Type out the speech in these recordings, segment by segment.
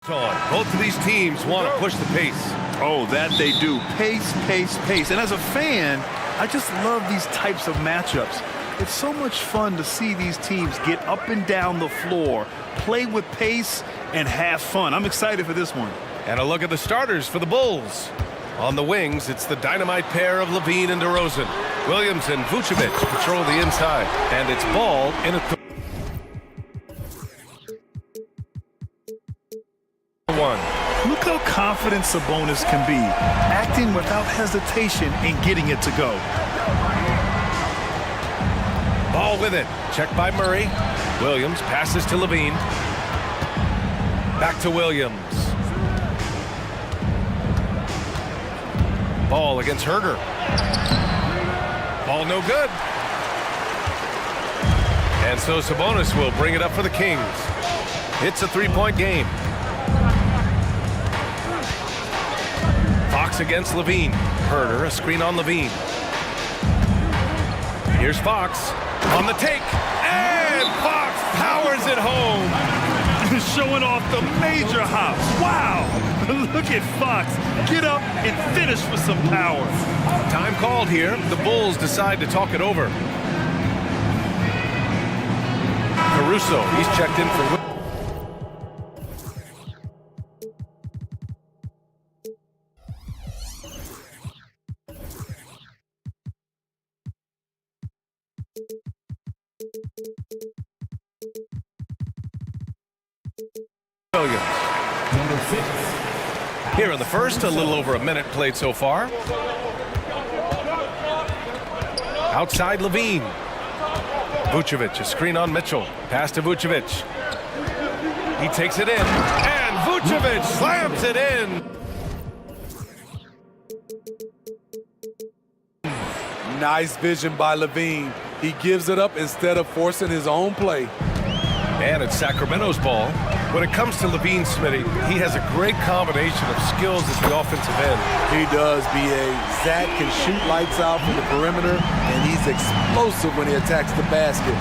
Both of these teams want to push the pace. Oh, that they do. Pace, pace, pace. And as a fan, I just love these types of matchups. It's so much fun to see these teams get up and down the floor, play with pace, and have fun. I'm excited for this one. And a look at the starters for the Bulls. On the wings, it's the dynamite pair of Levine and DeRozan. Williams and Vucevic patrol the inside. And it's Ball in a one. Look how confident Sabonis can be, acting without hesitation and getting it to go. Ball with it. Checked by Murray. Williams passes to Levine. Back to Williams. Ball against Herder. Ball no good. And so Sabonis will bring it up for the Kings. It's a three-point game. Fox against Levine. Herder, a screen on Levine. Here's Fox on the take. And Fox powers it home. Showing off the major hops. Wow. Look at Fox. Get up and finish with some power. Time called here. The Bulls decide to talk it over. Caruso, he's checked in for... Williams. Number 6. Here in the first, a little over a minute played so far. Outside Levine. Vucevic, a screen on Mitchell. Pass to Vucevic. He takes it in, and Vucevic slams it in. Nice vision by Levine. He gives it up instead of forcing his own play. And it's Sacramento's ball. When it comes to Levine, Smitty, he has a great combination of skills at the offensive end. He does, B.A. Zach can shoot lights out from the perimeter, and he's explosive when he attacks the basket.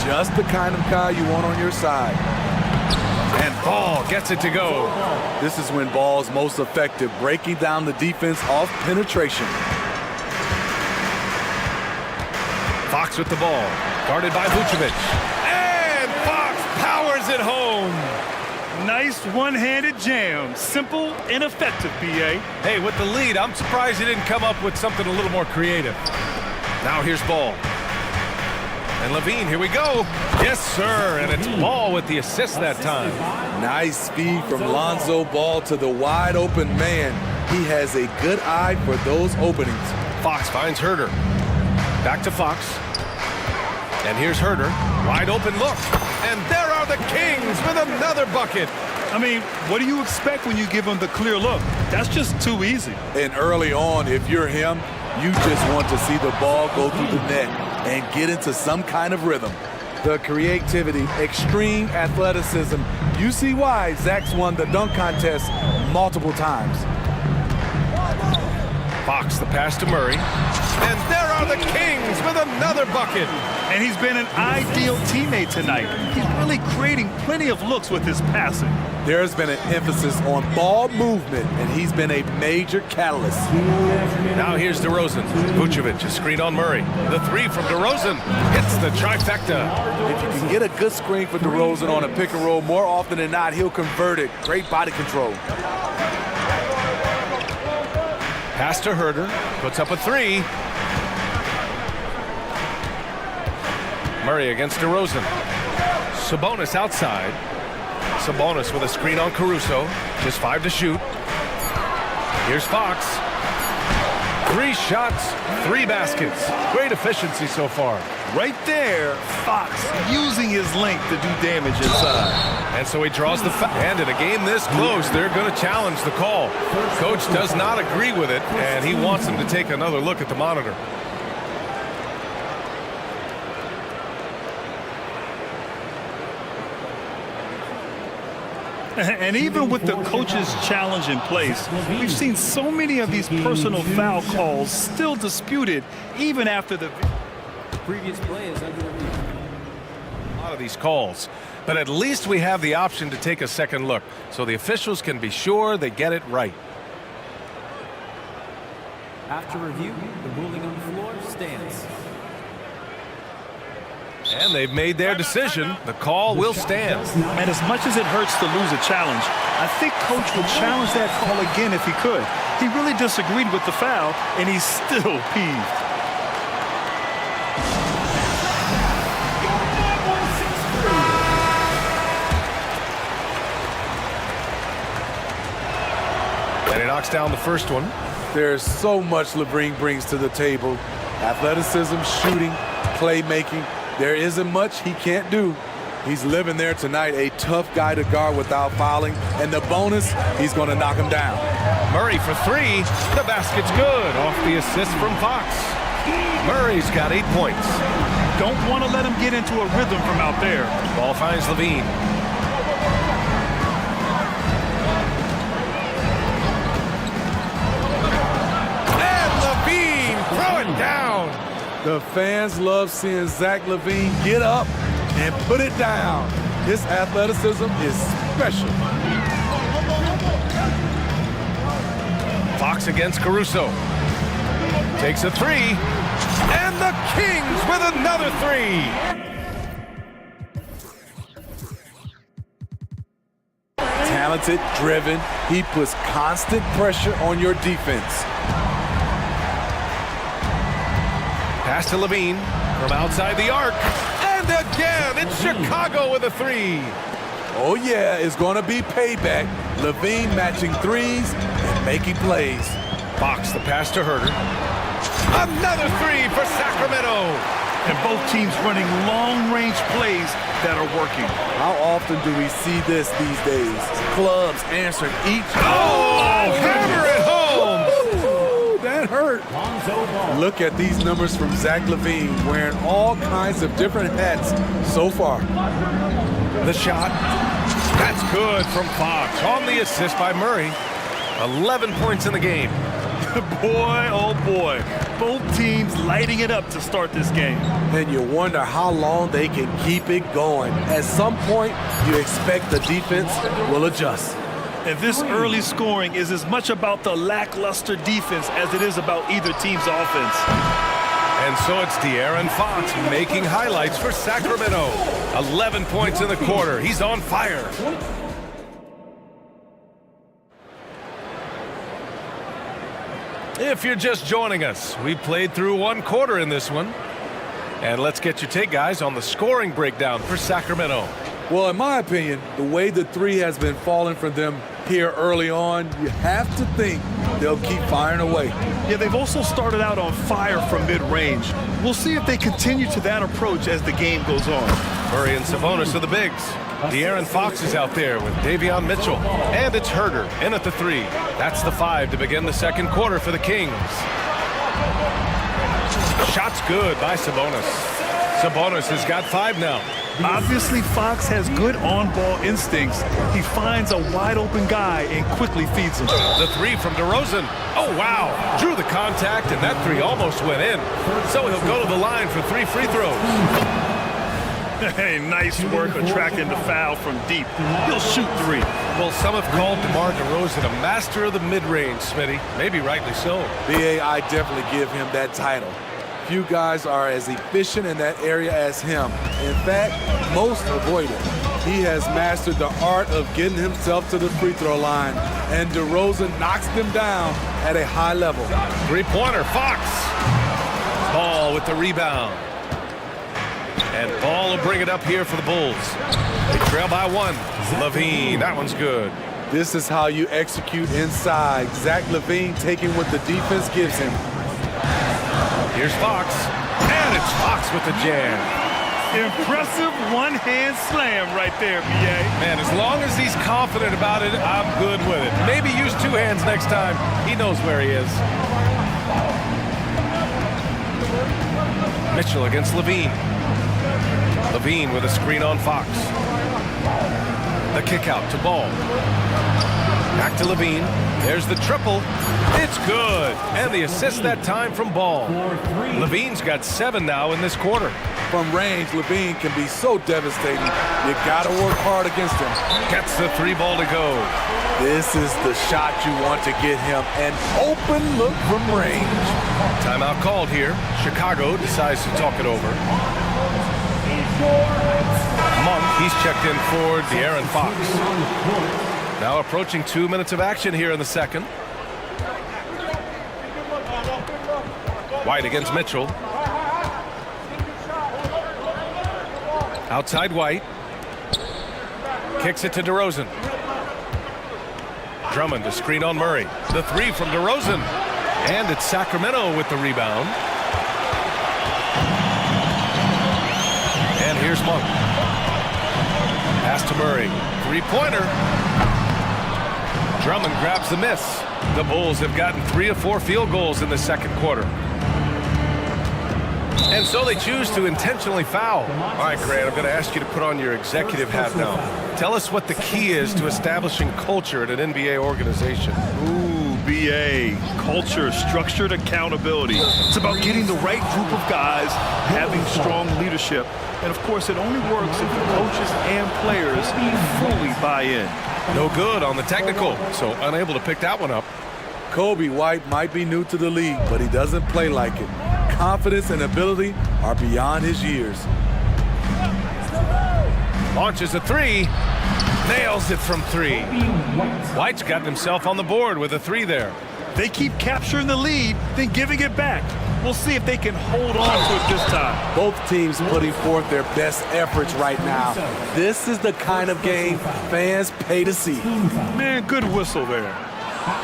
Just the kind of guy you want on your side. And Ball gets it to go. This is when Ball's most effective, breaking down the defense off penetration. Fox with the ball, guarded by Vucevic. And Fox powers it home. Nice one-handed jam. Simple and effective, B.A. Hey, with the lead, I'm surprised he didn't come up with something a little more creative. Now here's Ball. And Levine, here we go. Yes, sir, and it's Ball with the assist that time. Nice speed from Lonzo Ball to the wide-open man. He has a good eye for those openings. Fox finds Herder. Back to Fox. And here's Herder. Wide open look. And there are the Kings with another bucket. I mean, what do you expect when you give him the clear look? That's just too easy. And early on, if you're him, you just want to see the ball go through the net and get into some kind of rhythm. The creativity, extreme athleticism. You see why Zach's won the dunk contest multiple times. Fox, the pass to Murray. And there are the Kings with another bucket. And he's been an ideal teammate tonight. He's really creating plenty of looks with his passing. There's been an emphasis on ball movement, and he's been a major catalyst. Now here's DeRozan. Vucevic, a screen on Murray. The three from DeRozan hits the trifecta. If you can get a good screen for DeRozan on a pick and roll, more often than not, he'll convert it. Great body control. Pass to Herder, puts up a three. Murray against DeRozan. Sabonis outside. Sabonis with a screen on Caruso. Just 5 to shoot. Here's Fox. 3 shots, 3 baskets. Great efficiency so far. Right there, Fox using his length to do damage inside. And so he draws the foul. And in a game this close, they're going to challenge the call. Coach does not agree with it, and he wants him to take another look at the monitor. And even with the coach's challenge in place, we've seen so many of these personal foul calls still disputed even after the previous play is under review. A lot of these calls. but at least we have the option to take a second look, so the officials can be sure they get it right. After review, the ruling on the floor stands. And they've made their decision. The call will stand. And as much as it hurts to lose a challenge, I think Coach would challenge that call again if he could. He really disagreed with the foul, and he's still peeved. And he knocks down the first one. There's so much Levine brings to the table. Athleticism, shooting, playmaking. There isn't much he can't do. He's living there tonight, a tough guy to guard without fouling. And the bonus, he's going to knock him down. Murray for three. The basket's good. Off the assist from Fox. Murray's got 8 points. Don't want to let him get into a rhythm from out there. Ball finds Levine. And Levine throw it down. The fans love seeing Zach Levine get up and put it down. His athleticism is special. Fox against Caruso. Takes a three. And the Kings with another three. Talented, driven. He puts constant pressure on your defense. Pass to Levine from outside the arc. And again, it's Chicago with a three. Oh yeah, it's going to be payback. Levine matching threes and making plays. Fox the pass to Herter. Another three for Sacramento. And both teams running long-range plays that are working. How often do we see this these days? Clubs answering each. Oh, hammer it home. Ooh, that hurt. Look at these numbers from Zach Levine, wearing all kinds of different hats so far. The shot. That's good from Fox. On the assist by Murray. 11 points in the game. Boy, oh boy. Both teams lighting it up to start this game. And you wonder how long they can keep it going. At some point, you expect the defense will adjust. And this early scoring is as much about the lackluster defense as it is about either team's offense. And so it's De'Aaron Fox making highlights for Sacramento. 11 points in the quarter. He's on fire. If you're just joining us, we played through one quarter in this one. And let's get your take, guys, on the scoring breakdown for Sacramento. Well, in my opinion, the way the three has been falling for them here early on, you have to think they'll keep firing away. Yeah, they've also started out on fire from mid-range. We'll see if they continue to that approach as the game goes on. Murray and Sabonis are the bigs. De'Aaron Fox is out there with Davion Mitchell. And it's Herter in at the three. That's the 5 to begin the second quarter for the Kings. Shot's good by Sabonis. Sabonis has got 5 now. Obviously, Fox has good on-ball instincts. He finds a wide-open guy and quickly feeds him. The three from DeRozan. Oh, wow. Drew the contact, and that three almost went in. So he'll go to the line for 3 free throws. Hey, nice work attracting the foul from deep. He'll shoot 3. Well, some have called DeMar DeRozan a master of the mid-range, Smitty. Maybe rightly so. BA, I definitely give him that title. Few guys are as efficient in that area as him. In fact, most avoid it. He has mastered the art of getting himself to the free throw line, and DeRozan knocks them down at a high level. Three-pointer, Fox. Ball with the rebound. And Ball will bring it up here for the Bulls. They trail by 1. Levine, that one's good. This is how you execute inside. Zach Levine taking what the defense gives him. Here's Fox, and it's Fox with the jam. Impressive one-hand slam right there, B.A. Man, as long as he's confident about it, I'm good with it. Maybe use 2 hands next time. He knows where he is. Mitchell against Levine. Levine with a screen on Fox. The kick out to Ball. Back to Levine. There's the triple. It's good. And the assist that time from Ball. Levine's got 7 now in this quarter. From range, Levine can be so devastating. You got to work hard against him. Gets the three ball to go. This is the shot you want to get him. An open look from range. Timeout called here. Chicago decides to talk it over. Monk, he's checked in for De'Aaron Fox. Now approaching 2 minutes of action here in the second. White against Mitchell. Outside White. Kicks it to DeRozan. Drummond to screen on Murray. The three from DeRozan. And it's Sacramento with the rebound. And here's Monk. Pass to Murray. Three-pointer. Drummond grabs the miss. The Bulls have gotten 3 of 4 field goals in the second quarter. And so they choose to intentionally foul. All right, Grant, I'm going to ask you to put on your executive hat now. Tell us what the key is to establishing culture at an NBA organization. Ooh, BA, culture, structured accountability. It's about getting the right group of guys, having strong leadership. And of course, it only works if the coaches and players fully buy in. No good on the technical, so unable to pick that one up. Kobe White might be new to the league, but he doesn't play like it. Confidence and ability are beyond his years. Launches a three. Nails it from 3. White's got himself on the board with a 3 there. They keep capturing the lead, then giving it back. We'll see if they can hold on to it this time. Both teams putting forth their best efforts right now. This is the kind of game fans pay to see. Man, good whistle there.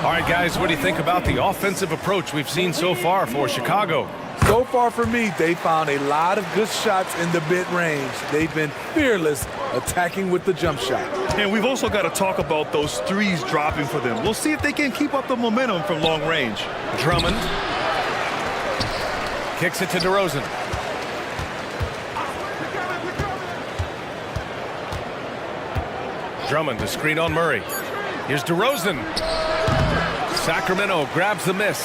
All right, guys, what do you think about the offensive approach we've seen so far for Chicago? So far for me, they found a lot of good shots in the mid-range. They've been fearless attacking with the jump shot. And we've also got to talk about those threes dropping for them. We'll see if they can keep up the momentum from long range. Drummond kicks it to DeRozan. Drummond to screen on Murray. Here's DeRozan. Sacramento grabs the miss.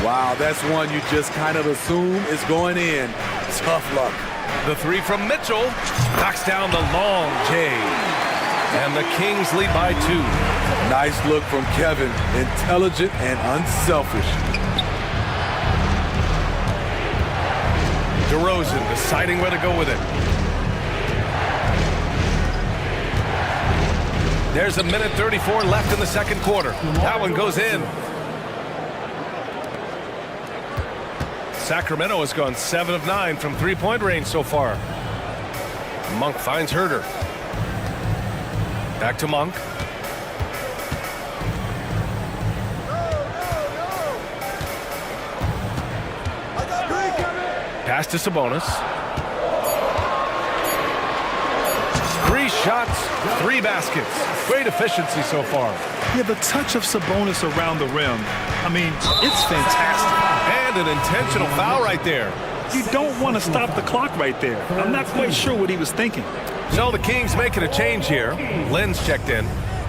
Wow, that's one you just kind of assume is going in. Tough luck. The 3 from Mitchell knocks down the long J. And the Kings lead by 2. Nice look from Kevin. Intelligent and unselfish. DeRozan deciding where to go with it. There's 1:34 left in the second quarter. That one goes in. Sacramento has gone 7 of 9 from three-point range so far. Monk finds Herter. Back to Monk. Pass to Sabonis. 3 shots, 3 baskets. Great efficiency so far. Yeah, the touch of Sabonis around the rim, I mean, it's fantastic. And an intentional foul right there. You don't want to stop the clock right there. I'm not quite sure what he was thinking. So the Kings making a change here. Lynn's checked in.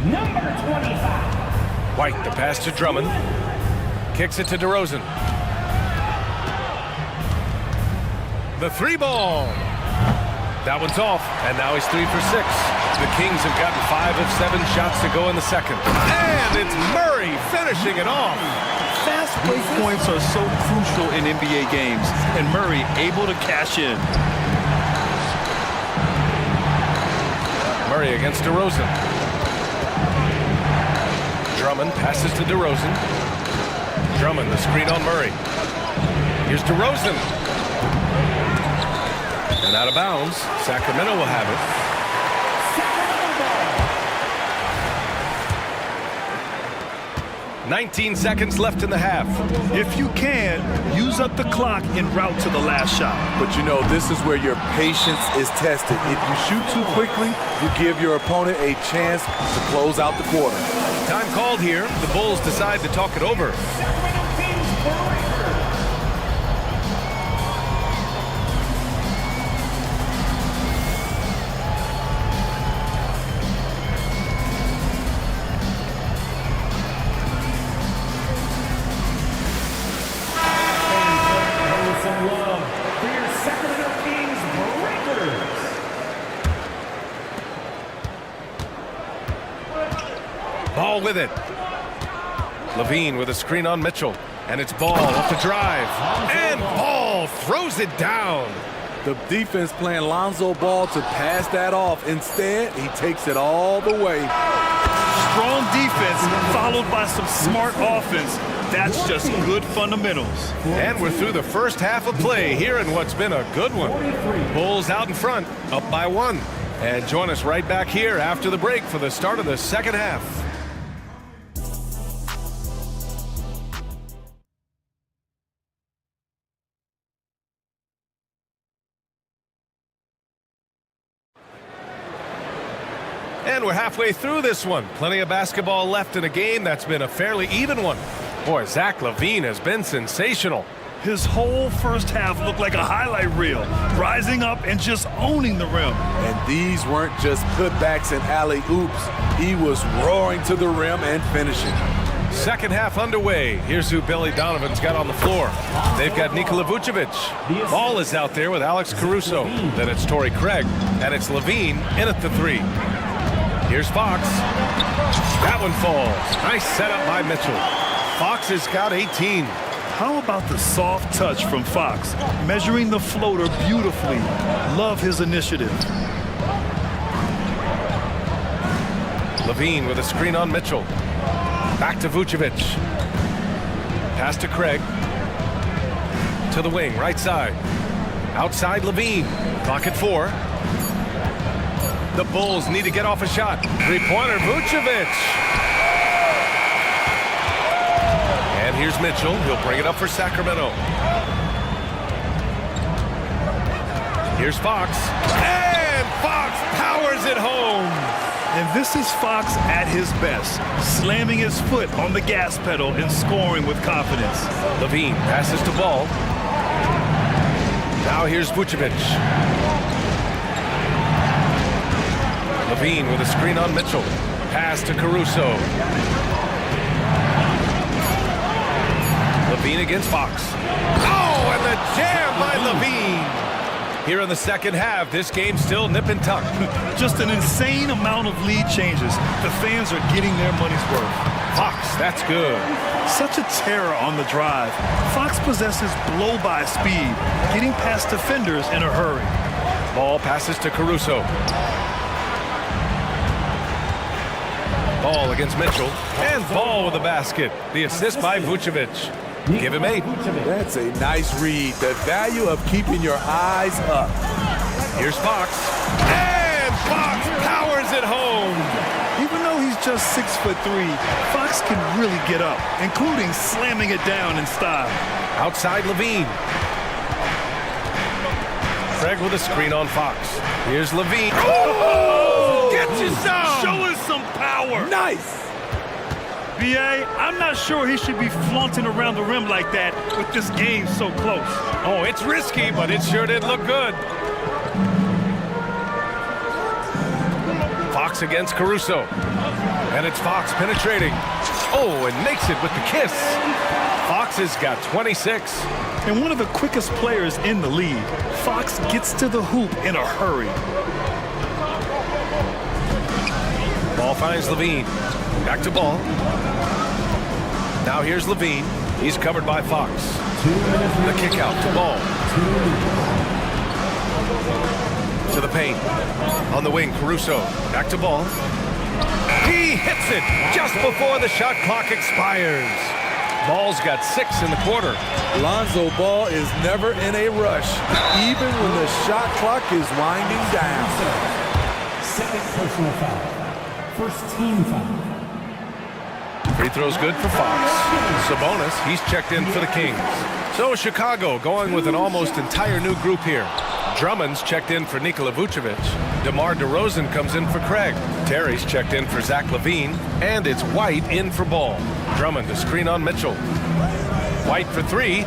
Number 25. White, the pass to Drummond. Kicks it to DeRozan. The 3 ball. That one's off, and now he's 3 for 6. The Kings have gotten 5 of 7 shots to go in the second. And it's Murray finishing it off. Fast break points are so crucial in NBA games, and Murray able to cash in. Murray against DeRozan. Drummond passes to DeRozan. Drummond, the screen on Murray. Here's DeRozan. And out of bounds. Sacramento will have it. 19 seconds left in the half. If you can, use up the clock en route to the last shot. But you know, this is where your patience is tested. If you shoot too quickly, you give your opponent a chance to close out the quarter. Time called here. The Bulls decide to talk it over. Ball with it. Levine with a screen on Mitchell. And it's Ball off the drive. And Ball throws it down. The defense playing Lonzo Ball to pass that off. Instead, he takes it all the way. Strong defense followed by some smart offense. That's just good fundamentals. And we're through the first half of play here in what's been a good one. Bulls out in front, up by 1. And join us right back here after the break for the start of the second half. And we're halfway through this one. Plenty of basketball left in a game that's been a fairly even one. Boy, Zach LaVine has been sensational. His whole first half looked like a highlight reel, rising up and just owning the rim. And these weren't just putbacks and alley-oops. He was roaring to the rim and finishing. Second half underway. Here's who Billy Donovan's got on the floor. They've got Nikola Vucevic. Ball is out there with Alex Caruso. Then it's Torrey Craig. And it's LaVine in at the 3. Here's Fox. That one falls. Nice setup by Mitchell. Fox has got 18. How about the soft touch from Fox? Measuring the floater beautifully. Love his initiative. LaVine with a screen on Mitchell. Back to Vucevic. Pass to Craig. To the wing, right side. Outside LaVine. Clock at 4. The Bulls need to get off a shot. Three-pointer, Vucevic. And here's Mitchell. He'll bring it up for Sacramento. Here's Fox. And Fox powers it home. And this is Fox at his best, slamming his foot on the gas pedal and scoring with confidence. LaVine passes to Ball. Now here's Vucevic. LaVine with a screen on Mitchell. Pass to Caruso. LaVine against Fox. Oh, and the jam by LaVine. Here in the second half, this game's still nip and tuck. Just an insane amount of lead changes. The fans are getting their money's worth. Fox, that's good. Such a terror on the drive. Fox possesses blow-by speed, getting past defenders in a hurry. Ball passes to Caruso. Ball against Mitchell. And Ball with the basket. The assist by Vucevic. Give him 8. That's a nice read. The value of keeping your eyes up. Here's Fox. And Fox powers it home. Even though he's just 6'3", Fox can really get up, including slamming it down in style. Outside LaVine. Craig with a screen on Fox. Here's LaVine. Oh! Get you some! Show us some power. Nice! B.A., I'm not sure he should be flaunting around the rim like that with this game so close. Oh, it's risky, but it sure did look good. Fox against Caruso. And it's Fox penetrating. Oh, and makes it with the kiss. Fox has got 26. And one of the quickest players in the league, Fox gets to the hoop in a hurry. Ball finds LaVine. Back to Ball. Now here's LaVine. He's covered by Fox. The kick out to Ball. To the paint. On the wing, Caruso. Back to Ball. He hits it just before the shot clock expires. Ball's got 6 in the quarter. Lonzo Ball is never in a rush, even when the shot clock is winding down. Second personal foul. First team foul. Free throw's good for Fox. Sabonis, he's checked in for the Kings. So Chicago going with an almost entire new group here. Drummond's checked in for Nikola Vucevic. DeMar DeRozan comes in for Craig. Terry's checked in for Zach LaVine. And it's White in for Ball. Drummond to screen on Mitchell. White for 3.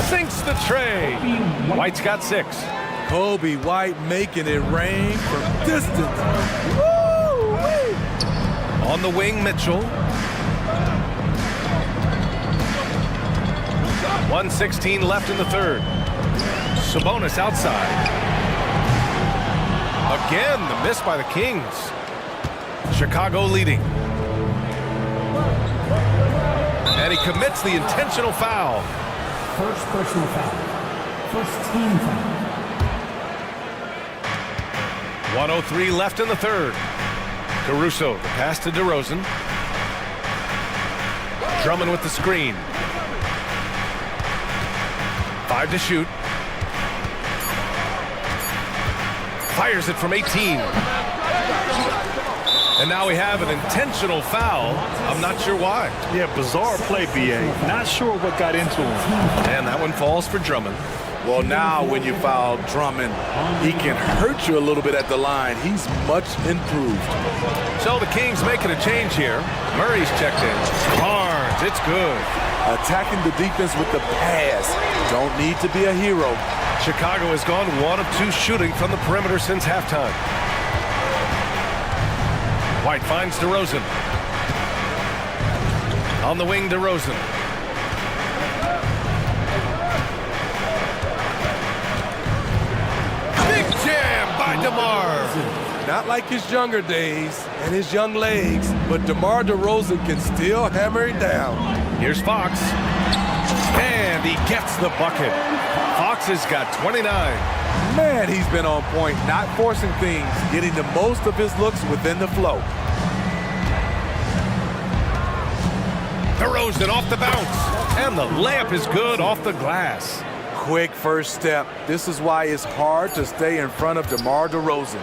Sinks the tray. White's got 6. Kobe White making it rain from distance. Woo-wee. On the wing, Mitchell. 1:16 left in the third. Sabonis outside. Again, the miss by the Kings. Chicago leading. he commits the intentional foul. First personal foul. First team foul. 1:03 left in the third. Caruso, the pass to DeRozan. Drummond with the screen. 5 to shoot. Fires it from 18. And now we have an intentional foul. I'm not sure why. Yeah, bizarre play, BA. Not sure what got into him. And that one falls for Drummond. Well, now when you foul Drummond, he can hurt you a little bit at the line. He's much improved. So the Kings making a change here. Murray's checked in. Barnes, it's good. Attacking the defense with the pass. Don't need to be a hero. Chicago has gone 1 of 2 shooting from the perimeter since halftime. White finds DeRozan. On the wing, DeRozan. Big jam by DeMar. Not like his younger days and his young legs, but DeMar DeRozan can still hammer it down. Here's Fox. And he gets the bucket. Fox has got 29. Man, he's been on point, not forcing things, getting the most of his looks within the flow. DeRozan off the bounce. And the layup is good off the glass. Quick first step. This is why it's hard to stay in front of DeMar DeRozan.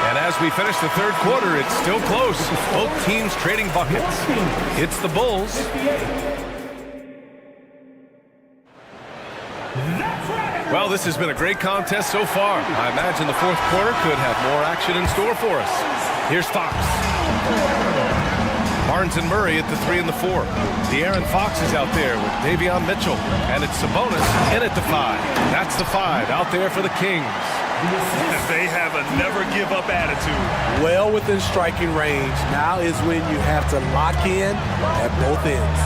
And as we finish the third quarter, it's still close. Both teams trading buckets. It's the Bulls. Well, this has been a great contest so far. I imagine the fourth quarter could have more action in store for us. Here's Fox. Barnes and Murray at the 3 and the 4. De'Aaron Fox is out there with Davion Mitchell. And it's Sabonis in at the 5. That's the 5 out there for the Kings. They have a never-give-up attitude. Well within striking range. Now is when you have to lock in at both ends.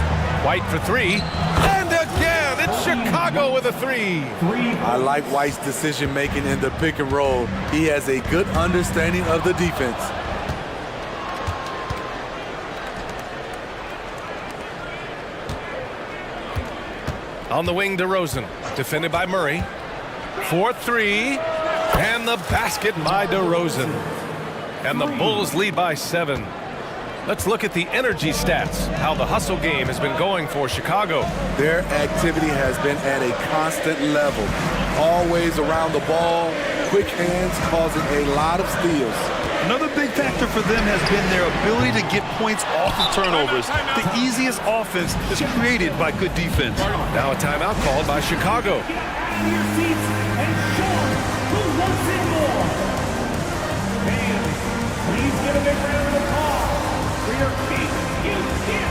White for 3. And again, it's Chicago with a 3. I like White's decision-making in the pick and roll. He has a good understanding of the defense. On the wing, DeRozan, defended by Murray. 4-3, and the basket by DeRozan. And the Bulls lead by 7. Let's look at the energy stats, how the hustle game has been going for Chicago. Their activity has been at a constant level. Always around the ball, quick hands causing a lot of steals. Another big factor for them has been their ability to get points off of turnovers. The easiest offense is created by good defense. Now a timeout called by Chicago. Your seats and show who wants it more. Fans, please give a big round of applause for your King team.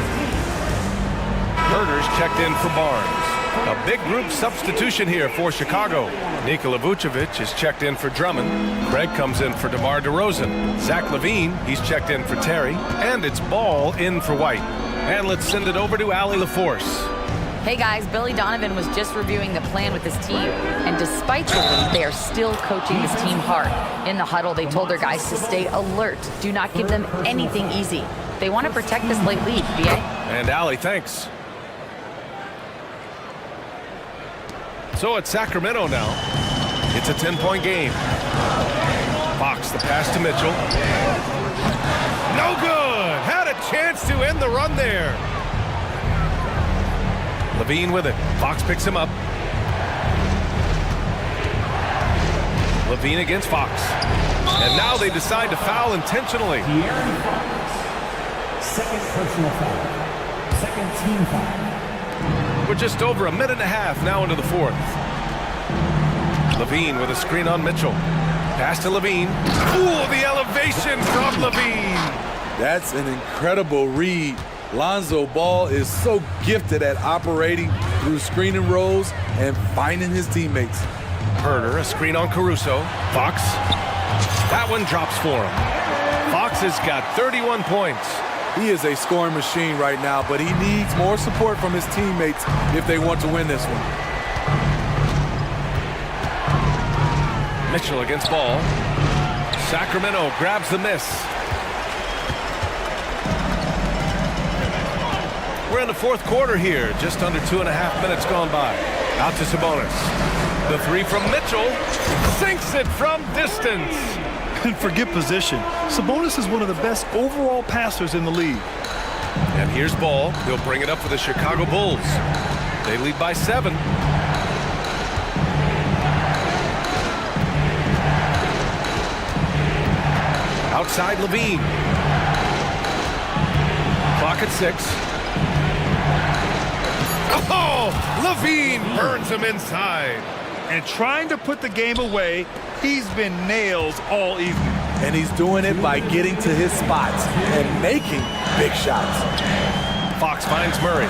Herder's checked in for Barnes. A big group substitution here for Chicago. Nikola Vucevic is checked in for Drummond. Craig comes in for DeMar DeRozan. Zach LaVine, he's checked in for Terry. And it's Ball in for White. And let's send it over to Allie LaForce. Hey guys, Billy Donovan was just reviewing the plan with his team, and despite the lead, they are still coaching this team hard. In the huddle, they told their guys to stay alert. Do not give them anything easy. They want to protect this late lead, BA. And Allie, thanks. So it's Sacramento now. It's a 10-point game. Fox, the pass to Mitchell. No good! Had a chance to end the run there. LaVine with it. Fox picks him up. LaVine against Fox. And now they decide to foul intentionally. De'Aaron Fox. Second personal foul. Second team foul. We're just over a minute and a half now into the fourth. LaVine with a screen on Mitchell. Pass to LaVine. Ooh, the elevation from LaVine. That's an incredible read. Lonzo Ball is so gifted at operating through screen and rolls and finding his teammates. Herder, a screen on Caruso. Fox. That one drops for him. Fox has got 31 points. He is a scoring machine right now, but he needs more support from his teammates if they want to win this one. Mitchell against Ball. Sacramento grabs the miss. We're in the fourth quarter here, just under 2.5 minutes gone by. Out to Sabonis. The three from Mitchell, sinks it from distance. And forget position. Sabonis is one of the best overall passers in the league. And here's Ball. He'll bring it up for the Chicago Bulls. They lead by 7. Outside Levine. Clock at 6. Oh, Levine burns him inside. And trying to put the game away, he's been nails all evening. And he's doing it by getting to his spots and making big shots. Fox finds Murray.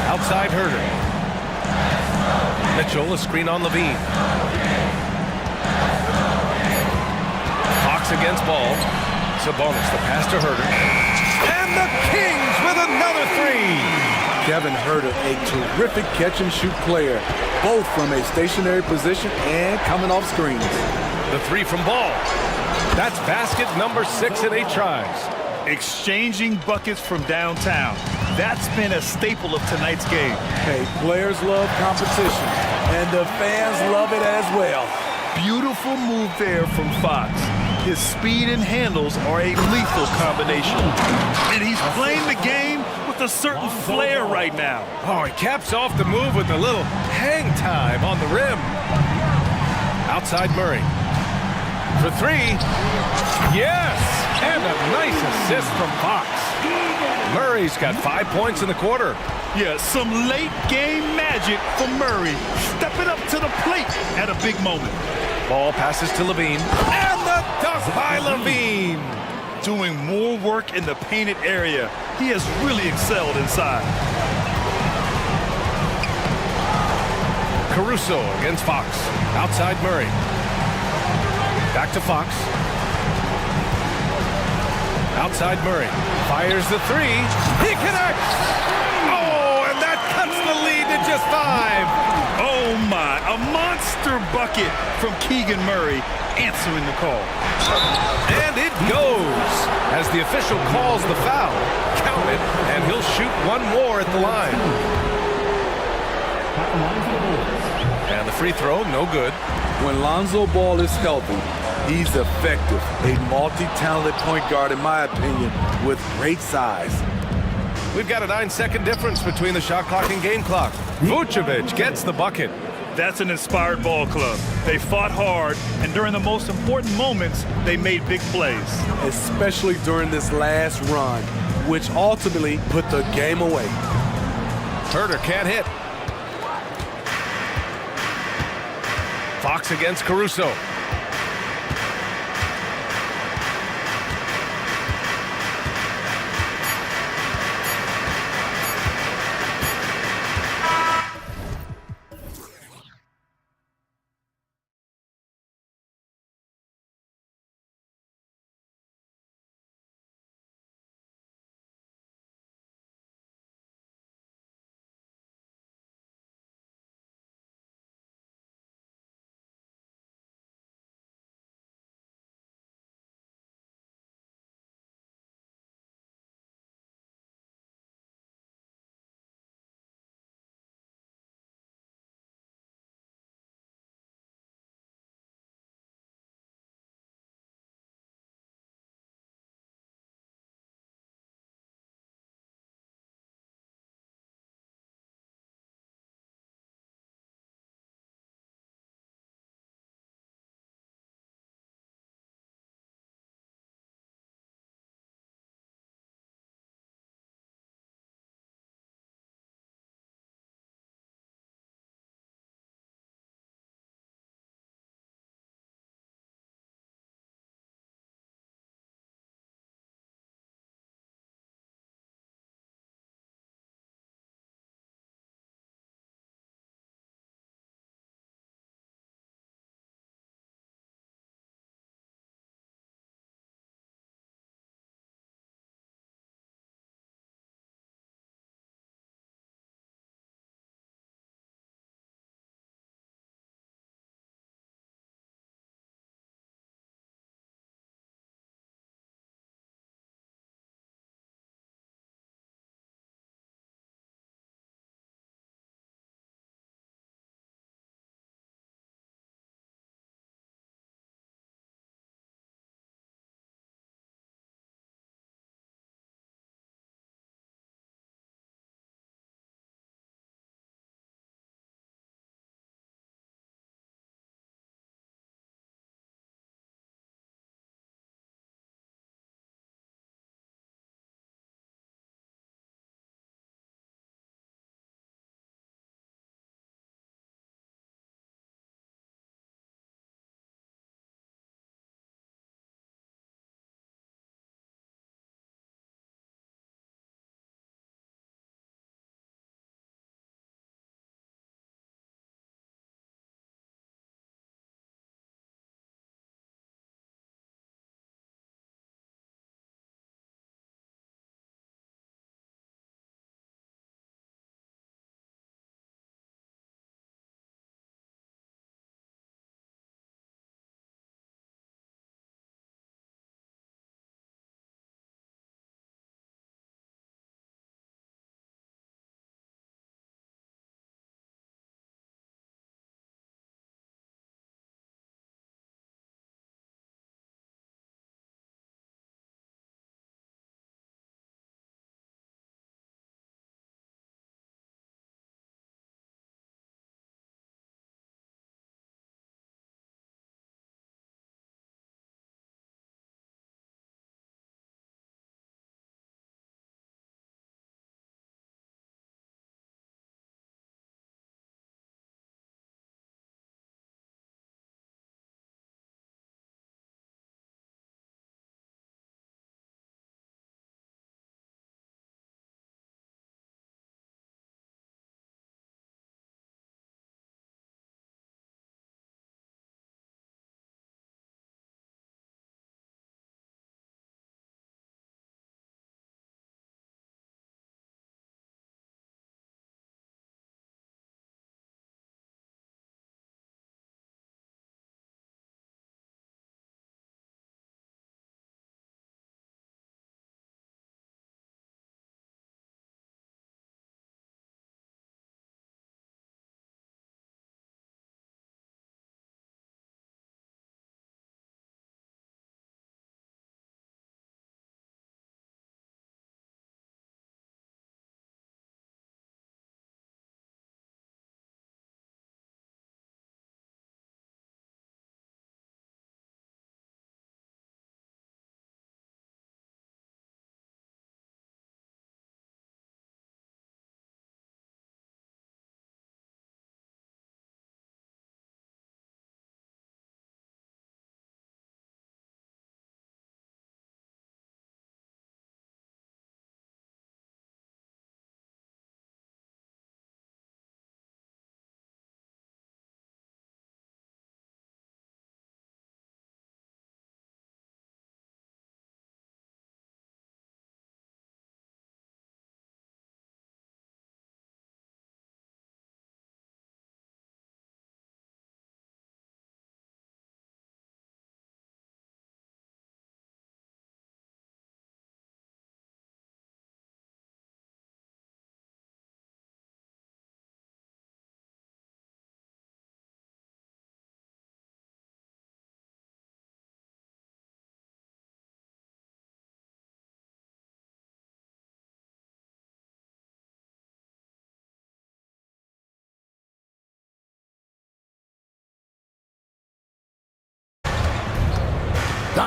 Outside Herter. Mitchell, a screen on Levine. Fox against Ball. Sabonis, the pass to Herter. And the Kings with another 3. Kevin Herter, a terrific catch-and-shoot player, both from a stationary position and coming off screens. The 3 from Ball. That's basket number 6 in 8 tries. Exchanging buckets from downtown. That's been a staple of tonight's game. Hey, players love competition, and the fans love it as well. Beautiful move there from Fox. His speed and handles are a lethal combination. And he's playing the game with a certain flair right now. Oh, he caps off the move with a little hang time on the rim. Outside Murray. For 3. Yes! And a nice assist from Fox. Murray's got 5 points in the quarter. Yeah, some late game magic from Murray. Stepping up to the plate at a big moment. Ball passes to Levine. And the dunk by Levine. Doing more work in the painted area. He has really excelled inside. Caruso against Fox. Outside Murray. Back to Fox. Outside Murray. Fires the 3. He connects! Oh, and that cuts the lead to just 5. Oh my, a monster bucket from Keegan Murray answering the call. And it goes as the official calls the foul. Count it, and he'll shoot one more at the line. And the free throw, no good. When Lonzo Ball is healthy, he's effective. A multi-talented point guard, in my opinion, with great size. We've got a 9-second difference between the shot clock and game clock. Vucevic gets the bucket. That's an inspired ball club. They fought hard, and during the most important moments, they made big plays. Especially during this last run, which ultimately put the game away. Herter can't hit. Fox against Caruso.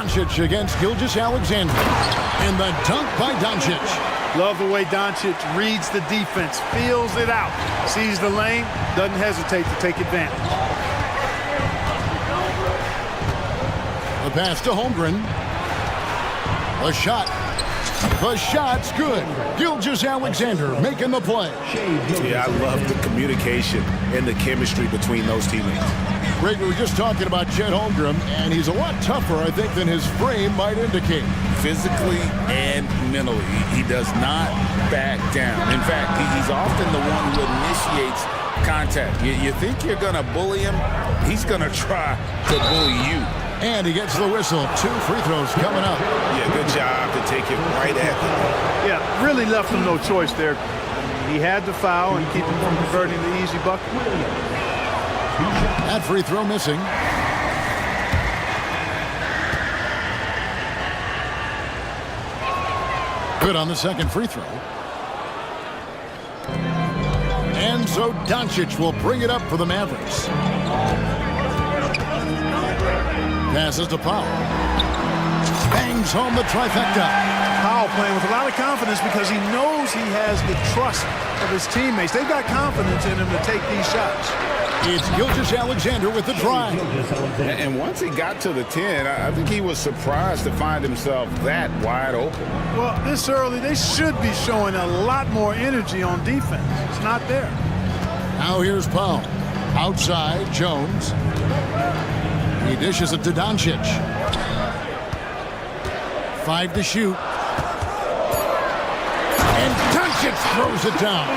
Doncic against Gilgeous Alexander. And the dunk by Doncic. Love the way Doncic reads the defense, feels it out, sees the lane, doesn't hesitate to take advantage. The pass to Holmgren. The shot. The shot's good. Gilgeous Alexander making the play. Yeah, I love the communication and the chemistry between those teammates. Greg, we were just talking about Chet Holmgren, and he's a lot tougher, I think, than his frame might indicate. Physically and mentally, he does not back down. In fact, he's often the one who initiates contact. You think you're going to bully him, he's going to try to bully you. And he gets the whistle. 2 free throws coming up. Yeah, good job to take it right at them. Yeah, really left him no choice there. He had to foul and keep him from converting the easy bucket. That free throw missing. Good on the second free throw. And so Doncic will bring it up for the Mavericks. Passes to Powell. Bangs home the trifecta. Powell playing with a lot of confidence because he knows he has the trust of his teammates. They've got confidence in him to take these shots. It's Gilgeous Alexander with the drive. And once he got to the 10, I think he was surprised to find himself that wide open. Well, this early, they should be showing a lot more energy on defense. It's not there. Now here's Powell. Outside, Jones. He dishes it to Doncic. 5 to shoot. And Doncic throws it down.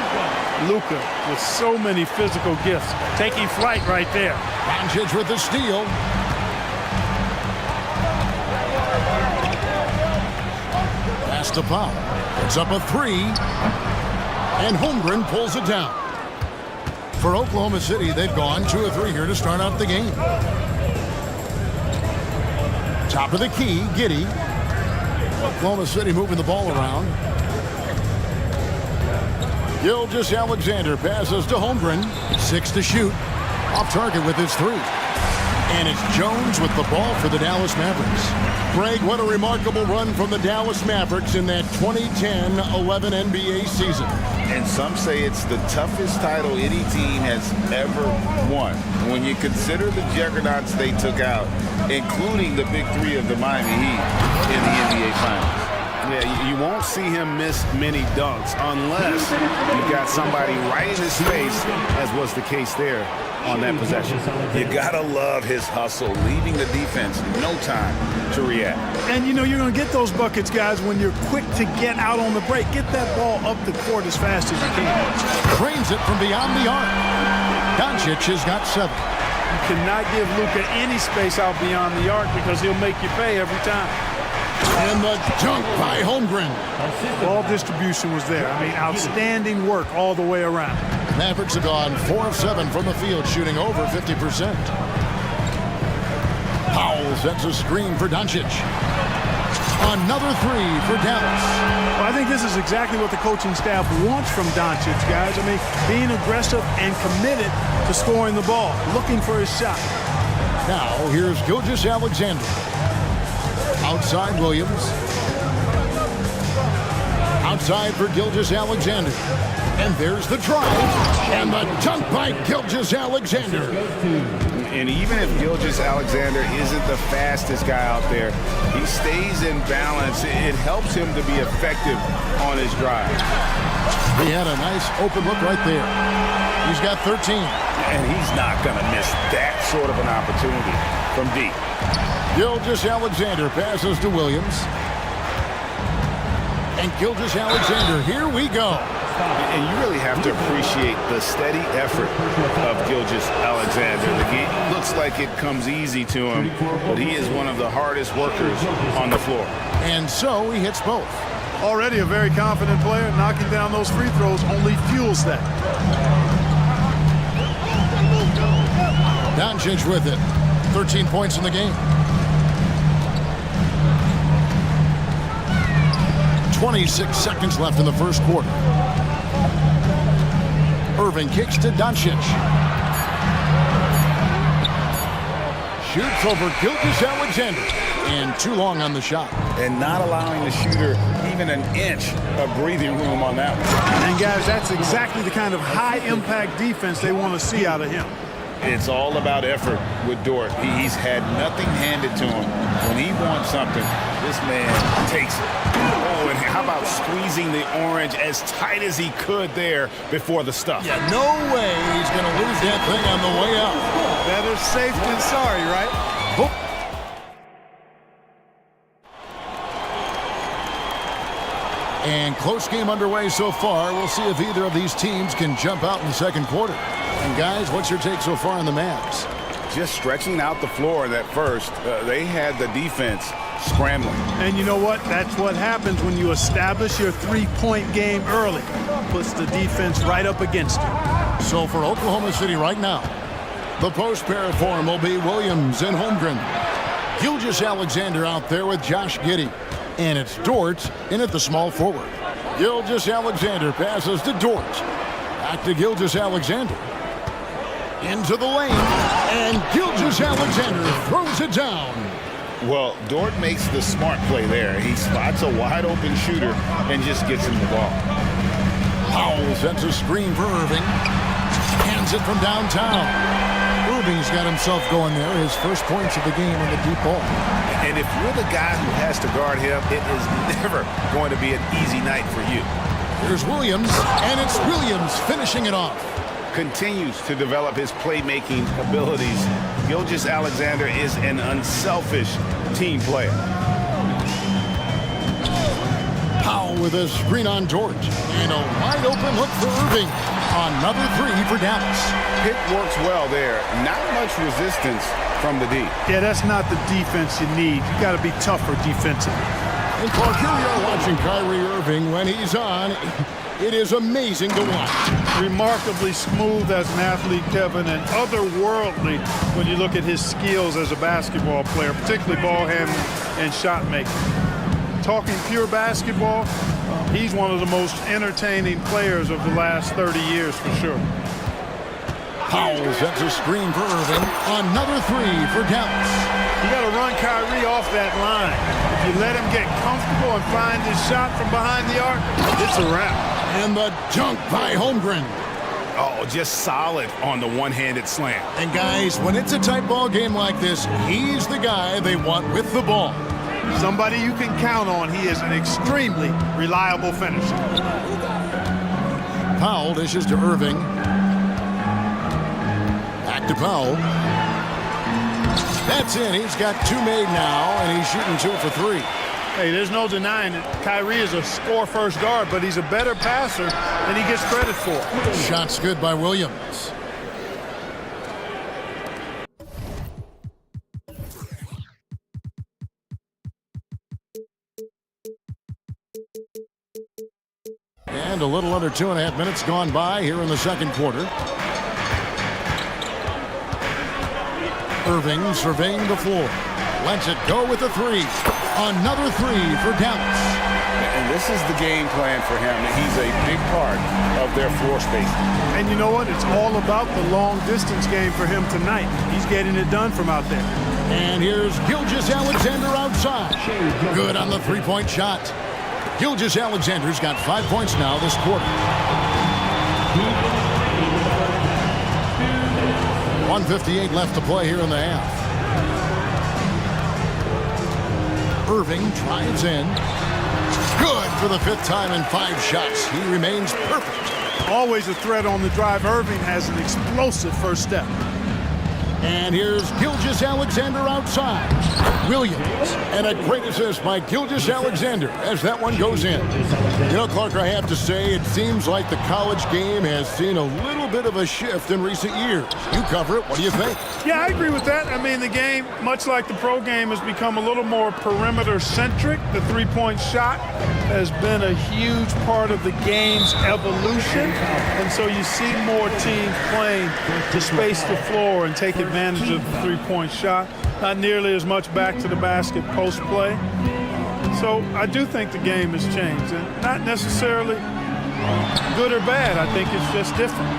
Luka with so many physical gifts, taking flight right there. Doncic with the steal. Pass to Powell. It's up a 3. And Holmgren pulls it down. For Oklahoma City, they've gone 2 of 3 here to start out the game. Top of the key, Giddey. Oklahoma City moving the ball around. Gilgeous Alexander passes to Holmgren. 6 to shoot. Off target with his 3. And it's Jones with the ball for the Dallas Mavericks. Greg, what a remarkable run from the Dallas Mavericks in that 2010-11 NBA season. And some say it's the toughest title any team has ever won. When you consider the juggernauts they took out, including the big 3 of the Miami Heat in the NBA Finals. Yeah, you won't see him miss many dunks unless you've got somebody right in his face, as was the case there on that possession. You gotta love his hustle, leaving the defense no time to react. And you know you're going to get those buckets, guys, when you're quick to get out on the break. Get that ball up the court as fast as you can. Trains it from beyond the arc. Doncic has got 7. You cannot give Luka any space out beyond the arc because he'll make you pay every time. And the dunk by Holmgren. Ball distribution was there. I mean, outstanding work all the way around. Mavericks have gone 4 of 7 from the field, shooting over 50%. Powell sets a screen for Doncic. Another 3 for Dallas. Well, I think this is exactly what the coaching staff wants from Doncic, guys. I mean, being aggressive and committed to scoring the ball, looking for his shot. Now, here's Gilgeous Alexander. Outside Williams. Outside for Gilgeous Alexander. And there's the drive. And the dunk by Gilgeous Alexander. And even if Gilgeous Alexander isn't the fastest guy out there, he stays in balance. It helps him to be effective on his drive. He had a nice open look right there. He's got 13. And he's not going to miss that sort of an opportunity from deep. Gilgeous Alexander passes to Williams. And Gilgeous Alexander, here we go. And you really have to appreciate the steady effort of Gilgeous Alexander. The game looks like it comes easy to him, but he is one of the hardest workers on the floor. And so he hits both. Already a very confident player. Knocking down those free throws only fuels that. Doncic with it. 13 points in the game. 26 seconds left in the first quarter. Irving kicks to Doncic. Shoots over Gilgeous Alexander. And too long on the shot. And not allowing the shooter even an inch of breathing room on that one. And guys, that's exactly the kind of high-impact defense they want to see out of him. It's all about effort with Dort. He's had nothing handed to him. When he wants something, this man takes it. Oh, and how about squeezing the orange as tight as he could there before the stuff? Yeah, no way he's going to lose that thing on the way up. Better safe than sorry, right? And close game underway so far. We'll see if either of these teams can jump out in the second quarter. And guys, what's your take so far on the Mavs? Just stretching out the floor at first. They had the defense scrambling. And you know what? That's what happens when you establish your three-point game early. Puts the defense right up against you. So for Oklahoma City right now, the post pair form will be Williams and Holmgren. Gilgeous-Alexander out there with Josh Giddey. And it's Dort in at the small forward. Gilgeous-Alexander passes to Dort. Back to Gilgeous-Alexander. Into the lane. And Gilgeous-Alexander throws it down. Well, Dort makes the smart play there. He spots a wide-open shooter and just gets him the ball. Powell sets a screen for Irving. Hands it from downtown. Irving's got himself going there. His first points of the game on the deep ball. And if you're the guy who has to guard him, it is never going to be an easy night for you. Here's Williams, and it's Williams finishing it off. Continues to develop his playmaking abilities. Gilgeous-Alexander is an unselfish team player. Powell with a screen on Dort. And a wide open look for Irving. Another three for Dallas. Pick works well there. Not much resistance from the D. Yeah, that's not the defense you need. You got to be tougher defensively. And Clark, here we are watching Kyrie Irving. When he's on, it is amazing to watch. Remarkably smooth as an athlete, Kevin, and otherworldly when you look at his skills as a basketball player, particularly ball handling and shot making. Talking pure basketball, he's one of the most entertaining players of the last 30 years for sure. Powell sets a screen for Irving. Another three for Dallas. You got to run Kyrie off that line. If you let him get comfortable and find his shot from behind the arc, it's a wrap. And the dunk by Holmgren. Oh, just solid on the one-handed slam. And guys, when it's a tight ball game like this, he's the guy they want with the ball. Somebody you can count on. He is an extremely reliable finisher. Powell dishes to Irving. Back to Powell. That's in. He's got two made now, and he's shooting 2 for 3. Hey, there's no denying it. Kyrie is a score-first guard, but he's a better passer than he gets credit for. Shot's good by Williams. And a little under 2.5 minutes gone by here in the second quarter. Irving surveying the floor. Lets it go with a three. Another three for Dallas. And this is the game plan for him. He's a big part of their floor space. And you know what? It's all about the long-distance game for him tonight. He's getting it done from out there. And here's Gilgeous-Alexander outside. Good on the three-point shot. Gilgeous-Alexander's got 5 points now this quarter. 1:58 left to play here in the half. Irving drives in. Good for the 5th time in 5 shots. He remains perfect. Always a threat on the drive. Irving has an explosive first step. And here's Gilgeous-Alexander outside. Williams. And a great assist by Gilgeous-Alexander as that one goes in. You know, Clark, I have to say, it seems like the college game has seen a little bit of a shift in recent years. You cover it. What do you think? Yeah, I agree with that. I mean, the game, much like the pro game, has become a little more perimeter-centric. The three-point shot has been a huge part of the game's evolution. And so you see more teams playing to space the floor and take advantage of the three-point shot. Not nearly as much back to the basket post play. So I do think the game has changed, and not necessarily good or bad. I think it's just different.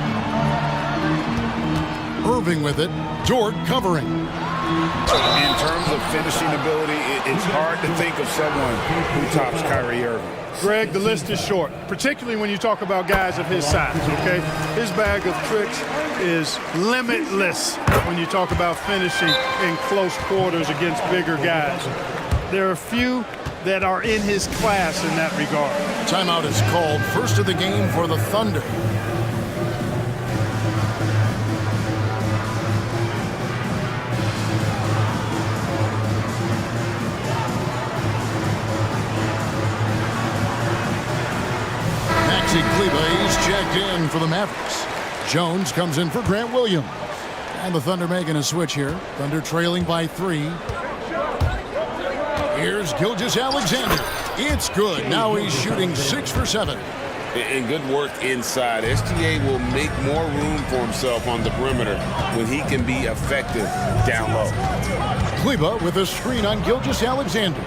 Irving with it. Dort covering. In terms of finishing ability, it's hard to think of someone who tops Kyrie Irving. Greg, the list is short, particularly when you talk about guys of his size, okay? His bag of tricks is limitless when you talk about finishing in close quarters against bigger guys. There are few that are in his class in that regard. Timeout is called. First of the game for the Thunder. He's checked in for the Mavericks. Jones comes in for Grant Williams. And the Thunder making a switch here. Thunder trailing by 3. Here's Gilgeous-Alexander. It's good. Now he's shooting 6 for 7. And good work inside. SGA will make more room for himself on the perimeter when he can be effective down low. Kleba with a screen on Gilgeous-Alexander.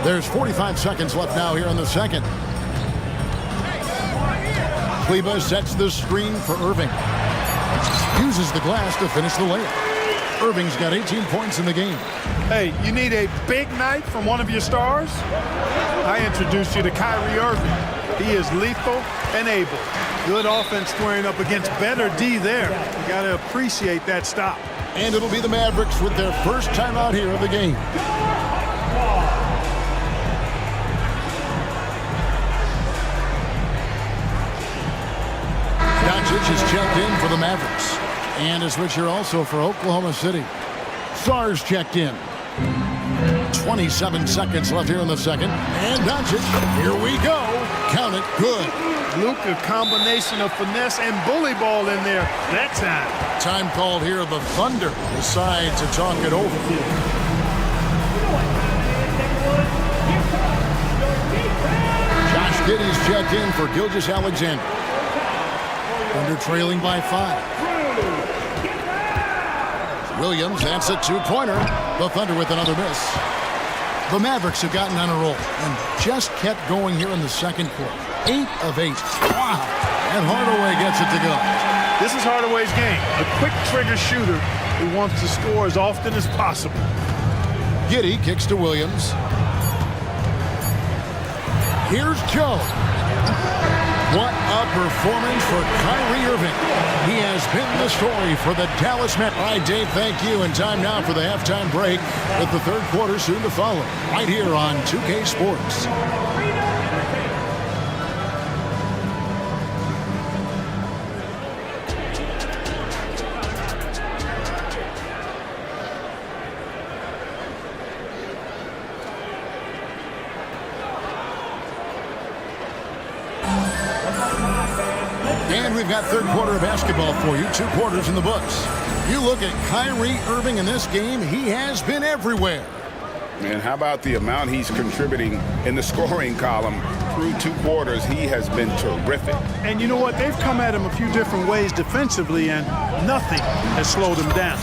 There's 45 seconds left now here in the second. Kleba sets the screen for Irving. Uses the glass to finish the layup. Irving's got 18 points in the game. Hey, you need a big night from one of your stars? I introduced you to Kyrie Irving. He is lethal and able. Good offense squaring up against better D there. You got to appreciate that stop. And it'll be the Mavericks with their first timeout here of the game. Is checked in for the Mavericks. And a switch here also for Oklahoma City. Sarge checked in. 27 seconds left here in the second. And Doncic, here we go. Count it, good. Luka, combination of finesse and bully ball in there that time. Time called here. The Thunder decide to talk it over. Josh Giddey's checked in for Gilgeous-Alexander. Thunder trailing by 5. Williams, that's a 2-pointer. The Thunder with another miss. The Mavericks have gotten on a roll and just kept going here in the second quarter. 8 of 8. Wow. And Hardaway gets it to go. This is Hardaway's game. The quick trigger shooter who wants to score as often as possible. Giddey kicks to Williams. Here's Joe. What a performance for Kyrie Irving. He has been the story for the Dallas Mavericks. All right, Dave, thank you. And time now for the halftime break with the third quarter soon to follow. Right here on 2K Sports. And we've got third quarter of basketball for you. 2 quarters in the books. You look at Kyrie Irving in this game, he has been everywhere. And how about the amount he's contributing in the scoring column through 2 quarters? He has been terrific. And you know what? They've come at him a few different ways defensively, and nothing has slowed him down.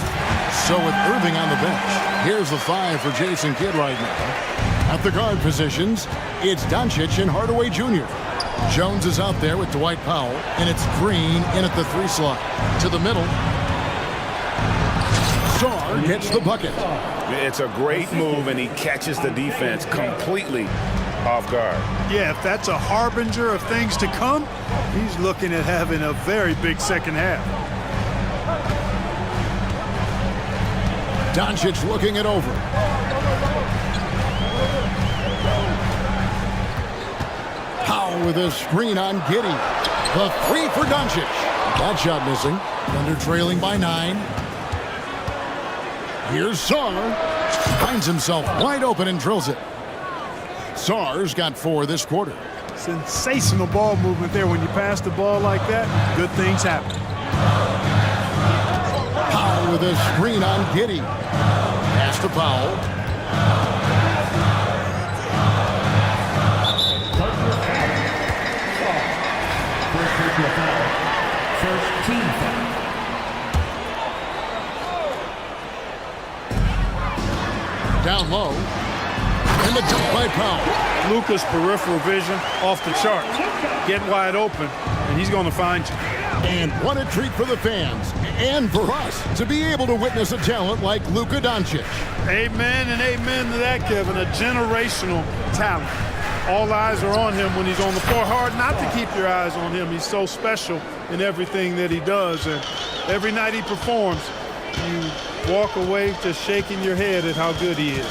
So with Irving on the bench, here's the 5 for Jason Kidd right now. At the guard positions, it's Doncic and Hardaway Jr. Jones is out there with Dwight Powell, and it's Green in at the 3 slot. To the middle. Sarr gets the bucket. It's a great move, and he catches the defense completely off guard. Yeah, if that's a harbinger of things to come, he's looking at having a very big second half. Doncic looking it over. Powell with a screen on Giddey. The 3 for Doncic. That shot missing. Thunder trailing by 9. Here's Sarr. Finds himself wide open and drills it. Sarr's got 4 this quarter. Sensational ball movement there. When you pass the ball like that, good things happen. Powell with a screen on Giddey. Pass to Powell. First team foul. Down low. And the dunk by Powell. Luka's peripheral vision off the chart. Get wide open, and he's going to find you. And what a treat for the fans and for us to be able to witness a talent like Luka Doncic. Amen and amen to that, Kevin. A generational talent. All eyes are on him when he's on the floor. Hard not to keep your eyes on him. He's so special in everything that he does. And every night he performs, you walk away just shaking your head at how good he is.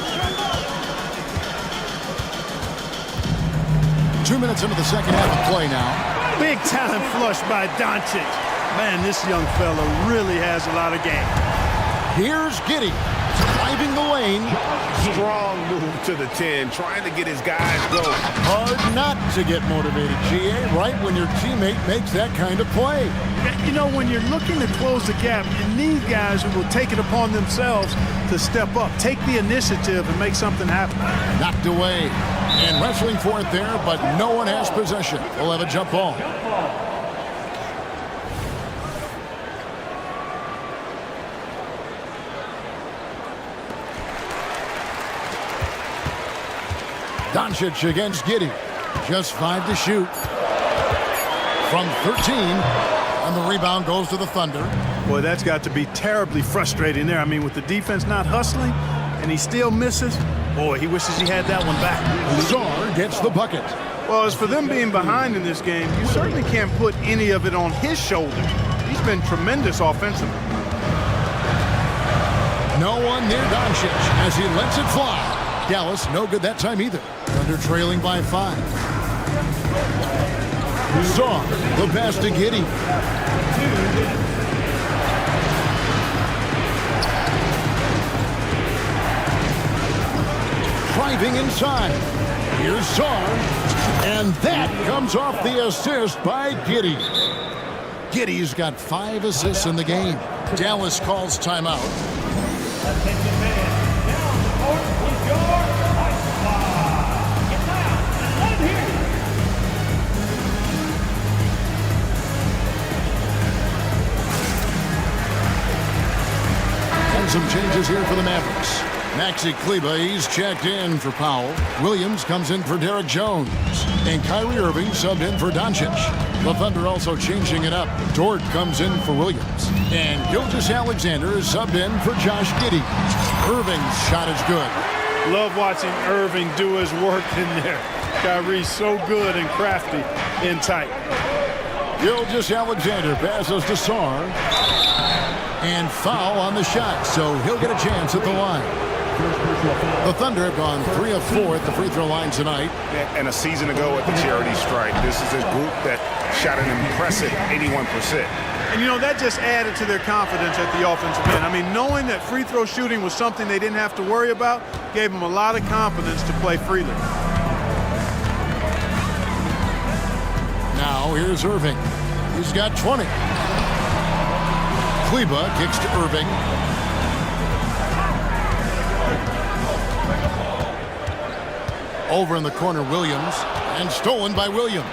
2 minutes into the second half of play now. Big time flush by Doncic. Man, this young fella really has a lot of game. Here's Giddey driving the lane. Strong move to the 10, trying to get his guys going. Hard not to get motivated, GA, right when your teammate makes that kind of play. You know, when you're looking to close the gap, you need guys who will take it upon themselves to step up, take the initiative, and make something happen. Knocked away and wrestling for it there, but no one has possession. We'll have a jump ball. Doncic against Giddey. Just 5 to shoot. From 13. And the rebound goes to the Thunder. Boy, that's got to be terribly frustrating there. I mean, with the defense not hustling, and he still misses. Boy, he wishes he had that one back. Czar gets the bucket. Well, as for them being behind in this game, you certainly can't put any of it on his shoulders. He's been tremendous offensively. No one near Doncic as he lets it fly. Dallas, no good that time either. Thunder trailing by 5. Czar, the pass to Giddey. Driving inside. Here's Czar. And that comes off the assist by Giddey. Giddey's got 5 assists in the game. Dallas calls timeout. And some changes here for the Mavericks. Maxi Kleba, he's checked in for Powell. Williams comes in for Derek Jones. And Kyrie Irving subbed in for Doncic. The Thunder also changing it up. Dort comes in for Williams. And Gilgeous-Alexander is subbed in for Josh Giddey. Irving's shot is good. Love watching Irving do his work in there. Kyrie's so good and crafty in tight. Gilgeous-Alexander passes to Czar. And foul on the shot, so he'll get a chance at the line. The Thunder have gone 3 of 4 at the free throw line tonight. And a season ago at the charity strike, this is a group that shot an impressive 81%. And, you know, that just added to their confidence at the offensive end. I mean, knowing that free throw shooting was something they didn't have to worry about gave them a lot of confidence to play freely. Now here's Irving. He's got 20. Kleba kicks to Irving. Over in the corner, Williams. And stolen by Williams.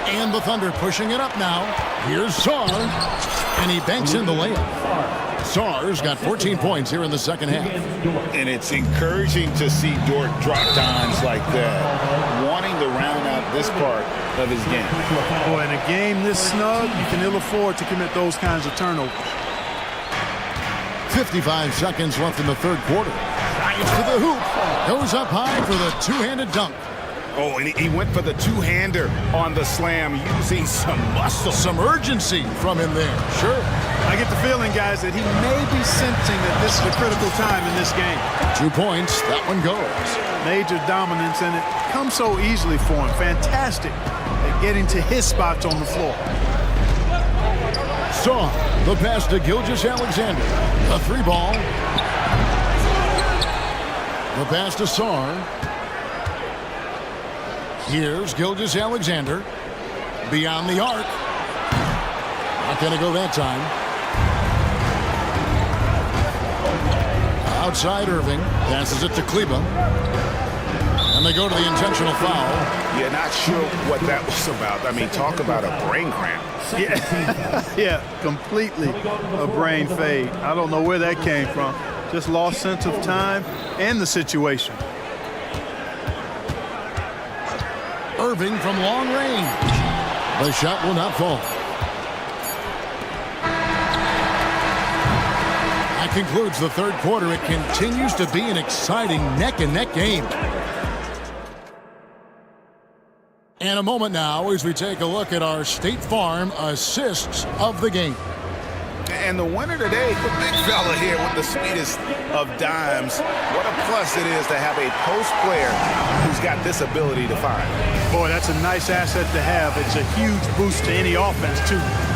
And the Thunder pushing it up now. Here's Czar. And he banks in the layup. Czar's got 14 points here in the second half. And it's encouraging to see Dort drop dimes like that, wanting to round out this part of his game. Boy, in a game this snug, you can ill afford to commit those kinds of turnovers. 55 seconds left in the third quarter. Drives to the hoop. Goes up high for the two-handed dunk. Oh, and he went for the two-hander on the slam, using some muscle. Some urgency from him there. Sure. I get the feeling, guys, that he may be sensing that this is a critical time in this game. 2 points. That one goes. Major dominance, and it comes so easily for him. Fantastic at getting to his spots on the floor. Saw the pass to Gilgeous-Alexander. A 3-ball. The pass to Czar. Here's Gilgeous-Alexander. Beyond the arc. Not going to go that time. Outside Irving. Passes it to Kleba. And they go to the intentional foul. Yeah, not sure what that was about. I mean, talk about a brain cramp. Yeah, yeah, completely a brain fade. I don't know where that came from. Just lost sense of time and the situation. Irving from long range. The shot will not fall. concludes the third quarter. It continues to be an exciting neck-and-neck game. And a moment now as we take a look at our State Farm assists of the game. And the winner today, the big fella here with the sweetest of dimes. What a plus it is to have a post player who's got this ability to find. Boy, that's a nice asset to have. It's a huge boost to any offense, too.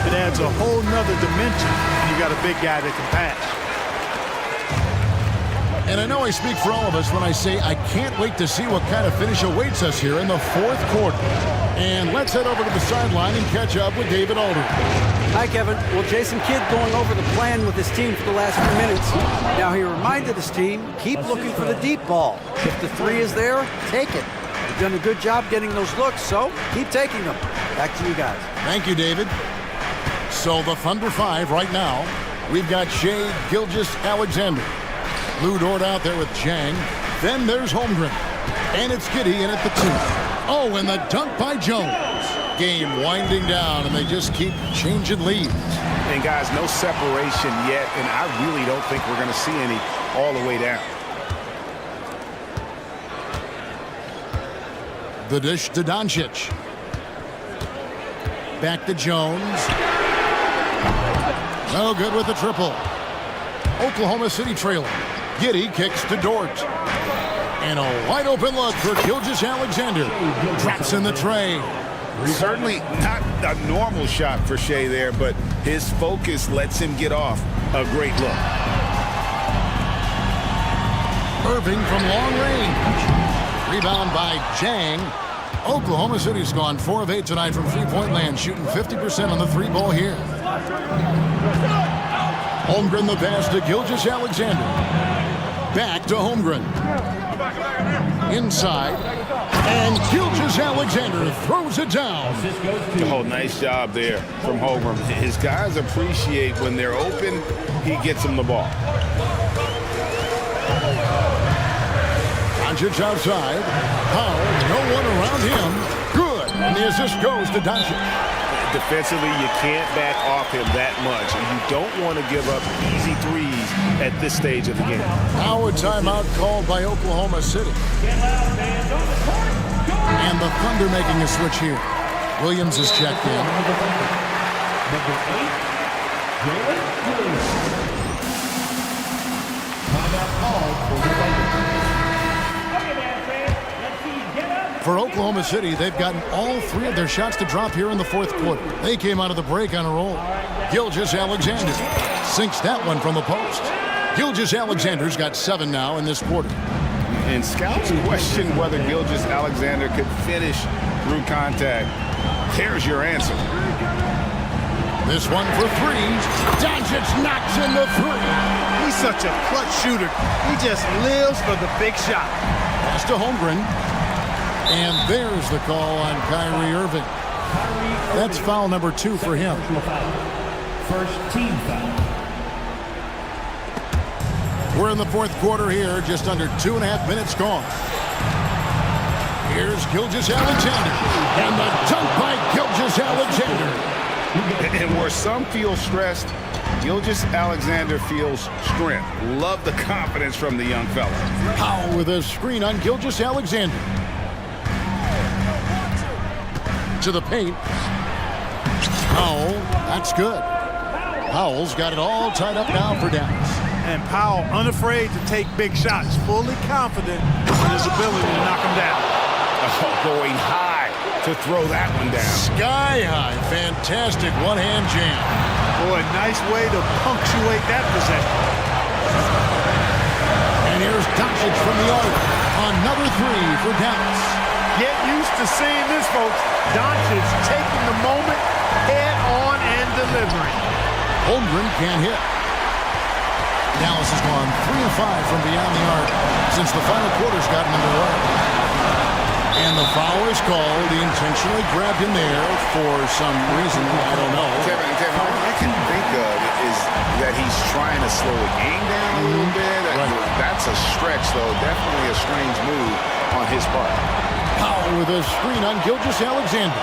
It adds a whole nother dimension when you got a big guy that can pass. And I know I speak for all of us when I say I can't wait to see what kind of finish awaits us here in the fourth quarter. And let's head over to the sideline and catch up with David Aldridge. Hi, Kevin. Well, Jason Kidd going over the plan with his team for the last few minutes. Now he reminded his team, keep looking for the deep ball. If the three is there, take it. You've done a good job getting those looks, so keep taking them. Back to you guys. Thank you, David. So the Thunder 5 right now. We've got Shea Gilgeous-Alexander. Lou Dort out there with Jang. Then there's Holmgren. And it's Giddy in at the 2. Oh, and the dunk by Jones. Game winding down, and they just keep changing leads. And guys, no separation yet, and I really don't think we're going to see any all the way down. The dish to Doncic. Back to Jones. No good with the triple. Oklahoma City trailing. Giddy kicks to Dort. And a wide open look for Gilgeous-Alexander. Drops in the tray. Certainly not a normal shot for Shea there, but his focus lets him get off a great look. Irving from long range. Rebound by Jang. Oklahoma City's gone 4 of 8 tonight from three-point land, shooting 50% on the three ball here. Holmgren the pass to Gilgeous-Alexander. Back to Holmgren. Inside. And Gilgeous-Alexander throws it down. Oh, nice job there from Holmgren. His guys appreciate when they're open, he gets them the ball. Doncic outside. Powell, no one around him. Good. And the assist goes to Doncic. Defensively, you can't back off him that much, and you don't want to give up easy threes at this stage of the game. Now a timeout called by Oklahoma City. And the Thunder making a switch here. Williams is checked in. Number 8, Jalen Williams. Timeout called for the Thunder. For Oklahoma City, they've gotten all 3 of their shots to drop here in the fourth quarter. They came out of the break on a roll. Gilgeous-Alexander sinks that one from the post. Gilgeous-Alexander's got 7 now in this quarter. And scouts question whether Gilgeous-Alexander could finish through contact. Here's your answer. This one for 3. Doncic knocks in the 3. He's such a clutch shooter. He just lives for the big shot. Pass to Holmgren. And there's the call on Kyrie Irving. That's foul number 2 for him. First team foul. We're in the fourth quarter here, just under 2.5 minutes gone. Here's Gilgeous-Alexander. And the dunk by Gilgeous-Alexander. And where some feel stressed, Gilgeous-Alexander feels strength. Love the confidence from the young fella. Powell with a screen on Gilgeous-Alexander. To the paint. Powell, that's good. Powell's got it all tied up now for Dallas. And Powell unafraid to take big shots, fully confident in his ability to knock them down. Oh, going high to throw that one down. Sky high, fantastic one-hand jam. Boy, nice way to punctuate that possession. And here's Doncic from the arc. Another 3 for Dallas. Get used to seeing this, folks. Doncic taking the moment head on and delivering. Holmgren can't hit. Dallas has gone 3 of 5 from beyond the arc since the final quarter's gotten underway. And the foul is called. He intentionally grabbed him there for some reason. I don't know. Kevin, all I can think of is that he's trying to slow the game down a little bit. Right. That's a stretch, though. Definitely a strange move on his part. Powell with a screen on Gilgeous-Alexander.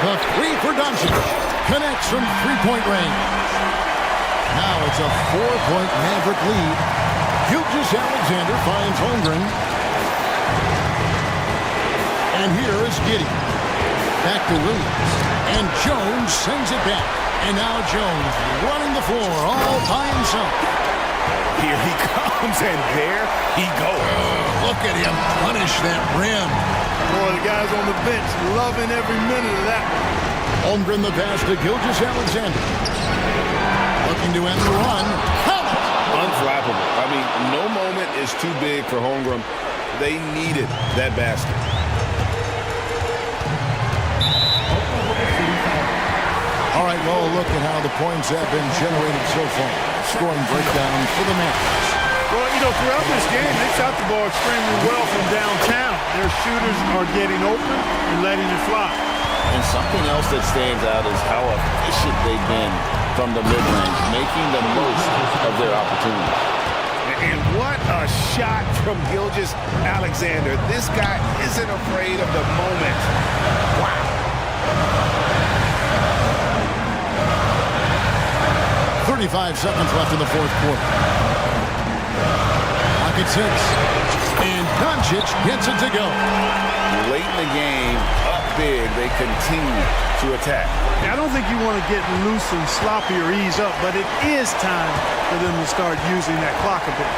The 3 for Doncic. Connects from three-point range. Now it's a 4-point Maverick lead. Gilgeous Alexander finds Holmgren. And here is Giddey. Back to Williams. And Jones sends it back. And now Jones running the floor all by himself. Here he comes, and there he goes. Look at him punish that rim. Boy, the guys on the bench loving every minute of that. Holmgren the pass to Gilgeous Alexander. Looking to end the run. Unflappable. I mean, no moment is too big for Holmgren. They needed that basket. All right, well, look at how the points have been generated so far. Scoring breakdown for the Mavericks. Well, you know, throughout this game, they shot the ball extremely well from downtown. Their shooters are getting open and letting it fly. And something else that stands out is how efficient they've been from the mid-range, making the most of their opportunities. And what a shot from Gilgeous Alexander. This guy isn't afraid of the moment. Wow. 35 seconds left in the fourth quarter. Pocket 6. And Doncic gets it to go. Late in the game, up big, they continue to attack. I don't think you want to get loose and sloppy or ease up, but it is time for them to start using that clock a bit.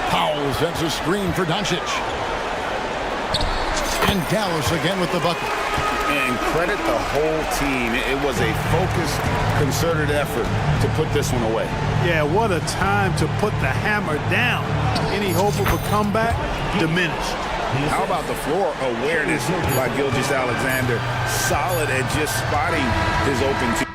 Powell sets a screen for Doncic. And Dallas again with the bucket. And credit the whole team. It was a focused, concerted effort to put this one away. Yeah, what a time to put the hammer down. Any hope of a comeback diminished. How about the floor awareness by Gilgeous Alexander? Solid at just spotting his open team.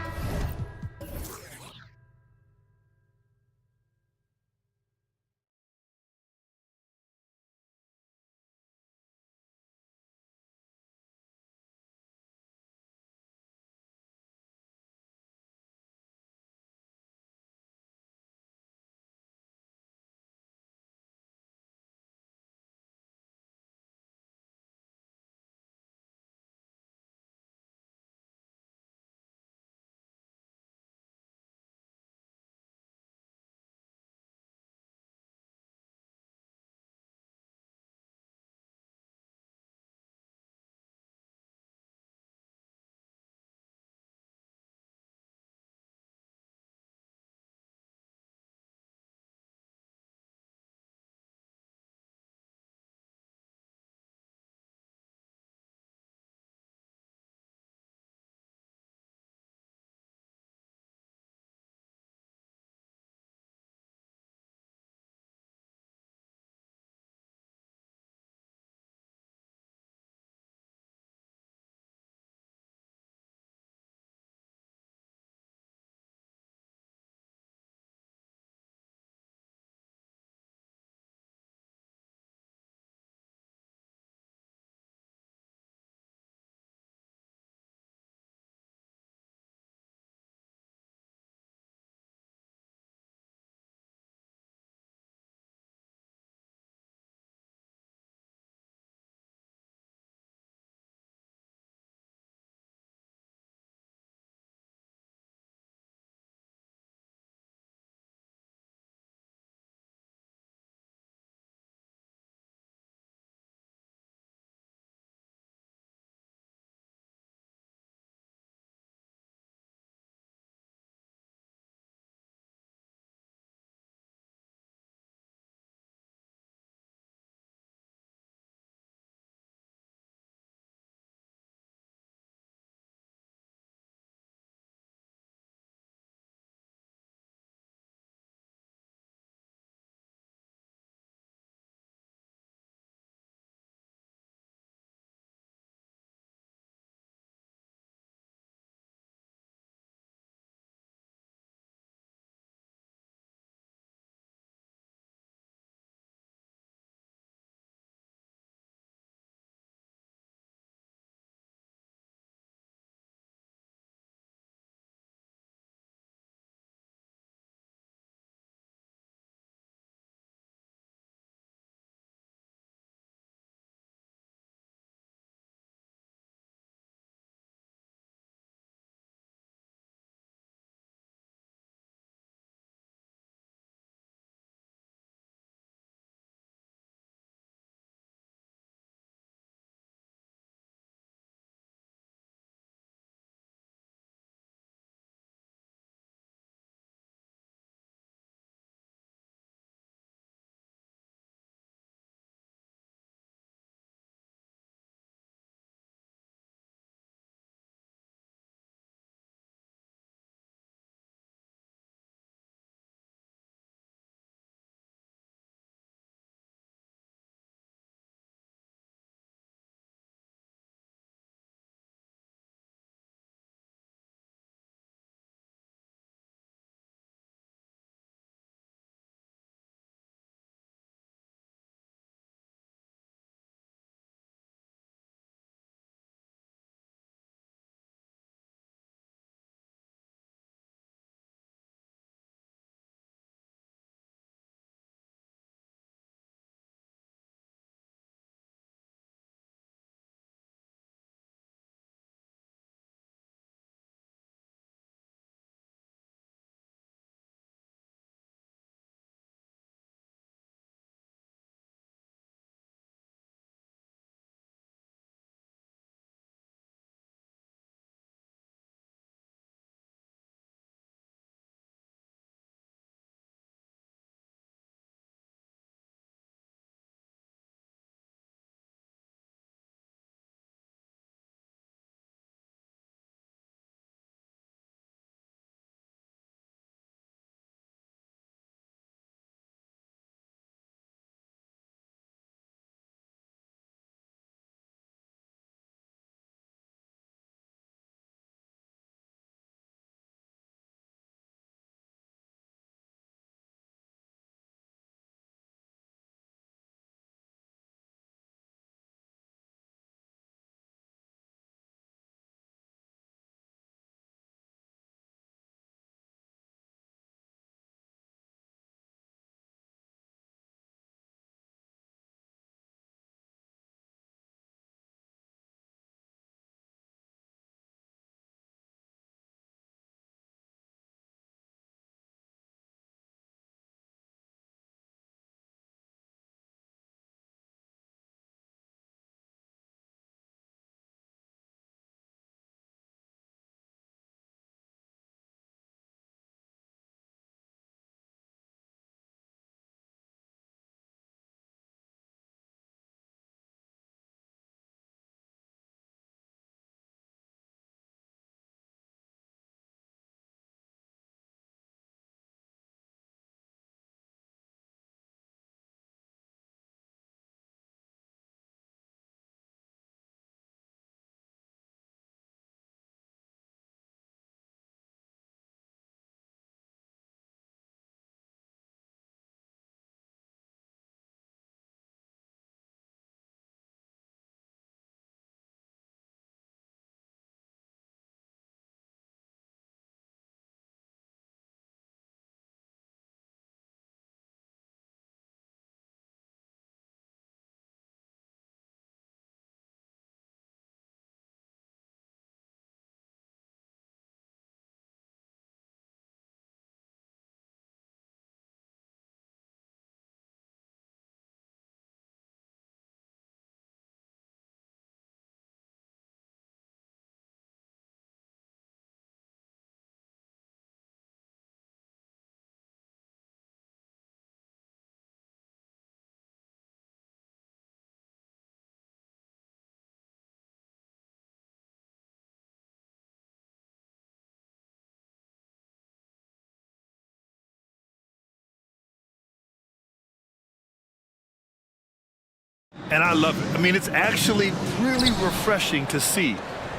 And I love it. I mean, it's actually really refreshing to see.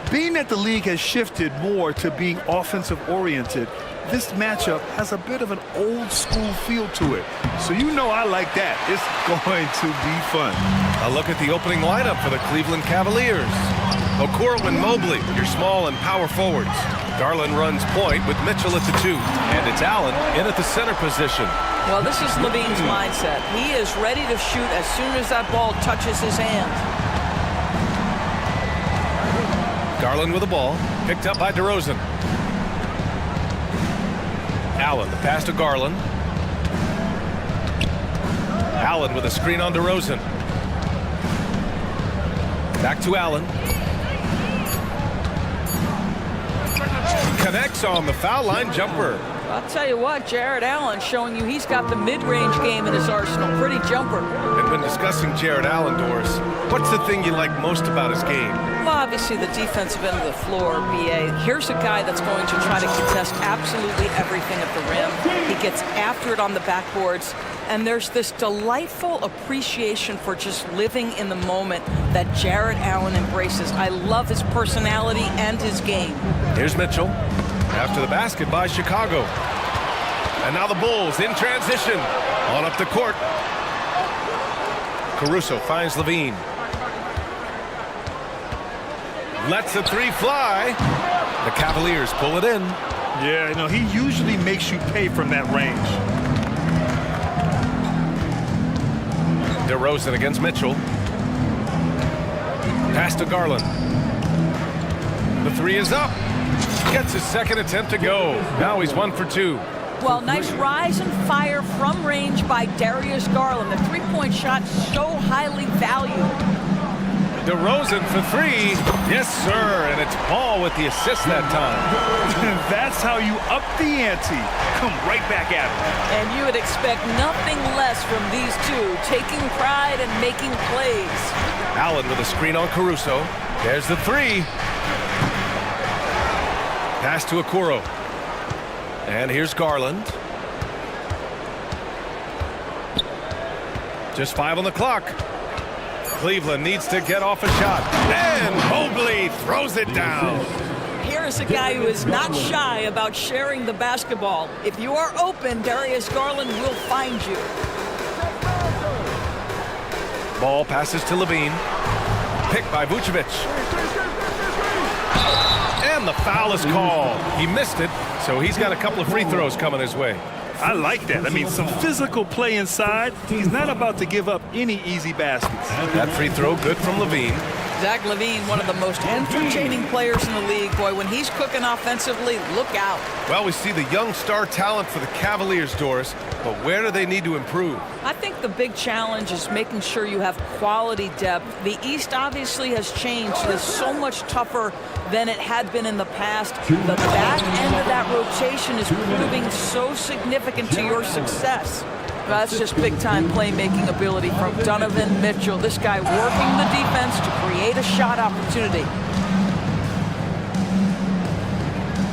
Being that the league has shifted more to being offensive-oriented, this matchup has a bit of an old-school feel to it. So you know I like that. It's going to be fun. A look at the opening lineup for the Cleveland Cavaliers. Okoro and Mobley, your small and power forwards. Garland runs point with Mitchell at the 2. And it's Allen in at the center position. Well, this is Levine's mindset. He is ready to shoot as soon as that ball touches his hand. Garland with the ball, picked up by DeRozan. Allen, the pass to Garland. Allen with a screen on DeRozan. Back to Allen. Connects on the foul line jumper. I'll tell you what, Jared Allen showing you he's got the mid-range game in his arsenal. Pretty jumper. And when discussing Jared Allen, Doris, what's the thing you like most about his game? Well, obviously the defensive end of the floor, BA. Here's a guy that's going to try to contest absolutely everything at the rim. He gets after it on the backboards. And there's this delightful appreciation for just living in the moment that Jared Allen embraces. I love his personality and his game. Here's Mitchell. After the basket by Chicago. And now the Bulls in transition. On up the court. Caruso finds Levine. Lets the 3 fly. The Cavaliers pull it in. Yeah, no, he usually makes you pay from that range. DeRozan against Mitchell. Pass to Garland. The 3 is up. Gets his second attempt to go. Now he's 1 for 2. Well, nice rise and fire from range by Darius Garland. The three-point shot so highly valued. DeRozan for 3. Yes, sir. And it's Ball with the assist that time. That's how you up the ante. Come right back at him. And you would expect nothing less from these two, taking pride and making plays. Allen with a screen on Caruso. There's the 3. Pass to Okoro. And here's Garland. Just 5 on the clock. Cleveland needs to get off a shot. And Mobley throws it down. Here is a guy who is not shy about sharing the basketball. If you are open, Darius Garland will find you. Ball passes to Levine. Picked by Vucevic. And the foul is called. He missed it, so he's got a couple of free throws coming his way. I like that. I mean, some physical play inside. He's not about to give up any easy baskets. That free throw good from Levine. Zach LaVine, one of the most entertaining players in the league. Boy, when he's cooking offensively, look out. Well, we see the young star talent for the Cavaliers, Doris, but where do they need to improve? I think the big challenge is making sure you have quality depth. The East obviously has changed. It is so much tougher than it had been in the past. The back end of that rotation is proving so significant to your success. That's just big-time playmaking ability from Donovan Mitchell. This guy working the defense to create a shot opportunity.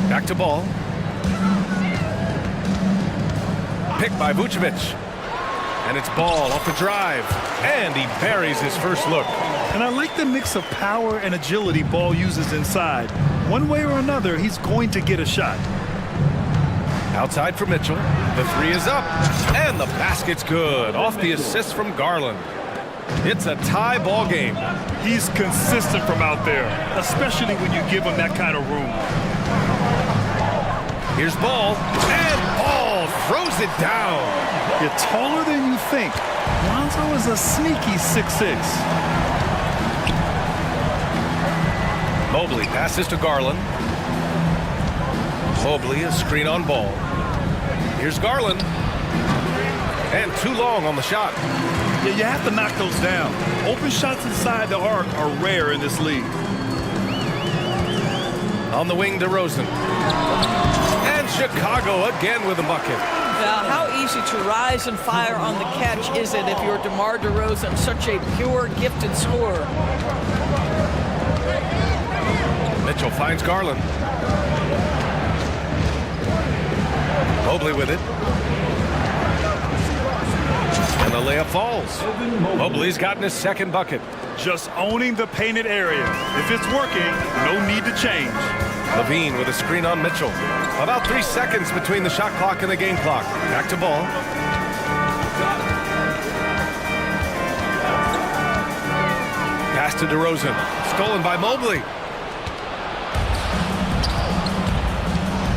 Back to Ball. Picked by Vucevic. And it's Ball off the drive. And he buries his first look. And I like the mix of power and agility Ball uses inside. One way or another, he's going to get a shot. Outside for Mitchell. The 3 is up. And the basket's good. Off the assist from Garland. It's a tie ball game. He's consistent from out there, especially when you give him that kind of room. Here's Ball. And Ball throws it down. You're taller than you think. Lonzo is a sneaky 6'6". Mobley passes to Garland. Mobley, a screen on Ball. Here's Garland. And too long on the shot. Yeah, you have to knock those down. Open shots inside the arc are rare in this league. On the wing, DeRozan. And Chicago again with a bucket. Now, how easy to rise and fire on the catch is it if you're DeMar DeRozan, such a pure, gifted scorer? Mitchell finds Garland. Mobley with it. And the layup that falls. Mobley's gotten his second bucket. Just owning the painted area. If it's working, no need to change. Levine with a screen on Mitchell. About 3 seconds between the shot clock and the game clock. Back to ball. Pass to DeRozan. Stolen by Mobley.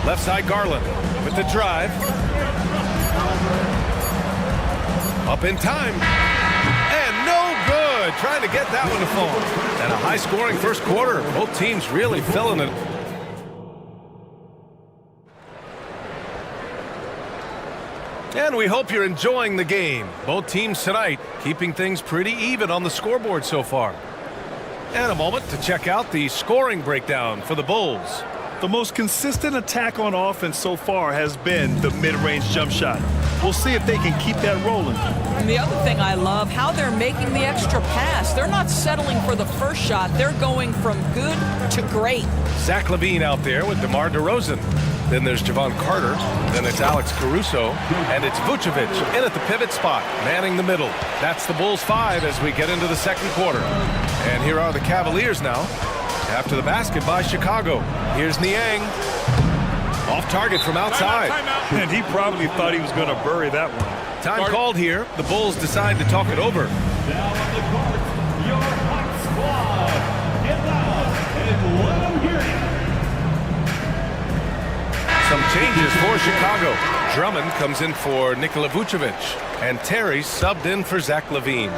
Left side Garland with the drive. Up in time. And no good. Trying to get that one to fall. And a high-scoring first quarter. Both teams really filling it. And we hope you're enjoying the game. Both teams tonight keeping things pretty even on the scoreboard so far. And a moment to check out the scoring breakdown for the Bulls. The most consistent attack on offense so far has been the mid-range jump shot. We'll see if they can keep that rolling. And the other thing I love, how they're making the extra pass. They're not settling for the first shot. They're going from good to great. Zach LaVine out there with DeMar DeRozan. Then there's Javon Carter. Then it's Alex Caruso. And it's Vucevic in at the pivot spot, manning the middle. That's the Bulls 5 as we get into the second quarter. And here are the Cavaliers now. After the basket by Chicago. Here's Niang. Off target from outside. And he probably thought he was going to bury that one. Time called here. The Bulls decide to talk it over. Down on the court, your hot squad. Get loud and let them hear you. Some changes for Chicago. Drummond comes in for Nikola Vucevic. And Terry subbed in for Zach LaVine.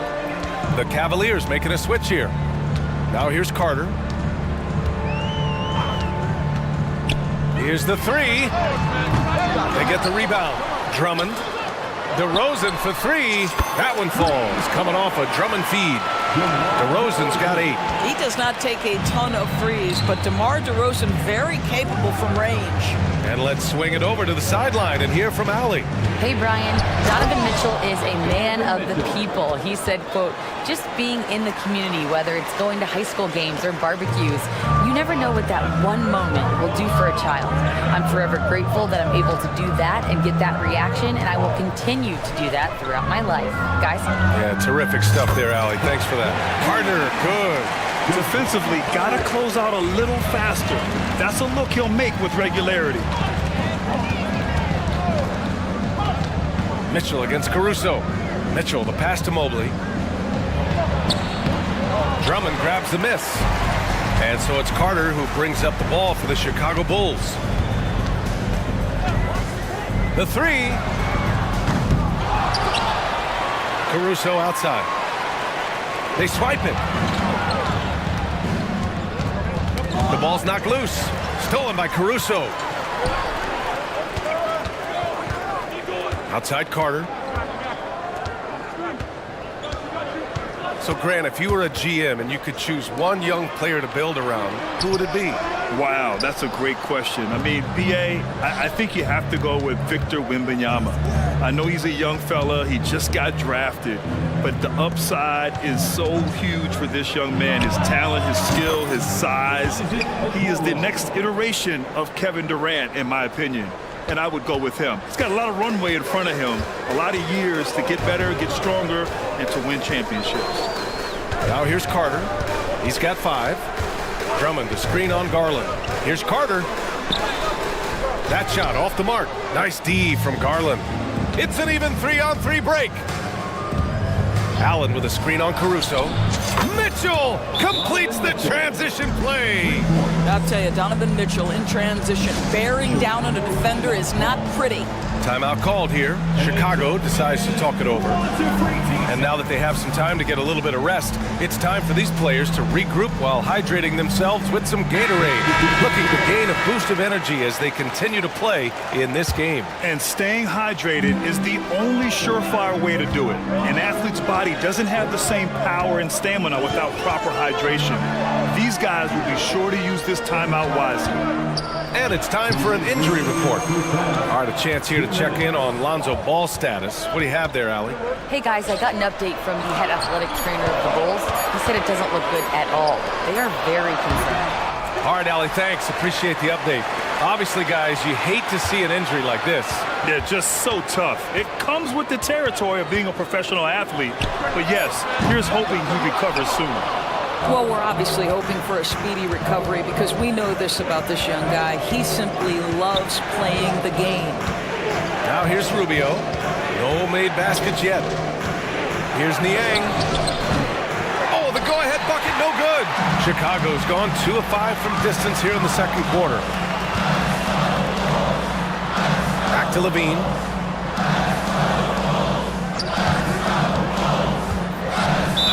The Cavaliers making a switch here. Now here's Carter. Here's the three. They get the rebound. Drummond. DeRozan for three. That one falls. Coming off a Drummond feed. DeRozan's got 8. He does not take a ton of threes, but DeMar DeRozan very capable from range. And let's swing it over to the sideline and hear from Allie. Hey, Brian. Donovan Mitchell is a man of the people. He said, quote, just being in the community, whether it's going to high school games or barbecues, you never know what that one moment will do for a child. I'm forever grateful that I'm able to do that and get that reaction, and I will continue to do that throughout my life. Guys? Yeah, terrific stuff there, Allie. Thanks for that. Carter, good. Defensively, got to close out a little faster. That's a look he'll make with regularity. Mitchell against Caruso. Mitchell, the pass to Mobley. Drummond grabs the miss. And so it's Carter who brings up the ball for the Chicago Bulls. The three. Caruso outside. They swipe it. The ball's knocked loose. Stolen by Caruso. Outside Carter. So, Grant, if you were a GM and you could choose one young player to build around, who would it be? Wow, that's a great question. I mean, BA, I think you have to go with Victor Wembanyama. I know he's a young fella. He just got drafted. But the upside is so huge for this young man. His talent, his skill, his size. He is the next iteration of Kevin Durant, in my opinion. And I would go with him. He's got a lot of runway in front of him, a lot of years to get better, get stronger, and to win championships. Now here's Carter. He's got 5. Drummond, the screen on Garland. Here's Carter. That shot off the mark. Nice D from Garland. It's an even 3-on-3 break. Allen with a screen on Caruso. Mitchell completes the transition play. I'll tell you, Donovan Mitchell in transition, bearing down on a defender is not pretty. Timeout called here. Chicago decides to talk it over. And now that they have some time to get a little bit of rest, it's time for these players to regroup while hydrating themselves with some Gatorade, looking to gain a boost of energy as they continue to play in this game. And staying hydrated is the only surefire way to do it. An athlete's body doesn't have the same power and stamina without proper hydration. These guys will be sure to use this timeout wisely. And it's time for an injury report. All right, a chance here to check in on Lonzo Ball status. What do you have there, Allie? Hey, guys, I got an update from the head athletic trainer of the Bulls. He said it doesn't look good at all. They are very concerned. All right, Allie, thanks. Appreciate the update. Obviously, guys, you hate to see an injury like this. Yeah, just so tough. It comes with the territory of being a professional athlete. But yes, here's hoping he recovers soon. Well, we're obviously hoping for a speedy recovery because we know this about this young guy. He simply loves playing the game. Now here's Rubio. No made baskets yet. Here's Niang. Oh, the go-ahead bucket, no good. Chicago's gone 2 of 5 from distance here in the second quarter. Back to Levine.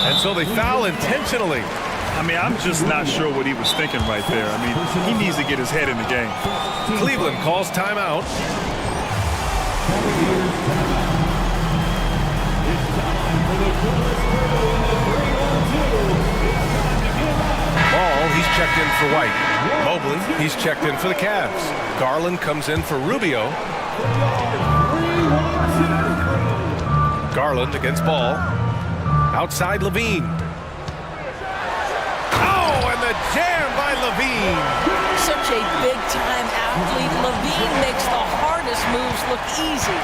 And so they foul intentionally. I mean, I'm just not sure what he was thinking right there. I mean, he needs to get his head in the game. Cleveland calls timeout. Ball, he's checked in for White. Mobley, he's checked in for the Cavs. Garland comes in for Rubio. Garland against Ball. Outside Levine. Oh, and the jam by Levine. Such a big-time athlete. Levine makes the hardest moves look easy.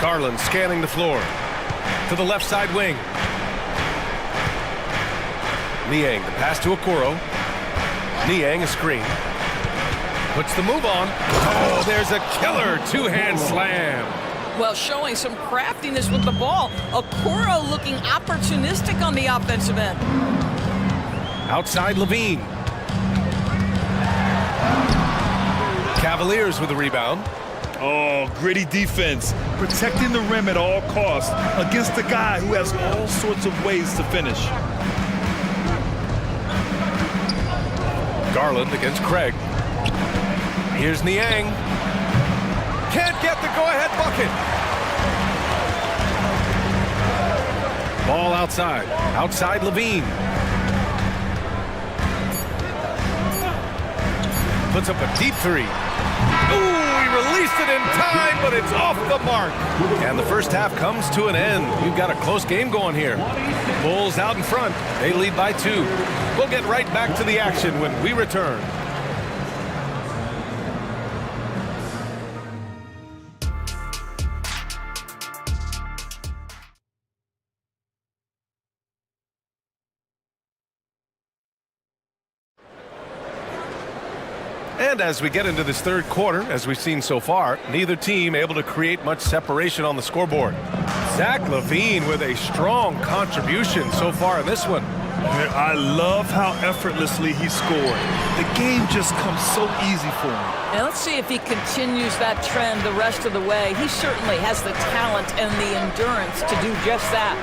Garland scanning the floor. To the left side wing. Niang, the pass to Okoro. Niang, a screen. Puts the move on. Oh, there's a killer two-hand slam. Well, showing some craftiness with the ball. Okoro looking opportunistic on the offensive end. Outside Levine. Cavaliers with the rebound. Oh, gritty defense. Protecting the rim at all costs against a guy who has all sorts of ways to finish. Garland against Craig. Here's Niang. Can't get the go-ahead bucket. Ball outside. Outside Levine. Puts up a deep three. Ooh, he released it in time, but it's off the mark. And the first half comes to an end. We've got a close game going here. Bulls out in front. They lead by 2. We'll get right back to the action when we return. And as we get into this third quarter, as we've seen so far, neither team able to create much separation on the scoreboard. Zach LaVine with a strong contribution so far in this one. I love how effortlessly he scored. The game just comes so easy for him. And let's see if he continues that trend the rest of the way. He certainly has the talent and the endurance to do just that.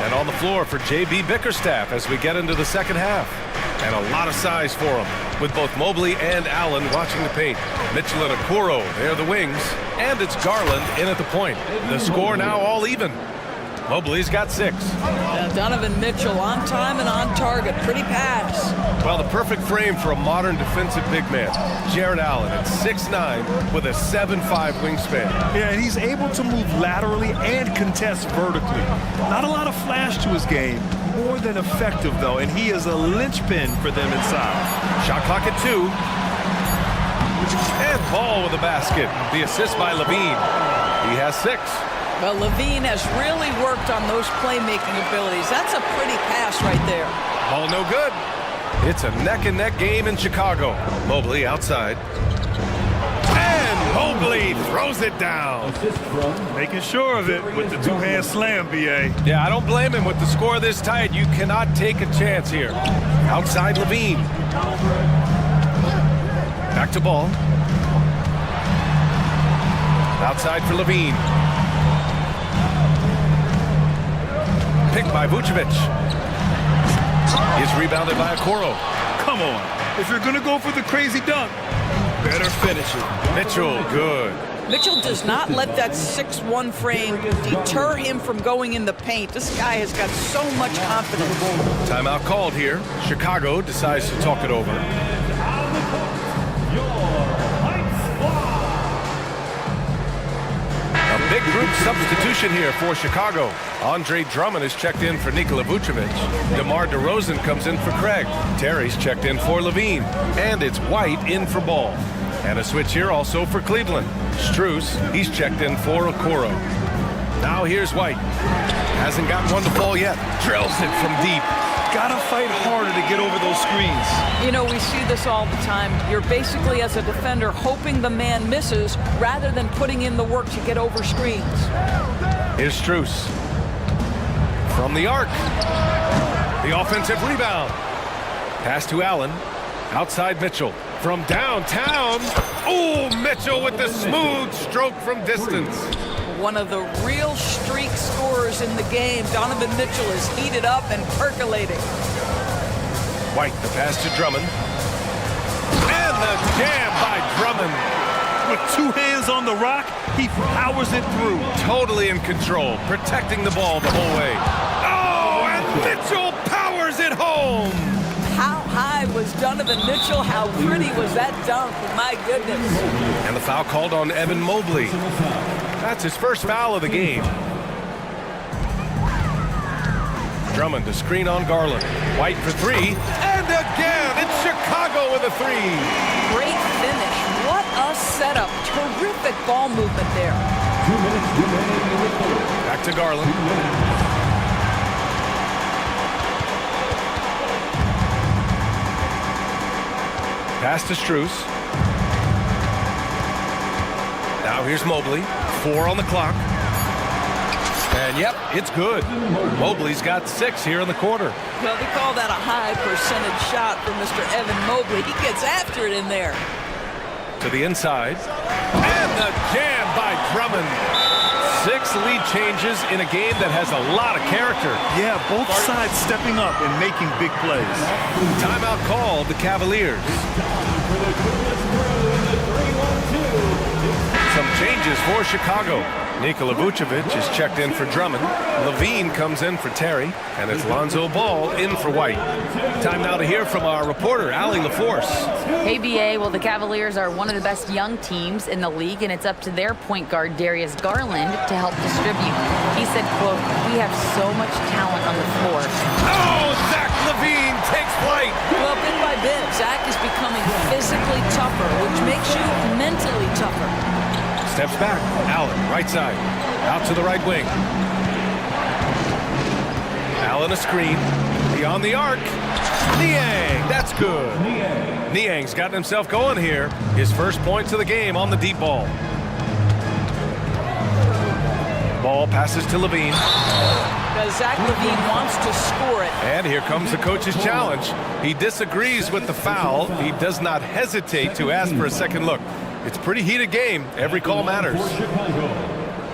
And on the floor for J.B. Bickerstaff as we get into the second half. And a lot of size for him, with both Mobley and Allen watching the paint. Mitchell and Okoro, they're the wings. And it's Garland in at the point. The score now all even. Mobley's got 6. Donovan Mitchell on time and on target. Pretty pass. Well, the perfect frame for a modern defensive big man. Jared Allen at 6'9" with a 7'5" wingspan. Yeah, and he's able to move laterally and contest vertically. Not a lot of flash to his game. More than effective, though, and he is a linchpin for them inside. Shot clock at 2. And Ball with a basket. The assist by Levine. He has 6. Well, Levine has really worked on those playmaking abilities. That's a pretty pass right there. Ball no good. It's a neck-and-neck game in Chicago. Mobley outside. And Mobley throws it down. Making sure of it with the two-hand slam, B.A. Yeah, I don't blame him. With the score this tight, you cannot take a chance here. Outside Levine. Back to Ball. Outside for Levine. Picked by Vucevic. He's rebounded by Okoro. Come on. If you're going to go for the crazy dunk, better finish it. Mitchell, good. Mitchell does not let that 6'1" frame deter him from going in the paint. This guy has got so much confidence. Timeout called here. Chicago decides to talk it over. A Big group substitution here for Chicago. Andre Drummond is checked in for Nikola Vucevic. DeMar DeRozan comes in for Craig. Terry's checked in for Levine. And it's White in for Ball. And a switch here also for Cleveland. Strus, he's checked in for Okoro. Now here's White. Hasn't gotten one to fall yet. Drills it from deep. Gotta fight harder to get over those screens. You know, we see this all the time. You're basically, as a defender, hoping the man misses rather than putting in the work to get over screens. Here's Strus. From the arc. The offensive rebound. Pass to Allen. Outside Mitchell. From downtown. Oh, Mitchell with the smooth stroke from distance. One of the real streak scorers in the game. Donovan Mitchell is heated up and percolating. White, the pass to Drummond. And the jam by Drummond. With two hands on the rock, he powers it through. Totally in control, protecting the ball the whole way. Oh, and Mitchell powers it home. How high was Donovan Mitchell? How pretty was that dunk? My goodness. And the foul called on Evan Mobley. That's his first foul of the game. Drummond to screen on Garland. White for three. And again, it's Chicago with a three. Great finish. What a setup. Terrific ball movement there. 2 minutes remaining in the third. Back to Garland. Pass to Strus. Now here's Mobley. 4 on the clock. And yep, it's good. Mobley's got 6 here in the quarter. Well, we call that a high percentage shot for Mr. Evan Mobley. He gets after it in there. To the inside. And the jam by Drummond. 6 lead changes in a game that has a lot of character. Yeah, both sides stepping up and making big plays. Timeout called the Cavaliers. Some changes for Chicago. Nikola Vucevic is checked in for Drummond. Levine comes in for Terry. And it's Lonzo Ball in for White. Time now to hear from our reporter, Allie LaForce. Hey, BA. Well, the Cavaliers are one of the best young teams in the league, and it's up to their point guard, Darius Garland, to help distribute. He said, quote, "We have so much talent on the floor." Oh, Zach LaVine takes flight. Well, bit by bit, Zach is becoming physically tougher, which makes you mentally tougher. Steps back. Allen, right side. Out to the right wing. Allen a screen. Beyond the arc. Niang, that's good. Niang's gotten himself going here. His first points of the game on the deep ball. Ball passes to Levine. Zach LaVine wants to score it. And here comes the coach's challenge. He disagrees with the foul. He does not hesitate to ask for a second look. It's a pretty heated game. Every call matters.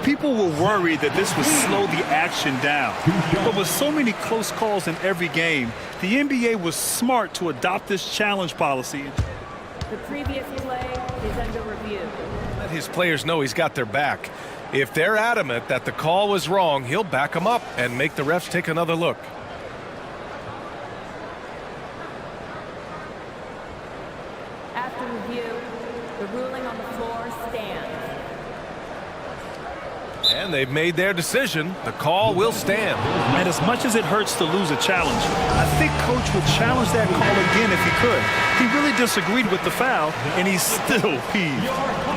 People were worried that this would slow the action down. But with so many close calls in every game, the NBA was smart to adopt this challenge policy. The previous play is under review. Let his players know he's got their back. If they're adamant that the call was wrong, he'll back them up and make the refs take another look. After review, the ruling on the floor stands. And they've made their decision. The call will stand. And as much as it hurts to lose a challenge, I think Coach would challenge that call again if he could. He really disagreed with the foul, and he's still peeved.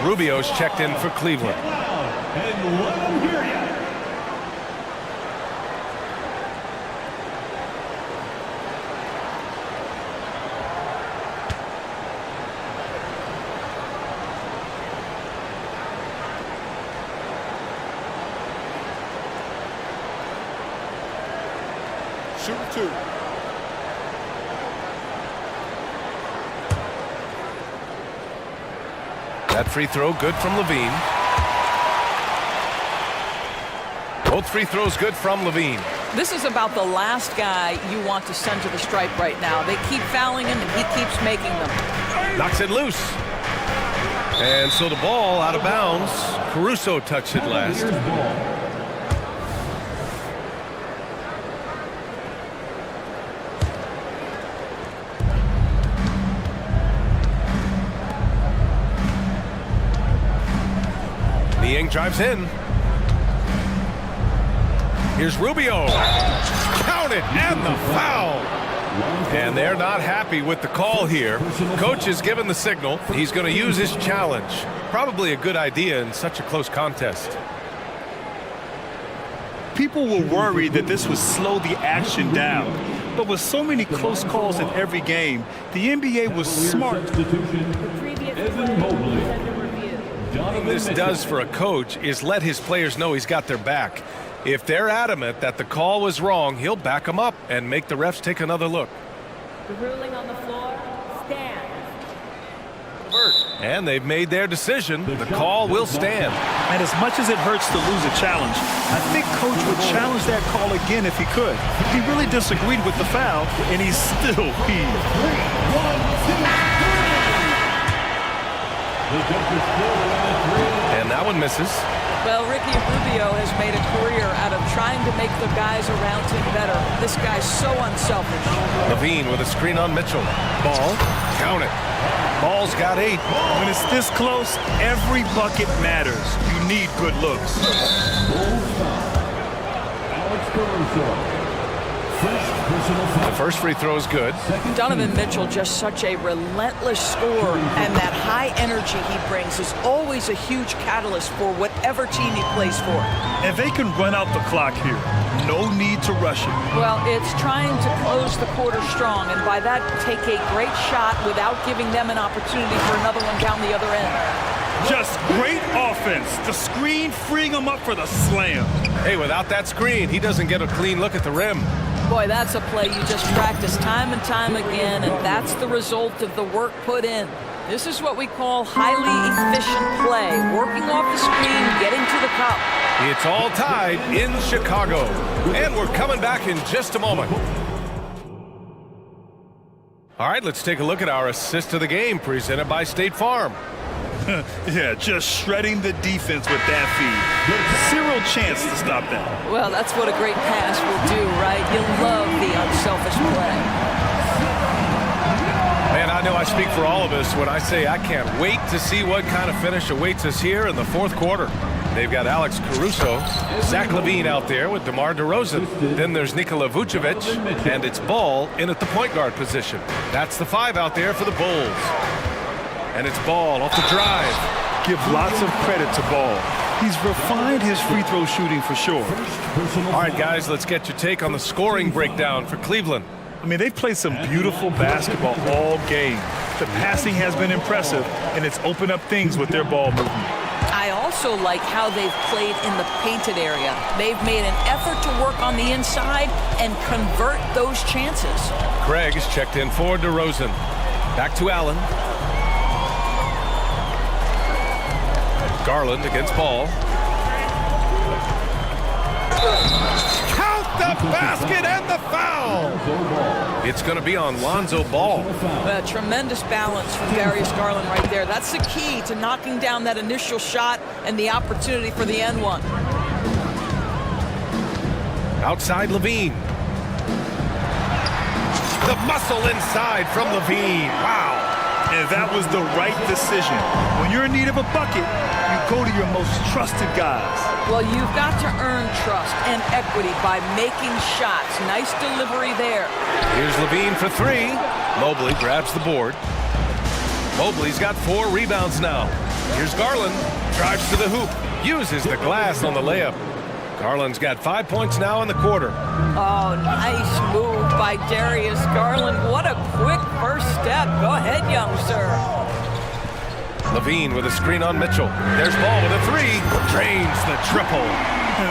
Rubio's checked in for Cleveland. And let them hear ya. Shooting 2. That free throw good from Levine. Both free throws good from Levine. This is about the last guy you want to send to the stripe right now. They keep fouling him, and he keeps making them. Knocks it loose. And so the ball out of bounds. Caruso touched it last. Niang drives in. Here's Rubio. Count it, and the foul. And they're not happy with the call here. Coach has given the signal. He's going to use his challenge. Probably a good idea in such a close contest. People were worried that this would slow the action down. But with so many close calls in every game, the NBA was smart. What this does for a coach is let his players know he's got their back. If they're adamant that the call was wrong, he'll back them up and make the refs take another look. The ruling on the floor stands. And they've made their decision. The call will stand. And as much as it hurts to lose a challenge, I think Coach would challenge that call again if he could. He really disagreed with the foul, and he's still peeved. And that one misses. Well, Ricky Rubio has made a career out of trying to make the guys around him better. This guy's so unselfish. Levine with a screen on Mitchell. Ball, count it. Ball's got 8. When it's this close, every bucket matters. You need good looks. The first free throw is good. Donovan Mitchell, just such a relentless scorer, and that high energy he brings is always a huge catalyst for whatever team he plays for. And they can run out the clock here. No need to rush it. Well, it's trying to close the quarter strong, and by that, take a great shot without giving them an opportunity for another one down the other end. Just great offense. The screen freeing him up for the slam. Hey, without that screen, he doesn't get a clean look at the rim. Boy, that's a play you just practice time and time again, and that's the result of the work put in. This is what we call highly efficient play, working off the screen, getting to the cup. It's all tied in Chicago, and we're coming back in just a moment. All right, let's take a look at our assist of the game presented by State Farm. Yeah, just shredding the defense with that feed. Zero chance to stop that. Well, that's what a great pass will do, right? You'll love the unselfish play. Man, I know I speak for all of us when I say I can't wait to see what kind of finish awaits us here in the fourth quarter. They've got Alex Caruso, Zach LaVine out there with DeMar DeRozan. Then there's Nikola Vucevic, and it's Ball in at the point guard position. That's the 5 out there for the Bulls. And it's Ball off the drive. Give lots of credit to Ball. He's refined his free throw shooting for sure. All right, guys, let's get your take on the scoring breakdown for Cleveland. I mean, they've played some beautiful basketball all game. The passing has been impressive, and it's opened up things with their ball movement. I also like how they've played in the painted area. They've made an effort to work on the inside and convert those chances. Craig is checked in for DeRozan. Back to Allen. Garland against Ball. Count the basket and the foul! It's going to be on Lonzo Ball. Tremendous balance from Darius Garland right there. That's the key to knocking down that initial shot and the opportunity for the end one. Outside LaVine. The muscle inside from LaVine. Wow. And that was the right decision. When you're in need of a bucket, you go to your most trusted guys. Well, you've got to earn trust and equity by making shots. Nice delivery there. Here's LaVine for 3. Mobley grabs the board. Mobley's got 4 rebounds now. Here's Garland. Drives to the hoop. Uses the glass on the layup. Garland's got 5 points now in the quarter. Oh, nice move by Darius Garland. What a quick first step. Go ahead, young sir. LaVine with a screen on Mitchell. There's Ball with a 3. Drains the triple.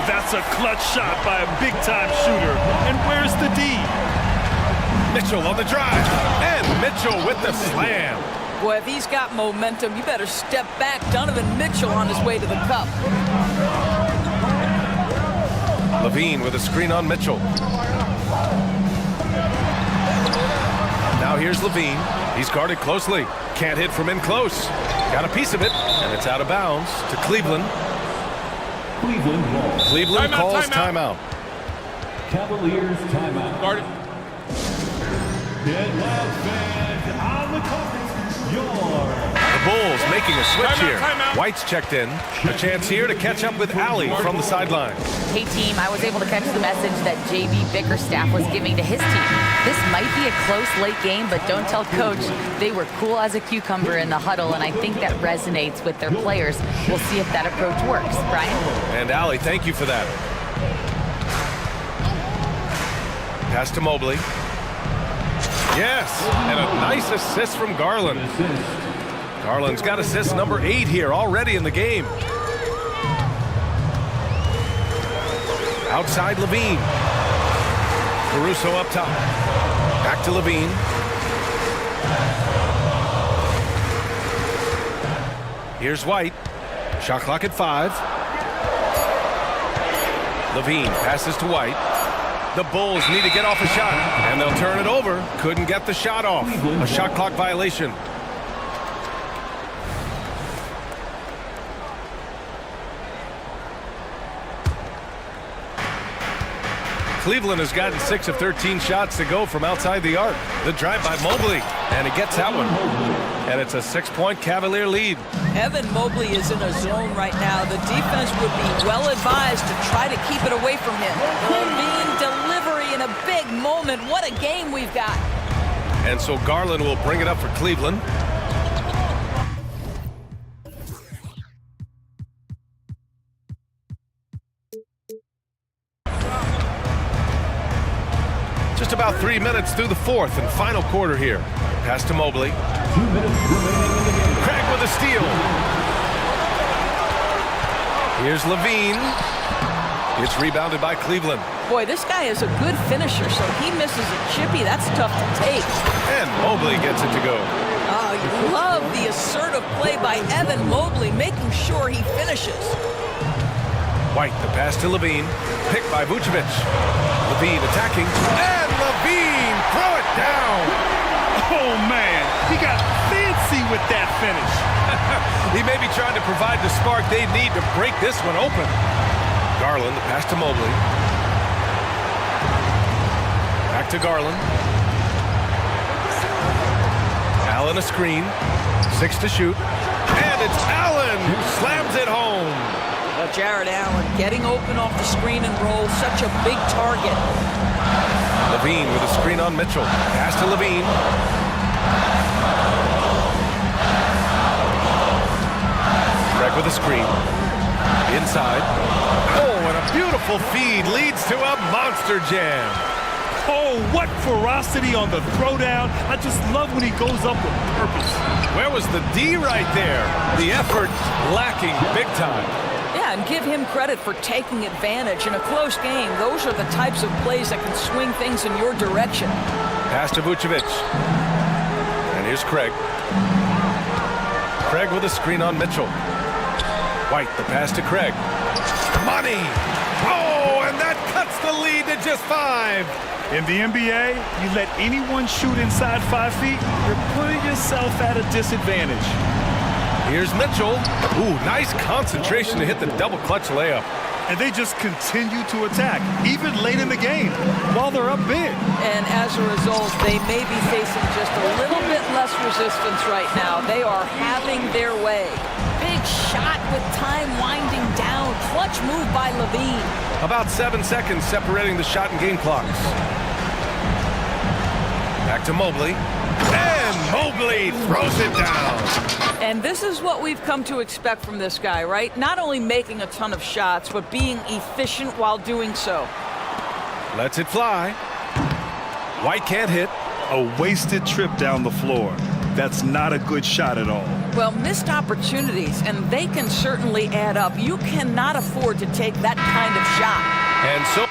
That's a clutch shot by a big-time shooter. And where's the D? Mitchell on the drive. And Mitchell with the slam. Boy, if he's got momentum, you better step back. Donovan Mitchell on his way to the cup. LaVine with a screen on Mitchell. Now here's LaVine. He's guarded closely. Can't hit from in close. Got a piece of it, and it's out of bounds to Cleveland. Cleveland calls timeout. Cavaliers timeout. Guarded. Get loud, fans. On the court, The Bulls making a switch here. White's checked in. A chance here to catch up with Allie from the sideline. Hey team, I was able to catch the message that JB Bickerstaff was giving to his team. This might be a close late game, but don't tell coach. They were cool as a cucumber in the huddle, and I think that resonates with their players. We'll see if that approach works. Brian? And Allie, thank you for that. Pass to Mobley. Yes, and a nice assist from Garland. Garland's got assist number 8 here already in the game. Outside Levine. Caruso up top. Back to Levine. Here's White. Shot clock at 5. Levine passes to White. The Bulls need to get off a shot, and they'll turn it over. Couldn't get the shot off. A shot clock violation. Cleveland has gotten 6 of 13 shots to go from outside the arc. The drive by Mobley, and he gets that one. And it's a 6-point Cavalier lead. Evan Mobley is in a zone right now. The defense would be well advised to try to keep it away from him. Levine delivery in a big moment. What a game we've got. And so Garland will bring it up for Cleveland. Just about 3 minutes through the fourth and final quarter here. Pass to Mobley. Craig with a steal. Here's Levine. It's rebounded by Cleveland. Boy, this guy is a good finisher, so he misses a chippy. That's tough to take. And Mobley gets it to go. Oh, you love the assertive play by Evan Mobley, making sure he finishes. White, the pass to Levine. Picked by Vucevic. Levine attacking. And Levine, throw it down. Oh, man. He got fancy with that finish. He may be trying to provide the spark they need to break this one open. Garland, the pass to Mobley. Back to Garland. Allen a screen. 6 to shoot. And it's Allen who slams it home. Jared Allen getting open off the screen and roll. Such a big target. Levine with a screen on Mitchell. Pass to Levine. Craig with a screen. Inside. Oh, and a beautiful feed leads to a monster jam. Oh, what ferocity on the throwdown. I just love when he goes up with purpose. Where was the D right there? The effort lacking big time. Yeah, and give him credit for taking advantage. In a close game, those are the types of plays that can swing things in your direction. Pass to Vucevic. And here's Craig. Craig with a screen on Mitchell. White, the pass to Craig. Money! Oh, and that cuts the lead to just 5. In the NBA, you let anyone shoot inside 5 feet, you're putting yourself at a disadvantage. Here's Mitchell. Ooh, nice concentration to hit the double clutch layup. And they just continue to attack, even late in the game, while they're up big. And as a result, they may be facing just a little bit less resistance right now. They are having their way. Big shot with time winding down. Clutch move by Levine. About 7 seconds separating the shot and game clocks. Back to Mobley. And Mobley throws it down. And this is what we've come to expect from this guy, right? Not only making a ton of shots, but being efficient while doing so. Lets it fly. White can't hit. A wasted trip down the floor. That's not a good shot at all. Well, missed opportunities, and they can certainly add up. You cannot afford to take that kind of shot. And so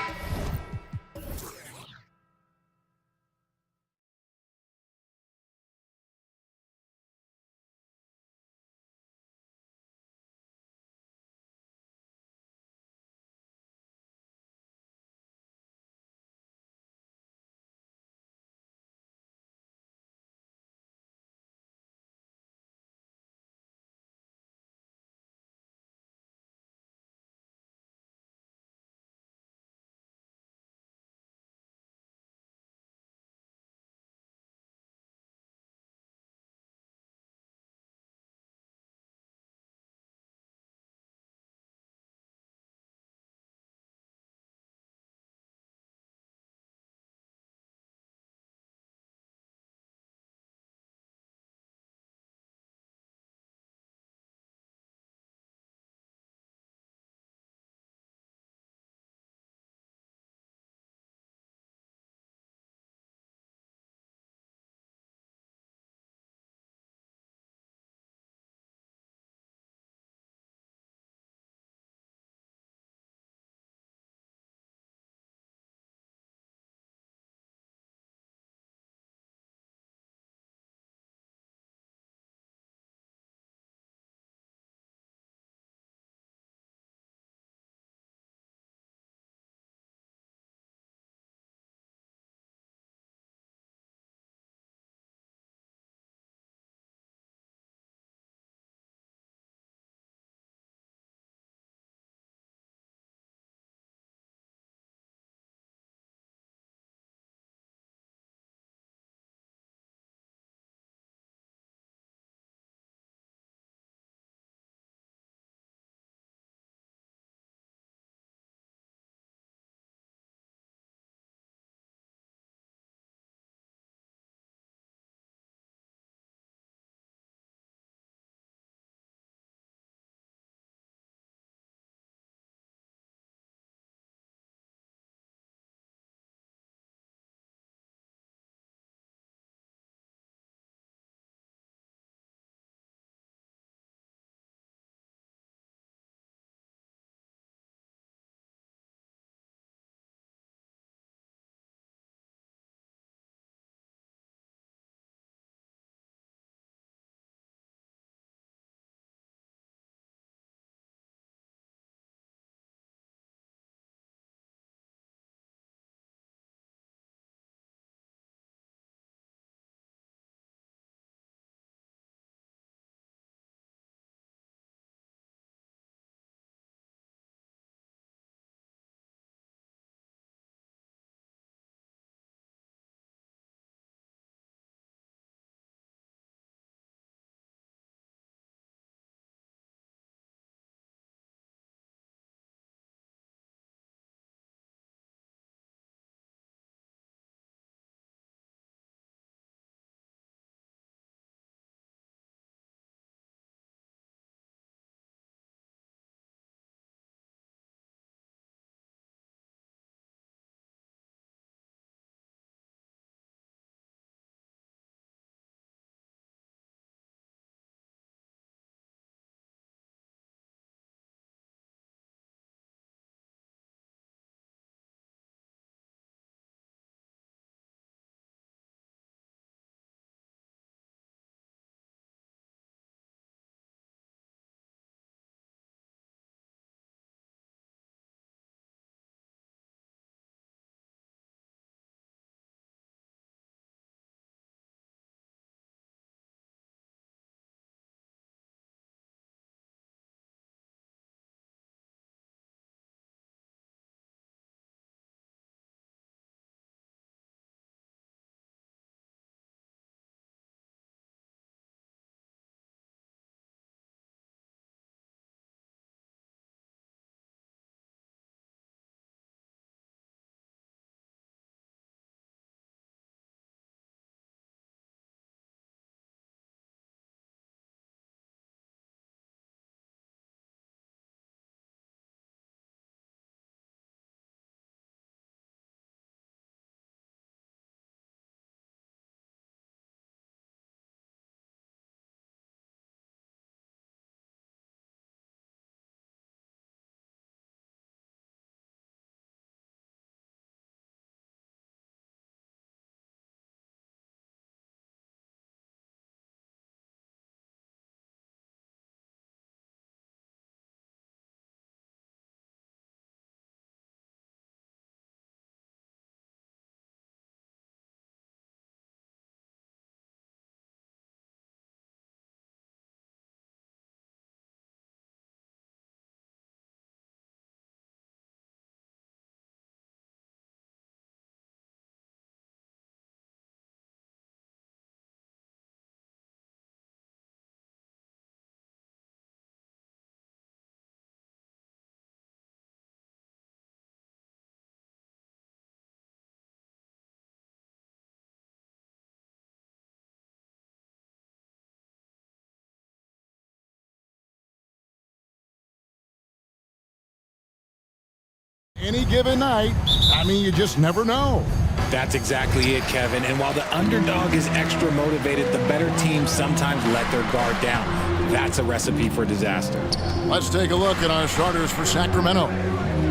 Any given night, I mean, you just never know. That's exactly it, Kevin. And while the underdog is extra motivated, the better teams sometimes let their guard down. That's a recipe for disaster. Let's take a look at our starters for Sacramento.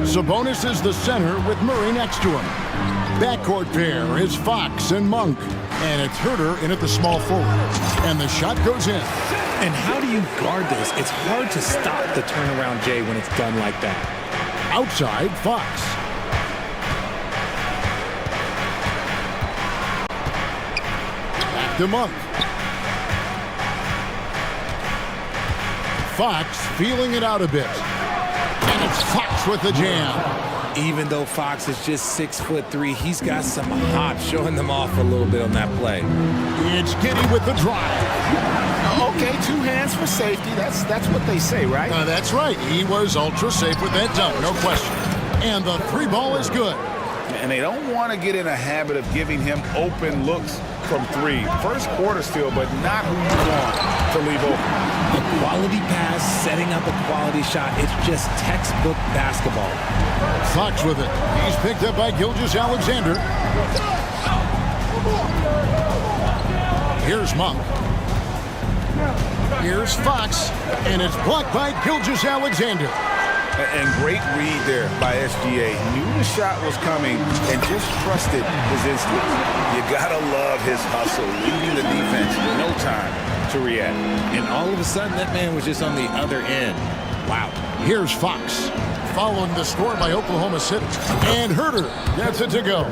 Sabonis is the center with Murray next to him. Backcourt pair is Fox and Monk. And it's Herter in at the small forward. And the shot goes in. And how do you guard this? It's hard to stop the turnaround J when it's done like that. Outside, Fox. Back to Monk. Fox feeling it out a bit. And it's Fox with the jam. Even though Fox is just 6'3", he's got some hop, showing them off a little bit on that play. It's Giddey with the drive. Okay, 2 hands for safety. That's what they say, right? That's right. He was ultra safe with that dunk, no question. And the 3 ball is good. And they don't want to get in a habit of giving him open looks from 3. First quarter still, but not who you want to leave open. A quality pass, setting up a quality shot. It's just textbook basketball. Fox with it. He's picked up by Gilgeous-Alexander. Here's Monk. Here's Fox. And it's blocked by Gilgeous-Alexander. And great read there by SGA. Knew the shot was coming and just trusted his instincts. You gotta love his hustle, leading the defense in no time to react. And all of a sudden, that man was just on the other end. Wow. Here's Fox, following the score by Oklahoma City. And Herter gets it to go.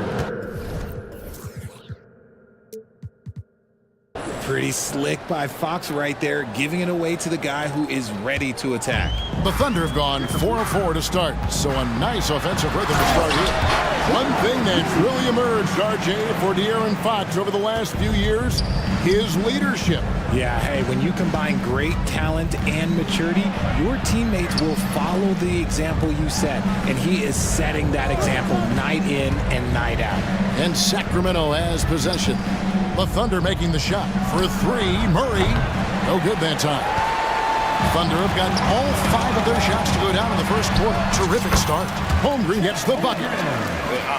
Pretty slick by Fox right there, giving it away to the guy who is ready to attack. The Thunder have gone 4 of 4 to start, so a nice offensive rhythm to start here. One thing that's really emerged, RJ, for De'Aaron Fox over the last few years, his leadership. Yeah, hey, when you combine great talent and maturity, your teammates will follow the example you set, and he is setting that example night in and night out. And Sacramento has possession. The Thunder making the shot for 3. Murray, no good that time. Thunder have gotten all 5 of their shots to go down in the first quarter. Terrific start. Holmgren gets the bucket.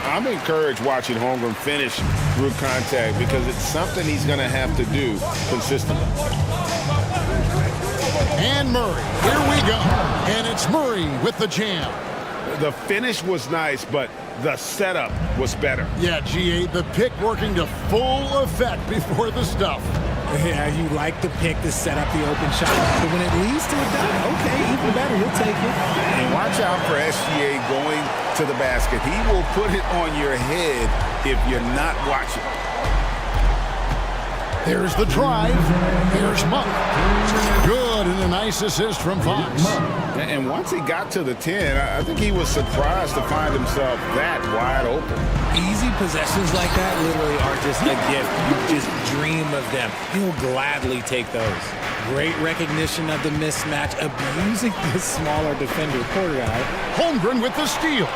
I'm encouraged watching Holmgren finish through contact because it's something he's going to have to do consistently. And Murray, here we go. And it's Murray with the jam. The finish was nice, but the setup was better. Yeah, GA, the pick working to full effect before the stuff. Yeah, you like the pick to set up the open shot, but when it leads to a dunk, okay, even better, he'll take it. And watch out for SGA going to the basket. He will put it on your head if you're not watching. There's the drive. Here's Monk. Good, and a nice assist from Fox. And once he got to the 10, I think he was surprised to find himself that wide open. Easy possessions like that literally are just a gift. You just dream of them. He'll gladly take those. Great recognition of the mismatch, abusing the smaller defender, poor guy. Holmgren with the steal.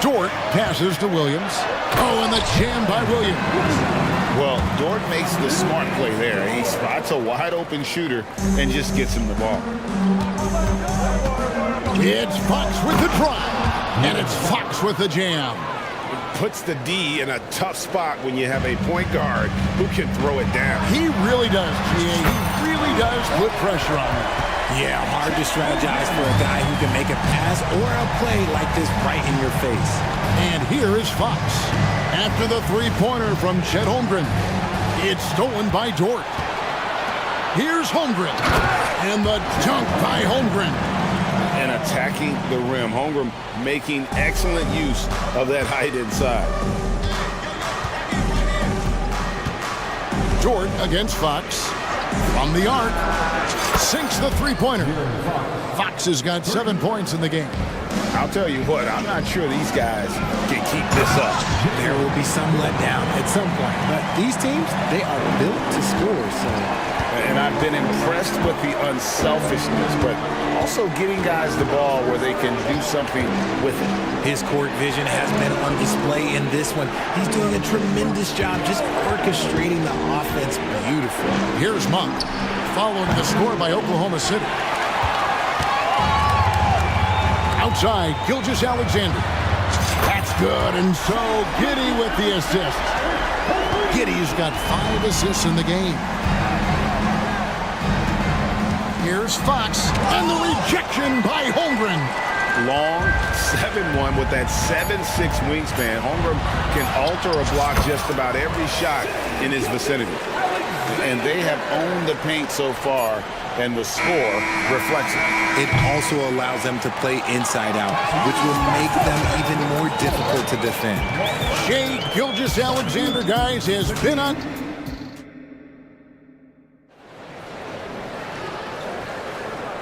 Dort passes to Williams. Oh, and the jam by Williams. Well, Dort makes the smart play there. He spots a wide-open shooter and just gets him the ball. It's Fox with the drive. And it's Fox with the jam. It puts the D in a tough spot when you have a point guard who can throw it down. He really does, GA. He really does put pressure on him. Yeah, hard to strategize for a guy who can make a pass or a play like this right in your face. And here is Fox. After the three-pointer from Chet Holmgren. It's stolen by Dort. Here's Holmgren. And the dunk by Holmgren. And attacking the rim. Holmgren making excellent use of that height inside. Dort against Fox. From the arc. Sinks the three-pointer. Fox has got 7 points in the game. I'll tell you what, I'm not sure these guys can keep this up. There will be some letdown at some point, but these teams, they are built to score. So. And I've been impressed with the unselfishness, but also getting guys the ball where they can do something with it. His court vision has been on display in this one. He's doing a tremendous job just orchestrating the offense beautifully. Here's Monk, following the score by Oklahoma City. Outside, Gilgeous-Alexander. That's good, and so Giddey with the assist. Giddey's got 5 assists in the game. Here's Fox, and the rejection by Holmgren. Long 7-1 with that 7'6" wingspan. Holmgren can alter a block just about every shot in his vicinity. And they have owned the paint so far, and the score reflects it. It also allows them to play inside out, which will make them even more difficult to defend. Shea Gilgeous-Alexander, guys, has been on...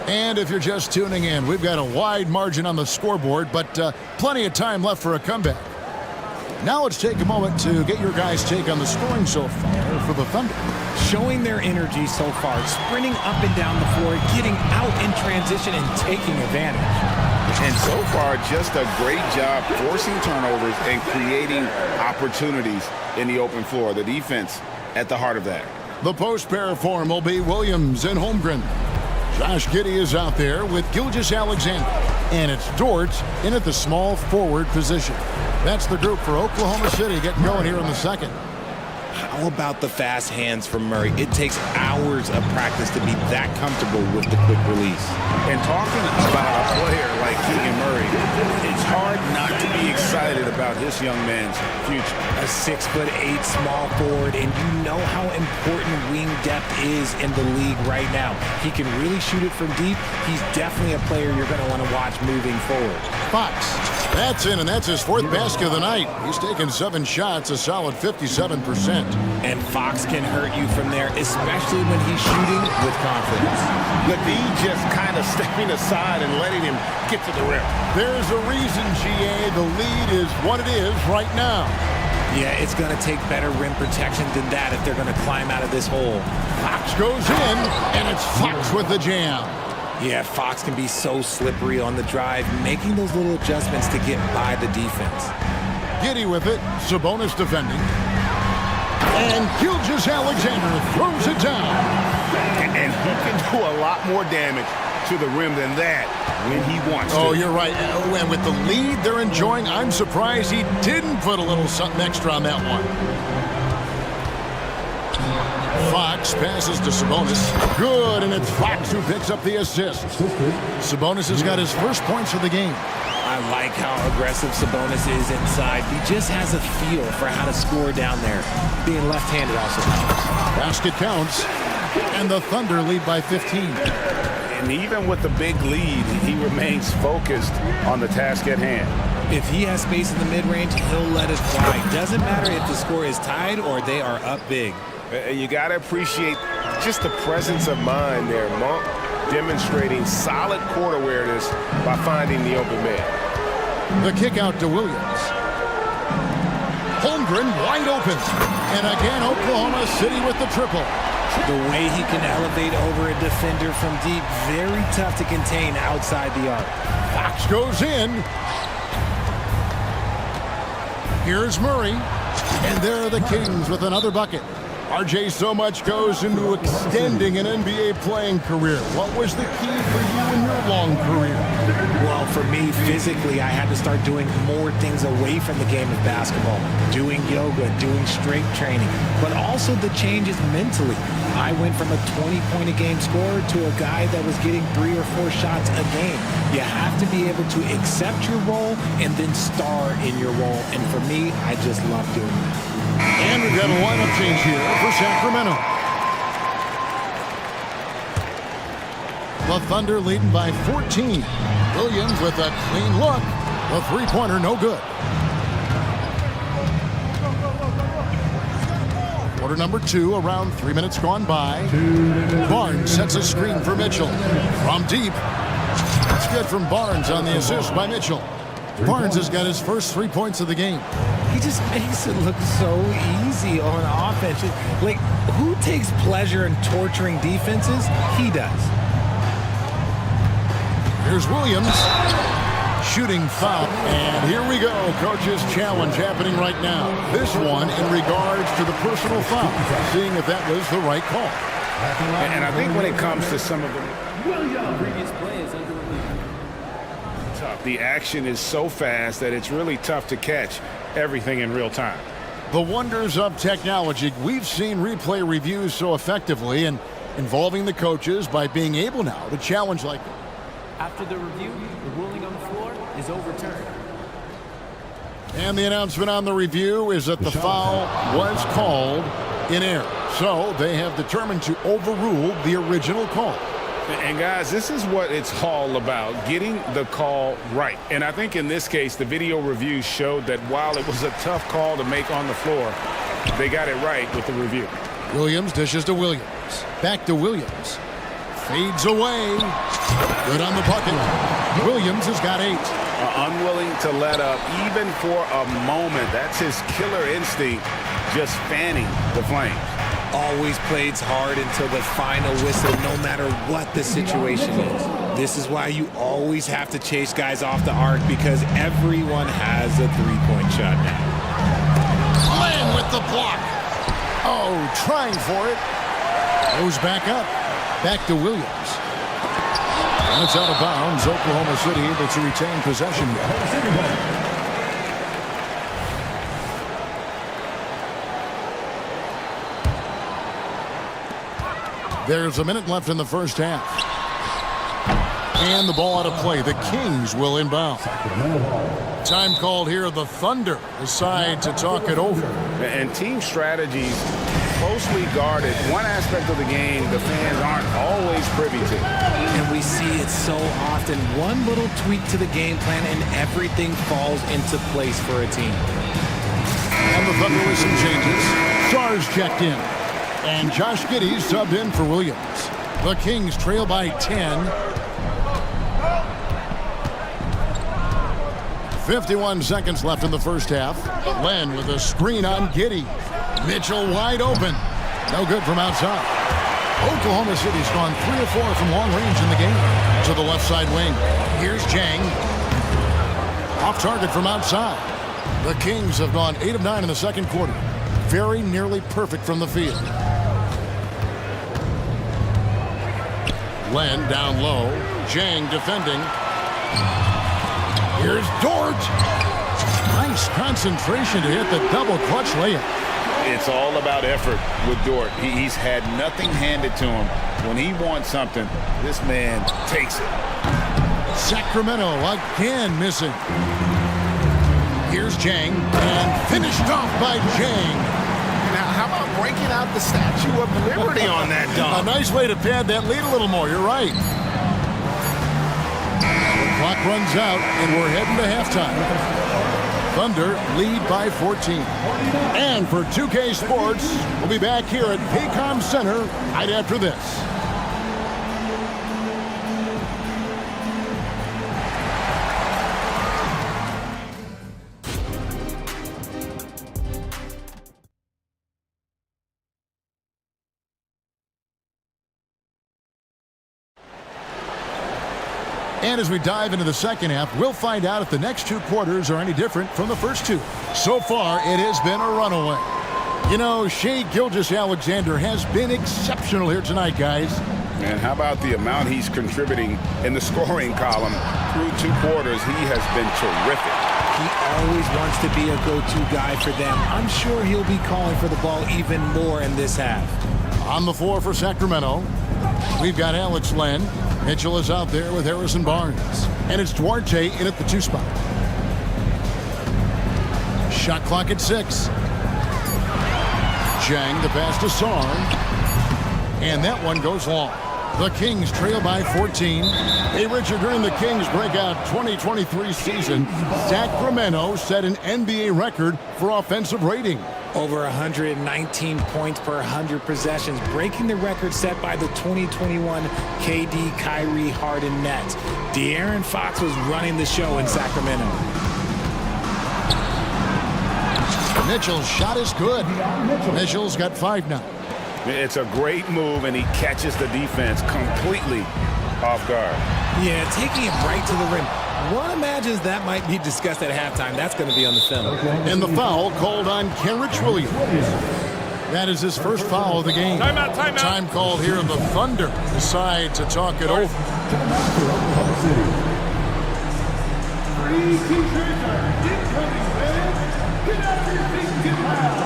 And if you're just tuning in, we've got a wide margin on the scoreboard, but plenty of time left for a comeback. Now let's take a moment to get your guys' take on the scoring so far for the Thunder. Showing their energy so far, sprinting up and down the floor, getting out in transition and taking advantage. And so far, just a great job forcing turnovers and creating opportunities in the open floor. The defense at the heart of that. The post pair form will be Williams and Holmgren. Josh Giddey is out there with Gilgeous-Alexander. And it's Dort in at the small forward position. That's the group for Oklahoma City getting going here in the second. How about the fast hands from Murray? It takes hours of practice to be that comfortable with the quick release. And talking about a player like Keegan Murray, it's hard not to be excited about this young man's future. A 6'8" small forward, and you know how important wing depth is in the league right now. He can really shoot it from deep. He's definitely a player you're going to want to watch moving forward. Fox, that's in, and that's his 4th basket of the night. He's taken 7 shots, a solid 57%. And Fox can hurt you from there, especially when he's shooting with confidence. Levine just kind of stepping aside and letting him get to the rim. There's a reason, GA, the lead is what it is right now. Yeah, it's going to take better rim protection than that if they're going to climb out of this hole. Fox goes in, and it's Fox with the jam. Yeah, Fox can be so slippery on the drive, making those little adjustments to get by the defense. Giddey with it, Sabonis defending. And Gilgeous-Alexander throws it down. And he can do a lot more damage to the rim than that when he wants to. Oh, you're right. And with the lead they're enjoying, I'm surprised he didn't put a little something extra on that one. Fox passes to Sabonis. Good, and it's Fox who picks up the assist. Sabonis has got his first points of the game. I like how aggressive Sabonis is inside. He just has a feel for how to score down there. Being left-handed also counts. Basket counts, and the Thunder lead by 15. And even with the big lead, he remains focused on the task at hand. If he has space in the mid-range, he'll let it fly. Doesn't matter if the score is tied or they are up big. You got to appreciate just the presence of mind there, Monk, demonstrating solid court awareness by finding the open man. The kick out to Williams. Holmgren wide open. And again, Oklahoma City with the triple. The way he can elevate over a defender from deep, very tough to contain outside the arc. Fox goes in. Here's Murray. And there are the Kings with another bucket. RJ, so much goes into extending an NBA playing career. What was the key for you in your long career? Well, for me, physically, I had to start doing more things away from the game of basketball. Doing yoga, doing strength training, but also the changes mentally. I went from a 20-point-a-game scorer to a guy that was getting 3 or 4 shots a game. You have to be able to accept your role and then star in your role. And for me, I just love doing that. And we've got a lineup change here for Sacramento. The Thunder leading by 14. Williams with a clean look. The three-pointer no good. Quarter number 2, around 3 minutes gone by. Barnes sets a screen for Mitchell. From deep. That's good from Barnes on the assist by Mitchell. Barnes has got his first 3 points of the game. He just makes it look so easy on offense. Like, who takes pleasure in torturing defenses? He does. Here's Williams. Shooting foul. And here we go. Coach's challenge happening right now. This one in regards to the personal foul. Seeing if that was the right call. And I think when it comes to some of the Previous play is under review. tough. The action is so fast that it's really tough to catch everything in real time. The wonders of technology. We've seen replay reviews so effectively and involving the coaches by being able now to challenge like that. After the review, the ruling on the floor is overturned. And the announcement on the review is that the foul was called in error. So they have determined to overrule the original call. And guys, this is what it's all about, getting the call right. And I think in this case, the video review showed that while it was a tough call to make on the floor, they got it right with the review. Williams dishes to Williams. Back to Williams. Fades away. Good on the bucket. Williams has got 8. Unwilling to let up even for a moment. That's his killer instinct, just fanning the flames. Always plays hard until the final whistle, no matter what the situation is. This is why you always have to chase guys off the arc, because everyone has a three-point shot now. Lamb with the block. Oh, trying for it. Goes back up. Back to Williams. And it's out of bounds. Oklahoma City able to retain possession here. There's a minute left in the first half. And the ball out of play. The Kings will inbound. Time called here. The Thunder decide to talk it over. And team strategies closely guarded. One aspect of the game the fans aren't always privy to. And we see it so often. One little tweak to the game plan and everything falls into place for a team. And the Thunder with some changes. Stars checked in. And Josh Giddey subbed in for Williams. The Kings trail by 10. 51 seconds left in the first half. Len with a screen on Giddey. Mitchell wide open. No good from outside. Oklahoma City's gone 3 of 4 from long range in the game. To the left side wing. Here's Jang. Off target from outside. The Kings have gone 8 of 9 in the second quarter. Very nearly perfect from the field. Len down low. Jang defending. Here's Dort. Nice concentration to hit the double clutch layup. It's all about effort with Dort. He's had nothing handed to him. When he wants something, this man takes it. Sacramento again missing. Here's Jang, and finished off by Jang. Now, how about breaking out the Statue of Liberty on that dunk? A nice way to pad that lead a little more. You're right. The clock runs out, and we're heading to halftime. Thunder lead by 14. And for 2K Sports, we'll be back here at Paycom Center right after this. And as we dive into the second half, we'll find out if the next 2 quarters are any different from the first 2. So far, it has been a runaway. You know, Shai Gilgeous-Alexander has been exceptional here tonight, guys. And how about the amount he's contributing in the scoring column? Through 2 quarters, he has been terrific. He always wants to be a go-to guy for them. I'm sure he'll be calling for the ball even more in this half. On the floor for Sacramento, we've got Alex Len. Mitchell is out there with Harrison Barnes. And it's Duarte in at the 2 spot. Shot clock at 6. Jang the pass to Sarn. And that one goes long. The Kings trail by 14. Hey, Richard, during the Kings breakout 2023 season, Sacramento set an NBA record for offensive rating. Over 119 points per 100 possessions, breaking the record set by the 2021 KD Kyrie Harden Nets. De'Aaron Fox was running the show in Sacramento. Mitchell's shot is good. Mitchell's got 5 now. It's a great move, and he catches the defense completely off guard. Yeah, taking it right to the rim. One imagines that might be discussed at halftime. That's going to be on the film. And the foul called on Kenrich Williams. That is his first foul of the game. Timeout, timeout. Time called here. The Thunder decide to talk it over. Free t-shirts are incoming, fans. Get out your seats and get loud.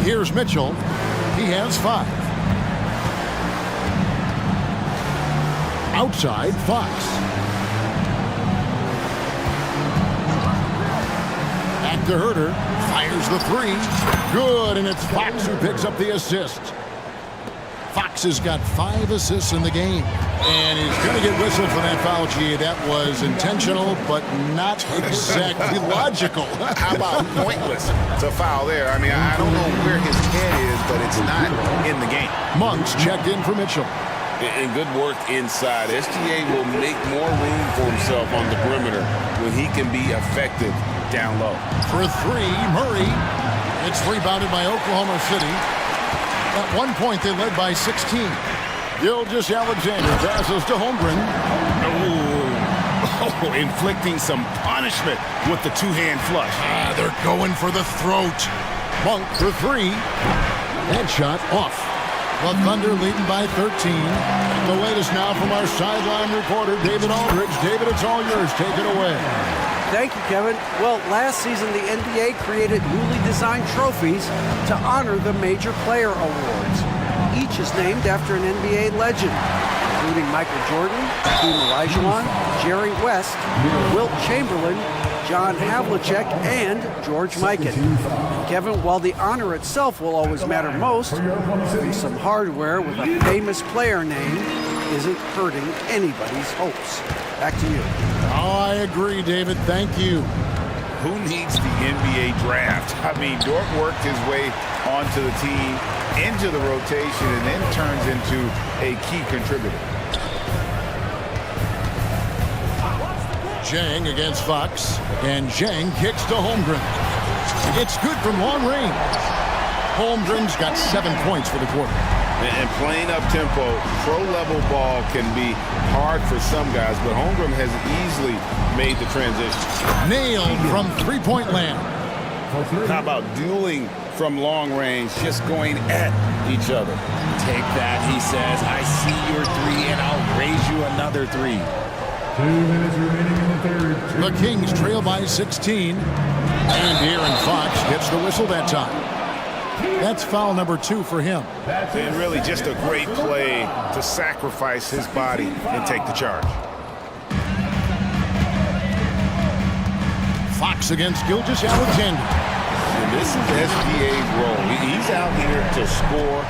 Here's Mitchell. He has 5. Outside, Fox. Back to Herter. Fires the 3. Good, and it's Fox who picks up the assist. Fox has got 5 assists in the game. And he's going to get whistled for that foul, G. That was intentional, but not exactly logical. How about pointless to foul there? I mean, I don't know where his head is, but it's not in the game. Monks checked in for Mitchell. And good work inside. SGA will make more room for himself on the perimeter when he can be effective down low. For 3, Murray. It's rebounded by Oklahoma City. At one point, they led by 16. Gilgeous-Alexander passes to Holmgren. Oh, inflicting some punishment with the two-hand flush. They're going for the throat. Monk for 3. Headshot off. The Thunder leading by 13. The latest now from our sideline reporter, David Aldridge. David, it's all yours. Take it away. Thank you, Kevin. Well, last season, the NBA created newly designed trophies to honor the major player awards. Each is named after an NBA legend, including Michael Jordan, Hakeem Olajuwon, Jerry West, Wilt Chamberlain, John Havlicek, and George Mikan. Kevin, while the honor itself will always matter most, having some hardware with a famous player name isn't hurting anybody's hopes. Back to you. Oh, I agree, David. Thank you. Who needs the NBA draft? I mean, Dort worked his way onto the team, into the rotation, and then turns into a key contributor. Zhang against Fox, and Zhang kicks to Holmgren. It's good from long range. Holmgren's got 7 points for the quarter. And playing up tempo, pro-level ball can be hard for some guys, but Holmgren has easily made the transition. Nailed from three-point land. How about dueling from long range, just going at each other? Take that, he says. I see your 3, and I'll raise you another 3. 2 minutes remaining in the third. The Kings trail by 16. And Aaron Fox gets the whistle that time. That's foul number 2 for him. And really just a great play to sacrifice his body and take the charge. Fox against Gilgeous-Alexander. And this is SGA's role. He's out here to score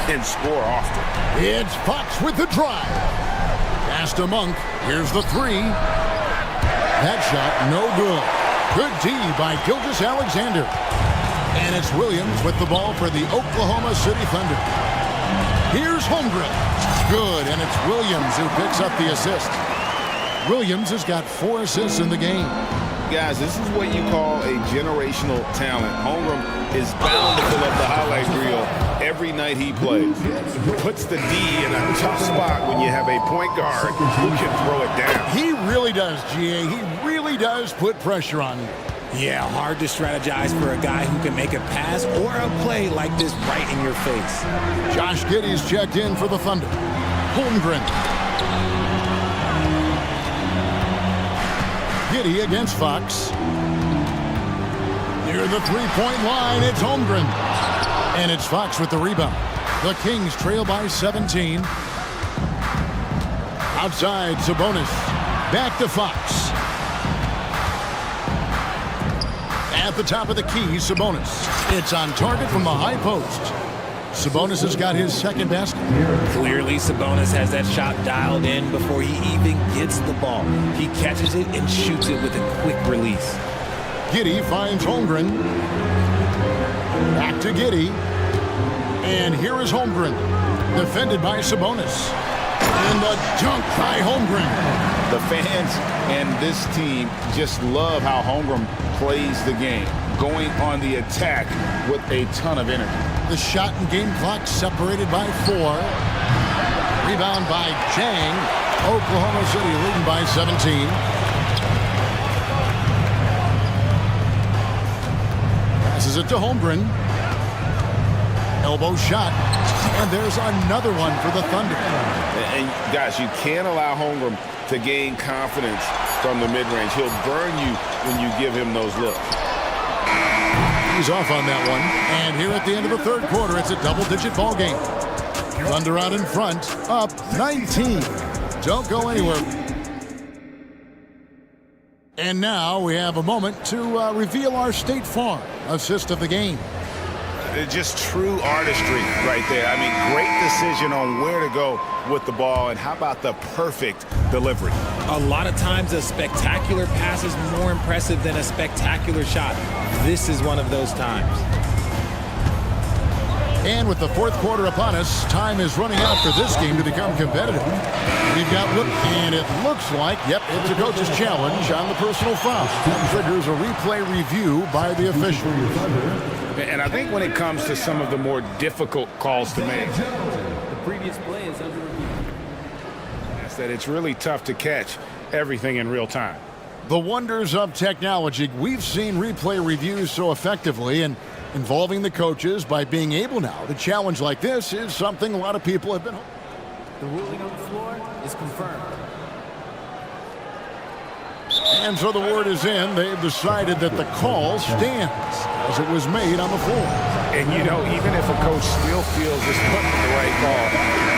and score often. It's Fox with the drive. Pass to Monk. Here's the 3. That shot no good. Good D by Gilgeous-Alexander. And it's Williams with the ball for the Oklahoma City Thunder. Here's Holmgren. Good, and it's Williams who picks up the assist. Williams has got 4 assists in the game. Guys, this is what you call a generational talent. Holmgren is bound to fill up the highlight reel every night he plays. Puts the D in a tough spot when you have a point guard who can throw it down. He really does, GA. He really does put pressure on you. Yeah, hard to strategize for a guy who can make a pass or a play like this right in your face. Josh Giddey's checked in for the Thunder. Holmgren. Giddey against Fox. Near the three-point line, it's Holmgren. And it's Fox with the rebound. The Kings trail by 17. Outside, Sabonis. Back to Fox. At the top of the key, Sabonis. It's on target from the high post. Sabonis has got his second basket. Clearly, Sabonis has that shot dialed in before he even gets the ball. He catches it and shoots it with a quick release. Giddey finds Holmgren. Back to Giddey. And here is Holmgren. Defended by Sabonis. And the dunk by Holmgren. The fans and this team just love how Holmgren plays the game, going on the attack with a ton of energy. The shot and game clock separated by 4. Rebound by Zhang. Oklahoma City leading by 17. Passes it to Holmgren. Elbow shot. And there's another one for the Thunder. And guys, you can't allow Holmgren to gain confidence from the mid-range. He'll burn you when you give him those looks. He's off on that one. And here at the end of the third quarter, it's a double-digit ball game. Thunder out in front, up 19. Don't go anywhere. And now we have a moment to reveal our State Farm assist of the game. Just true artistry right there. I mean, great decision on where to go with the ball, and how about the perfect delivery? A lot of times a spectacular pass is more impressive than a spectacular shot. This is one of those times. And with the fourth quarter upon us, time is running out for this game to become competitive. We've got and it looks like, yep, it's a coach's challenge on the personal foul. Triggers a replay review by the official. And I think when it comes to some of the more difficult calls to make, The previous play is under review. it's that it's really tough to catch everything in real time. The wonders of technology. We've seen replay reviews so effectively, and involving the coaches by being able now to challenge like this is something a lot of people have been. The ruling on the floor is confirmed. And so the word is in. They've decided that the call stands as it was made on the floor. And you know, even if a coach still feels this wasn't the right call,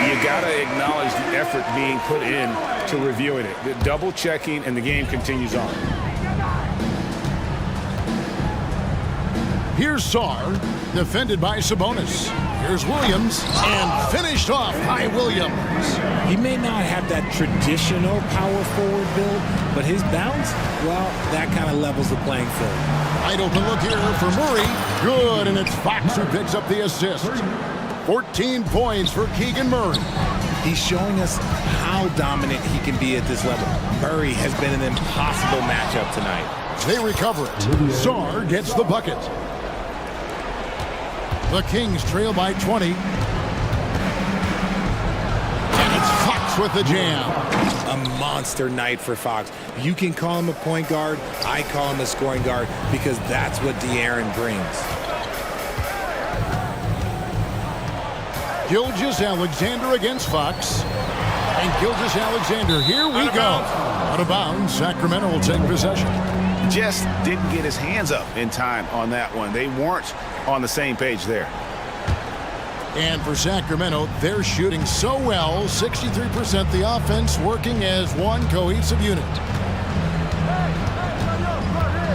you got to acknowledge the effort being put in to reviewing it. The double checking, and the game continues on. Here's Sarr, defended by Sabonis. Here's Williams, and finished off by Williams. He may not have that traditional power forward build, but his bounce, well, that kind of levels the playing field. Wide open look here for Murray. Good, and it's Fox who picks up the assist. 14 points for Keegan Murray. He's showing us how dominant he can be at this level. Murray has been an impossible matchup tonight. They recover it. Sarr gets the bucket. The Kings trail by 20. And it's Fox with the jam. A monster night for Fox. You can call him a point guard. I call him a scoring guard because that's what De'Aaron brings. Gilgeous-Alexander against Fox. And Gilgeous-Alexander, here we go. Out of bounds, Sacramento will take possession. Just didn't get his hands up in time on that one. They weren't on the same page there. And for Sacramento, they're shooting so well, 63%, the offense working as one cohesive unit.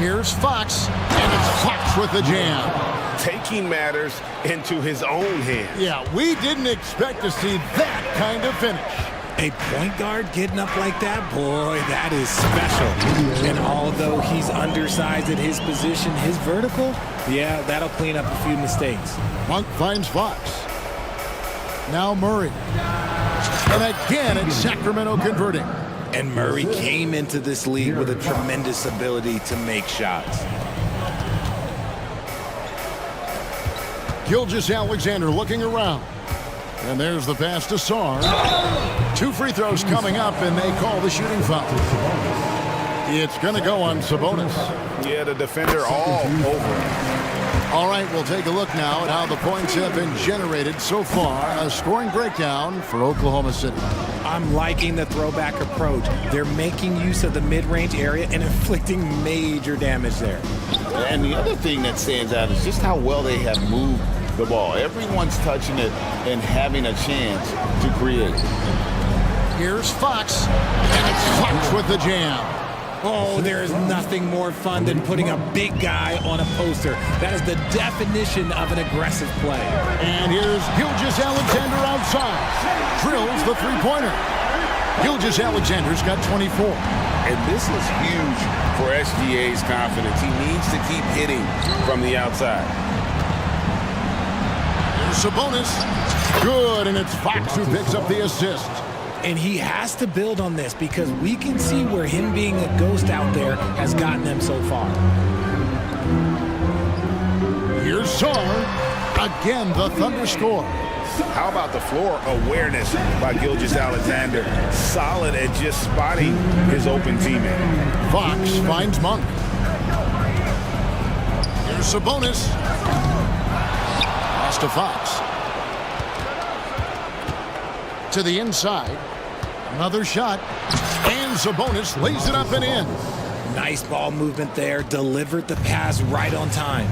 Here's Fox, and it's Fox with the jam. Taking matters into his own hands. Yeah, we didn't expect to see that kind of finish. A point guard getting up like that, boy, that is special. And although he's undersized at his position, his vertical, yeah, that'll clean up a few mistakes. Monk finds Fox. Now Murray. And again, it's Sacramento converting. And Murray came into this league with a tremendous ability to make shots. Gilgeous-Alexander looking around. And there's the pass to Sarr. 2 free throws coming up, and they call the shooting foul. It's going to go on Sabonis. Yeah, the defender all over. All right, we'll take a look now at how the points have been generated so far. A scoring breakdown for Oklahoma City. I'm liking the throwback approach. They're making use of the mid-range area and inflicting major damage there. And the other thing that stands out is just how well they have moved the ball. Everyone's touching it and having a chance to create. Here's Fox, and it's Fox with the jam. Oh, there is nothing more fun than putting a big guy on a poster. That is the definition of an aggressive play. And here's Gilgeous-Alexander outside. Drills the three-pointer. Gilgeous-Alexander's got 24. And this is huge for SGA's confidence. He needs to keep hitting from the outside. Here's Sabonis. Good, and it's Fox who picks up the assist. And he has to build on this because we can see where him being a ghost out there has gotten them so far. Here's Sarr. Again, the Thunder score. How about the floor awareness by Gilgeous-Alexander? Solid at just spotting his open teammate. Fox finds Monk. Here's Sabonis. Pass to Fox. To the inside. Another shot. And Sabonis lays it up and in. Nice ball movement there. Delivered the pass right on time.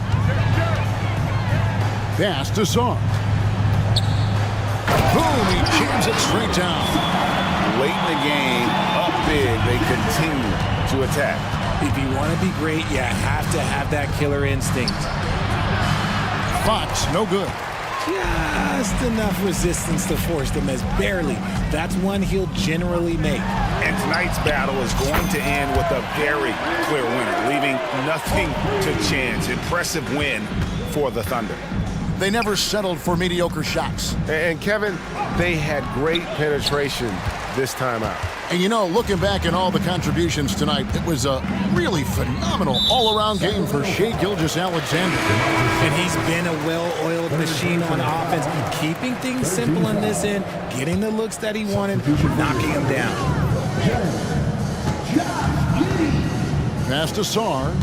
Pass to Sarr. Boom, he jams it straight down. Late in the game, up big, they continue to attack. If you want to be great, you have to have that killer instinct. Fox, no good. Just enough resistance to force them as barely. That's one he'll generally make. And tonight's battle is going to end with a very clear winner, leaving nothing to chance. Impressive win for the Thunder. They never settled for mediocre shots. And Kevin, they had great penetration this time out. And you know, looking back at all the contributions tonight, it was a really phenomenal all-around game for Shai Gilgeous-Alexander. And he's been a well-oiled machine on offense, keeping things simple in this end, getting the looks that he wanted, knocking them down. Pass to Sarr.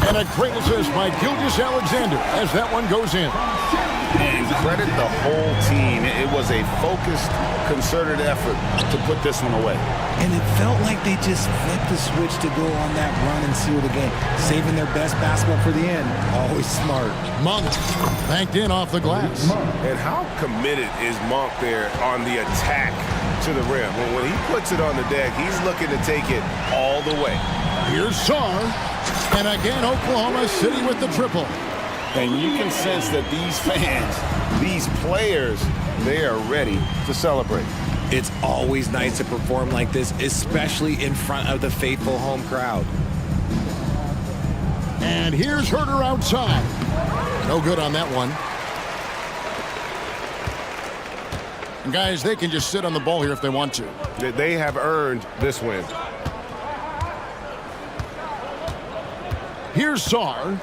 And a great assist by Gilgeous-Alexander as that one goes in. And credit the whole team. It was a focused, concerted effort to put this one away. And it felt like they just flipped the switch to go on that run and seal the game, saving their best basketball for the end. Always smart. Monk banked in off the glass. And how committed is Monk there on the attack to the rim? When he puts it on the deck, he's looking to take it all the way. Here's Sarr. And again, Oklahoma City with the triple. And you can sense that these fans, these players, they are ready to celebrate. It's always nice to perform like this, especially in front of the faithful home crowd. And here's Herter outside. No good on that one. And guys, they can just sit on the ball here if they want to. They have earned this win. Here's Sarr.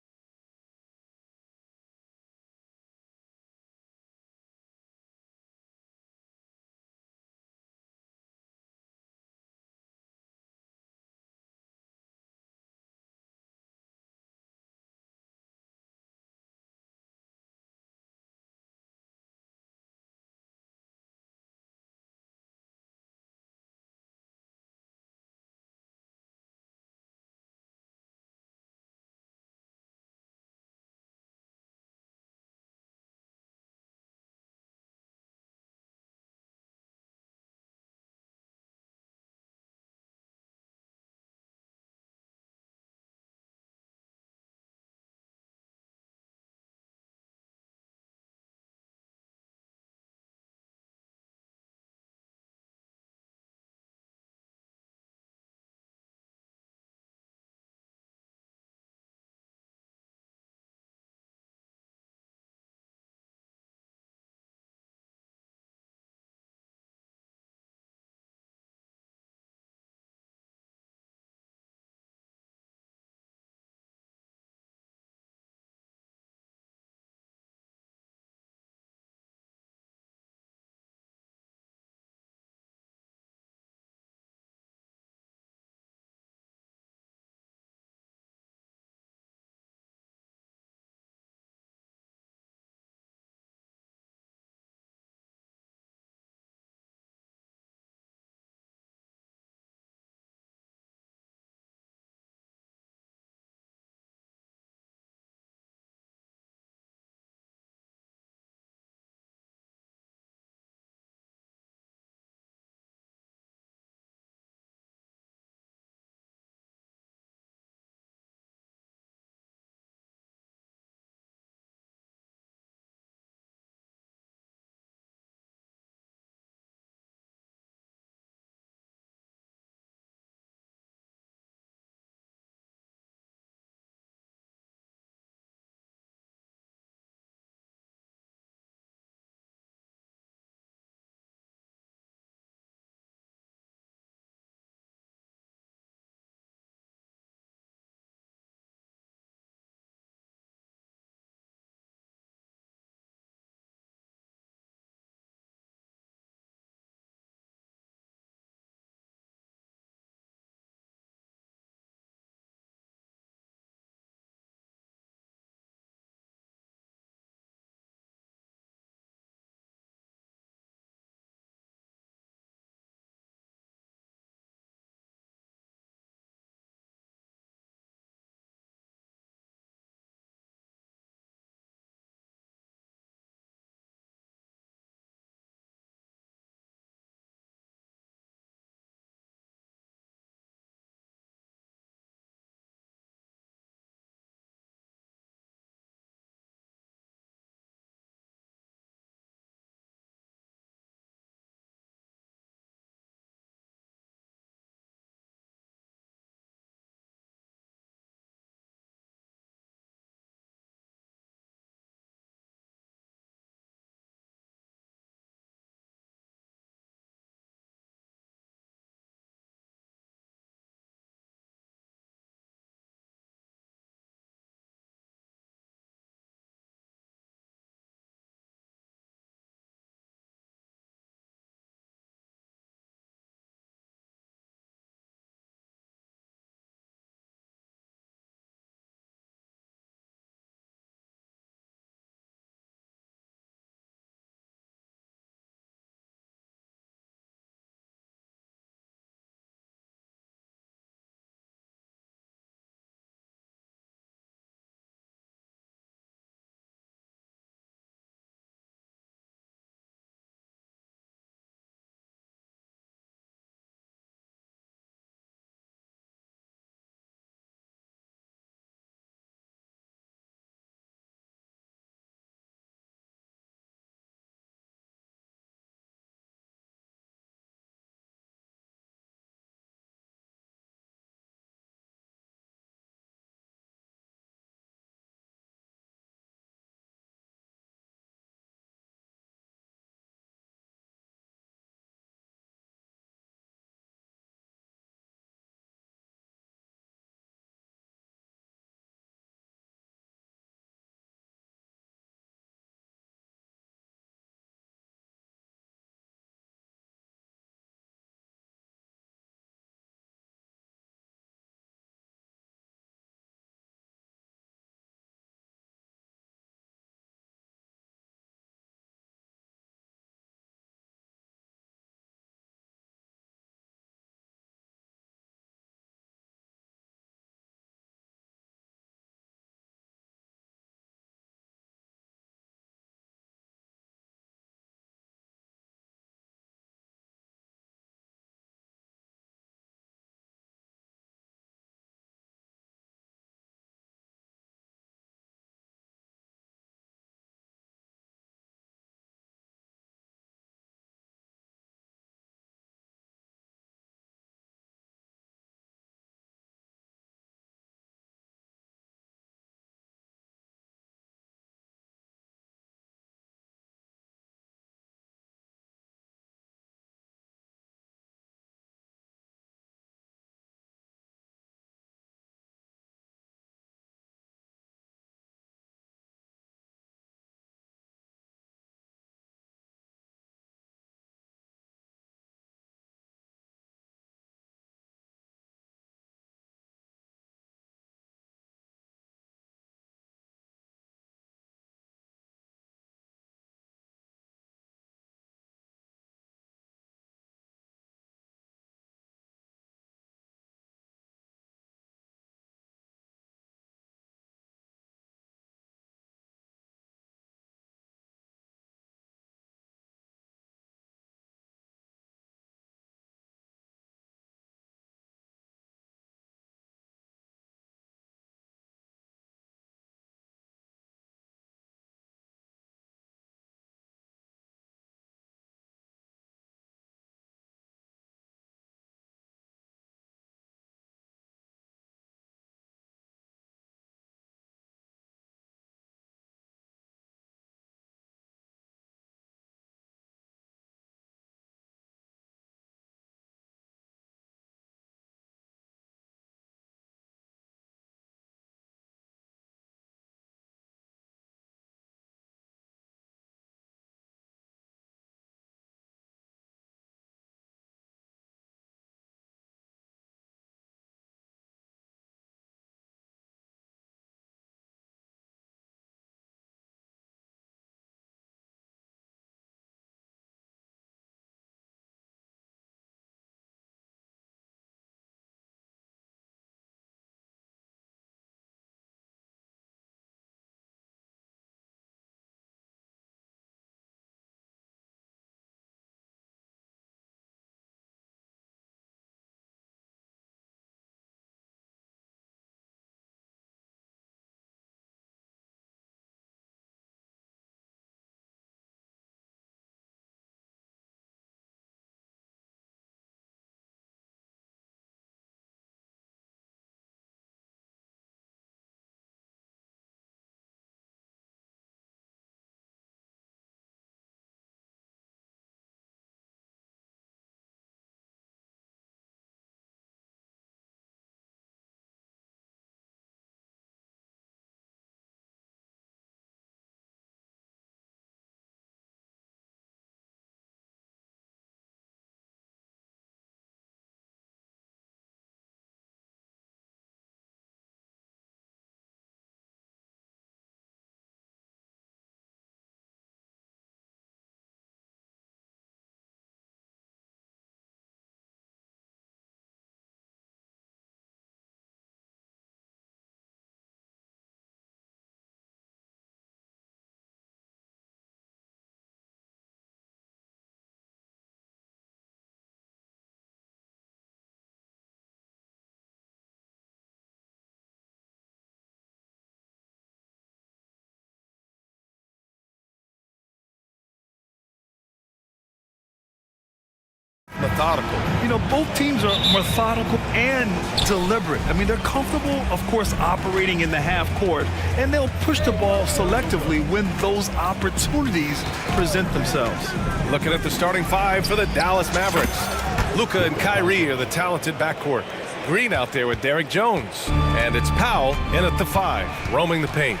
methodical. You know, both teams are methodical and deliberate. I mean, they're comfortable, of course, operating in the half court, and they'll push the ball selectively when those opportunities present themselves. Looking at the starting five for the Dallas Mavericks. Luka and Kyrie are the talented backcourt. Green out there with Derrick Jones. And it's Powell in at the 5, roaming the paint.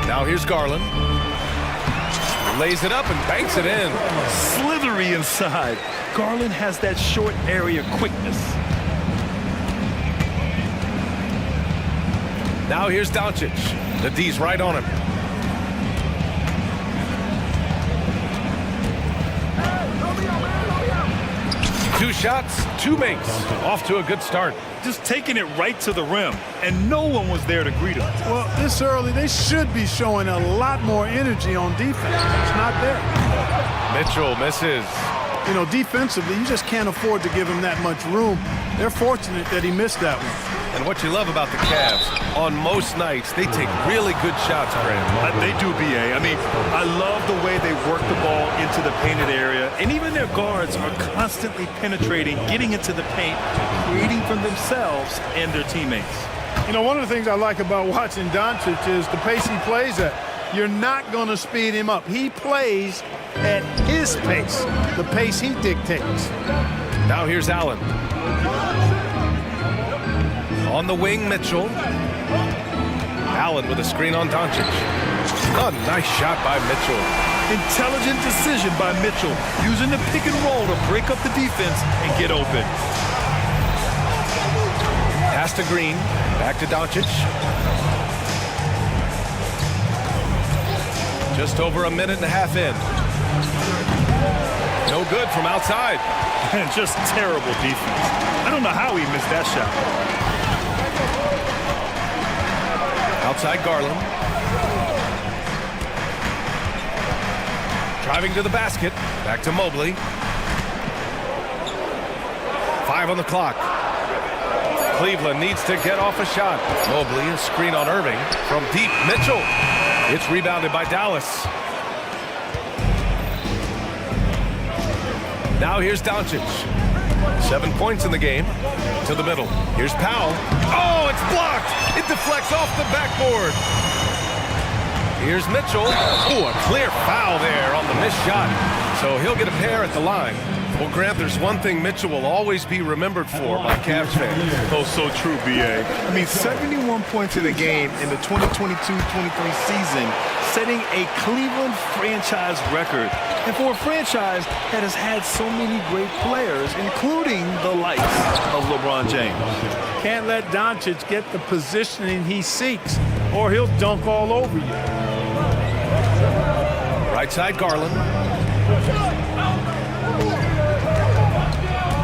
Now here's Garland. Lays it up and banks it in. Slithery inside. Garland has that short area quickness. Now here's Doncic. The D's right on him. Two shots, two makes. Off to a good start. Just taking it right to the rim, and no one was there to greet him. Well, this early, they should be showing a lot more energy on defense. It's not there. Mitchell misses. You know, defensively, you just can't afford to give him that much room. They're fortunate that he missed that one. And what you love about the Cavs, on most nights, they take really good shots, Graham. They do, B.A. I mean, I love the way they work the ball into the painted area, and even their guards are constantly penetrating, getting into the paint, creating for themselves and their teammates. You know, one of the things I like about watching Doncic is the pace he plays at. You're not going to speed him up. He plays at his pace, the pace he dictates. Now here's Allen. On the wing, Mitchell. Allen with a screen on Doncic. A nice shot by Mitchell. Intelligent decision by Mitchell, using the pick and roll to break up the defense and get open. Pass to Green. Back to Doncic. Just over a minute and a half in. No good from outside. And just terrible defense. I don't know how he missed that shot. Outside Garland. Driving to the basket. Back to Mobley. 5 on the clock. Cleveland needs to get off a shot. Mobley, a screen on Irving. From deep, Mitchell. It's rebounded by Dallas. Now here's Doncic. 7 points in the game. To the middle. Here's Powell. Oh, it's blocked. It deflects off the backboard. Here's Mitchell. Oh, a clear foul there on the missed shot. So he'll get a pair at the line. Well, Grant, there's one thing Mitchell will always be remembered for by Cavs fans. Oh, so true, B.A. I mean, 71 points in the game in the 2022-23 season, setting a Cleveland franchise record. And for a franchise that has had so many great players, including the likes of LeBron James. Can't let Doncic get the positioning he seeks, or he'll dunk all over you. Right side, Garland.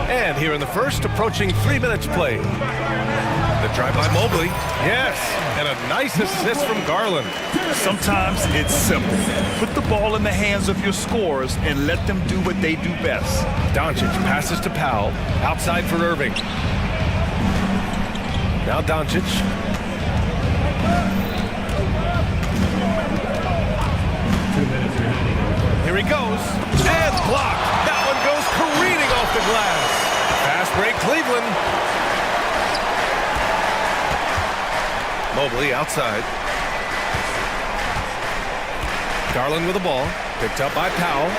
And here in the first, approaching 3 minutes played. The drive by Mobley. Yes, and a nice assist from Garland. Sometimes it's simple. Put the ball in the hands of your scorers and let them do what they do best. Doncic passes to Powell. Outside for Irving. Now Doncic. Here he goes. And blocked. That one goes careening off the glass. Fast break, Cleveland. Mobley outside. Garland with the ball. Picked up by Powell.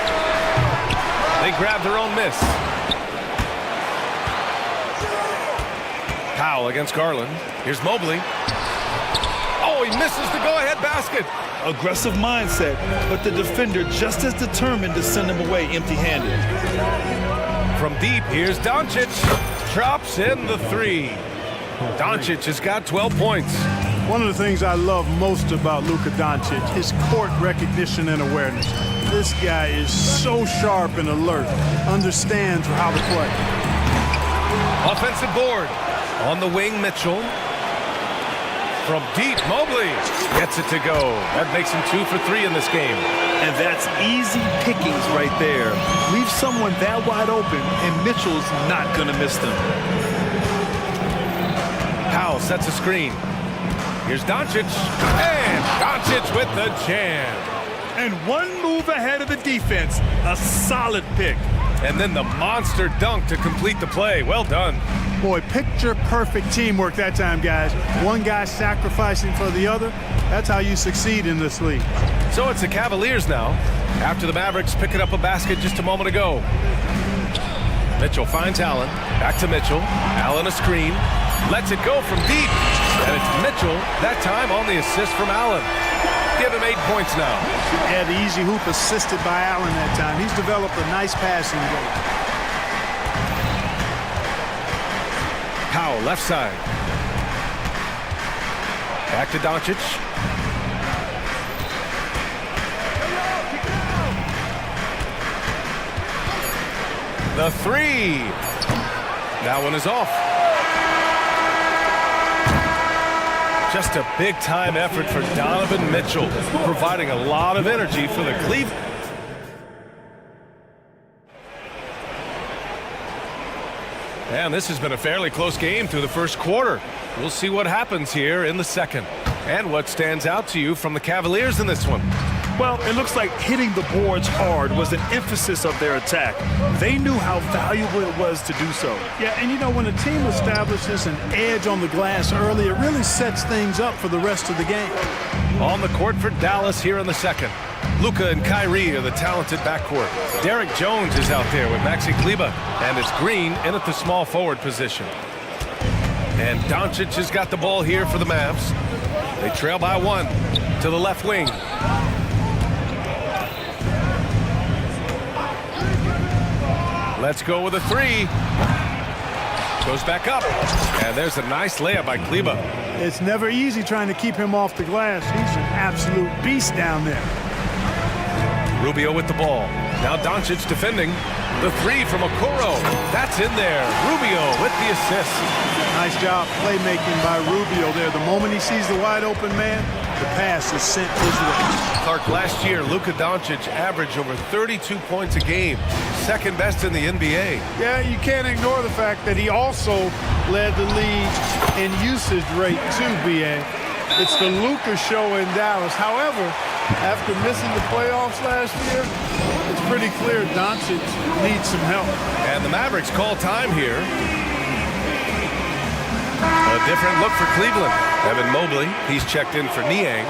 They grab their own miss. Powell against Garland. Here's Mobley. Oh, he misses the go-ahead basket. Aggressive mindset, but the defender just as determined to send him away empty-handed. From deep, here's Doncic. Drops in the 3. Doncic has got 12 points. One of the things I love most about Luka Doncic, his court recognition and awareness. This guy is so sharp and alert, understands how to play. Offensive board. On the wing, Mitchell. From deep, Mobley gets it to go. That makes him 2 for 3 in this game. And that's easy pickings right there. Leave someone that wide open, and Mitchell's not going to miss them. Powell sets a screen. Here's Doncic. And Doncic with the jam. And one move ahead of the defense. A solid pick. And then the monster dunk to complete the play. Well done. Boy, picture-perfect teamwork that time, guys. One guy sacrificing for the other. That's how you succeed in this league. So it's the Cavaliers now, after the Mavericks picking up a basket just a moment ago. Mitchell finds Allen. Back to Mitchell. Allen a screen. Lets it go from deep. And it's Mitchell, that time on the assist from Allen. Give him 8 points now. Yeah, the easy hoop assisted by Allen that time. He's developed a nice passing game. Powell, left side. Back to Doncic. The three. That one is off. Just a big-time effort for Donovan Mitchell, providing a lot of energy for the Cleveland. And this has been a fairly close game through the first quarter. We'll see what happens here in the second. And what stands out to you from the Cavaliers in this one? Well, it looks like hitting the boards hard was an emphasis of their attack. They knew how valuable it was to do so. Yeah, and you know, when a team establishes an edge on the glass early, it really sets things up for the rest of the game. On the court for Dallas here in the second. Luka and Kyrie are the talented backcourt. Derek Jones is out there with Maxi Kleber, and it's Green in at the small forward position. And Doncic has got the ball here for the Mavs. They trail by 1 to the left wing. Let's go with a three. Goes back up. And there's a nice layup by Kleber. It's never easy trying to keep him off the glass. He's an absolute beast down there. Rubio with the ball. Now Doncic defending. The three from Okoro. That's in there. Rubio with the assist. Nice job playmaking by Rubio there. The moment he sees the wide open man, the pass is sent his way. Clark, last year, Luka Doncic averaged over 32 points a game. Second best in the NBA. Yeah, you can't ignore the fact that he also led the league in usage rate too, B.A. It's the Luka show in Dallas. However, after missing the playoffs last year, it's pretty clear Doncic needs some help. And the Mavericks call time here. A different look for Cleveland. Evan Mobley, he's checked in for Niang.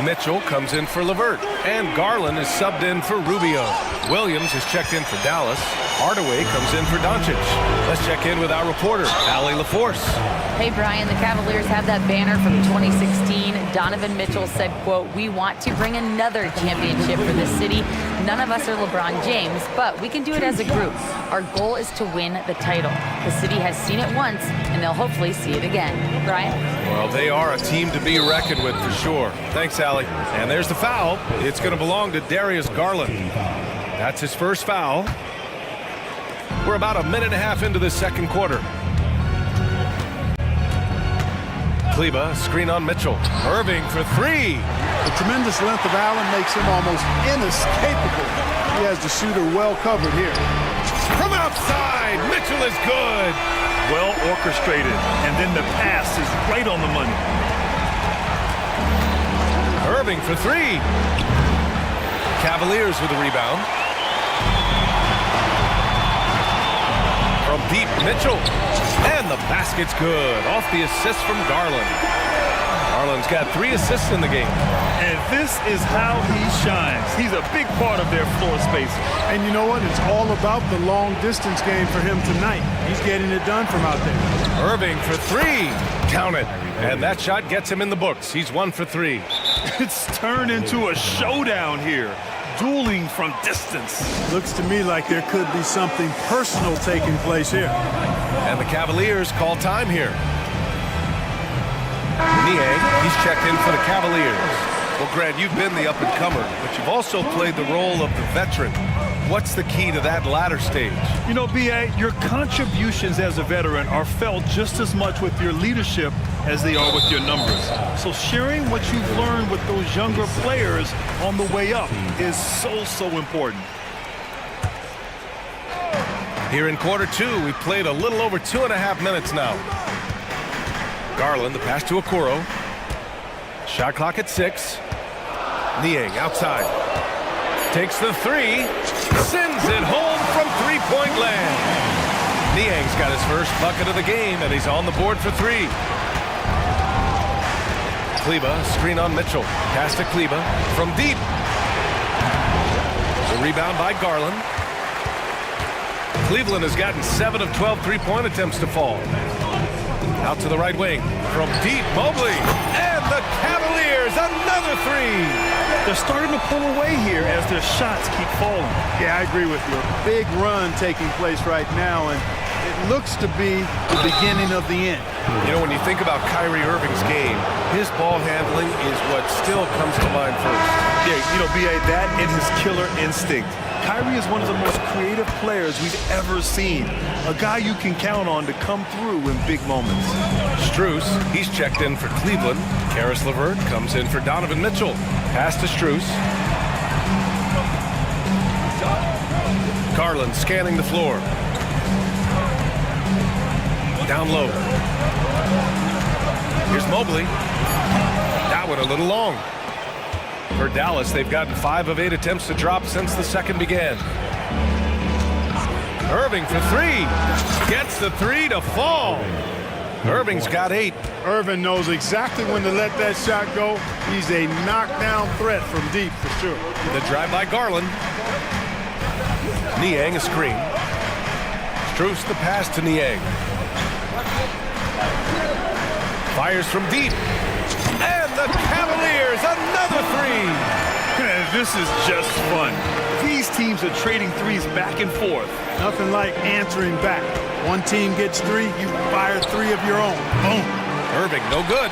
Mitchell comes in for LeVert. And Garland is subbed in for Rubio. Williams is checked in for Dallas. Hardaway comes in for Doncic. Let's check in with our reporter, Allie LaForce. Hey, Brian, the Cavaliers have that banner from 2016. Donovan Mitchell said, quote, "We want to bring another championship for the city. None of us are LeBron James, but we can do it as a group. Our goal is to win the title. The city has seen it once, and they'll hopefully see it again." Brian? Well, they are a team to be reckoned with for sure. Thanks, Allie. And there's the foul. It's going to belong to Darius Garland. That's his first foul. We're about a minute and a half into this second quarter. Kleber, screen on Mitchell. Irving for three. The tremendous length of Allen makes him almost inescapable. He has the shooter well covered here. From outside, Mitchell is good. Well orchestrated, and then the pass is right on the money. Irving for three. Cavaliers with the rebound. From deep, Mitchell. And the basket's good. Off the assist from Garland. Garland's got 3 assists in the game. And this is how he shines. He's a big part of their floor space. And you know what? It's all about the long distance game for him tonight. He's getting it done from out there. Irving for three. Count it. And that shot gets him in the books. He's 1 for 3. It's turned into a showdown here. Dueling from distance. Looks to me like there could be something personal taking place here. And the Cavaliers call time here. Niang, he's checked in for the Cavaliers. Well, Grant, you've been the up-and-comer, but you've also played the role of the veteran. What's the key to that latter stage? You know, B.A., your contributions as a veteran are felt just as much with your leadership as they are with your numbers. So sharing what you've learned with those younger players on the way up is so important. Here in quarter 2, we've played a little over 2.5 minutes now. Garland, the pass to Okoro. Shot clock at 6. Niang outside. Takes the three. Sends it home from 3 Three-point land. Niang's got his first bucket of the game, and he's on the board for three. Kleba, screen on Mitchell. Pass to Kleba from deep. The rebound by Garland. Cleveland has gotten 7 of 12 three-point attempts to fall. Out to the right wing. From deep, Mobley. And the Cavaliers, another three. They're starting to pull away here as their shots keep falling. Yeah, I agree with you. A big run taking place right now, and it looks to be the beginning of the end. You know, when you think about Kyrie Irving's game, his ball handling is what still comes to mind first. Yeah, you know, B.A., that and his killer instinct. Kyrie is one of the most creative players we've ever seen. A guy you can count on to come through in big moments. Strus, he's checked in for Cleveland. Karis LeVert comes in for Donovan Mitchell. Pass to Strus. Garland scanning the floor. Down low. Here's Mobley. That one a little long. For Dallas, they've gotten 5 of 8 attempts to drop since the second began. Irving for three. Gets the three to fall. Irving's got 8. Irving knows exactly when to let that shot go. He's a knockdown threat from deep for sure. The drive by Garland. Niang a screen. Strus the pass to Niang. Fires from deep. And the Cavaliers, another three. This is just fun. These teams are trading threes back and forth. Nothing like answering back. One team gets 3, you fire 3 of your own. Boom. Irving, no good.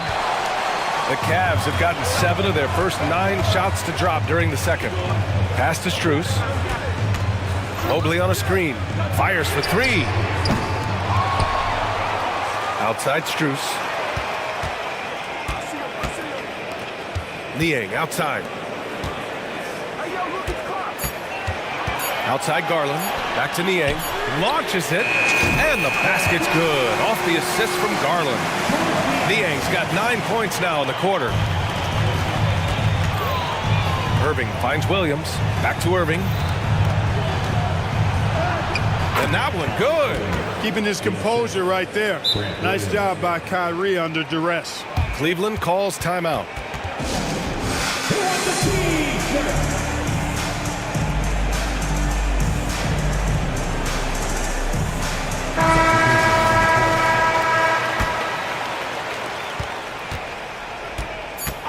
The Cavs have gotten 7 of their first 9 shots to drop during the second. Pass to Strus. Mobley on a screen. Fires for 3. Outside Strus. Niang outside. Outside Garland. Back to Niang. Launches it. And the basket's good. Off the assist from Garland. Niang's got 9 points now in the quarter. Irving finds Williams. Back to Irving. And that one good. Keeping his composure right there. Nice job by Kyrie under duress. Cleveland calls timeout.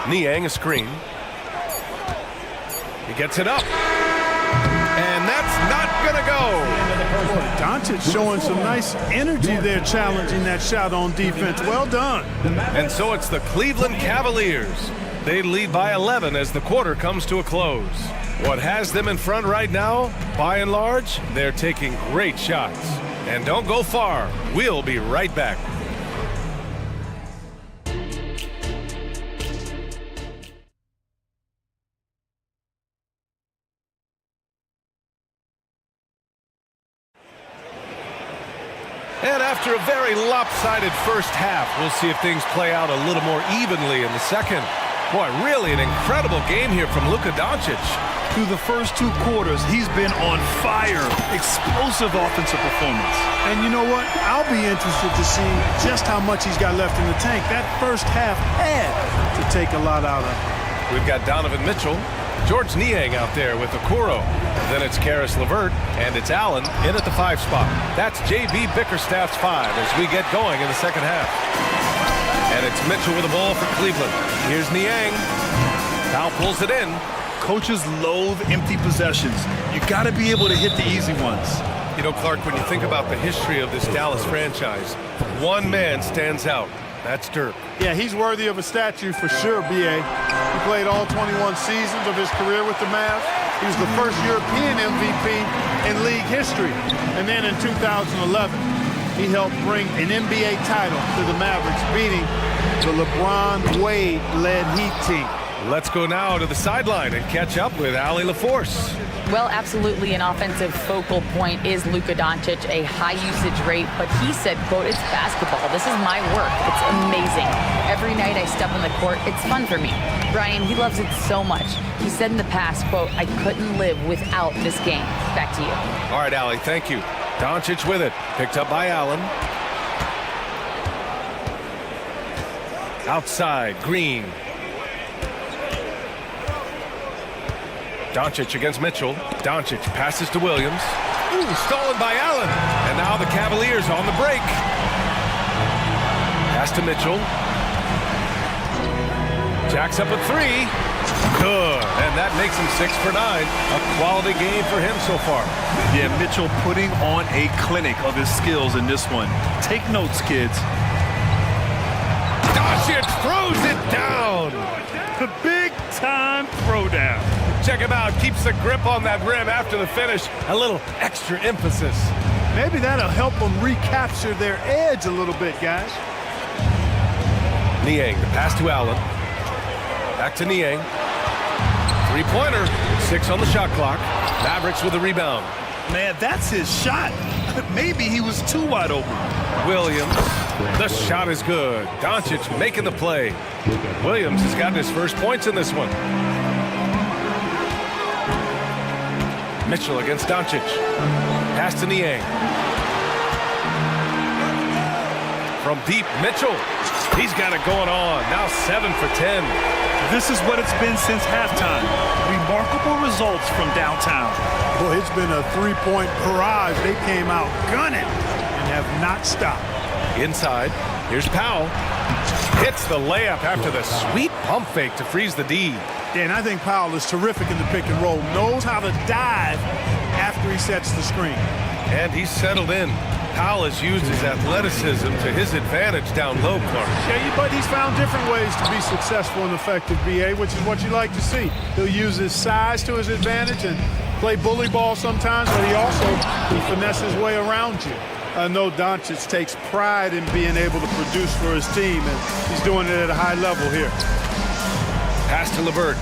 Niang a screen. He gets it up. And that's not going to go. Doncic showing some nice energy there, challenging that shot on defense. Well done. And so it's the Cleveland Cavaliers. They lead by 11 as the quarter comes to a close. What has them in front right now, by and large, they're taking great shots. And don't go far. We'll be right back. And after a very lopsided first half, we'll see if things play out a little more evenly in the second. Boy, really an incredible game here from Luka Doncic. Through the first 2 quarters, he's been on fire. Explosive offensive performance. And you know what? I'll be interested to see just how much he's got left in the tank. That first half had to take a lot out of him. We've got Donovan Mitchell, George Niang out there with Okoro. Then it's Karis LeVert, and it's Allen in at the 5 spot. That's J.B. Bickerstaff's 5 as we get going in the second half. And it's Mitchell with the ball for Cleveland. Here's Niang. Foul pulls it in. Coaches loathe empty possessions. You got to be able to hit the easy ones. You know, Clark, when you think about the history of this Dallas franchise, one man stands out. That's Dirk. Yeah, he's worthy of a statue for sure, B.A. He played all 21 seasons of his career with the Mavs. He was the first European MVP in league history. And then in 2011, he helped bring an NBA title to the Mavericks, beating the LeBron Wade-led Heat team. Let's go now to the sideline and catch up with Allie LaForce. Well, absolutely an offensive focal point is Luka Doncic, a high usage rate, but he said, quote, it's basketball. This is my work. It's amazing. Every night I step on the court, it's fun for me. Brian, he loves it so much. He said in the past, quote, I couldn't live without this game. Back to you. All right, Allie, thank you. Doncic with it. Picked up by Allen. Outside, Green. Doncic against Mitchell. Doncic passes to Williams. Ooh, stolen by Allen. And now the Cavaliers on the break. Pass to Mitchell. Jacks up a three. Good. And that makes him 6 for 9. A quality game for him so far. Yeah, Mitchell putting on a clinic of his skills in this one. Take notes, kids. Doncic throws it down. The big-time throwdown. Check him out. Keeps the grip on that rim after the finish. A little extra emphasis. Maybe that'll help them recapture their edge a little bit, guys. Niang, the pass to Allen. Back to Niang. Three-pointer. 6 on the shot clock. Mavericks with the rebound. Man, that's his shot. Maybe he was too wide open. Williams. The shot is good. Doncic making the play. Williams has gotten his first points in this one. Mitchell against Doncic. Pass to Niang. From deep, Mitchell. He's got it going on. Now 7 for 10. This is what it's been since halftime. Remarkable results from downtown. Boy, it's been a three-point barrage. They came out gunning and have not stopped. Inside, here's Powell. Hits the layup after the sweet pump fake to freeze the D. And I think Powell is terrific in the pick and roll. Knows how to dive after he sets the screen. And he's settled in. Powell has used his athleticism to his advantage down low, Clark. Yeah, but he's found different ways to be successful and effective, BA, which is what you like to see. He'll use his size to his advantage and play bully ball sometimes, but he also finesse his way around you. I know Doncic takes pride in being able to produce for his team, and he's doing it at a high level here. Pass to LeVert.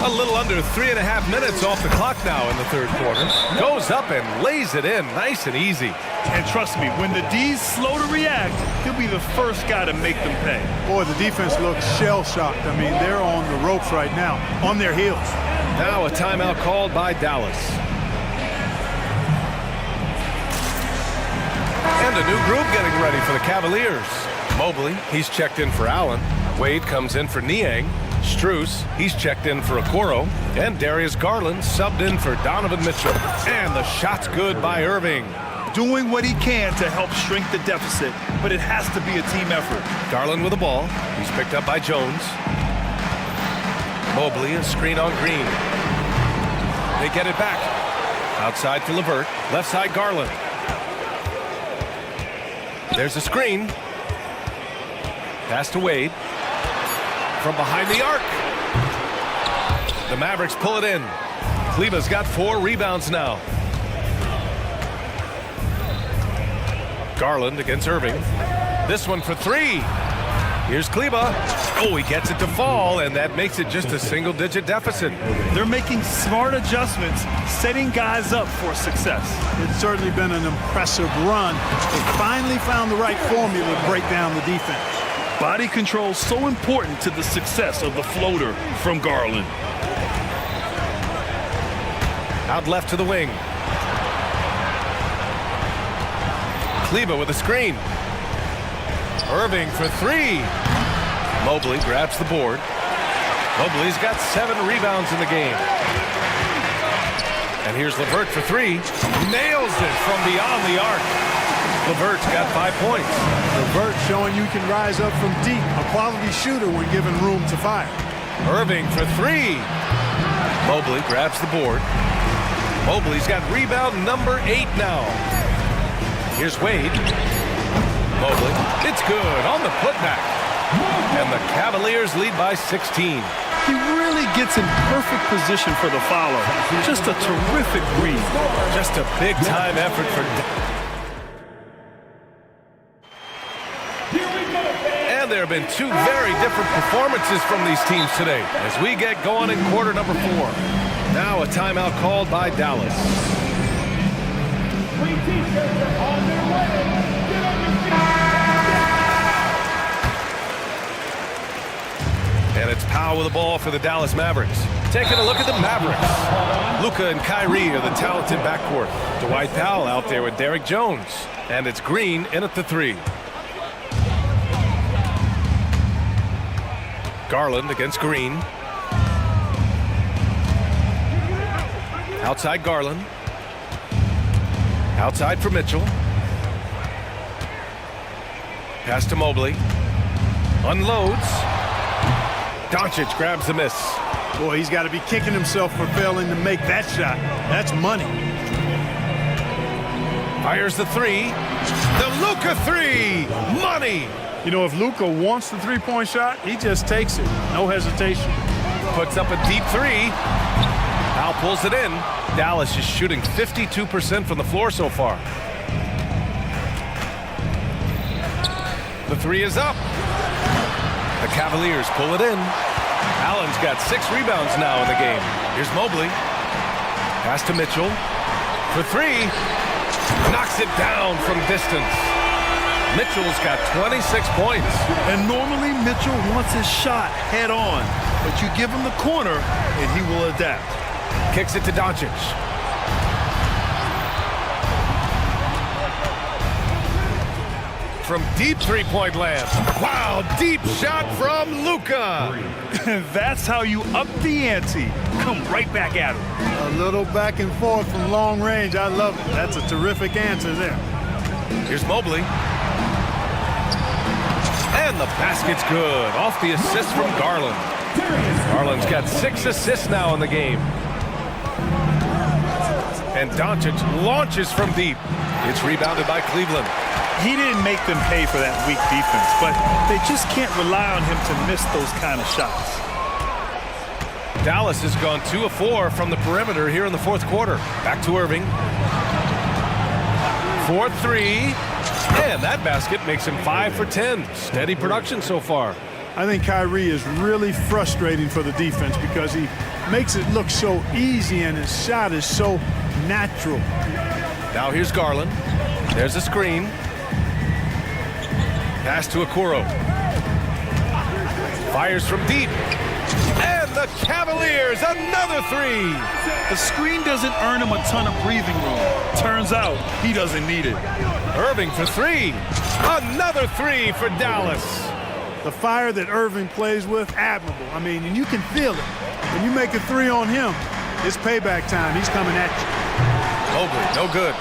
A little under 3.5 minutes off the clock now in the third quarter. Goes up and lays it in nice and easy. And trust me, when the D's slow to react, he'll be the first guy to make them pay. Boy, the defense looks shell-shocked. I mean, they're on the ropes right now, on their heels. Now a timeout called by Dallas. And a new group getting ready for the Cavaliers. Mobley, he's checked in for Allen. Wade comes in for Niang. Strus, he's checked in for Okoro. And Darius Garland subbed in for Donovan Mitchell. And the shot's good by Irving. Doing what he can to help shrink the deficit, but it has to be a team effort. Garland with the ball. He's picked up by Jones. Mobley, a screen on Green. They get it back. Outside for LeVert. Left side, Garland. There's a screen. Pass to Wade. From behind the arc. The Mavericks pull it in. Kleba's got 4 rebounds now. Garland against Irving. This one for 3. Here's Kleba. Oh, he gets it to fall, and that makes it just a single-digit deficit. They're making smart adjustments, setting guys up for success. It's certainly been an impressive run. They finally found the right formula to break down the defense. Body control so important to the success of the floater from Garland. Out left to the wing. Kleba with a screen. Irving for 3. Mobley grabs the board. Mobley's got 7 rebounds in the game. And here's LeVert for 3. Nails it from beyond the arc. LeVert's got 5 points. LeVert showing you can rise up from deep. A quality shooter when given room to fire. Irving for 3. Mobley grabs the board. Mobley's got rebound number 8 now. Here's Wade. Mobley. It's good on the putback. And the Cavaliers lead by 16. He really gets in perfect position for the follow. Just a terrific read. Just a big-time effort for... And there have been 2 very different performances from these teams today as we get going in quarter number 4. Now a timeout called by Dallas. And it's Powell with the ball for the Dallas Mavericks. Taking a look at the Mavericks. Luka and Kyrie are the talented backcourt. Dwight Powell out there with Derek Jones. And it's Green in at the 3. Garland against Green. Outside Garland. Outside for Mitchell. Pass to Mobley. Unloads. Doncic grabs the miss. Boy, he's got to be kicking himself for failing to make that shot. That's money. Fires the 3. The Luka 3. Money. You know, if Luka wants the three-point shot, he just takes it. No hesitation. Puts up a deep 3. Al pulls it in. Dallas is shooting 52% from the floor so far. The 3 is up. The Cavaliers pull it in. Allen's got 6 rebounds now in the game. Here's Mobley. Pass to Mitchell. For 3. Knocks it down from distance. Mitchell's got 26 points. And normally Mitchell wants his shot head on. But you give him the corner and he will adapt. Kicks it to Doncic. From deep three-point land. Wow, deep shot from Luka. That's how you up the ante. Come right back at him. A little back and forth from long range. I love it. That's a terrific answer there. Here's Mobley. And the basket's good. Off the assist from Garland. Garland's got 6 assists now in the game. And Doncic launches from deep. It's rebounded by Cleveland. He didn't make them pay for that weak defense, but they just can't rely on him to miss those kind of shots. Dallas has gone 2 of 4 from the perimeter here in the 4th quarter. Back to Irving. 4-3. And that basket makes him 5 for 10. Steady production so far. I think Kyrie is really frustrating for the defense because he makes it look so easy and his shot is so natural. Now here's Garland. There's a screen. Pass to Okoro. Fires from deep. And the Cavaliers, another 3. The screen doesn't earn him a ton of breathing room. Turns out he doesn't need it. Irving for 3. Another 3 for Dallas. The fire that Irving plays with, admirable. I mean, and you can feel it. When you make a 3 on him, it's payback time. He's coming at you. Mobley, no good.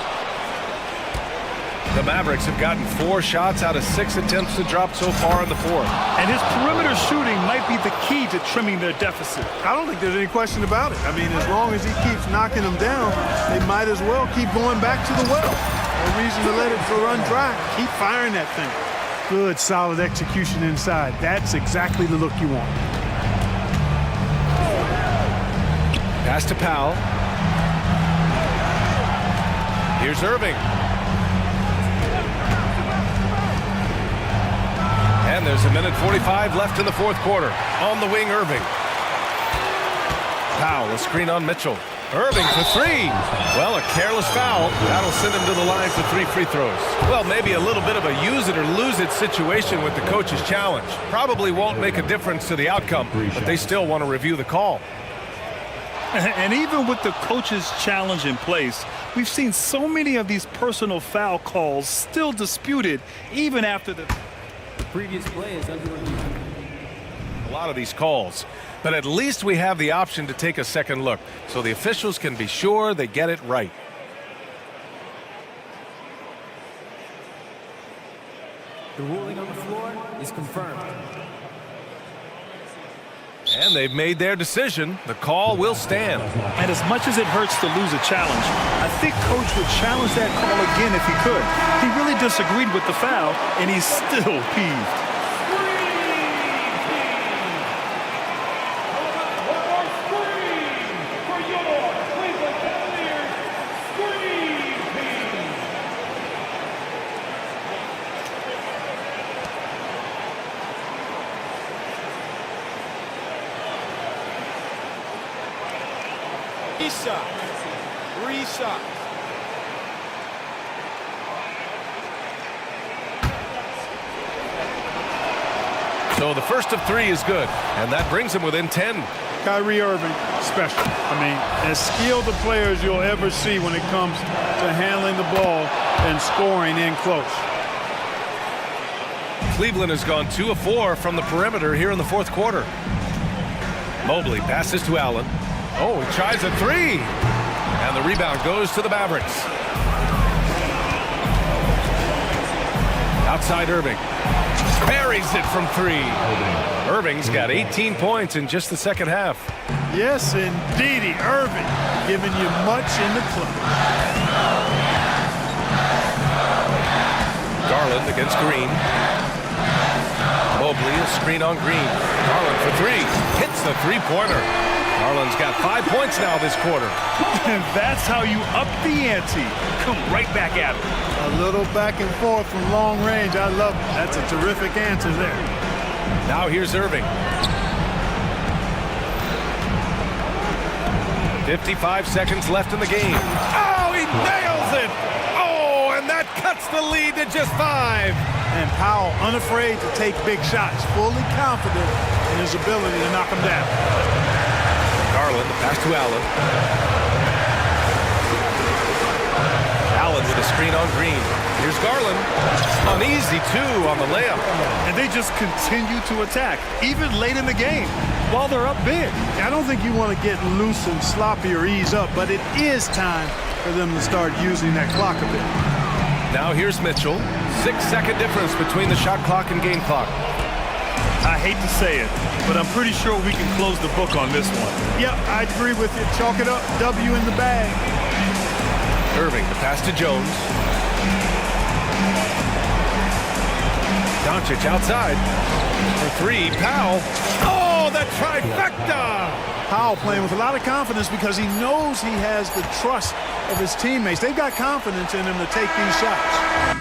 The Mavericks have gotten 4 shots out of 6 attempts to drop so far in the 4th. And his perimeter shooting might be the key to trimming their deficit. I don't think there's any question about it. I mean, as long as he keeps knocking them down, they might as well keep going back to the well. No reason to let it run dry. Keep firing that thing. Good, solid execution inside. That's exactly the look you want. Pass to Powell. Here's Irving. And there's 1:45 left in the 4th quarter. On the wing, Irving. Powell, a screen on Mitchell. Irving for 3. Well, a careless foul. That'll send him to the line for 3 free throws. Well, maybe a little bit of a use it or lose it situation with the coach's challenge. Probably won't make a difference to the outcome, but they still want to review the call. And even with the coach's challenge in place, we've seen so many of these personal foul calls still disputed even after the previous play is under review. A lot of these calls, but at least we have the option to take a second look so the officials can be sure they get it right. The ruling on the floor is confirmed. And they've made their decision. The call will stand. And as much as it hurts to lose a challenge, I think Coach would challenge that call again if he could. He really disagreed with the foul, and he's still peeved. Three shots. So the first of 3 is good, and that brings him within 10. Kyrie Irving, special. I mean, as skilled a player as you'll ever see when it comes to handling the ball and scoring in close. Cleveland has gone 2 of 4 from the perimeter here in the fourth quarter. Mobley passes to Allen. Oh, he tries a three. And the rebound goes to the Mavericks. Outside Irving. Buries it from 3. Irving's got 18 points in just the second half. Yes, indeedy. Irving giving you much in the clutch. Garland against Green. Mobley, a screen on Green. Garland for 3. Hits the three-pointer. Garland's got 5 points now this quarter. And that's how you up the ante. Come right back at him. A little back and forth from long range. I love it. That's a terrific answer there. Now here's Irving. 55 seconds left in the game. Oh, he nails it! Oh, and that cuts the lead to just 5. And Powell unafraid to take big shots, fully confident in his ability to knock them down. Garland, the pass to Allen. Allen with a screen on Green. Here's Garland. An easy 2 on the layup. And they just continue to attack, even late in the game, while they're up big. I don't think you want to get loose and sloppy or ease up, but it is time for them to start using that clock a bit. Now here's Mitchell. 6-second difference between the shot clock and game clock. I hate to say it, but I'm pretty sure we can close the book on this one. Yep, I agree with you. Chalk it up. W in the bag. Irving, the pass to Jones. Doncic outside. For 3, Powell. Oh, the trifecta! Powell playing with a lot of confidence because he knows he has the trust of his teammates. They've got confidence in him to take these shots.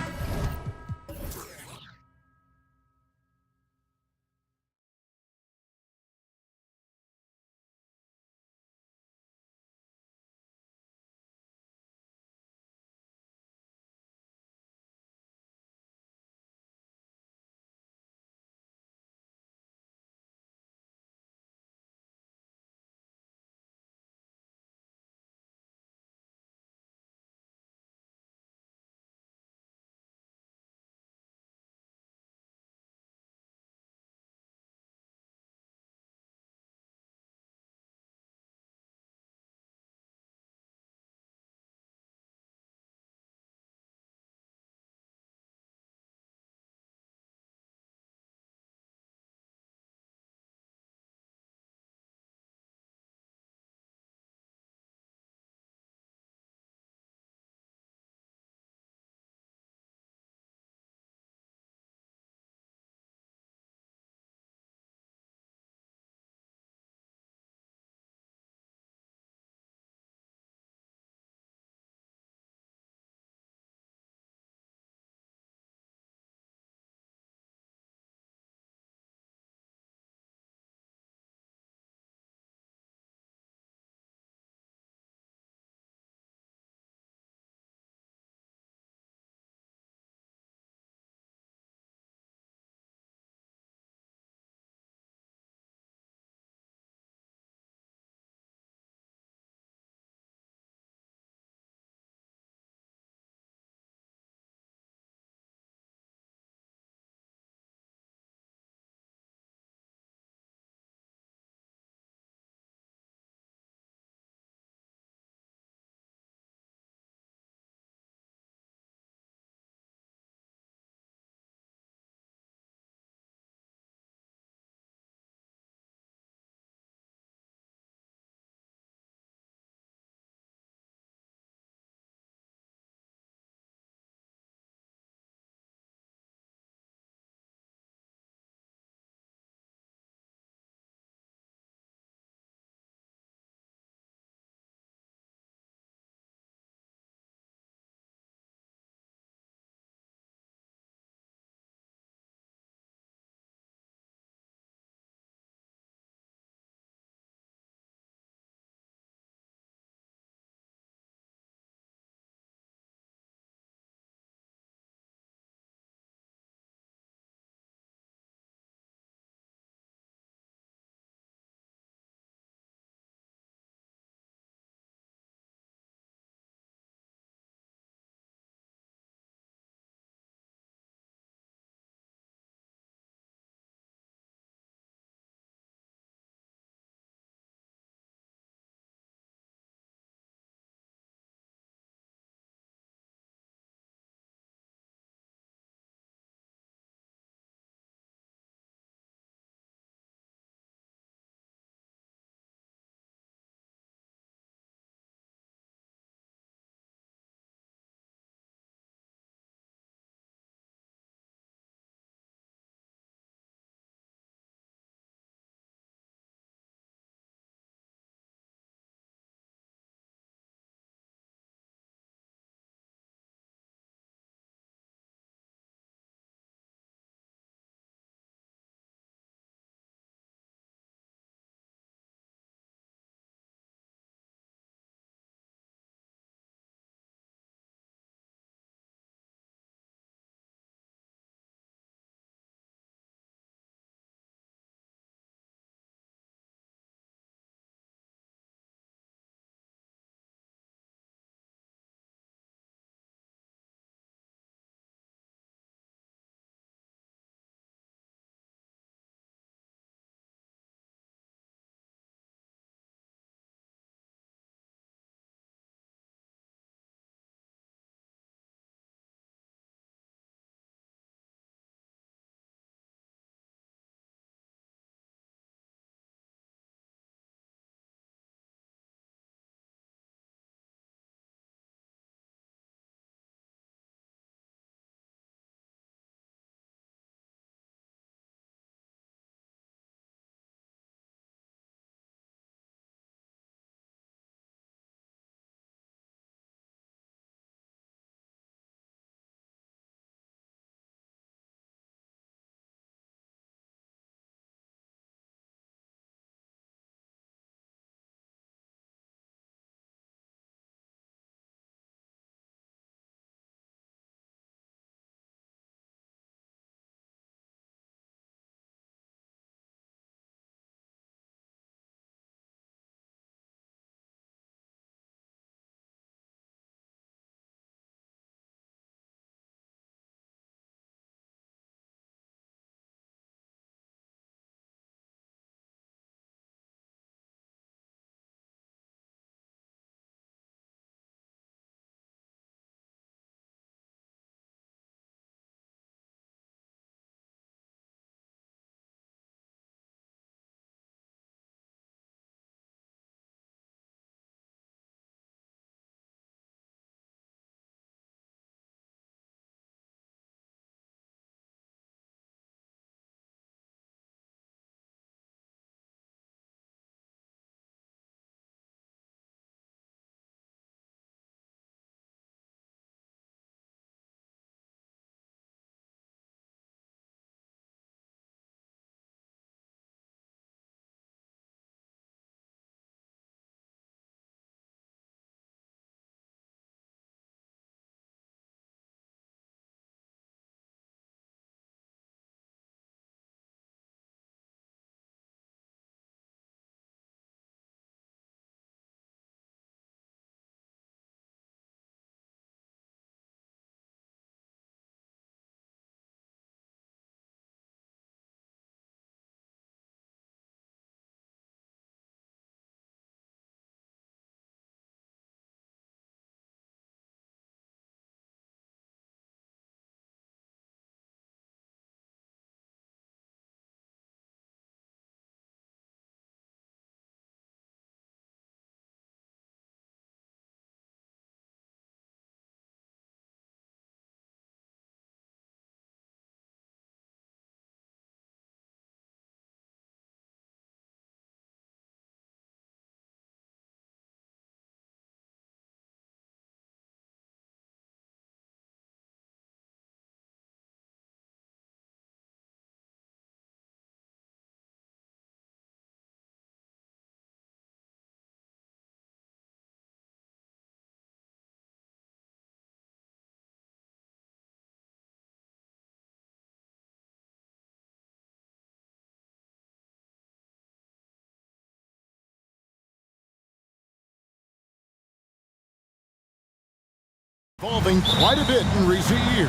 Evolving quite a bit in recent years.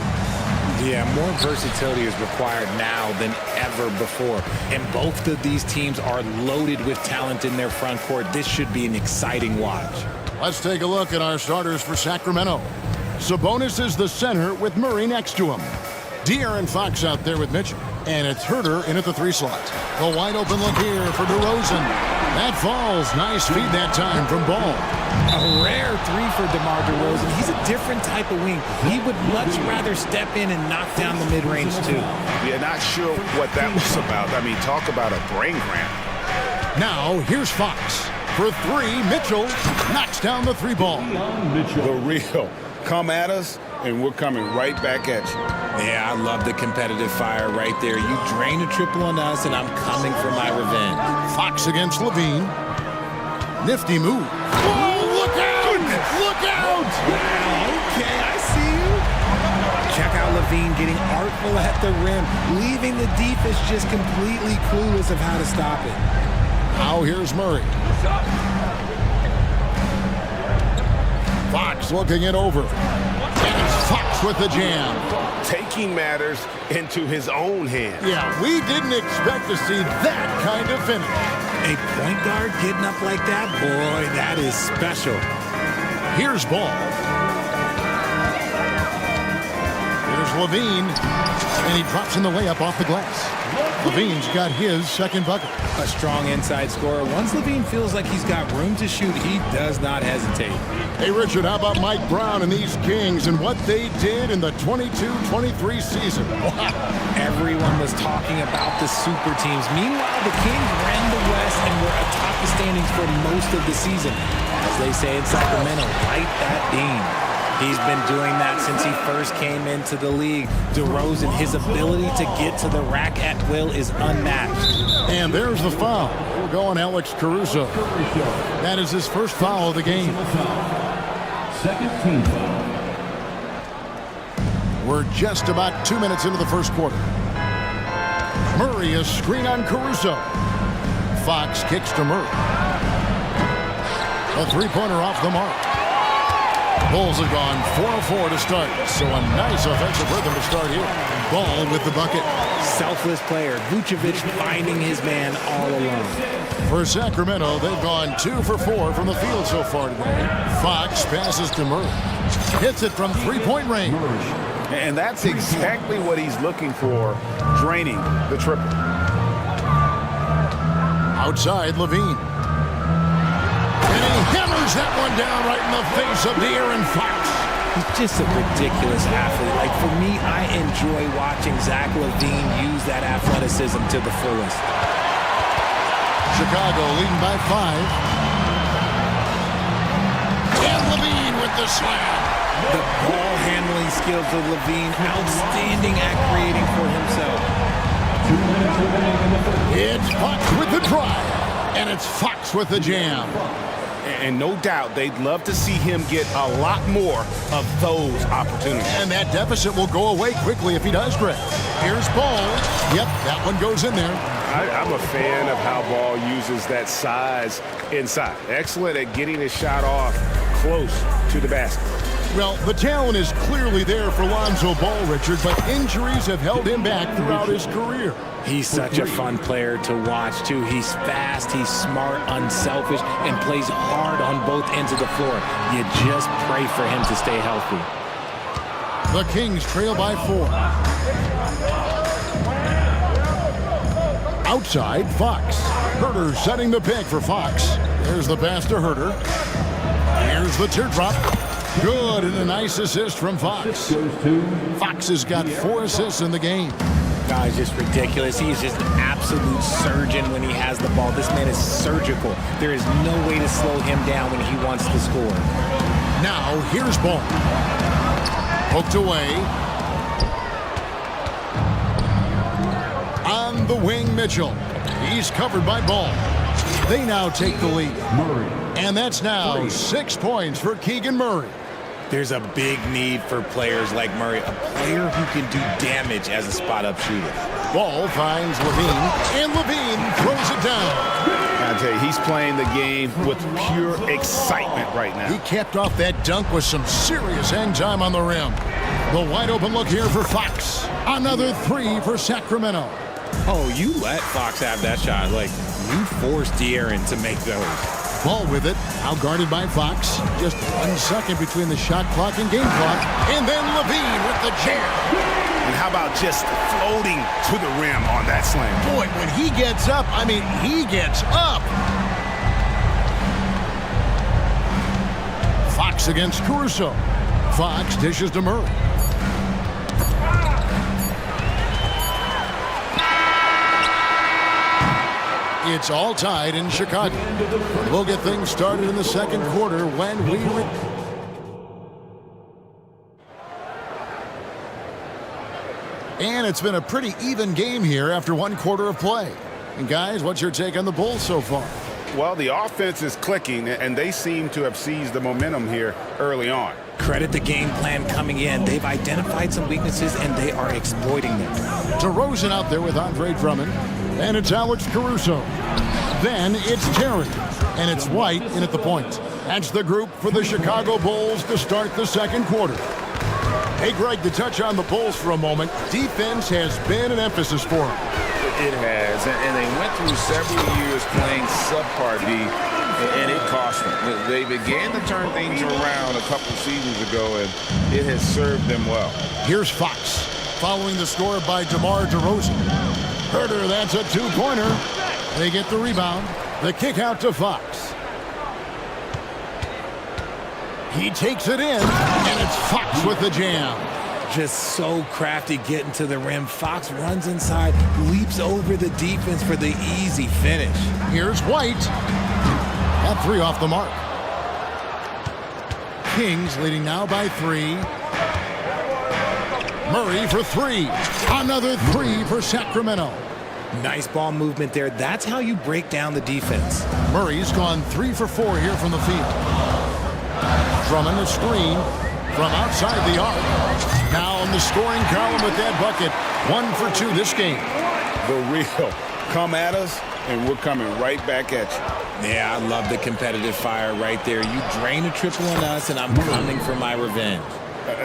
Yeah, more versatility is required now than ever before. And both of these teams are loaded with talent in their front court. This should be an exciting watch. Let's take a look at our starters for Sacramento. Sabonis is the center with Murray next to him. De'Aaron Fox out there with Mitchell. And it's Herter in at the 3 slot. The wide open look here for DeRozan. That falls. Nice feed that time from Ball. A rare 3 for DeMar DeRozan. He's a different type of wing. He would much rather step in and knock down the mid-range too. Yeah, not sure what that was about. I mean, talk about a brain cramp. Now, here's Fox. For 3, Mitchell knocks down the 3 ball. The real. Come at us, and we're coming right back at you. Yeah, I love the competitive fire right there. You drain a triple on us, and I'm coming for my revenge. Fox against Levine. Nifty move. Oh, look out! Look out! Wow, okay, I see you. Check out Levine getting artful at the rim, leaving the defense just completely clueless of how to stop it. Now here's Murray. Fox looking it over. And it's Fox with the jam. Taking matters into his own hands. Yeah, we didn't expect to see that kind of finish. A point guard getting up like that? Boy, that is special. Here's Ball. Here's Levine. And he drops in the layup off the glass. Levine's got his second bucket. A strong inside scorer. Once Levine feels like he's got room to shoot, he does not hesitate. Hey, Richard, how about Mike Brown and these Kings and what they did in the 22-23 season? Wow. Everyone was talking about the super teams. Meanwhile, the Kings ran the West and were atop the standings for most of the season. As they say in Sacramento, light that beam. He's been doing that since he first came into the league. DeRozan, his ability to get to the rack at will is unmatched. And there's the foul. We'll go on Alex Caruso. That is his first foul of the game. Second team foul. We're just about 2 minutes into the first quarter. Murray, a screen on Caruso. Fox kicks to Murray. A 3-pointer off the mark. Bulls have gone 4-4 to start, so a nice offensive rhythm to start here. Ball with the bucket. Selfless player, Vucevic finding his man all alone. For Sacramento, they've gone 2 for 4 from the field so far today. Fox passes to Murray. Hits it from 3-point range. And that's exactly what he's looking for, draining the triple. Outside, Levine. And he hammers that one down right in the face of De'Aaron Fox. He's just a ridiculous athlete. Like, for me, I enjoy watching Zach LaVine use that athleticism to the fullest. Chicago leading by 5. And Levine with the slam. The ball handling skills of LaVine, outstanding at creating for himself. It's Fox with the drive. And it's Fox with the jam. And no doubt they'd love to see him get a lot more of those opportunities. And that deficit will go away quickly if he does, Greg. Here's Ball. Yep, that one goes in there. I'm a fan of how Ball uses that size inside. Excellent at getting his shot off close to the basket. Well, the talent is clearly there for Lonzo Ball, Richard, but injuries have held him back throughout his career. He's such a fun player to watch, too. He's fast, he's smart, unselfish, and plays hard on both ends of the floor. You just pray for him to stay healthy. The Kings trail by 4. Outside, Fox. Herter setting the pick for Fox. There's the pass to Herter. Here's the teardrop. Good, and a nice assist from Fox. Fox has got 4 assists in the game. He's just ridiculous. He is just an absolute surgeon when he has the ball. This man is surgical. There is no way to slow him down when he wants to score. Now, here's Ball. Poked away. On the wing, Mitchell. He's covered by Ball. They now take the lead. And that's now 6 points for Keegan Murray. There's a big need for players like Murray, a player who can do damage as a spot-up shooter. Ball finds Levine, and Levine throws it down. Now Jay. He's playing the game with pure excitement right now. He capped off that dunk with some serious hang time on the rim. The wide open look here for Fox. Another three for Sacramento. Oh, you let Fox have that shot. Like, you forced De'Aaron to make those. Ball with it, out guarded by Fox. Just 1 second between the shot clock and game clock. And then Levine with the jam. And how about just floating to the rim on that slam? Boy, when he gets up, I mean, he gets up. Fox against Caruso. Fox dishes to Murray. It's all tied in Chicago. We'll get things started in the second quarter when we... And it's been a pretty even game here after 1 quarter of play. And guys, what's your take on the Bulls so far? Well, the offense is clicking, and they seem to have seized the momentum here early on. Credit the game plan coming in. They've identified some weaknesses, and they are exploiting them. DeRozan out there with Andre Drummond. And it's Alex Caruso. Then it's Terry. And it's White in at the point. That's the group for the Chicago Bulls to start the second quarter. Hey, Greg, to touch on the Bulls for a moment, defense has been an emphasis for them. It has, and they went through several years playing subpar D, and it cost them. They began to turn things around a couple seasons ago, and it has served them well. Here's Fox, following the score by DeMar DeRozan. Herter, that's a two-pointer. They get the rebound. The kick out to Fox. He takes it in, and it's Fox with the jam. Just so crafty getting to the rim. Fox runs inside, leaps over the defense for the easy finish. Here's White. That three off the mark. Kings leading now by 3. Murray for 3. Another 3 for Sacramento. Nice ball movement there. That's how you break down the defense. Murray's gone 3 for 4 here from the field. Drummond a screen from outside the arc. Now on the scoring column with that bucket. 1 for 2 this game. The real come at us, and we're coming right back at you. Yeah, I love the competitive fire right there. You drain a triple on us, and I'm coming for my revenge.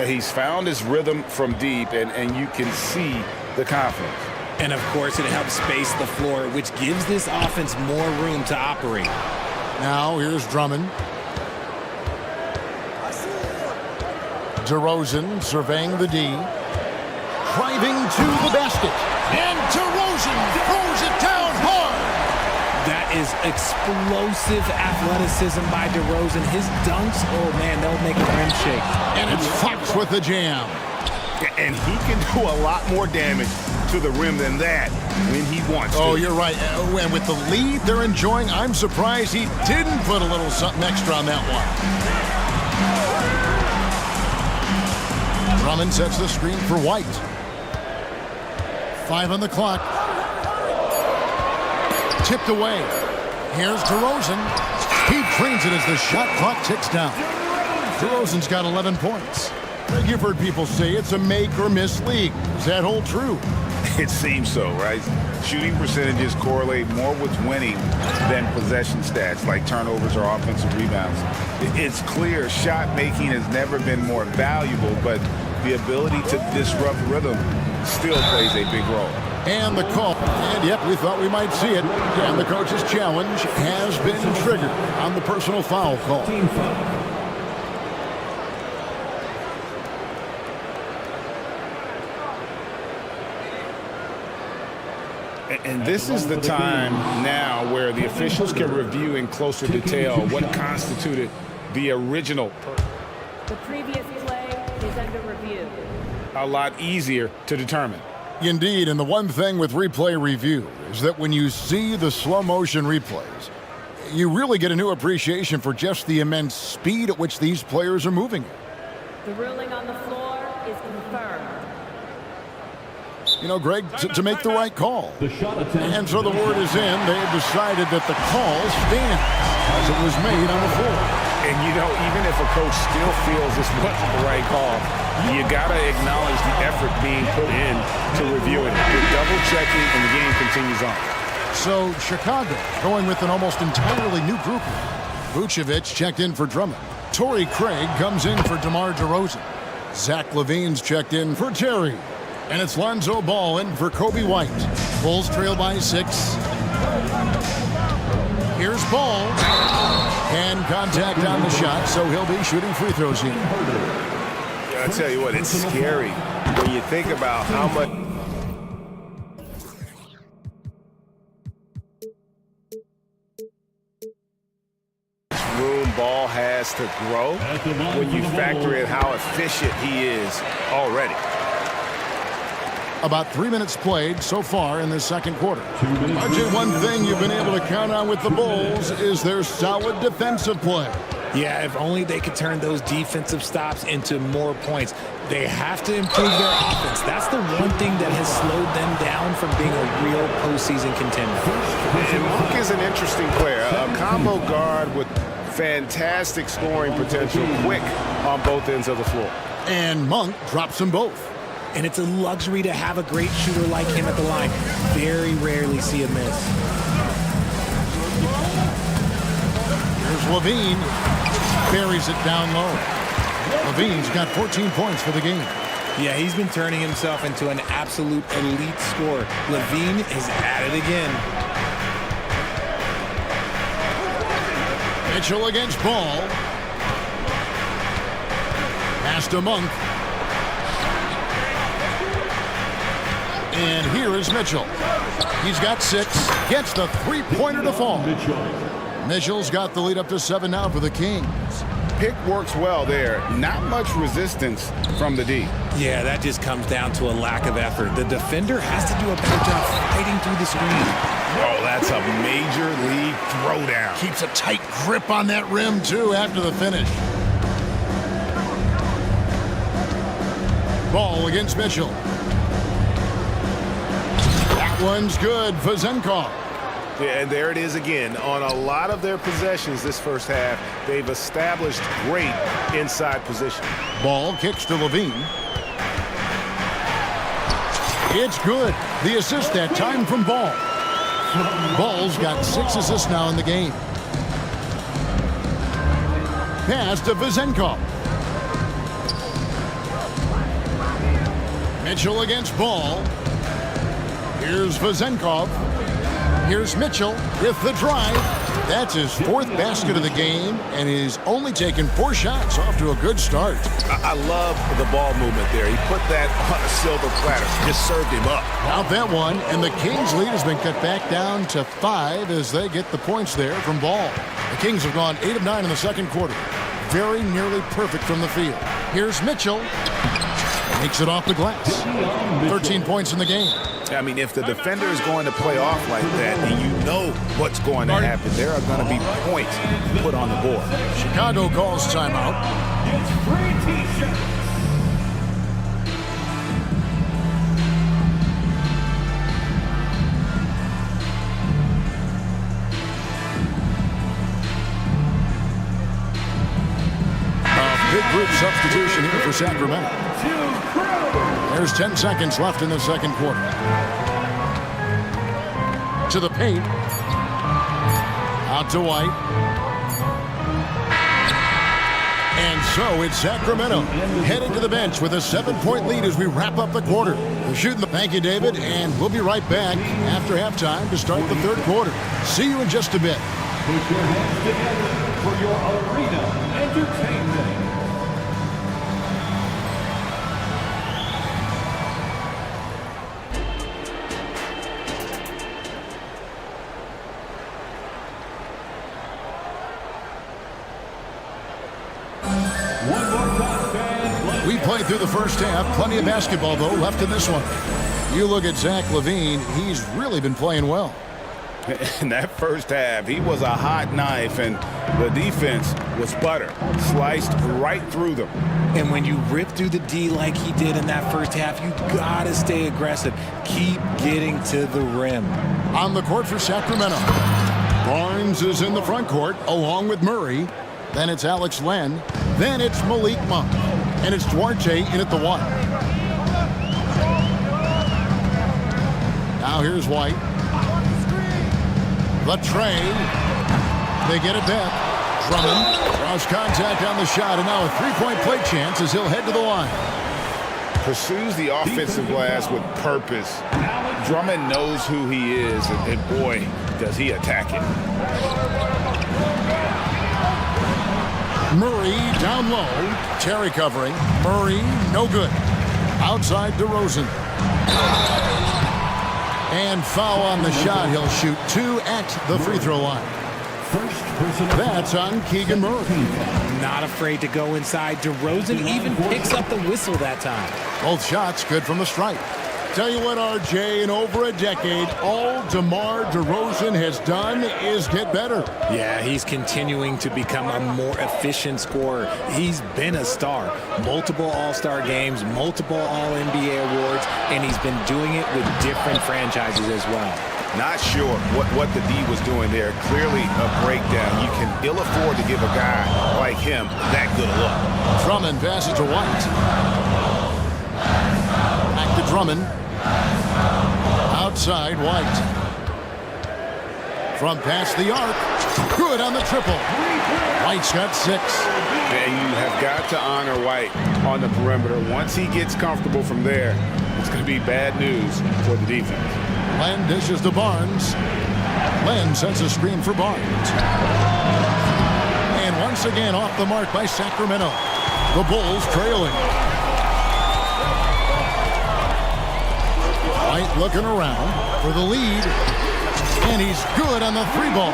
He's found his rhythm from deep, and you can see the confidence. And, of course, it helps space the floor, which gives this offense more room to operate. Now here's Drummond. DeRozan surveying the D. Driving to the basket. And DeRozan throws it down hard. That is explosive athleticism by DeRozan. His dunks, oh, man, they'll make a rim shake. And it's Fox with the jam. And he can do a lot more damage to the rim than that when he wants to. Oh, you're right. And with the lead they're enjoying, I'm surprised he didn't put a little something extra on that one. Drummond sets the screen for White. 5 on the clock. Tipped away. Here's DeRozan. He trains it as the shot clock ticks down. DeRozan's got 11 points. You've heard people say it's a make-or-miss league. Does that hold true? It seems so, right? Shooting percentages correlate more with winning than possession stats like turnovers or offensive rebounds. It's clear shot making has never been more valuable, but the ability to disrupt rhythm still plays a big role. And the call. And yep, we thought we might see it. And the coach's challenge has been triggered on the personal foul call. And this is the time now where the officials can review in closer detail what constituted the original. The previous play is under review. A lot easier to determine. Indeed, and the one thing with replay review is that when you see the slow motion replays, you really get a new appreciation for just the immense speed at which these players are moving. The ruling on the floor is confirmed. You know, Greg, to make the right call. And so the word is in. They have decided that the call stands as it was made on the floor. And, you know, even if a coach still feels this wasn't the right call, you got to acknowledge the effort being put in to review it. You're double-checking, and the game continues on. So Chicago going with an almost entirely new group. Vucevic checked in for Drummond. Torrey Craig comes in for DeMar DeRozan. Zach LaVine's checked in for Terry. And it's Lonzo Ball in for Kobe White. Bulls trail by 6. Here's Ball. And contact on the shot, so he'll be shooting free throws here. I tell you what, it's scary when you think about how much room Ball has to grow when you factor in how efficient he is already. About 3 minutes played so far in the second quarter. RJ, one thing you've been able to count on with the Bulls is their solid defensive play. Yeah, if only they could turn those defensive stops into more points. They have to improve their offense. That's the one thing that has slowed them down from being a real postseason contender. And Monk is an interesting player, a combo guard with fantastic scoring potential, quick on both ends of the floor. And Monk drops them both. And it's a luxury to have a great shooter like him at the line. Very rarely see a miss. Here's LaVine. Buries it down low. LaVine's got 14 points for the game. Yeah, he's been turning himself into an absolute elite scorer. LaVine is at it again. Mitchell against Ball. Pass to Monk. And here is Mitchell. He's got 6. Gets the three-pointer to fall. Mitchell's got the lead up to 7 now for the Kings. Pick works well there. Not much resistance from the D. Yeah, that just comes down to a lack of effort. The defender has to do a better job fighting through the screen. Oh, that's a major league throwdown. Keeps a tight grip on that rim, too, after the finish. Ball against Mitchell. That one's good for Zenkov. Yeah, and there it is again. On a lot of their possessions this first half, they've established great inside position. Ball kicks to LaVine. It's good. The assist that time from Ball. Ball's got 6 assists now in the game. Pass to Vezenkov. Mitchell against Ball. Here's Vezenkov. Here's Mitchell with the drive. That's his 4th basket of the game, and he's only taken 4 shots. Off to a good start. I love the ball movement there. He put that on a silver platter. Just served him up. Out that one, and the Kings' lead has been cut back down to 5 as they get the points there from Ball. The Kings have gone 8 of 9 in the second quarter. Very nearly perfect from the field. Here's Mitchell. Makes it off the glass. 13 points in the game. I mean, if the defender is going to play off like that, then you know what's going to happen. There are going to be points put on the board. Chicago calls timeout. A big group substitution here for Sacramento. There's 10 seconds left in the second quarter. To the paint. Out to White. And so it's Sacramento heading to the bench with a 7-point lead as we wrap up the quarter. We're shooting the thank you, David, and we'll be right back after halftime to start the third quarter. See you in just a bit. Put your hands together for your arena entertainment. We played through the first half. Plenty of basketball, though, left in this one. You look at Zach LaVine. He's really been playing well. In that first half, he was a hot knife, and the defense was butter. Sliced right through them. And when you rip through the D like he did in that first half, you gotta stay aggressive. Keep getting to the rim. On the court for Sacramento. Barnes is in the front court, along with Murray. Then it's Alex Len. Then it's Malik Monk. And it's Duarte in at the 1. Now here's White. The tray. They get it back. Drummond draws contact on the shot, and now a three-point play chance as he'll head to the line. Pursues the offensive glass with purpose. Drummond knows who he is, and boy, does he attack it. Murray down low. Terry covering. Murray, no good. Outside DeRozan. And foul on the shot. He'll shoot 2 at the free throw line. That's on Keegan Murray. Not afraid to go inside. DeRozan even picks up the whistle that time. Both shots good from the stripe. Tell you what, RJ, in over a decade, all DeMar DeRozan has done is get better. Yeah, he's continuing to become a more efficient scorer. He's been a star. Multiple All-Star games, multiple All-NBA awards, and he's been doing it with different franchises as well. Not sure what the D was doing there. Clearly a breakdown. You can ill afford to give a guy like him that good a look. Drummond passes to White. Back to Drummond. Outside White. From past the arc. Good on the triple. White's got 6. And you have got to honor White on the perimeter. Once he gets comfortable from there, it's going to be bad news for the defense. Len dishes to Barnes. Len sends a screen for Barnes. And once again off the mark by Sacramento. The Bulls trailing. White looking around for the lead. And he's good on the 3-ball.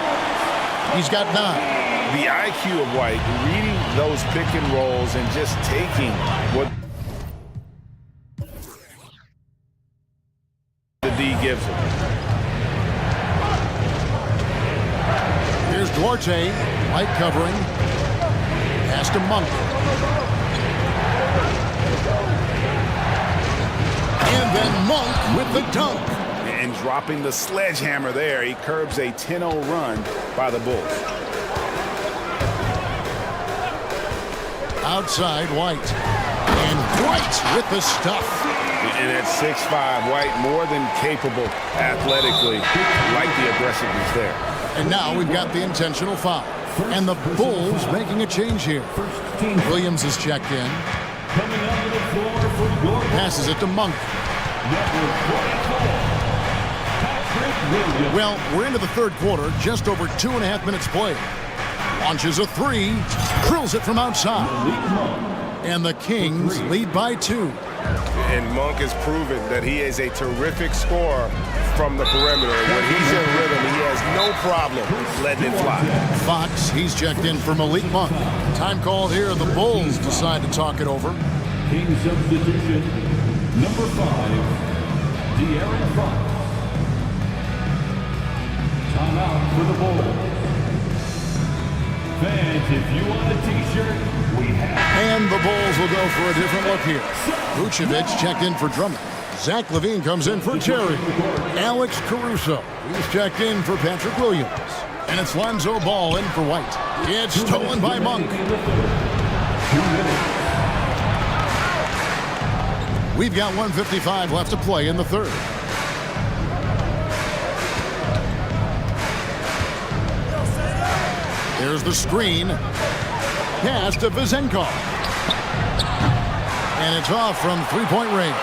He's got 9. The IQ of White, reading those pick and rolls and just taking what the D gives him. Here's Duarte. White covering. Pass to Monk. And then Monk with the dunk. And dropping the sledgehammer there, he curbs a 10-0 run by the Bulls. Outside White. And White with the stuff. And at 6'5", White more than capable athletically. Like the aggressiveness there. And now we've got the intentional foul. And the Bulls making a change here. Williams is checked in. Passes it to Monk. Well, we're into the third quarter, just over 2.5 minutes played. Launches a 3, drills it from outside. And the Kings lead by 2. And Monk has proven that he is a terrific scorer from the perimeter. When he's in rhythm, he has no problem letting it fly. Fox, he's checked in for Malik Monk. Time called here, the Bulls decide to talk it over. King substitution, number 5, De'Aaron Fox. Timeout for the Bulls. Fans, if you want a t-shirt, we have. And the Bulls will go for a different look here. Vucevic checked in for Drummond. Zach LaVine comes in for Terry. Alex Caruso, he's checked in for Patrick Williams. And it's Lonzo Ball in for White. It's stolen by Monk. We've got 1:55 left to play in the third. There's the screen. Pass to Vizenkov. And it's off from three-point range.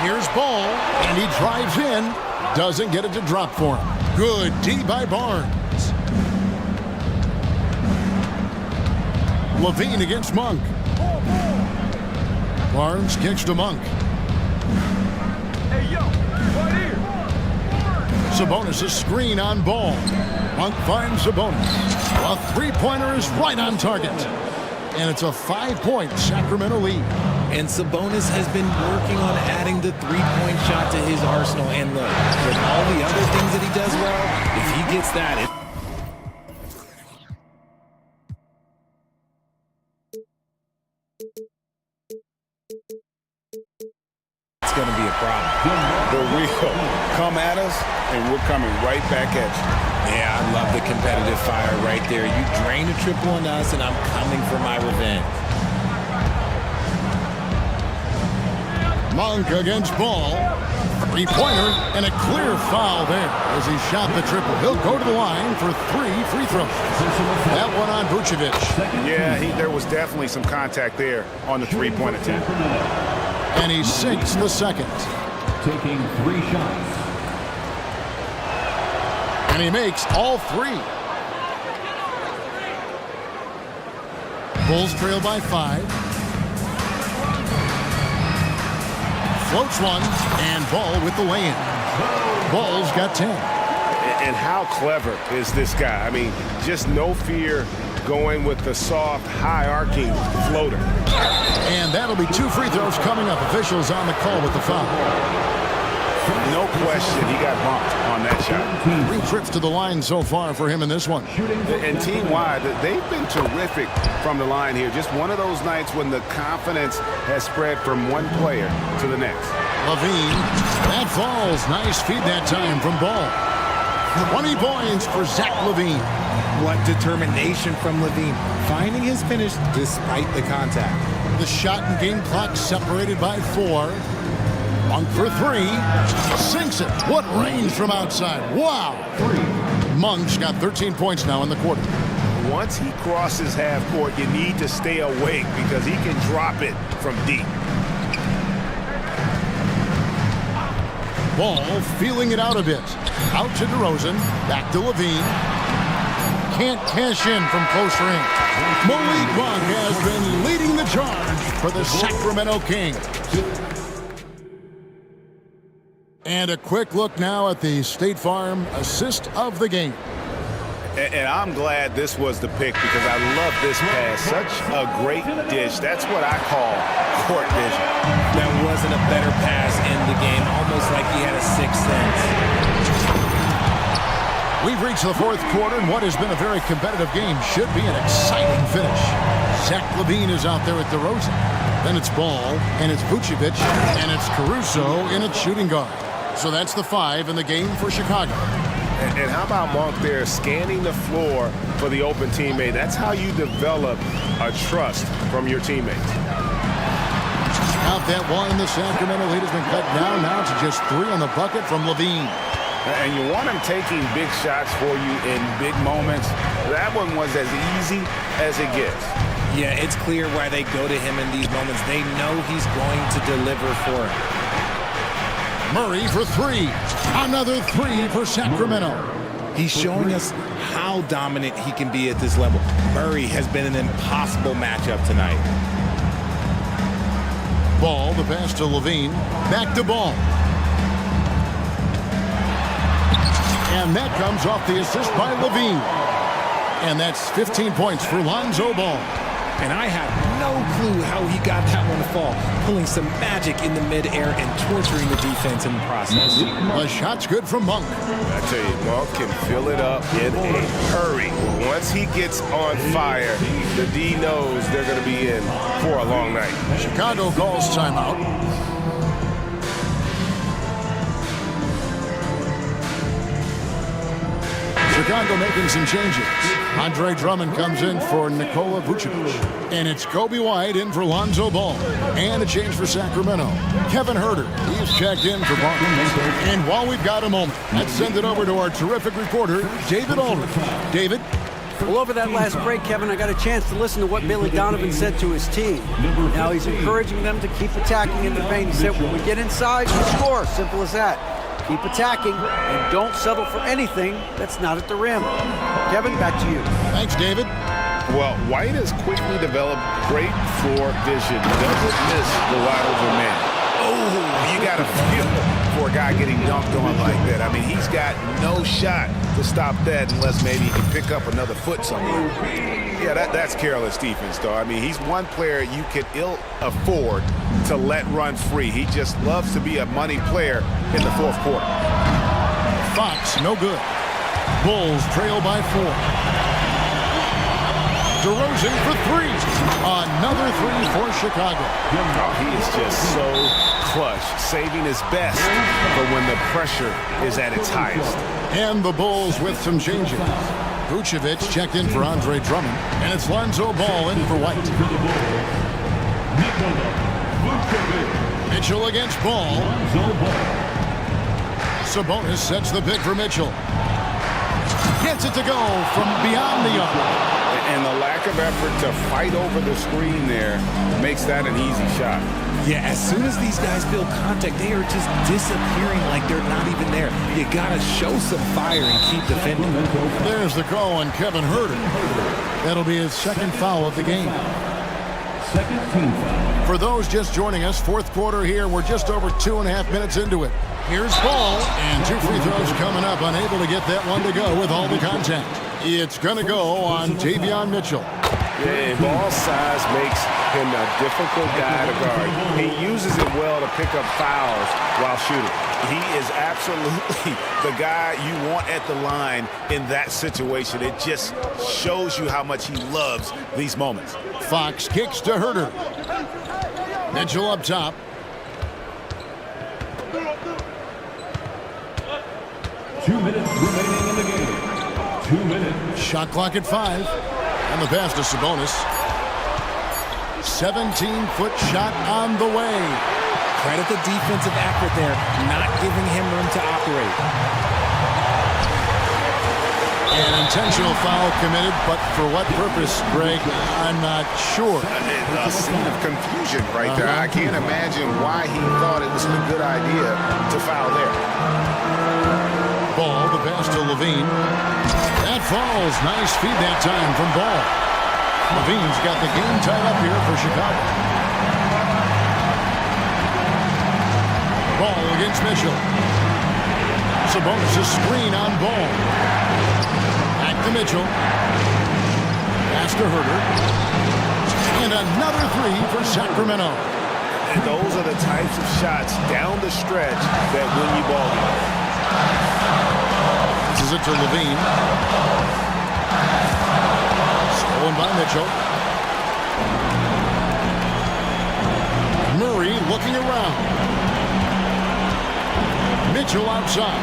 Here's Ball, and he drives in. Doesn't get it to drop for him. Good D by Barnes. LaVine against Monk. Barnes kicks to Monk. Hey, yo, right here. Sabonis' screen on Ball. Monk finds Sabonis. A three-pointer is right on target. And it's a 5-point Sacramento lead. And Sabonis has been working on adding the three-point shot to his arsenal. And look, with all the other things that he does well, if he gets that, it's going to be a problem. The real come at us, and we're coming right back at you. Yeah, I love the competitive fire right there. You drain a triple on us, and I'm coming for my revenge. Monk against Ball. Three-pointer and a clear foul there as he shot the triple. He'll go to the line for 3 free throws. That one on Vucevic. Yeah, there was definitely some contact there on the three-point attempt. And he sinks the second. Taking 3 shots. And he makes all 3. Bulls trail by 5. Floats one, and Ball with the lay-in. Ball's got 10. And how clever is this guy? I mean, just no fear going with the soft, high-arcing floater. And that'll be 2 free throws coming up. Officials on the call with the foul. No question, he got bumped on that shot. 3 trips to the line so far for him in this one. And team-wide, they've been terrific from the line here. Just one of those nights when the confidence has spread from one player to the next. Levine, that falls. Nice feed that time from Ball. 20 points for Zach Levine. What determination from Levine, finding his finish despite the contact. The shot and game clock separated by 4. Monk for 3. Sinks it. What range from outside. Wow. Monk's got 13 points now in the quarter. Once he crosses half court, you need to stay awake because he can drop it from deep. Ball feeling it out a bit. Out to DeRozan. Back to Levine. Can't cash in from close range. Malik Monk has been leading the charge for the Sacramento Kings. And a quick look now at the State Farm assist of the game. And I'm glad this was the pick because I love this pass. Such a great dish. That's what I call court vision. That wasn't a better pass in the game, almost like he had a 6th sense. We've reached the 4th quarter, and what has been a very competitive game should be an exciting finish. Zach Levine is out there with DeRozan. Then it's Ball, and it's Vucevic, and it's Caruso in its shooting guard. So that's the 5 in the game for Chicago. And how about Monk there scanning the floor for the open teammate? That's how you develop a trust from your teammates. Out that one, the Sacramento lead has been cut down now to just 3 on the bucket from Levine. And you want him taking big shots for you in big moments. That one was as easy as it gets. Yeah, it's clear why they go to him in these moments. They know he's going to deliver for it. Murray for 3. Another 3 for Sacramento. He's showing us how dominant he can be at this level. Murray has been an impossible matchup tonight. Ball, the pass to Levine. Back to Ball. And that comes off the assist by Levine. And that's 15 points for Lonzo Ball. And I have no clue how he got that one to fall, pulling some magic in the midair and torturing the defense in the process. The shot's good from Monk. I tell you, Monk can fill it up in a hurry. Once he gets on fire, the D knows they're going to be in for a long night. Chicago calls timeout. Chicago making some changes. Andre Drummond comes in for Nikola Vucevic. And it's Kobe White in for Lonzo Ball. And a change for Sacramento. Kevin Herter, he's checked in for Barnes. And while we've got a moment, let's send it over to our terrific reporter, David Aldridge. David? Well, over that last break, Kevin, I got a chance to listen to what Billy Donovan said to his team. Now he's encouraging them to keep attacking in the paint. He said, when we get inside, we score. Simple as that. Keep attacking and don't settle for anything that's not at the rim. Kevin, back to you. Thanks, David. Well, White has quickly developed great floor vision. Doesn't miss the wide open man. Oh, you got to feel for a guy getting dunked on like that. I mean, he's got no shot to stop that unless maybe he can pick up another foot somewhere. Yeah, that's careless defense, though. I mean, he's one player you can ill afford to let run free. He just loves to be a money player in the 4th quarter. Fox, no good. Bulls trail by 4. DeRozan for 3. Another 3 for Chicago. Oh, he is just so clutch, saving his best for when the pressure is at its highest. And the Bulls with some changes. Vucevic checked in for Andre Drummond, and it's Lonzo Ball in for White. Mitchell against Ball. Sabonis sets the pick for Mitchell. Gets it to go from beyond the arc. And the lack of effort to fight over the screen there makes that an easy shot. Yeah, as soon as these guys feel contact, they are just disappearing like they're not even there. You gotta show some fire and keep defending. There's the call on Kevin Huerter. That'll be his second foul of the game. Second team foul. For those just joining us, fourth quarter here. We're just over 2.5 minutes into it. Here's Ball, and 2 free throws coming up. Unable to get that one to go with all the contact. It's going to go on Davion Mitchell. Yeah, Ball's size makes him a difficult guy to guard. He uses it well to pick up fouls while shooting. He is absolutely the guy you want at the line in that situation. It just shows you how much he loves these moments. Fox kicks to Huerter. Mitchell up top. Two minutes remaining in the game. 2 minutes. Shot clock at 5. And the pass to Sabonis. 17-foot shot on the way. Credit the defensive effort there, not giving him room to operate. An intentional foul committed, but for what purpose, Greg? I'm not sure. A scene of confusion right there. I can't imagine why he thought it was a good idea to foul there. Ball, the pass to Levine. That falls. Nice feed that time from Ball. Levine's got the game tied up here for Chicago. Ball against Mitchell. Sabonis' screen on Ball. Back to Mitchell. Pass to Huerter. And another 3 for Sacramento. And those are the types of shots down the stretch that win you ball games. This is it to Levine. Stolen by Mitchell. Murray looking around. Mitchell outside.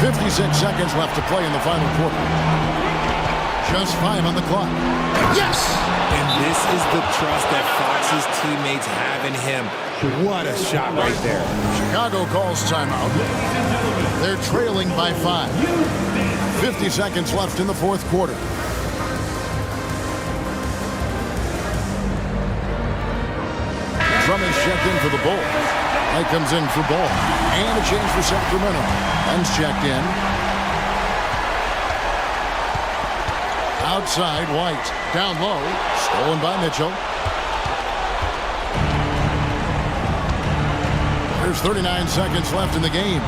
56 seconds left to play in the final quarter. Just 5 on the clock. Yes! And this is the trust that Fox's teammates have in him. What a shot right there. Chicago calls timeout. They're trailing by 5. 50 seconds left in the fourth quarter. Drummond's checked in for the Bulls. Knight comes in for Ball. And a change for Sacramento. Dunn's checked in. Outside, White. Down low. Stolen by Mitchell. There's 39 seconds left in the game.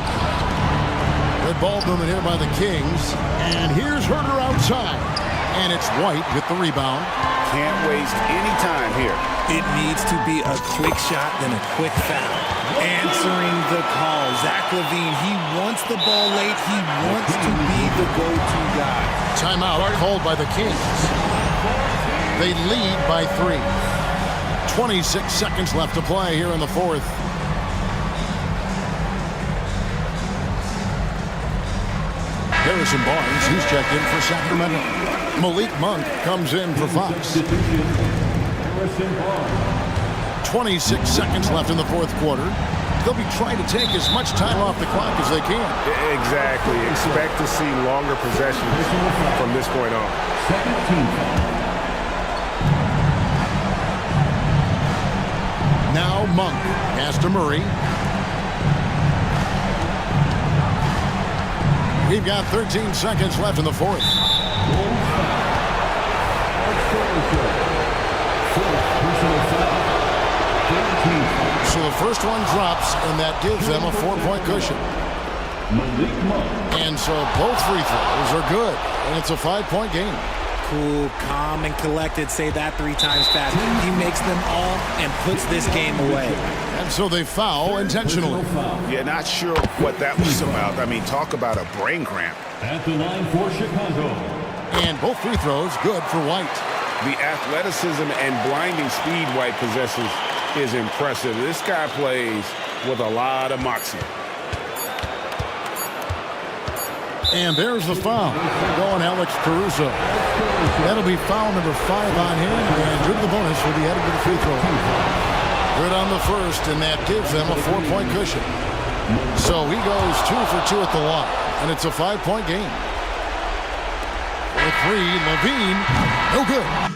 Good ball movement here by the Kings. And here's Huerter outside. And it's White with the rebound. Can't waste any time here. It needs to be a quick shot, then a quick foul. Answering the call. Zach LaVine, he wants the ball late. He wants to be the go-to guy. Timeout called by the Kings. They lead by 3. 26 seconds left to play here in the fourth. Harrison Barnes, he's checked in for Sacramento. Malik Monk comes in for Fox. 26 seconds left in the fourth quarter. They'll be trying to take as much time off the clock as they can. Exactly. Expect to see longer possessions from this point on. Second team foul. Now Monk. Pass to Murray. We've got 13 seconds left in the fourth. So the first one drops, and that gives them a 4-point cushion. And so both free throws are good, and it's a 5-point game. Cool, calm, and collected. Say that 3 times fast. He makes them all and puts this game away. And so they foul intentionally. Yeah, not sure what that was about. I mean, talk about a brain cramp. At the line for Chicago. And both free throws good for White. The athleticism and blinding speed White possesses is impressive. This guy plays with a lot of moxie. And there's the foul. Going Alex Caruso. That'll be foul number 5 on him. And with the bonus will be added to the free throw. Good on the first, and that gives them a 4-point cushion. So he goes 2 for 2 at the line, and it's a 5-point game. For three, Levine, no good.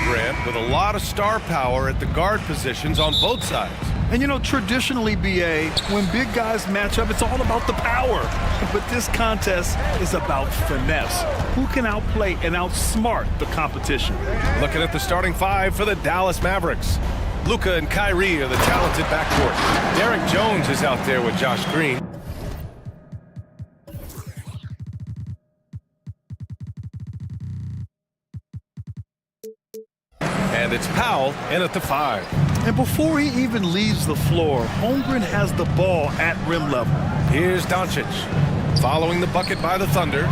Grant, with a lot of star power at the guard positions on both sides. And you know, traditionally, BA, when big guys match up, it's all about the power. But this contest is about finesse. Who can outplay and outsmart the competition? Looking at the starting five for the Dallas Mavericks. Luka and Kyrie are the talented backcourt. Derek Jones is out there with Josh Green. And it's Powell in at the 5. And before he even leaves the floor, Holmgren has the ball at rim level. Here's Doncic, following the bucket by the Thunder.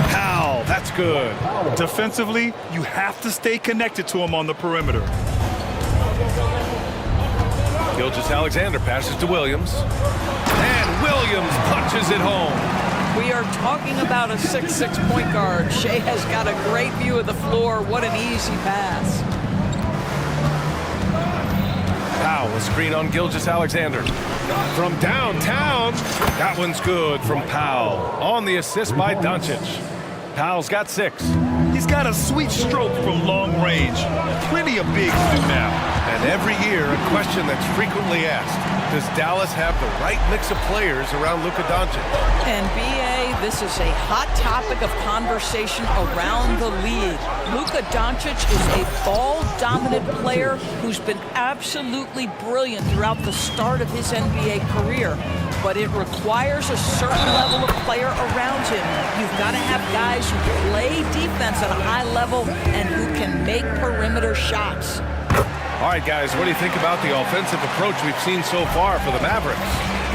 Powell, that's good. Defensively, you have to stay connected to him on the perimeter. Gilgeous-Alexander passes to Williams. And Williams punches it home. We are talking about a 6'6" point guard. Shea has got a great view of the floor. What an easy pass. Powell, a screen on Gilgeous-Alexander. From downtown, that one's good from Powell. On the assist by Doncic. Powell's got 6. He's got a sweet stroke from long range. Plenty of bigs do now. And every year, a question that's frequently asked. Does Dallas have the right mix of players around Luka Doncic? And BA, this is a hot topic of conversation around the league. Luka Doncic is a ball-dominant player who's been absolutely brilliant throughout the start of his NBA career. But it requires a certain level of player around him. You've got to have guys who play defense at a high level and who can make perimeter shots. All right, guys, what do you think about the offensive approach we've seen so far for the Mavericks?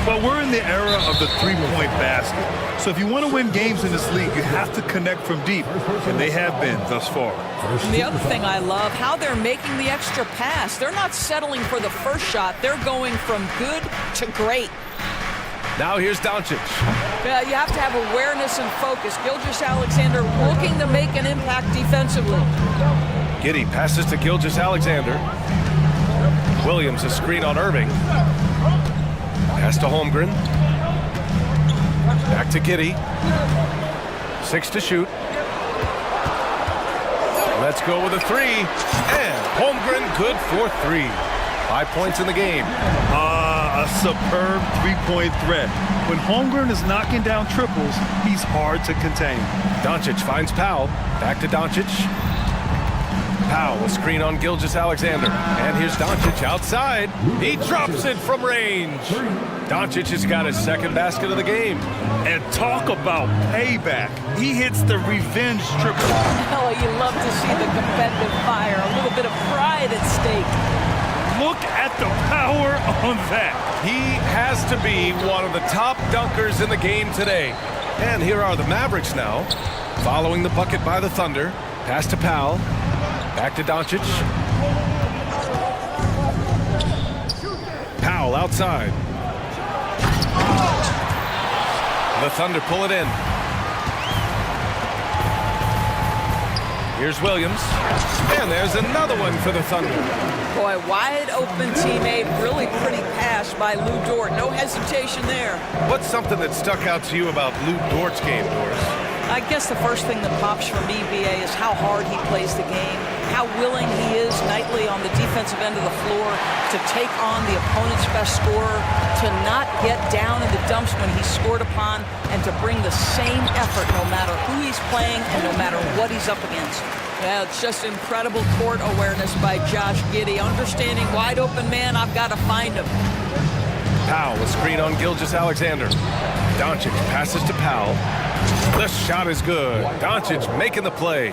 Well, we're in the era of the three-point basket. So if you want to win games in this league, you have to connect from deep, and they have been thus far. And the other thing I love, how they're making the extra pass. They're not settling for the first shot. They're going from good to great. Now here's Doncic. Yeah, you have to have awareness and focus. Gilgeous-Alexander looking to make an impact defensively. Giddey passes to Gilgeous-Alexander. Williams, a screen on Irving. Pass to Holmgren. Back to Giddey. 6 to shoot. Let's go with a 3. And Holmgren good for 3. 5 points in the game. A superb three-point threat. When Holmgren is knocking down triples, he's hard to contain. Doncic finds Powell. Back to Doncic. Powell will screen on Gilgeous-Alexander. And here's Doncic outside. He drops it from range. Doncic has got his second basket of the game. And talk about payback. He hits the revenge triple. Oh, you love to see the competitive fire. A little bit of pride at stake. Look at the power on that. He has to be one of the top dunkers in the game today. And here are the Mavericks now. Following the bucket by the Thunder. Pass to Powell. Back to Doncic. Powell outside. The Thunder pull it in. Here's Williams. And there's another one for the Thunder. Boy, wide open teammate, really pretty pass by Lou Dort. No hesitation there. What's something that stuck out to you about Lou Dort's game, Doris? I guess the first thing that pops for me, BA, is how hard he plays the game, how willing he is nightly on the defensive end of the floor to take on the opponent's best scorer, to not get down in the dumps when he's scored upon, and to bring the same effort no matter who he's playing and no matter what he's up against. Yeah, it's just incredible court awareness by Josh Giddey. Understanding wide open man, I've got to find him. Powell, a screen on Gilgeous-Alexander. Doncic passes to Powell. The shot is good. Doncic making the play.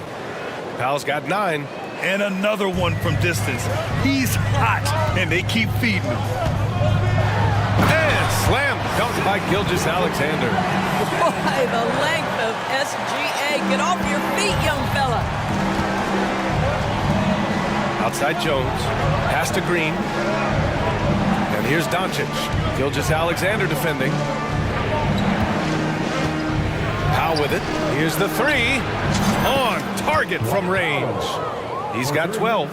Powell's got 9. And another one from distance. He's hot, and they keep feeding him. And slam dunk by Gilgeous-Alexander. Boy, the length of SGA. Get off your feet, young fella. Outside Jones. Pass to Green. And here's Doncic. Gilgeous-Alexander defending. Powell with it. Here's the 3. On target from range. He's got 12.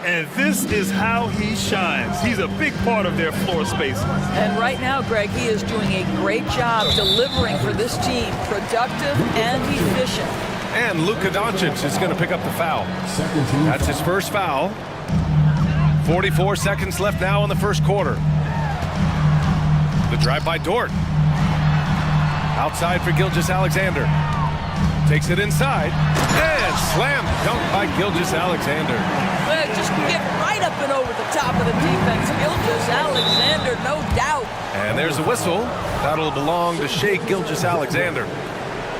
And this is how he shines. He's a big part of their floor space. And right now, Greg, he is doing a great job delivering for this team. Productive and efficient. And Luka Doncic is going to pick up the foul. That's his first foul. 44 seconds left now in the first quarter. The drive by Dort. Outside for Gilgeous-Alexander. Takes it inside. And slam dunk by Gilgeous-Alexander. Just get right up and over the top of the defense. Gilgeous-Alexander, no doubt. And there's a whistle. That'll belong to Shai Gilgeous-Alexander.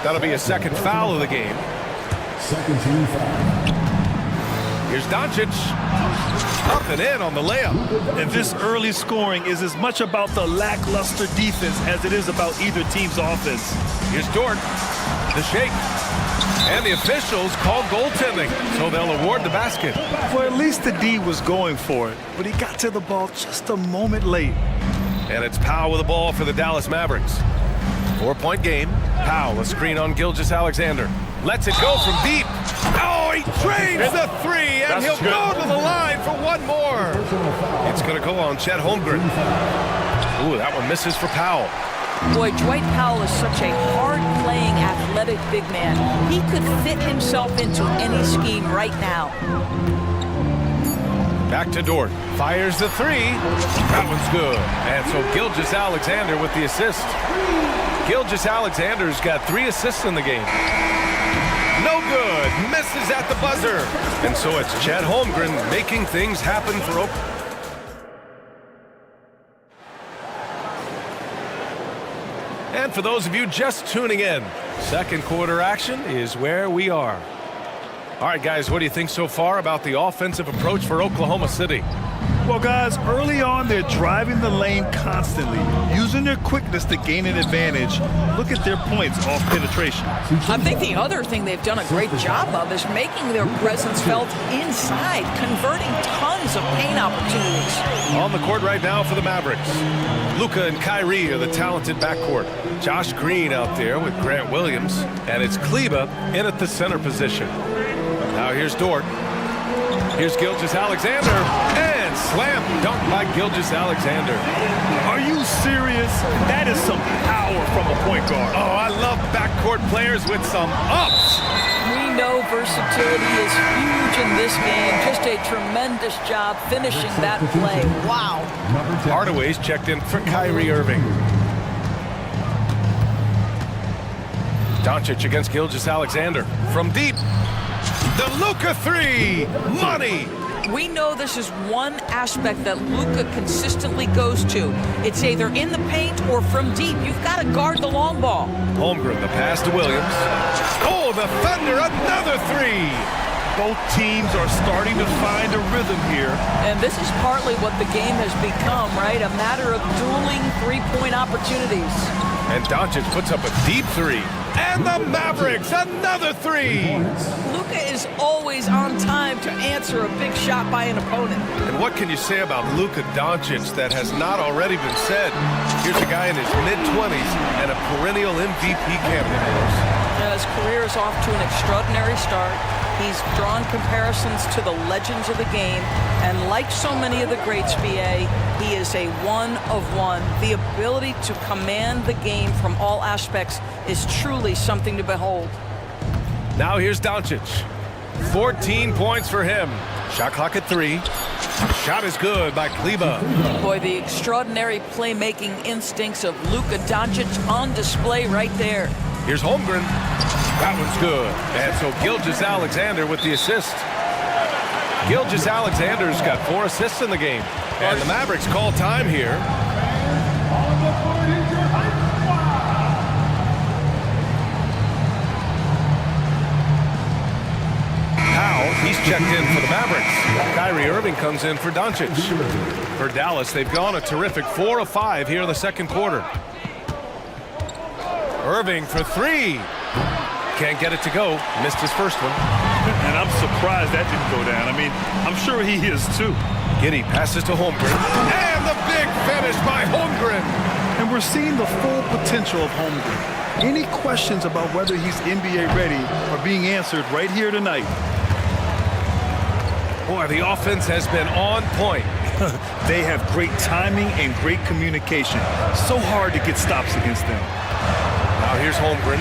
That'll be a second foul of the game. Second team foul. Here's Doncic. Up and in on the layup. And this early scoring is as much about the lackluster defense as it is about either team's offense. Here's Dort. The shake. And the officials call goaltending, so they'll award the basket. Well, at least the D was going for it, but he got to the ball just a moment late. And it's Powell with the ball for the Dallas Mavericks. 4-point game. Powell, a screen on Gilgeous-Alexander. Lets it go from deep. Oh, he drains the three, and he'll go to the line for one more. It's going to go on Chet Holmgren. Ooh, that one misses for Powell. Boy, Dwight Powell is such a hard-playing, athletic big man. He could fit himself into any scheme right now. Back to Dort. Fires the three. That one's good. And so Gilgeous-Alexander with the assist. Gilgeous-Alexander's got 3 assists in the game. No good. Misses at the buzzer. And so it's Chet Holmgren making things happen for Oklahoma. And for those of you just tuning in, second quarter action is where we are. All right, guys, what do you think so far about the offensive approach for Oklahoma City? Well, guys, early on, they're driving the lane constantly, using their quickness to gain an advantage. Look at their points off penetration. I think the other thing they've done a great job of is making their presence felt inside, converting tons of paint opportunities. On the court right now for the Mavericks. Luka and Kyrie are the talented backcourt. Josh Green out there with Grant Williams, and it's Kleba in at the center position. Now here's Dort. Here's Gilgeous-Alexander, and slam dunk by Gilgeous-Alexander. Are you serious? That is some power from a point guard. Oh, I love backcourt players with some ups. We know versatility is huge in this game. Just a tremendous job finishing that play. Wow. Hardaway's checked in for Kyrie Irving. Doncic against Gilgeous-Alexander from deep. The Luka three, money. We know this is one aspect that Luka consistently goes to. It's either in the paint or from deep. You've got to guard the long ball. Holmgren, the pass to Williams. Oh, the Thunder, another three. Both teams are starting to find a rhythm here. And this is partly what the game has become, right? A matter of dueling three-point opportunities. And Doncic puts up a deep three. And the Mavericks, another three. Luka is always on time to answer a big shot by an opponent. And what can you say about Luka Doncic that has not already been said? Here's a guy in his mid-20s and a perennial MVP candidate. His career is off to an extraordinary start. He's drawn comparisons to the legends of the game, and like so many of the greats, BA, he is a one of one. The ability to command the game from all aspects is truly something to behold. Now here's Doncic. 14 points for him. Shot clock at 3. Shot is good by Kleba. Boy, the extraordinary playmaking instincts of Luka Doncic on display right there. Here's Holmgren. That one's good. And so Gilgeous-Alexander with the assist. Gilgeous-Alexander's got 4 assists in the game. And the Mavericks call time here. Powell, he's checked in for the Mavericks. Kyrie Irving comes in for Doncic. For Dallas, they've gone a terrific 4 of 5 here in the second quarter. Irving for 3. Can't get it to go. Missed his first one. And I'm surprised that didn't go down. I mean, I'm sure he is too. Giddy passes to Holmgren. And the big finish by Holmgren. And we're seeing the full potential of Holmgren. Any questions about whether he's NBA ready are being answered right here tonight. Boy, the offense has been on point. They have great timing and great communication. So hard to get stops against them. Now here's Holmgren.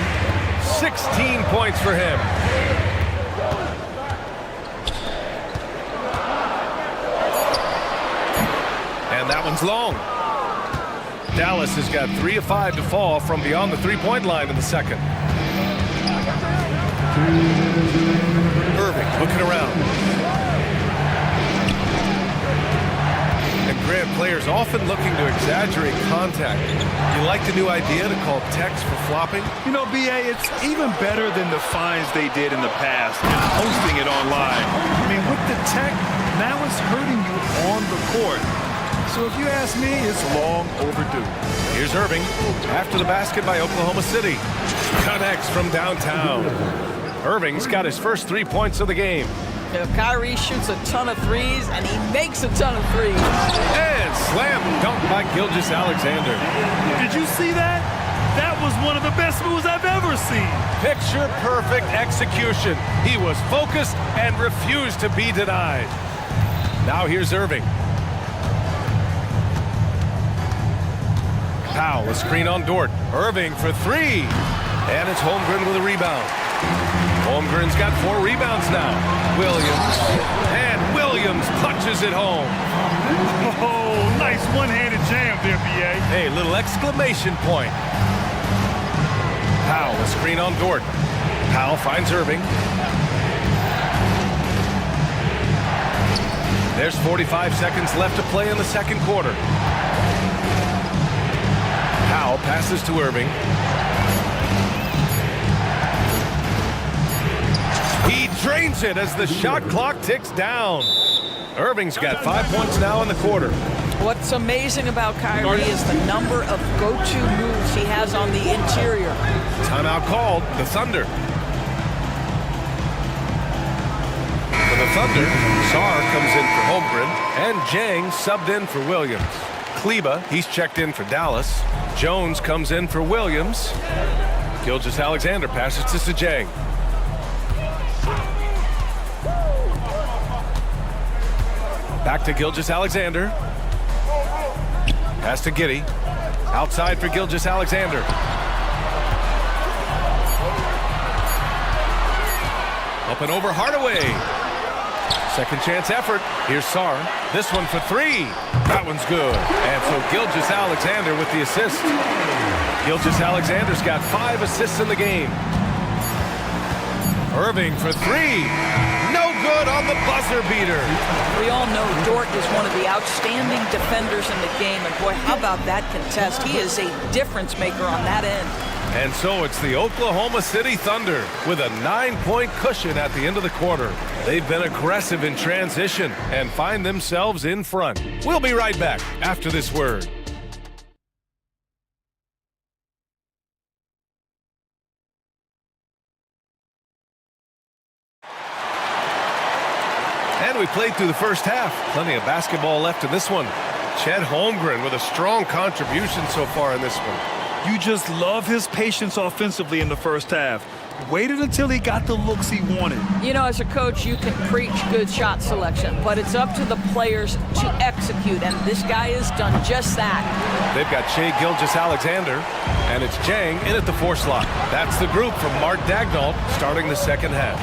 16 points for him. And that one's long. Dallas has got 3 of 5 to fall from beyond the three-point line in the second. Irving looking around. And Grant, players often looking to exaggerate contact. You like the new idea to call text for flopping? You know, B.A., it's even better than the fines they did in the past and posting it online. I mean, with the tech, now it's hurting you on the court. So if you ask me, it's long overdue. Here's Irving after the basket by Oklahoma City. Connects from downtown. Irving's got his first 3 points of the game. Kyrie shoots a ton of threes, and he makes a ton of threes. And slam dunk by Gilgeous-Alexander. Did you see that? That was one of the best moves I've ever seen. Picture-perfect execution. He was focused and refused to be denied. Now here's Irving. Powell, a screen on Dort. Irving for 3. And it's Holmgren with a rebound. Holmgren's got 4 rebounds now. Williams. And Williams punches it home. Oh, nice one-handed jam there, B.A. Hey, little exclamation point. Powell, a screen on Dort. Powell finds Irving. There's 45 seconds left to play in the second quarter. Powell passes to Irving. He drains it as the shot clock ticks down. Irving's got 5 points now in the quarter. What's amazing about Kyrie is the number of go-to moves he has on the interior. Timeout called, the Thunder. For the Thunder, Sarr comes in for Holmgren, and Jang subbed in for Williams. Kleba, he's checked in for Dallas. Jones comes in for Williams. Gilgeous-Alexander passes to Sajang. Back to Gilgeous-Alexander. Pass to Giddey. Outside for Gilgeous-Alexander. Up and over Hardaway. Second chance effort. Here's Sarr. This one for 3. That one's good. And so Gilgeous-Alexander with the assist. Gilgeous-Alexander's got 5 assists in the game. Irving for 3. No good on the buzzer beater. We all know Dort is one of the outstanding defenders in the game. And boy, how about that contest? He is a difference maker on that end. And so it's the Oklahoma City Thunder with a 9-point cushion at the end of the quarter. They've been aggressive in transition and find themselves in front. We'll be right back after this word. And we played through the first half. Plenty of basketball left in this one. Chet Holmgren with a strong contribution so far in this one. You just love his patience offensively in the first half. Waited until he got the looks he wanted. You know, as a coach, you can preach good shot selection, but it's up to the players to execute, and this guy has done just that. They've got Shai Gilgeous-Alexander, and it's Jang in at the 4 slot. That's the group from Mark Daigneault starting the second half.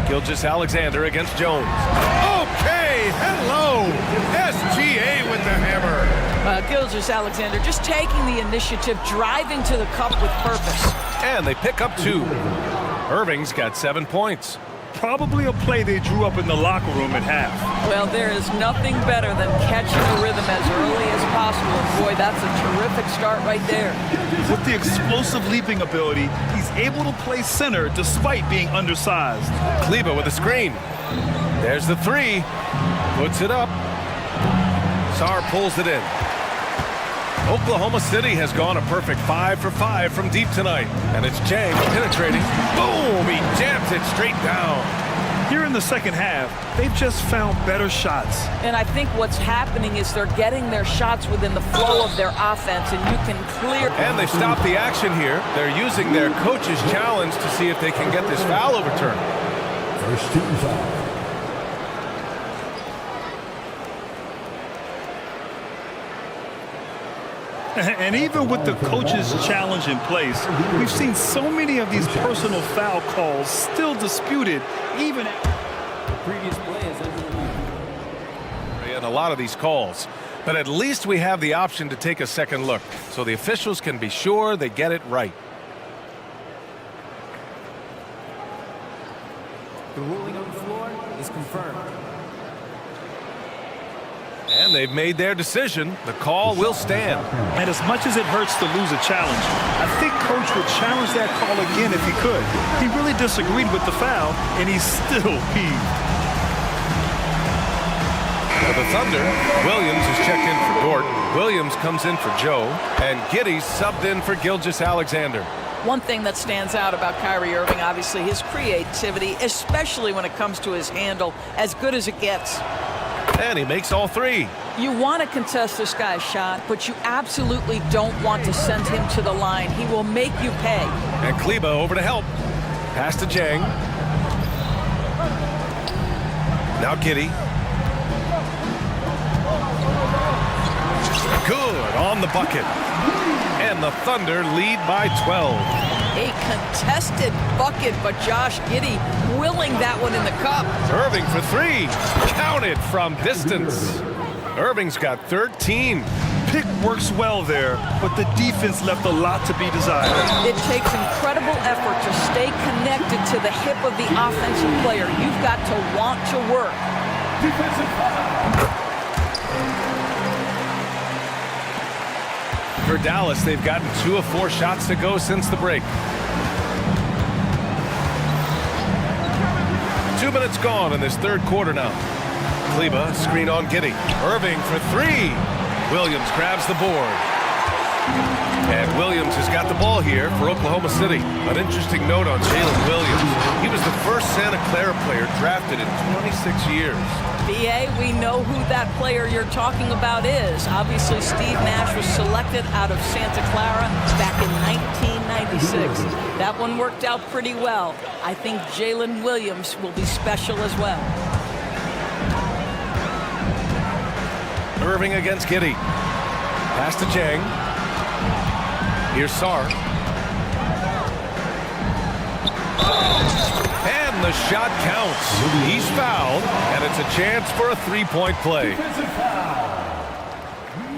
Gilgeous-Alexander against Jones. Okay, hello. SGA with the hammer. Gilgeous-Alexander just taking the initiative, driving to the cup with purpose. And they pick up 2. Irving's got 7 points. Probably a play they drew up in the locker room at half. Well, there is nothing better than catching the rhythm as early as possible. And boy, that's a terrific start right there. With the explosive leaping ability, he's able to play center despite being undersized. Kleba with a screen. There's the 3. Puts it up. Sarr pulls it in. Oklahoma City has gone a perfect 5 for 5 from deep tonight. And it's Jang penetrating. Boom! He jams it straight down. Here in the second half, they've just found better shots. And I think what's happening is they're getting their shots within the flow of their offense, and you can clear. And they stopped the action here. They're using their coach's challenge to see if they can get this foul overturned. First team foul. And even with the coach's challenge in place, we've seen so many of these personal foul calls still disputed, even The previous play has ended the game. And a lot of these calls. But at least we have the option to take a second look, so the officials can be sure they get it right. The ruling on the floor is confirmed. And they've made their decision. The call will stand. And as much as it hurts to lose a challenge, I think Coach would challenge that call again if he could. He really disagreed with the foul, and he's still peeved. For the Thunder, Williams is checked in for Dort. Williams comes in for Joe. And Giddey's subbed in for Gilgeous-Alexander. One thing that stands out about Kyrie Irving, obviously, his creativity, especially when it comes to his handle, as good as it gets. And he makes all three. You want to contest this guy's shot, but you absolutely don't want to send him to the line. He will make you pay. And Kleba over to help. Pass to Jang. Now Giddey. Good on the bucket. And the Thunder lead by 12. A contested bucket, but Josh Giddey willing that one in the cup. Irving for three. Counted from distance. Irving's got 13. Pick works well there, but the defense left a lot to be desired. It takes incredible effort to stay connected to the hip of the offensive player. You've got to want to work. Defensive foul. For Dallas, they've gotten 2 of 4 shots to go since the break. 2 minutes gone in this third quarter now. Kleba, screen on Giddey. Irving for three. Williams grabs the board. And Williams has got the ball here for Oklahoma City. An interesting note on Jalen Williams. He was the first Santa Clara player drafted in 26 years. BA, we know who that player you're talking about is. Obviously, Steve Nash was selected out of Santa Clara back in 1996. That one worked out pretty well. I think Jalen Williams will be special as well. Irving against Giddey. Pass to Jang. Here's Sar. And the shot counts. He's fouled, and it's a chance for a three-point play. Defensive foul.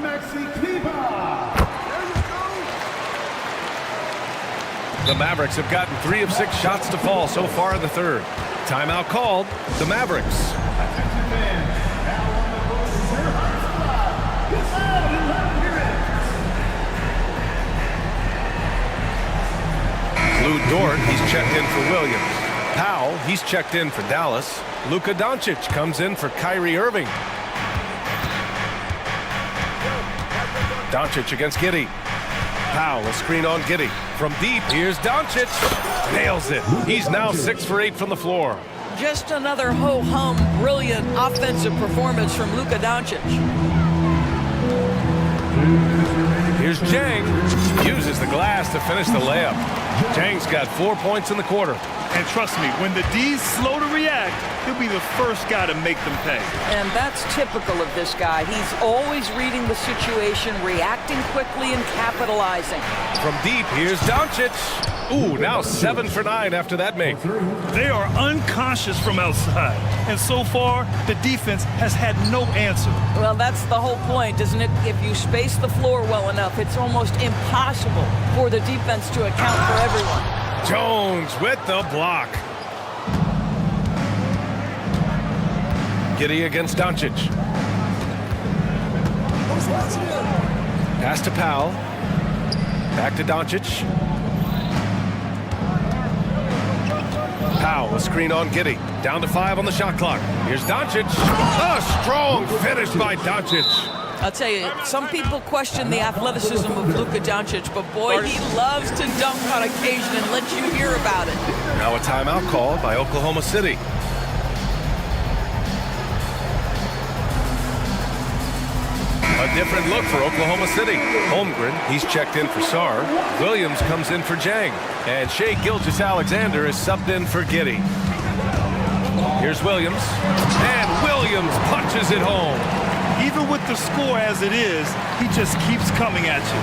Maxi Kleba. The Mavericks have gotten 3 of 6 shots to fall so far in the third. Timeout called. The Mavericks. Lou Dort, he's checked in for Williams. Powell, he's checked in for Dallas. Luka Doncic comes in for Kyrie Irving. Doncic against Giddey. Powell, a screen on Giddey. From deep, here's Doncic. Nails it. He's now 6 for 8 from the floor. Just another ho-hum, brilliant offensive performance from Luka Doncic. Here's Jang. Uses the glass to finish the layup. Jang's got 4 points in the quarter. And trust me, when the D's slow to react, he'll be the first guy to make them pay. And that's typical of this guy. He's always reading the situation, reacting quickly and capitalizing. From deep, here's Doncic. Ooh, now 7 for 9 after that make. They are unconscious from outside. And so far, the defense has had no answer. Well, that's the whole point, isn't it? If you space the floor well enough, it's almost impossible for the defense to account for everyone. Jones with the block. Giddey against Doncic. Pass to Powell. Back to Doncic. Powell, a screen on Giddey. Down to 5 on the shot clock. Here's Doncic. A strong finish by Doncic. I'll tell you, some people question the athleticism of Luka Doncic, but boy, he loves to dunk on occasion and let you hear about it. Now a timeout called by Oklahoma City. A different look for Oklahoma City. Holmgren, he's checked in for Sar. Williams comes in for Jang. And Shai Gilgeous-Alexander is subbed in for Giddey. Here's Williams. And Williams punches it home. Even with the score as it is, he just keeps coming at you.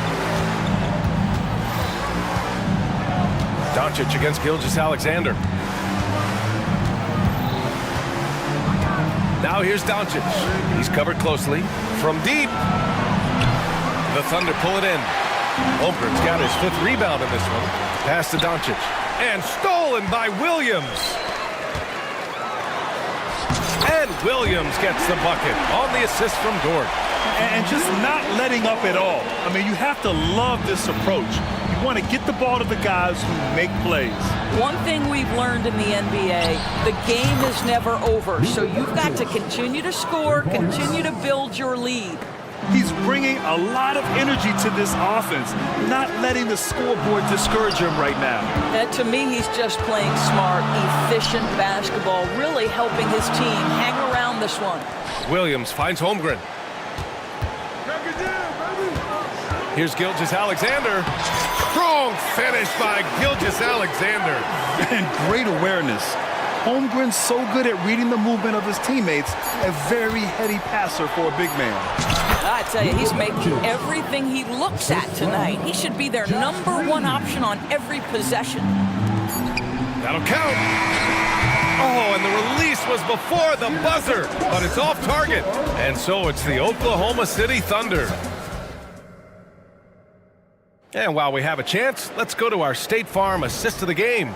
Doncic against Gilgeous-Alexander. Now here's Doncic. He's covered closely. From deep. The Thunder pull it in. Holmgren's got his 5th rebound in this one. Pass to Doncic. And stolen by Williams. And Williams gets the bucket on the assist from Dort. And just not letting up at all. I mean, you have to love this approach. You want to get the ball to the guys who make plays. One thing we've learned in the NBA, the game is never over. So you've got to continue to score, continue to build your lead. He's bringing a lot of energy to this offense, not letting the scoreboard discourage him right now. And to me, he's just playing smart, efficient basketball, really helping his team hang around this one. Williams finds Holmgren. Here's Gilgeous-Alexander. Strong finish by Gilgeous-Alexander. And great awareness. Holmgren's so good at reading the movement of his teammates, a very heady passer for a big man. I tell you, he's making everything he looks at tonight. He should be their #1 option on every possession. That'll count. Oh, and the release was before the buzzer, but it's off target. And so it's the Oklahoma City Thunder. And while we have a chance, let's go to our State Farm assist of the game.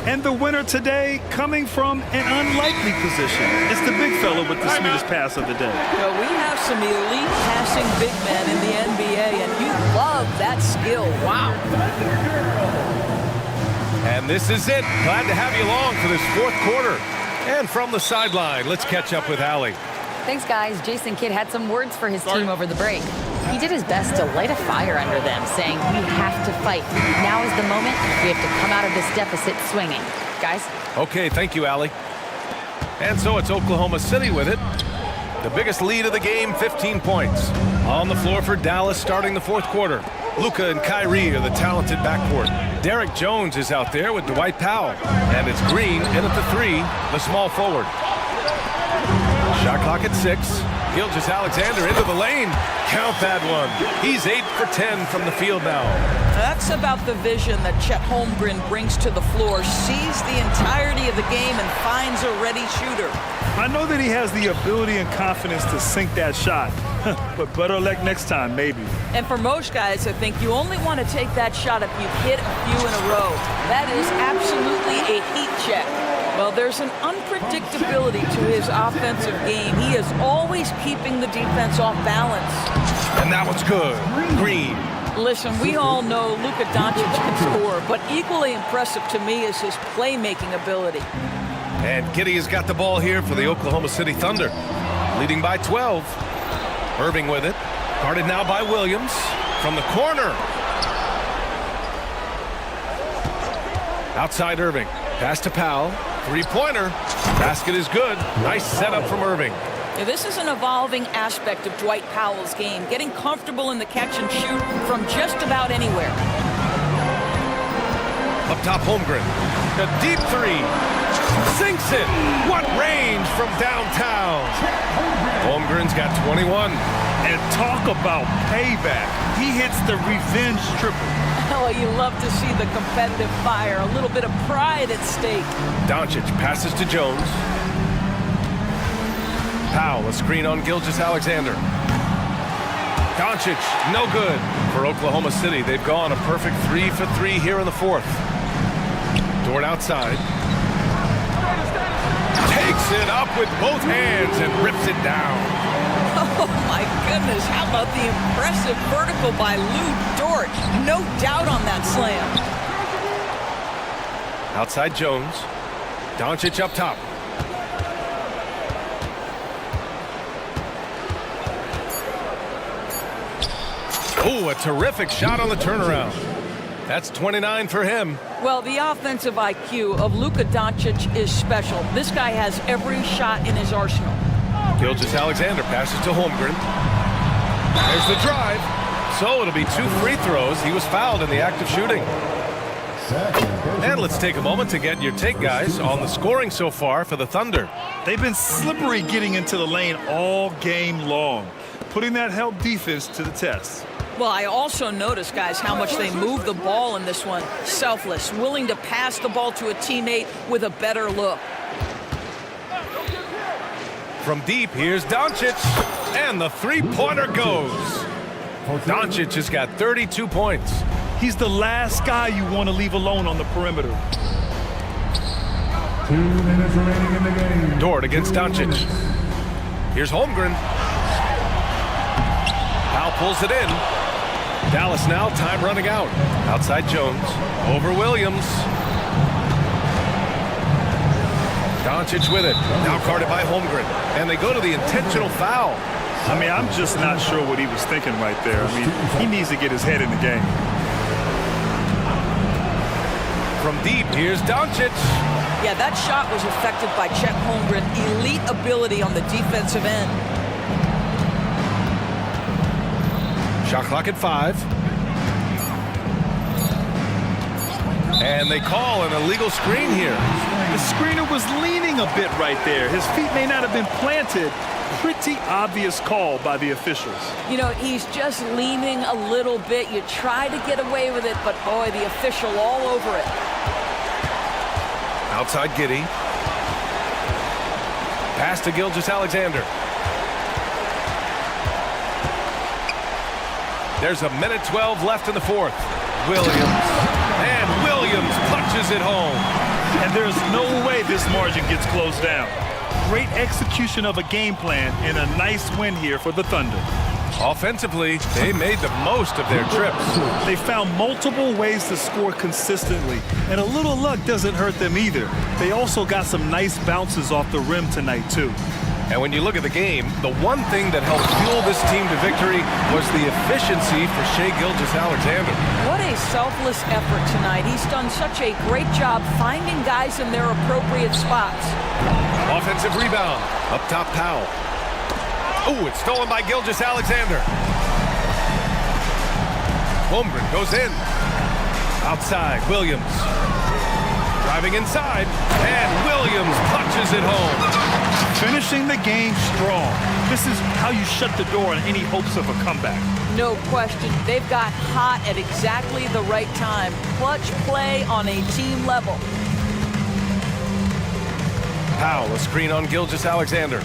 And the winner today coming from an unlikely position. It's the big fella with the sweetest pass of the day. Well, we have some elite passing big men in the NBA, and you love that skill. Wow. And this is it. Glad to have you along for this 4th quarter. And from the sideline, let's catch up with Allie. Thanks, guys. Jason Kidd had some words for his team over the break. He did his best to light a fire under them, saying, we have to fight. Now is the moment. We have to come out of this deficit swinging. Guys? Okay, thank you, Allie. And so it's Oklahoma City with it. The biggest lead of the game, 15 points. On the floor for Dallas starting the 4th quarter. Luka and Kyrie are the talented backcourt. Derek Jones is out there with Dwight Powell. And it's Green in at the 3, the small forward. Shot clock at 6. Gilgeous-Alexander into the lane. Count that one. He's 8 for 10 from the field now. That's about the vision that Chet Holmgren brings to the floor. Sees the entirety of the game and finds a ready shooter. I know that he has the ability and confidence to sink that shot. But better luck next time, maybe. And for most guys, I think you only want to take that shot if you've hit a few in a row. That is absolutely a heat check. Well, there's an unpredictability to his offensive game. He is always keeping the defense off balance. And that one's good. Green. Listen, we all know Luka Doncic can score, but equally impressive to me is his playmaking ability. And Giddey has got the ball here for the Oklahoma City Thunder, leading by 12. Irving with it, guarded now by Williams from the corner. Outside Irving, pass to Powell, 3-pointer, basket is good. Nice setup from Irving. Yeah, this is an evolving aspect of Dwight Powell's game, getting comfortable in the catch and shoot from just about anywhere. Up top, Holmgren, a deep 3, sinks it. What range from downtown. Holmgren's got 21. And talk about payback. He hits the revenge triple. Oh, you love to see the competitive fire, a little bit of pride at stake. Doncic passes to Jones. Powell, a screen on Gilgeous-Alexander. Doncic, no good for Oklahoma City. They've gone a perfect 3 for 3 here in the 4th. Dort outside. Takes it up with both hands and rips it down. Oh, my goodness. How about the impressive vertical by Lou Dort? No doubt on that slam. Outside Jones. Doncic up top. Oh, a terrific shot on the turnaround. That's 29 for him. Well, the offensive IQ of Luka Doncic is special. This guy has every shot in his arsenal. Gilgeous-Alexander passes to Holmgren. There's the drive. So it'll be 2 free throws. He was fouled in the act of shooting. And let's take a moment to get your take, guys, on the scoring so far for the Thunder. They've been slippery getting into the lane all game long, putting that help defense to the test. Well, I also noticed, guys, how much they move the ball in this one. Selfless, willing to pass the ball to a teammate with a better look. From deep, here's Doncic, and the three-pointer goes. Doncic has got 32 points. He's the last guy you want to leave alone on the perimeter. 2 minutes remaining in the game. Dort against Doncic. Here's Holmgren. Powell pulls it in. Dallas now, time running out. Outside Jones, over Williams. Doncic with it, now guarded by Holmgren. And they go to the intentional foul. I mean, I'm just not sure what he was thinking right there. I mean, he needs to get his head in the game. From deep, here's Doncic. Yeah, that shot was affected by Chet Holmgren. Elite ability on the defensive end. Shot clock at 5. And they call an illegal screen here. The screener was leaning a bit right there. His feet may not have been planted. Pretty obvious call by the officials. You know, he's just leaning a little bit. You try to get away with it, but boy, the official all over it. Outside Giddey. Pass to Gilgeous-Alexander. There's a minute 12 left in the fourth. Williams. And Williams punches it home. And there's no way this margin gets closed down. Great execution of a game plan and a nice win here for the Thunder. Offensively, they made the most of their trips. They found multiple ways to score consistently, and a little luck doesn't hurt them either. They also got some nice bounces off the rim tonight, too. And when you look at the game, the one thing that helped fuel this team to victory was the efficiency for Shai Gilgeous-Alexander. What a selfless effort tonight. He's done such a great job finding guys in their appropriate spots. Offensive rebound. Up top, Powell. Oh, it's stolen by Gilgeous-Alexander. Holmgren goes in. Outside, Williams. Driving inside, and Williams punches it home. Finishing the game strong. This is how you shut the door on any hopes of a comeback. No question. They've got hot at exactly the right time. Clutch play on a team level. Powell, a screen on Gilgeous-Alexander.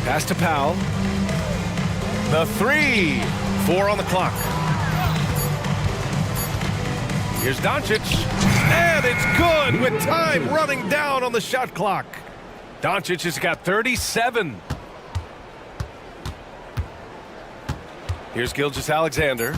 Pass to Powell. The three. 4 on the clock. Here's Doncic. And it's good with time running down on the shot clock. Doncic has got 37. Here's Gilgeous-Alexander.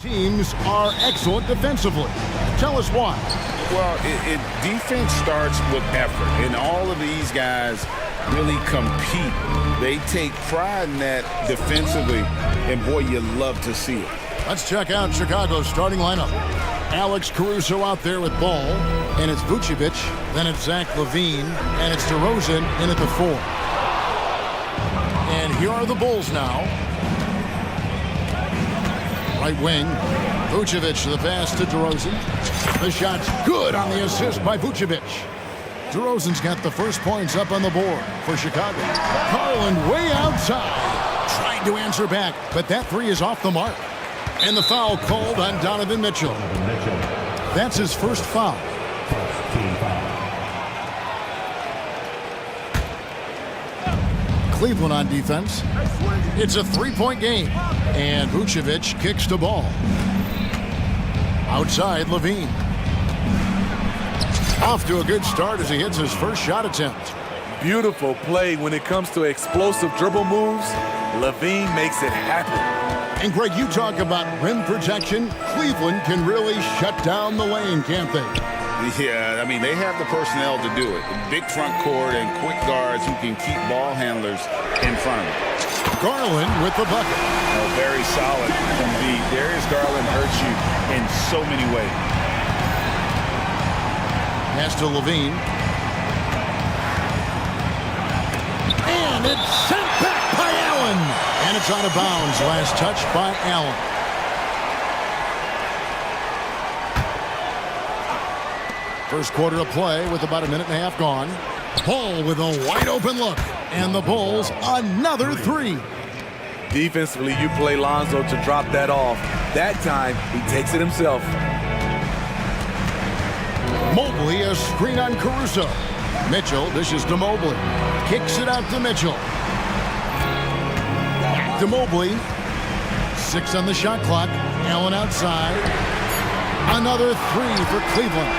Teams are excellent defensively. Tell us why. Well, defense starts with effort, and all of these guys really compete. They take pride in that defensively, and boy, you love to see it. Let's check out Chicago's starting lineup. Alex Caruso out there with ball, and it's Vucevic, then it's Zach LaVine, and it's DeRozan in at the 4. And here are the Bulls now. Right wing, Vucevic the pass to DeRozan. The shot's good on the assist by Vucevic. DeRozan's got the first points up on the board for Chicago. Garland way outside, trying to answer back, but that 3 is off the mark. And the foul called on Donovan Mitchell. That's his first foul. Cleveland on defense. It's a 3-point game. And Vucevic kicks the ball. Outside, LaVine. Off to a good start as he hits his first shot attempt. Beautiful play when it comes to explosive dribble moves. LaVine makes it happen. And Greg, you talk about rim protection. Cleveland can really shut down the lane, can't they? Yeah, I mean, they have the personnel to do it. Big front court and quick guards who can keep ball handlers in front of them. Garland with the bucket. Oh, very solid indeed. Darius Garland hurts you in so many ways. Pass to LaVine. And it's sent back by Allen. And it's out of bounds. Last touch by Allen. First quarter of play with about a minute and a half gone. Paul with a wide open look. And the Bulls another 3. Defensively, you play Lonzo to drop that off. That time, he takes it himself. Mobley, a screen on Caruso. Mitchell dishes to Mobley. Kicks it out to Mitchell. Back to Mobley. 6 on the shot clock. Allen outside. Another 3 for Cleveland.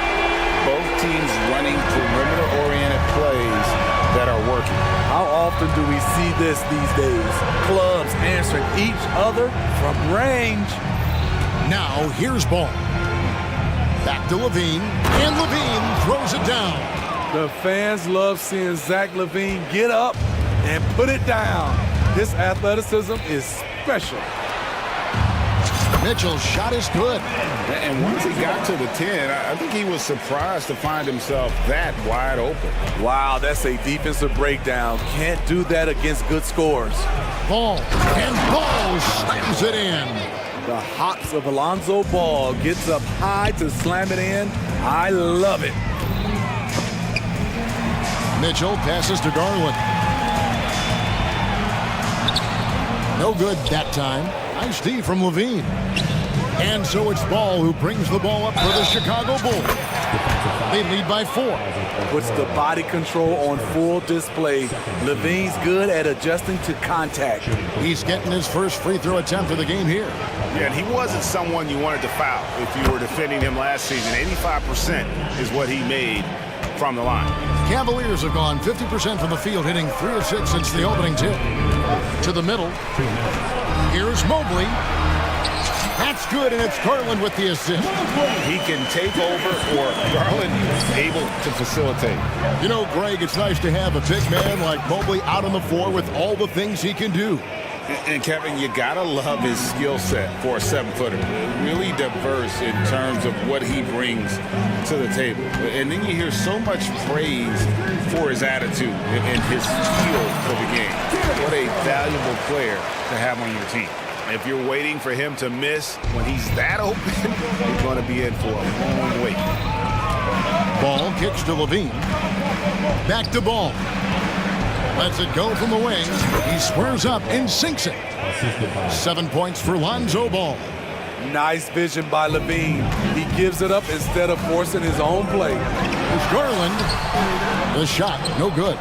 Both teams running perimeter-oriented plays that are working. How often do we see this these days? Clubs answering each other from range. Now here's ball. Back to LaVine. And LaVine throws it down. The fans love seeing Zach LaVine get up and put it down. His athleticism is special. Mitchell's shot is good. And once he got to the 10, I think he was surprised to find himself that wide open. Wow, that's a defensive breakdown. Can't do that against good scores. Ball. And Ball slams it in. The hops of Alonzo Ball gets up high to slam it in. I love it. Mitchell passes to Garland. No good that time. Nice D from LaVine. And so it's Ball who brings the ball up for the Chicago Bulls. They lead by 4. Puts the body control on full display. LaVine's good at adjusting to contact. He's getting his first free throw attempt of the game here. Yeah, and he wasn't someone you wanted to foul if you were defending him last season. 85% is what he made from the line. Cavaliers have gone 50% from the field, hitting 3 of 6 since the opening tip. To the middle. Here's Mobley. That's good, and it's Garland with the assist. He can take over, or Garland able to facilitate. You know, Greg, it's nice to have a big man like Mobley out on the floor with all the things he can do. And Kevin, you gotta love his skill set for a 7-footer. Really diverse in terms of what he brings to the table. And then you hear so much praise for his attitude and his feel for the game. What a valuable player to have on your team. If you're waiting for him to miss when he's that open, he's going to be in for a long wait. Ball kicks to LaVine. Back to Ball. Lets it go from the wing. He squares up and sinks it. 7 points for Lonzo Ball. Nice vision by LaVine. He gives it up instead of forcing his own play. It's Garland. The shot, no good.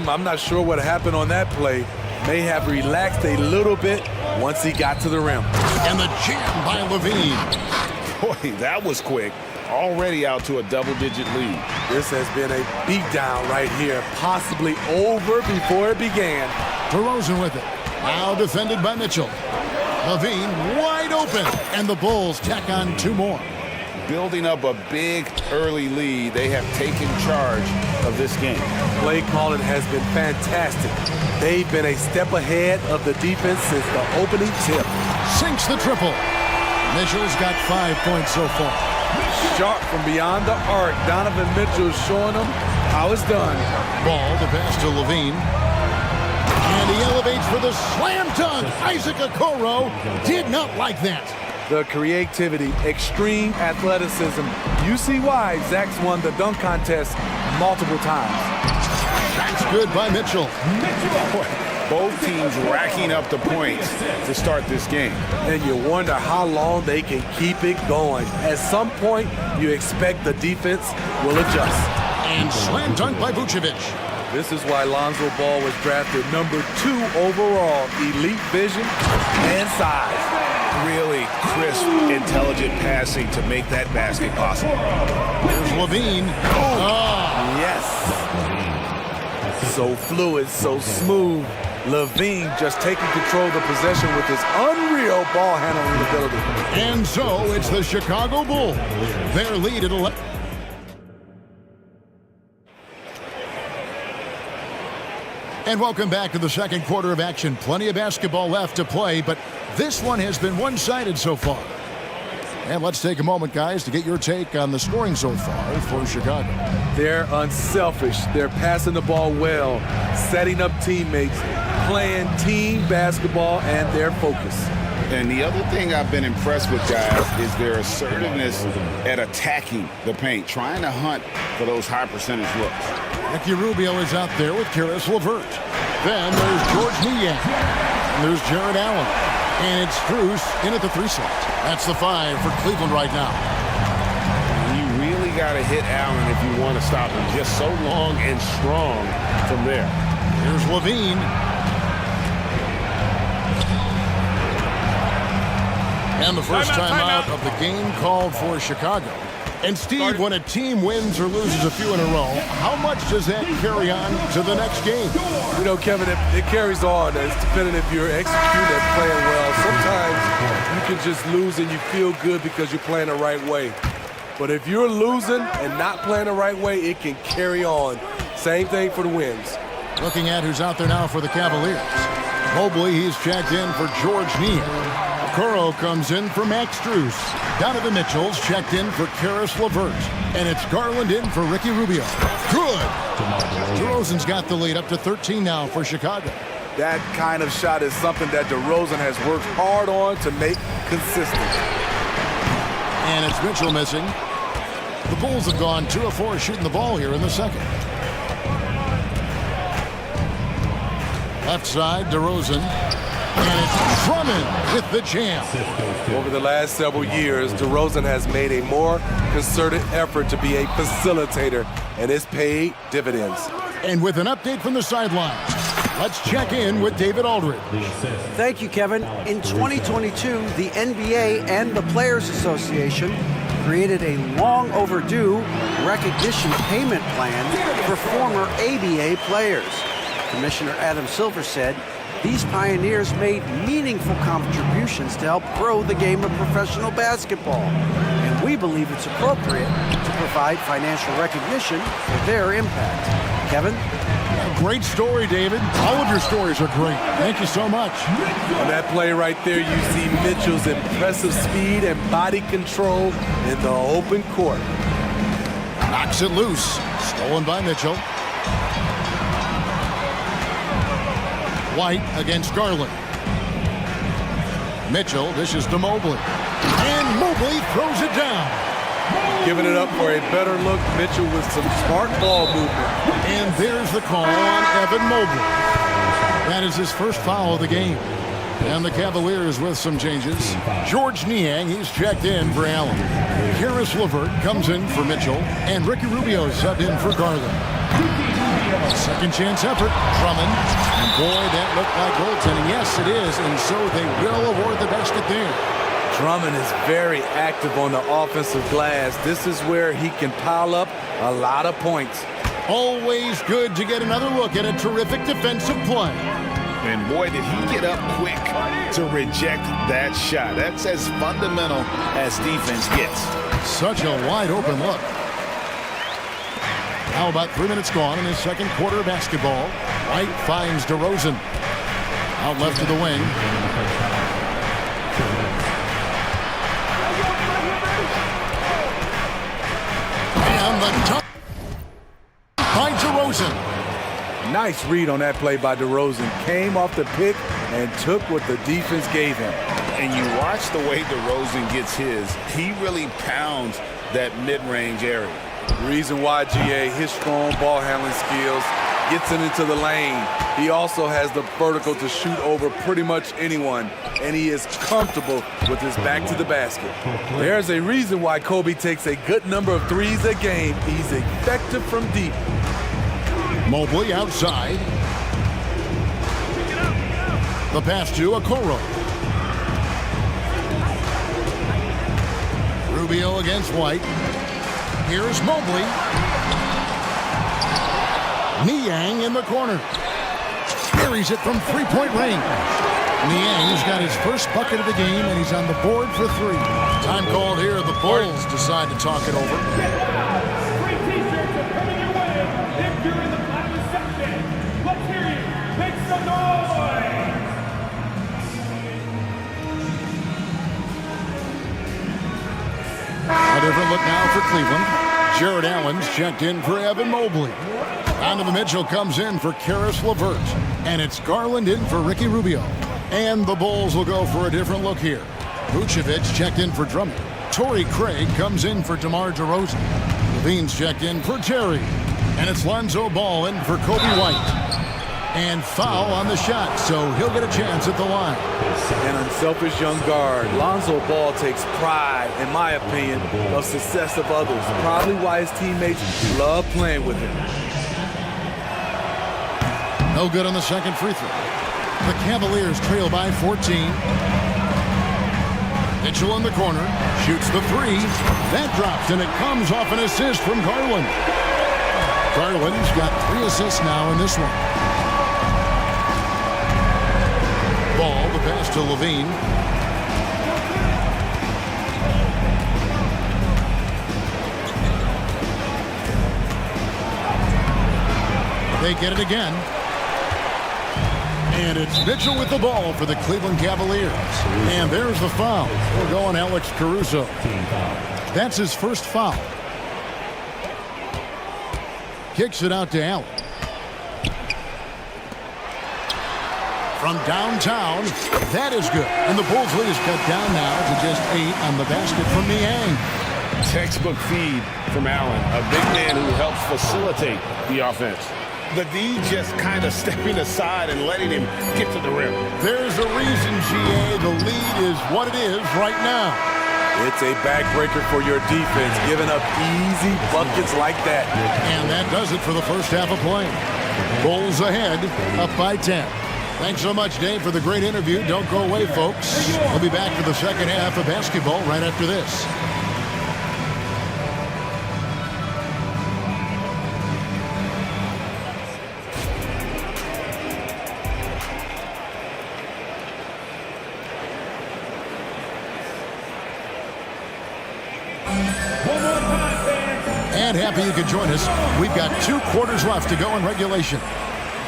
I'm not sure what happened on that play. May have relaxed a little bit once he got to the rim. And the jam by LaVine. Boy, that was quick. Already out to a double-digit lead. This has been a beatdown right here, possibly over before it began. DeRozan with it. Now defended by Mitchell. Levine wide open, and the Bulls tack on 2 more. Building up a big early lead, they have taken charge of this game. Play calling has been fantastic. They've been a step ahead of the defense since the opening tip. Sinks the triple. Mitchell's got 5 points so far. Sharp from beyond the arc. Donovan Mitchell showing them how it's done. Ball, the pass to Levine. And he elevates for the slam dunk. Isaac Okoro did not like that. The creativity, extreme athleticism. You see why Zach's won the dunk contest multiple times. That's good by Mitchell. Both teams racking up the points to start this game. And you wonder how long they can keep it going. At some point, you expect the defense will adjust. And slam dunk by Vucevic. This is why Lonzo Ball was drafted number 2 overall. Elite vision and size. Really crisp, intelligent passing to make that basket possible. Here's Levine. Oh. Yes. So fluid, so smooth. Levine just taking control of the possession with his unreal ball handling ability. And so it's the Chicago Bulls. Their lead at 11. And welcome back to the second quarter of action. Plenty of basketball left to play, but this one has been one-sided so far. And let's take a moment, guys, to get your take on the scoring so far for Chicago. They're unselfish. They're passing the ball well, setting up teammates, playing team basketball, and their focus. And the other thing I've been impressed with, guys, is their assertiveness at attacking the paint, trying to hunt for those high percentage looks. Ricky Rubio is out there with Karis LeVert. Then there's George Niang. And there's Jared Allen. And it's Strus in at the 3 slot. That's the 5 for Cleveland right now. You really got to hit Allen if you want to stop him. Just so long and strong from there. Here's Levine. And the first timeout of the game called for Chicago. And Steve, when a team wins or loses a few in a row, how much does that carry on to the next game? You know, Kevin, it carries on. It's depending if you're executing and playing well. Sometimes you can just lose and you feel good because you're playing the right way. But if you're losing and not playing the right way, it can carry on. Same thing for the wins. Looking at who's out there now for the Cavaliers. Mobley, he's checked in for George Niang. Okoro comes in for Max Strus. Donovan Mitchell's checked in for Karis LeVert. And it's Garland in for Ricky Rubio. Good! DeRozan's got the lead up to 13 now for Chicago. That kind of shot is something that DeRozan has worked hard on to make consistent. And it's Mitchell missing. The Bulls have gone 2 of 4 shooting the ball here in the second. Left side, DeRozan. And it's Drummond with the jam. Over the last several years, DeRozan has made a more concerted effort to be a facilitator, and it's paid dividends. And with an update from the sidelines, let's check in with David Aldridge. Thank you, Kevin. In 2022, the NBA and the Players Association created a long overdue recognition payment plan for former ABA players. Commissioner Adam Silver said, these pioneers made meaningful contributions to help grow the game of professional basketball, and we believe it's appropriate to provide financial recognition for their impact. Kevin? Great story, David. All of your stories are great. Thank you so much. On that play right there, you see Mitchell's impressive speed and body control in the open court. Knocks it loose. Stolen by Mitchell. White against Garland. Mitchell dishes to Mobley. And Mobley throws it down. Giving it up for a better look. Mitchell with some smart ball movement. And there's the call on Evan Mobley. That is his first foul of the game. And the Cavaliers with some changes. George Niang, he's checked in for Allen. Karis LeVert comes in for Mitchell. And Ricky Rubio subbed in for Garland. Second chance effort, Drummond. And boy, that looked like goaltending. Yes, it is. And so they will award the basket there. Drummond is very active on the offensive glass. This is where he can pile up a lot of points. Always good to get another look at a terrific defensive play. And boy, did he get up quick to reject that shot. That's as fundamental as defense gets. Such a wide open look. Now about 3 minutes gone in his second quarter of basketball. White finds DeRozan. Out left to the wing. And the top by DeRozan. Nice read on that play by DeRozan. Came off the pick and took what the defense gave him. And you watch the way DeRozan gets his. He really pounds that mid-range area. Reason why, GA, his strong ball handling skills, gets it into the lane. He also has the vertical to shoot over pretty much anyone, and he is comfortable with his back to the basket. There's a reason why Kobe takes a good number of threes a game. He's effective from deep. Mobley outside. The pass to Okoro. Rubio against White. Here's Mobley. Niang in the corner. Carries it from three-point range. Niang's got his first bucket of the game, and he's on the board for three. Time called here. The Bulls decide to talk it over. Free t-shirts are coming your way. If you're in the platinum section, let's hear you. Make some noise. A different look now for Cleveland. Jared Allen's checked in for Evan Mobley. Donovan Mitchell comes in for Karis LeVert. And it's Garland in for Ricky Rubio. And the Bulls will go for a different look here. Vucevic checked in for Drummond. Torrey Craig comes in for DeMar DeRozan. Levine's checked in for Terry. And it's Lonzo Ball in for Kobe White. And foul on the shot, so he'll get a chance at the line. An unselfish young guard. Lonzo Ball takes pride, in my opinion, of success of others. Probably why his teammates love playing with him. No good on the second free throw. The Cavaliers trail by 14. Mitchell in the corner. Shoots the three. That drops, and it comes off an assist from Garland. Garland's got 3 assists now in this one. Ball, the pass to Levine. They get it again. And it's Mitchell with the ball for the Cleveland Cavaliers. And there's the foul. We're going Alex Caruso. That's his first foul. Kicks it out to Allen. From downtown, that is good. And the Bulls lead is cut down now to just 8 on the basket from Niang. Textbook feed from Allen, a big man who helps facilitate the offense. The D just kind of stepping aside and letting him get to the rim. There's a reason, GA, the lead is what it is right now. It's a backbreaker for your defense, giving up easy buckets like that. And that does it for the first half of play. Bulls ahead, up by 10. Thanks so much, Dave, for the great interview. Don't go away, folks. We'll be back for the second half of basketball right after this. And happy you could join us. We've got 2 quarters left to go in regulation.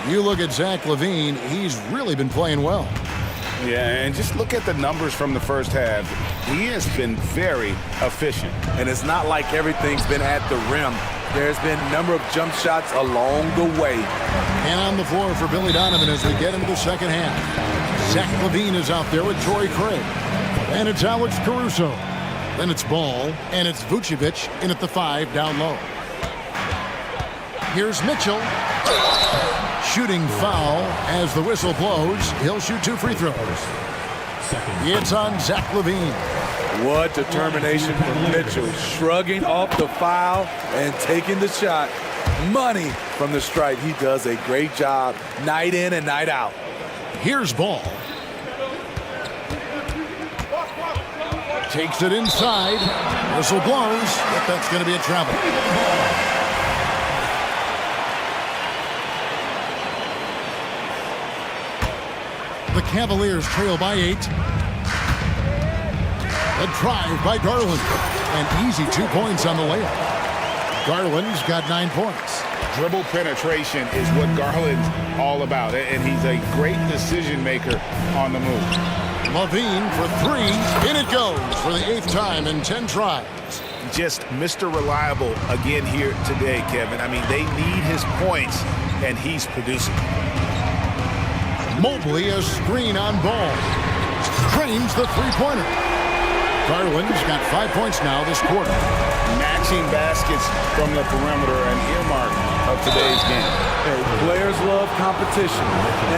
You look at Zach LaVine, he's really been playing well. Yeah, and just look at the numbers from the first half. He has been very efficient. And it's not like everything's been at the rim. There's been a number of jump shots along the way. And on the floor for Billy Donovan as we get into the second half. Zach LaVine is out there with Torrey Craig. And it's Alex Caruso. Then it's Ball, and it's Vucevic in at the 5 down low. Here's Mitchell. Shooting foul as the whistle blows. He'll shoot 2 free throws. It's on Zach LaVine. What determination from Mitchell. Shrugging off the foul and taking the shot. Money from the stripe. He does a great job night in and night out. Here's Ball. Takes it inside. Whistle blows, but that's going to be a travel. Cavaliers trail by 8. A drive by Garland. An easy 2 points on the layup. Garland's got 9 points. Dribble penetration is what Garland's all about, and he's a great decision maker on the move. Levine for 3. In it goes for the 8th time in 10 tries. Just Mr. Reliable again here today, Kevin. I mean, they need his points, and he's producing. Mobley a screen on ball. Drains the three-pointer. Garland's got 5 points now this quarter. Matching baskets from the perimeter, an earmark of today's game. Hey, players love competition,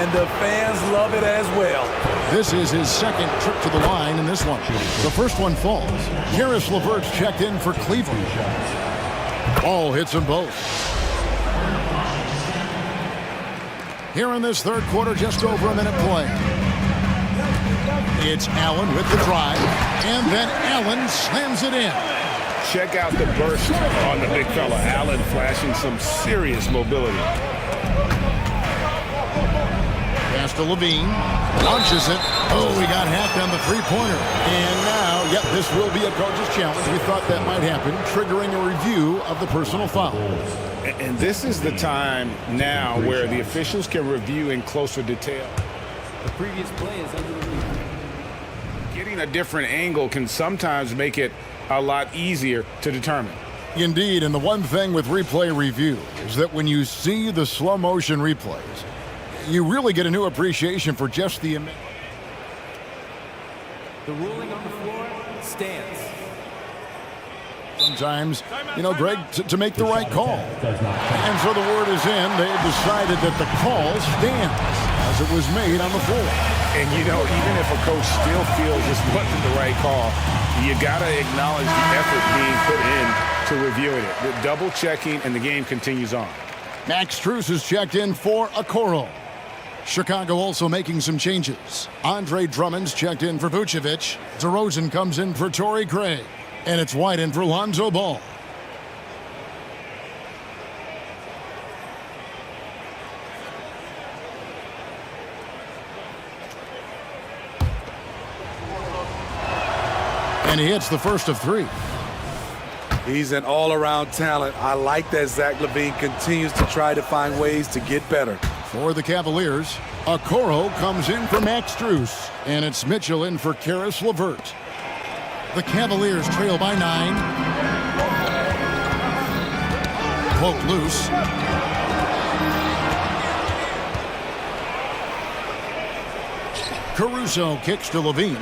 and the fans love it as well. This is his second trip to the line in this one. The first one falls. Karis LeVert's checked in for Cleveland. Ball hits them both. Here in this third quarter, just over a minute play. It's Allen with the drive, and then Allen slams it in. Check out the burst on the big fella. Allen flashing some serious mobility. Pass to Levine. Launches it. Oh, he got hacked on the three-pointer. And now, yep, this will be a coach's challenge. We thought that might happen, triggering a review of the personal foul. And this is the time now where the officials can review in closer detail. The previous play is under review. Getting a different angle can sometimes make it a lot easier to determine. Indeed, and the one thing with replay review is that when you see the slow motion replays, you really get a new appreciation for just the image. The ruling on the floor stands. Sometimes, you know, Greg, to make the right call. And so the word is in. They've decided that the call stands as it was made on the floor. And, you know, even if a coach still feels this wasn't the right call, you got to acknowledge the effort being put in to reviewing it. The double checking, and the game continues on. Max Strus is checked in for Okoro. Chicago also making some changes. Andre Drummond's checked in for Vucevic. DeRozan comes in for Torrey Craig. And it's White in for Lonzo Ball. And he hits the first of 3. He's an all-around talent. I like that Zach LaVine continues to try to find ways to get better. For the Cavaliers, Okoro comes in for Max Strus. And it's Mitchell in for Karis LeVert. The Cavaliers trail by 9. Poke loose. Caruso kicks to Levine.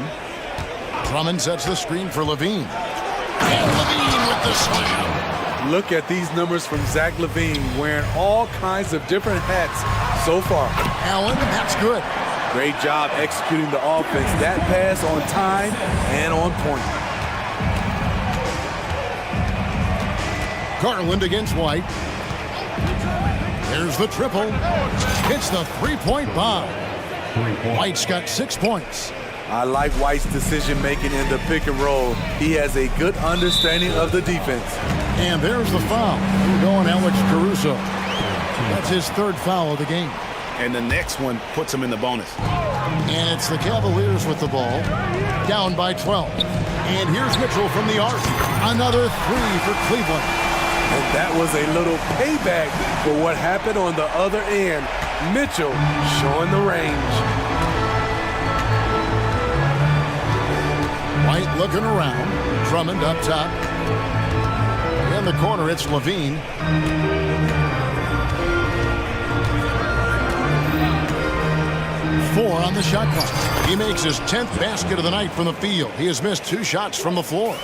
Drummond sets the screen for Levine. And Levine with the slam. Look at these numbers from Zach LaVine, wearing all kinds of different hats so far. Allen, that's good. Great job executing the offense. That pass on time and on point. Garland against White. There's the triple. Hits the three-point bomb. White's got 6 points. I like White's decision-making in the pick and roll. He has a good understanding of the defense. And there's the foul. We're going Alex Caruso. That's his third foul of the game. And the next one puts him in the bonus. And it's the Cavaliers with the ball, down by 12. And here's Mitchell from the arc. Another 3 for Cleveland. And that was a little payback for what happened on the other end. Mitchell showing the range. White looking around. Drummond up top. In the corner, it's Levine. Four on the shot clock. He makes his 10th basket of the night from the field. He has missed 2 shots from the floor.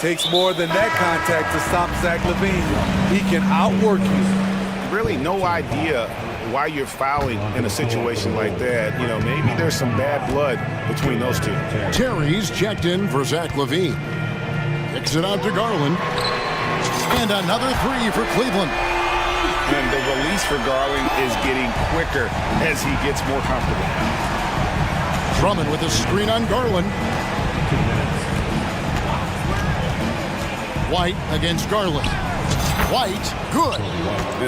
Takes more than that contact to stop Zach LaVine. He can outwork you. Really no idea why you're fouling in a situation like that. You know, maybe there's some bad blood between those two. Terry's checked in for Zach LaVine. Kicks it out to Garland. And another 3 for Cleveland. And the release for Garland is getting quicker as he gets more comfortable. Drummond with a screen on Garland. White against Garland. White, good.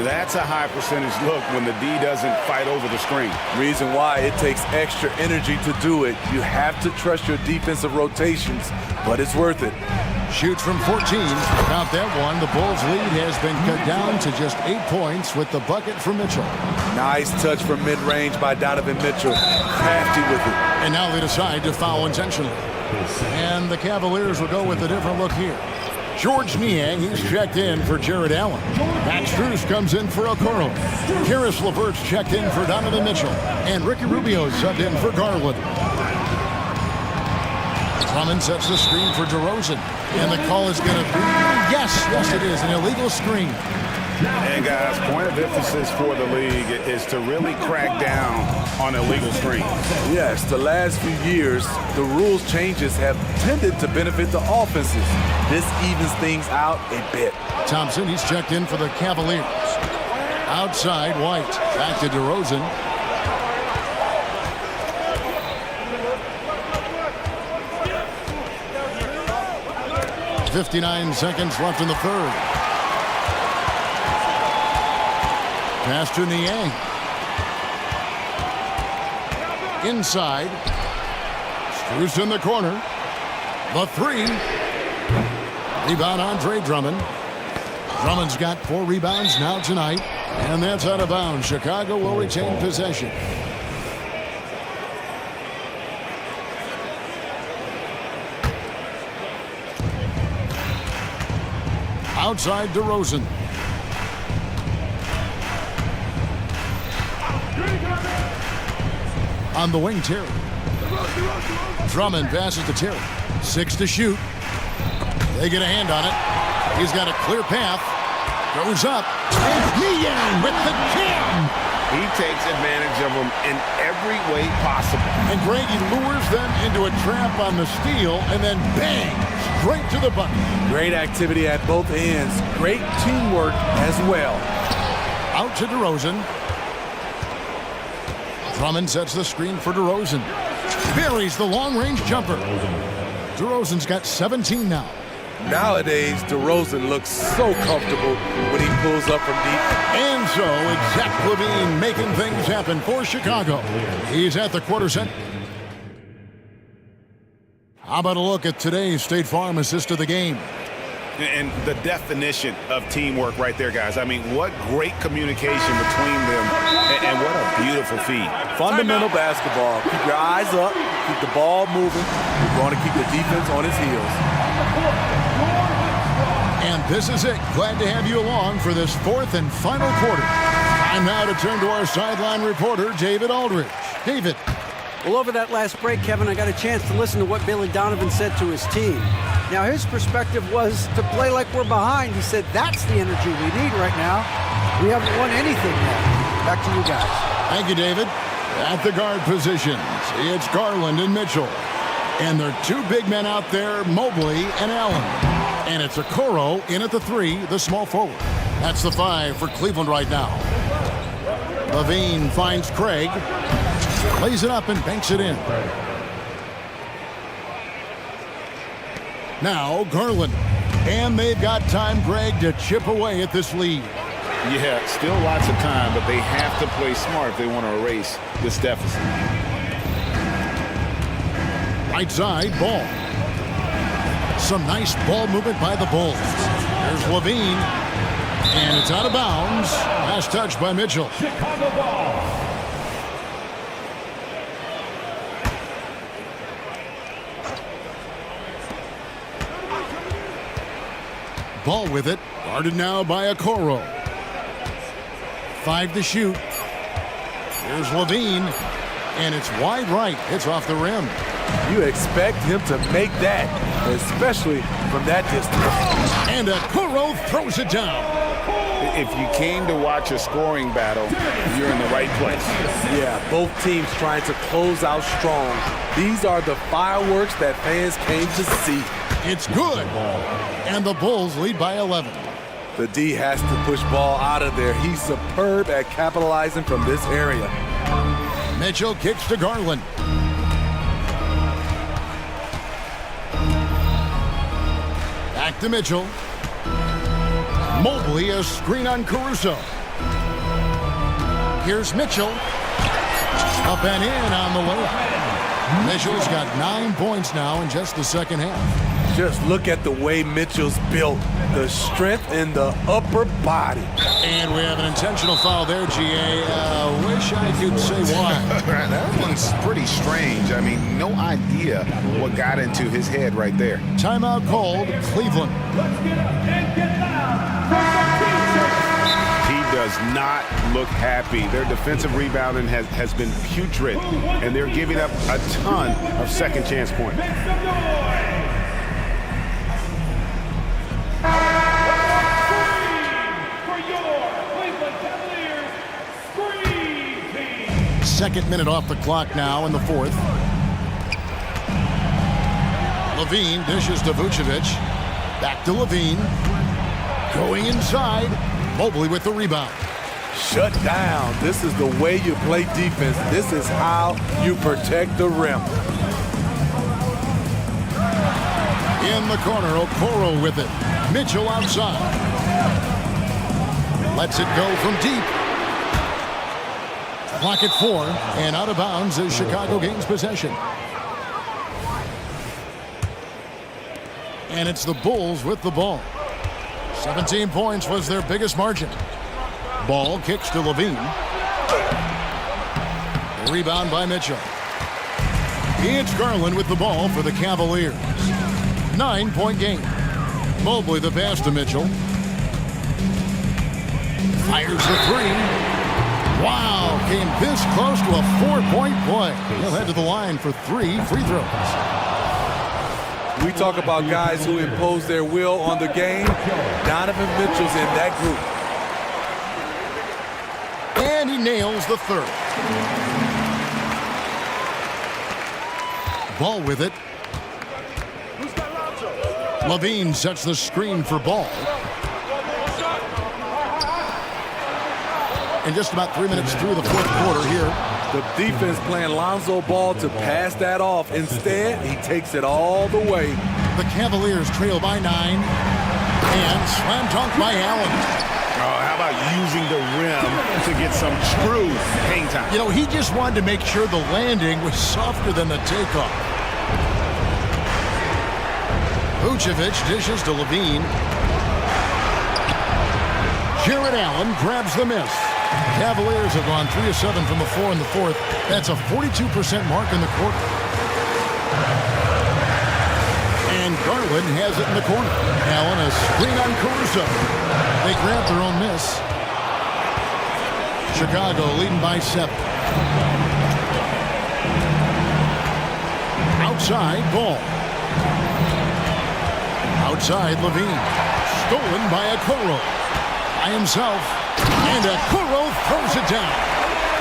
That's a high percentage look when the D doesn't fight over the screen. Reason why it takes extra energy to do it. You have to trust your defensive rotations, but it's worth it. Shoots from 14. Without that one, the Bulls' lead has been cut down to just 8 points with the bucket from Mitchell. Nice touch from mid-range by Donovan Mitchell. Crafty with it. And now they decide to foul intentionally. And the Cavaliers will go with a different look here. George Niang, he's checked in for Jared Allen. Max Strus comes in for Okoro. Karis LeVert's checked in for Donovan Mitchell. And Ricky Rubio's subbed in for Garland. Drummond sets the screen for DeRozan. And the call is going to be, yes, it is, an illegal screen. And guys, point of emphasis for the league is to really crack down on illegal screens. Yes, the last few years, the rules changes have tended to benefit the offenses. This evens things out a bit. Thompson, he's checked in for the Cavaliers. Outside, White. Back to DeRozan. .59 seconds left in the third. Pass to Niang. Inside. Strus in the corner. The three. Rebound Andre Drummond. Drummond's got 4 rebounds now tonight. And that's out of bounds. Chicago will retain possession. Outside DeRozan. On the wing, Terry. Drummond passes to Terry. 6 to shoot. They get a hand on it. He's got a clear path. Goes up. And Niang with the jam. He takes advantage of them in every way possible. And Grady lures them into a trap on the steal, and then bang, straight to the bucket. Great activity at both ends. Great teamwork as well. Out to DeRozan. Drummond sets the screen for DeRozan. Buries the long-range jumper. DeRozan's got 17 now. Nowadays, DeRozan looks so comfortable when he pulls up from deep. And so, it's Zach LaVine making things happen for Chicago. He's at the quarter set. How about a look at today's State Farm assist of the game? And the definition of teamwork right there, guys. I mean, what great communication between them, and what a beautiful feed. Fundamental basketball. Keep your eyes up, keep the ball moving. You're going to keep the defense on its heels. And this is it. Glad to have you along for this 4th and final quarter. Time now to turn to our sideline reporter, David Aldridge. David. Well, over that last break, Kevin, I got a chance to listen to what Billy Donovan said to his team. Now, his perspective was to play like we're behind. He said that's the energy we need right now. We haven't won anything yet. Back to you guys. Thank you, David. At the guard positions, it's Garland and Mitchell. And there are 2 big men out there, Mobley and Allen. And it's Okoro in at the 3, the small forward. That's the 5 for Cleveland right now. LaVine finds Craig. Lays it up and banks it in. Now Garland. And they've got time, Greg, to chip away at this lead. Yeah, still lots of time, but they have to play smart if they want to erase this deficit. Right side, Ball. Some nice ball movement by the Bulls. There's LaVine. And it's out of bounds. Last touch by Mitchell. Chicago ball. Ball with it. Guarded now by Okoro. 5 to shoot. Here's LaVine. And it's wide right. It's off the rim. You expect him to make that, especially from that distance. And Okoro throws it down. If you came to watch a scoring battle, you're in the right place. Yeah, both teams trying to close out strong. These are the fireworks that fans came to see. It's good. And the Bulls lead by 11. The D has to push ball out of there. He's superb at capitalizing from this area. Mitchell kicks to Garland. Back to Mitchell. Mobley, a screen on Caruso. Here's Mitchell. Up and in on the layup. Mitchell's got 9 points now in just the second half. Just look at the way Mitchell's built. The strength in the upper body. And we have an intentional foul there, GA. Wish I could say why. That one's pretty strange. I mean, no idea what got into his head right there. Timeout called, Cleveland. Let's get up and get loud. He does not look happy. Their defensive rebounding has been putrid, and they're giving up a ton of second chance points. Second minute off the clock now in the fourth. Levine dishes to Vucevic. Back to Levine. Going inside. Mobley with the rebound. Shut down. This is the way you play defense. This is how you protect the rim. In the corner, Okoro with it. Mitchell outside. Lets it go from deep. Clock at 4, and out of bounds as Chicago gains possession. And it's the Bulls with the ball. 17 points was their biggest margin. Ball kicks to Levine. Rebound by Mitchell. It's Garland with the ball for the Cavaliers. 9-point game. Mobley the pass to Mitchell. Fires the three. Wow, came this close to a 4-point play. He'll head to the line for 3 free throws. We talk about guys who impose their will on the game. Donovan Mitchell's in that group. And he nails the third. Ball with it. Levine sets the screen for Ball. And just about 3 minutes through the fourth quarter here. The defense playing Lonzo Ball to pass that off. Instead, he takes it all the way. The Cavaliers trail by 9. And slam dunk by Allen. Oh, how about using the rim to get some true hang time? You know, he just wanted to make sure the landing was softer than the takeoff. Vucevic dishes to Levine. Jared Allen grabs the miss. Cavaliers have gone 3 of 7 from the floor in the fourth. That's a 42% mark in the quarter. And Garland has it in the corner. Allen a screen on Caruso. They grab their own miss. Chicago leading by 7. Outside, Ball. Outside, Levine. Stolen by Okoro. By himself. And Okoro throws it down.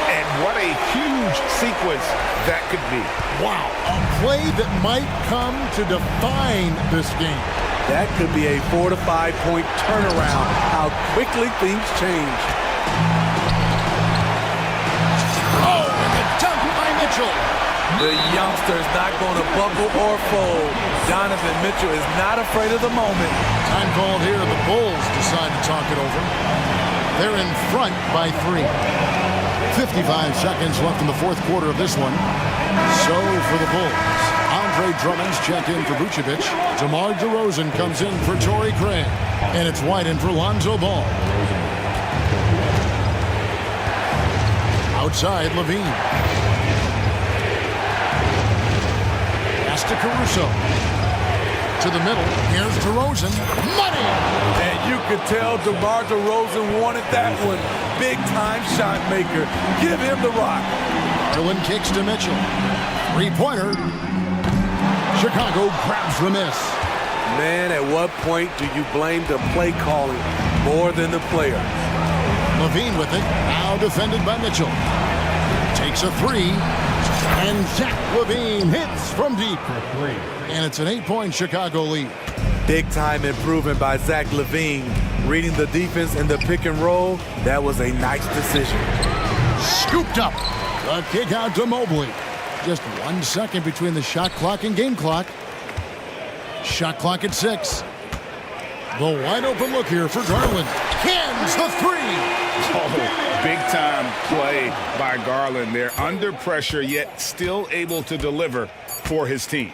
And what a huge sequence that could be. Wow, a play that might come to define this game. That could be a 4 to 5 point turnaround. How quickly things change. Oh, and the dunk by Mitchell. The youngster is not going to buckle or fold. Donovan Mitchell is not afraid of the moment. Time called here. The Bulls decide to talk it over. They're in front by 3. 55 seconds left in the fourth quarter of this one. So for the Bulls, Andre Drummond's checked in for Vucevic. DeMar DeRozan comes in for Torrey Craig. And it's White in for Lonzo Ball. Outside, Levine. Pass to Caruso. To the middle. Here's DeRozan. Money! And you could tell DeMar DeRozan wanted that one. Big-time shot maker. Give him the rock. Garland kicks to Mitchell. Three-pointer. Chicago grabs the miss. Man, at what point do you blame the play calling more than the player? Levine with it. Now defended by Mitchell. Takes a 3. And Zach Levine hits from deep. And it's an 8-point Chicago lead. Big-time improvement by Zach Levine. Reading the defense in the pick and roll, that was a nice decision. Scooped up. The kick out to Mobley. Just 1 second between the shot clock and game clock. Shot clock at 6. The wide open look here for Garland. Cans the three. Oh, big time play by Garland. They're under pressure, yet still able to deliver for his team.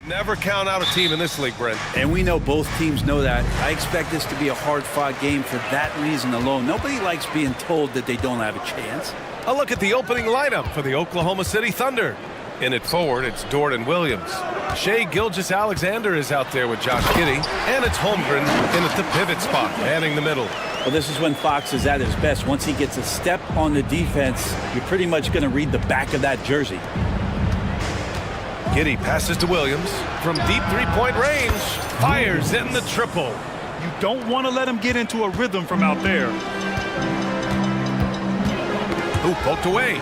Never count out a team in this league, Brent. And we know both teams know that. I expect this to be a hard-fought game for that reason alone. Nobody likes being told that they don't have a chance. A look at the opening lineup for the Oklahoma City Thunder. In it forward, it's Dort and Williams. Shai Gilgeous-Alexander is out there with Josh Giddey. And it's Holmgren in at the pivot spot, manning the middle. Well, this is when Fox is at his best. Once he gets a step on the defense, you're pretty much going to read the back of that jersey. Giddey passes to Williams from deep three-point range. Fires in the triple. You don't want to let him get into a rhythm from out there. Ooh, poked away.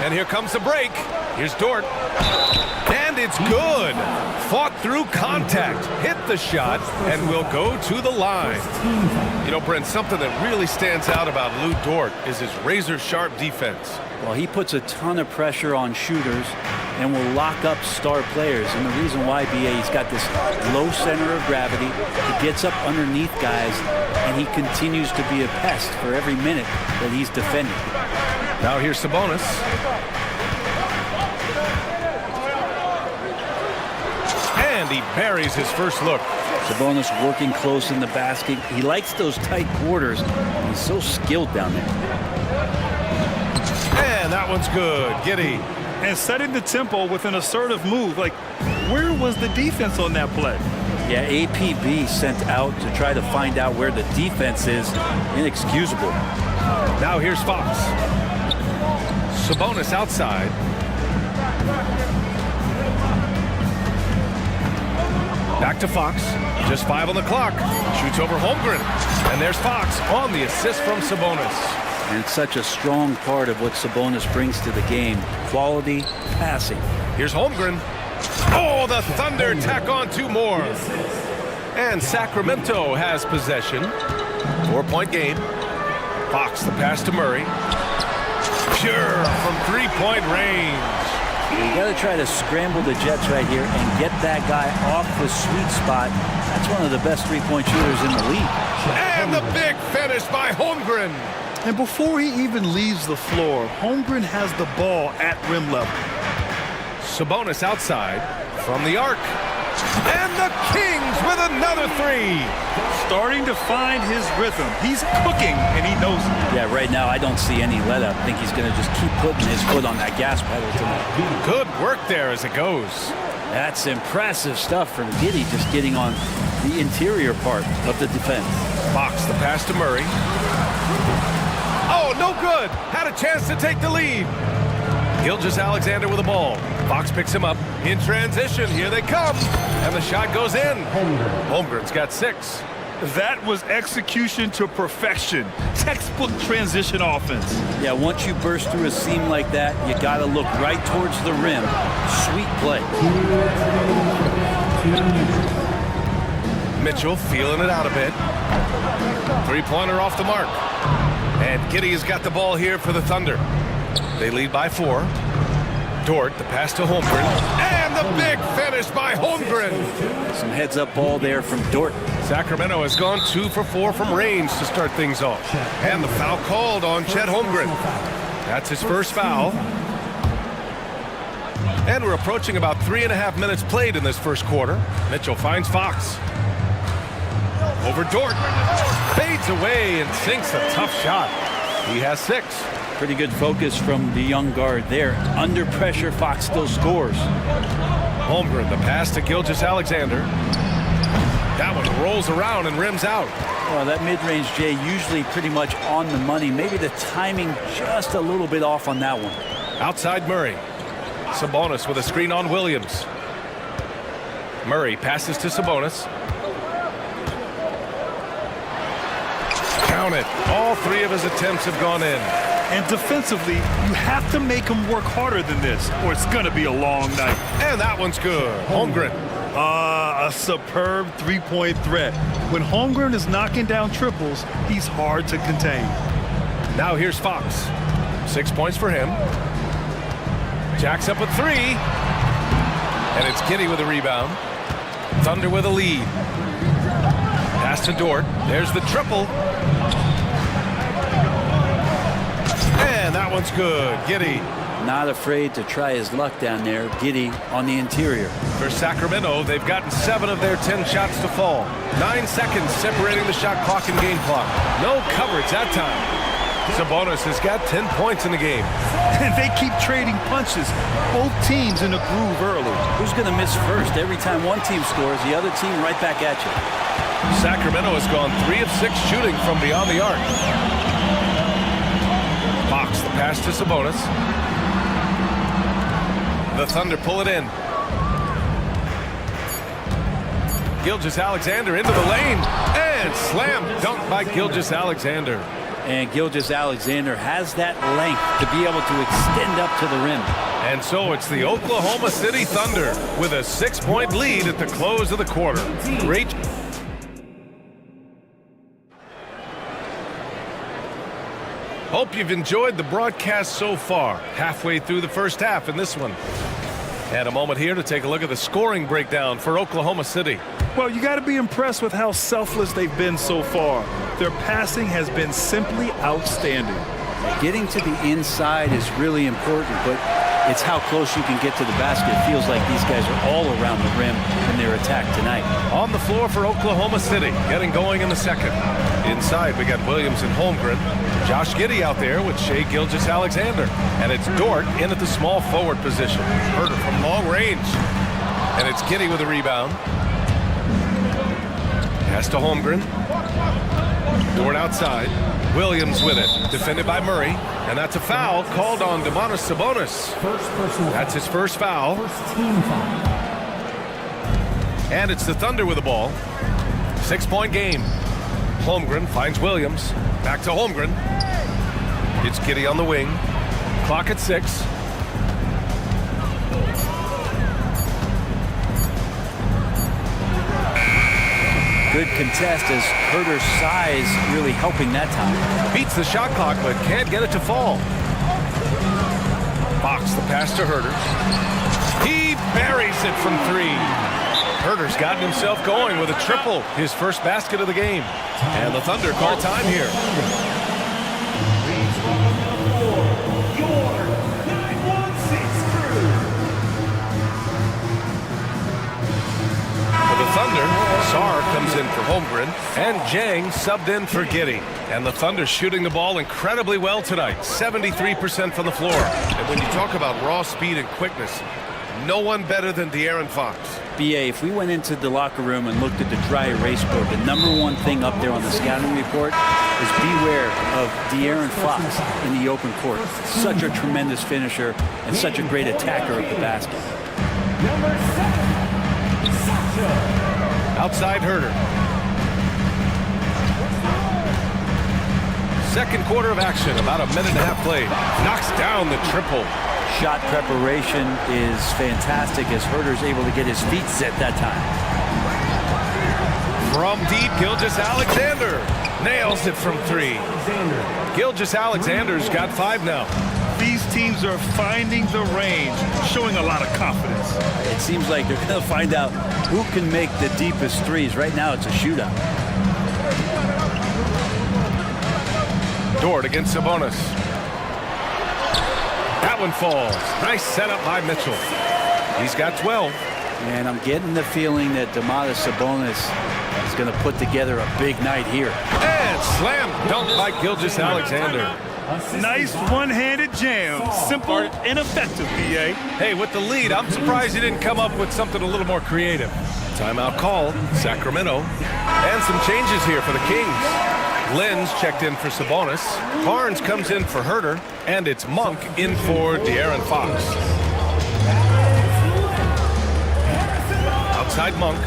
And here comes the break. Here's Dort. And it's good. Fought through contact, hit the shot, and will go to the line. You know, Brent, something that really stands out about Lou Dort is his razor-sharp defense. Well, he puts a ton of pressure on shooters and will lock up star players. And the reason why, BA, he's got this low center of gravity. He gets up underneath guys, and he continues to be a pest for every minute that he's defending. Now here's Sabonis. And he buries his first look. Sabonis working close in the basket. He likes those tight quarters. And he's so skilled down there. And that one's good. Giddey. And setting the tempo with an assertive move. Like, where was the defense on that play? Yeah, APB sent out to try to find out where the defense is. Inexcusable. Now here's Fox. Sabonis outside. Back to Fox. Just 5 on the clock. Shoots over Holmgren. And there's Fox on the assist from Sabonis. And it's such a strong part of what Sabonis brings to the game. Quality passing. Here's Holmgren. Oh, the Thunder tack on 2 more. And Sacramento has possession. 4-point game. Fox the pass to Murray. Pure from 3-point range. You got to try to scramble the Jets right here and get that guy off the sweet spot. That's one of the best 3-point shooters in the league. And the big finish by Holmgren. And before he even leaves the floor, Holmgren has the ball at rim level. Sabonis outside from the arc. And the Kings with another 3. Starting to find his rhythm. He's cooking, and he knows it. Yeah, right now I don't see any let-up. I think he's going to just keep putting his foot on that gas pedal tonight. Good work there as it goes. That's impressive stuff from Giddey, just getting on the interior part of the defense. Fox the pass to Murray. Oh, no good. Had a chance to take the lead. Gilgeous-Alexander with the ball. Fox picks him up in transition. Here they come. And the shot goes in. Holmgren's got 6. That was execution to perfection. Textbook transition offense. Yeah, once you burst through a seam like that, you got to look right towards the rim. Sweet play. Mitchell feeling it out a bit. 3-pointer off the mark. And Giddey has got the ball here for the Thunder. They lead by 4. Dort, the pass to Holmgren. And the big finish by Holmgren. Some heads-up ball there from Dort. Sacramento has gone 2 for 4 from range to start things off. And the foul called on Chet Holmgren. That's his first foul. And we're approaching about 3.5 minutes played in this first quarter. Mitchell finds Fox. Over Dort. Fades away and sinks a tough shot. He has 6. Pretty good focus from the young guard there. Under pressure, Fox still scores. Holmgren, the pass to Gilgeous-Alexander. That one rolls around and rims out. Well, that mid-range, Jay, usually pretty much on the money. Maybe the timing just a little bit off on that one. Outside Murray. Sabonis with a screen on Williams. Murray passes to Sabonis. Count it. All 3 of his attempts have gone in. And defensively, you have to make him work harder than this, or it's going to be a long night. And that one's good. Holmgren. A superb 3-point threat. When Holmgren is knocking down triples, he's hard to contain. Now here's Fox. 6 points for him. Jacks up with 3. And it's Giddey with a rebound. Thunder with a lead. Pass to Dort. There's the triple. And And that one's good. Giddy. Not afraid to try his luck down there. Giddy on the interior. For Sacramento, they've gotten 7 of their 10 shots to fall. 9 seconds separating the shot clock and game clock. No coverage that time. Sabonis has got 10 points in the game. And they keep trading punches. Both teams in a groove early. Who's going to miss first? Every time one team scores, the other team right back at you. Sacramento has gone 3 of 6 shooting from beyond the arc. Fox, the pass to Sabonis. The Thunder pull it in. Gilgeous-Alexander into the lane. And slam dunk by Gilgeous-Alexander. And Gilgeous-Alexander has that length to be able to extend up to the rim. And so it's the Oklahoma City Thunder with a 6-point lead at the close of the quarter. Great. Hope you've enjoyed the broadcast so far. Halfway through the first half in this one. And a moment here to take a look at the scoring breakdown for Oklahoma City. Well, you got to be impressed with how selfless they've been so far. Their passing has been simply outstanding. Getting to the inside is really important, but it's how close you can get to the basket. It feels like these guys are all around the rim in their attack tonight. On the floor for Oklahoma City, getting going in the second. Inside, we got Williams and Holmgren. Josh Giddey out there with Shai Gilgeous-Alexander. And it's Dort in at the small forward position. Herter from long range. And it's Giddey with a rebound. Pass to Holmgren. Dort outside. Williams with it. Defended by Murray. And that's a foul called on Domantas Sabonis. That's his first foul. And it's the Thunder with the ball. 6-point game. Holmgren finds Williams. Back to Holmgren. It's Giddey on the wing. Clock at 6. Good contest as Herter's size really helping that time. Beats the shot clock but can't get it to fall. Fox the pass to Herter. He buries it from 3. Herter's gotten himself going with a triple, his first basket of the game. And the Thunder call time here. For the Thunder, Sarr comes in for Holmgren, and Jang subbed in for Giddey. And the Thunder shooting the ball incredibly well tonight, 73% from the floor. And when you talk about raw speed and quickness, no one better than De'Aaron Fox. BA, if we went into the locker room and looked at the dry erase board, the #1 thing up there on the scouting report is beware of De'Aaron Fox in the open court. Such a tremendous finisher and such a great attacker of the basket. Outside Herter. Second quarter of action, about a minute and a half played. Knocks down the triple. Shot preparation is fantastic as Herter's able to get his feet set that time. From deep, Gilgeous-Alexander nails it from 3. Gilgeous-Alexander's got 5 now. These teams are finding the range, showing a lot of confidence. It seems like they're going to find out who can make the deepest threes. Right now, it's a shootout. Dort against Sabonis. That one falls. Nice setup by Mitchell. He's got 12. And I'm getting the feeling that Domantas Sabonis is going to put together a big night here. And slam dunk by Gilgeous-Alexander. Nice one-handed jam. Simple and effective, BA. Hey, with the lead, I'm surprised he didn't come up with something a little more creative. Timeout called, Sacramento. And some changes here for the Kings. Lenz checked in for Sabonis. Barnes comes in for Herter. And it's Monk in for De'Aaron Fox. Outside Monk.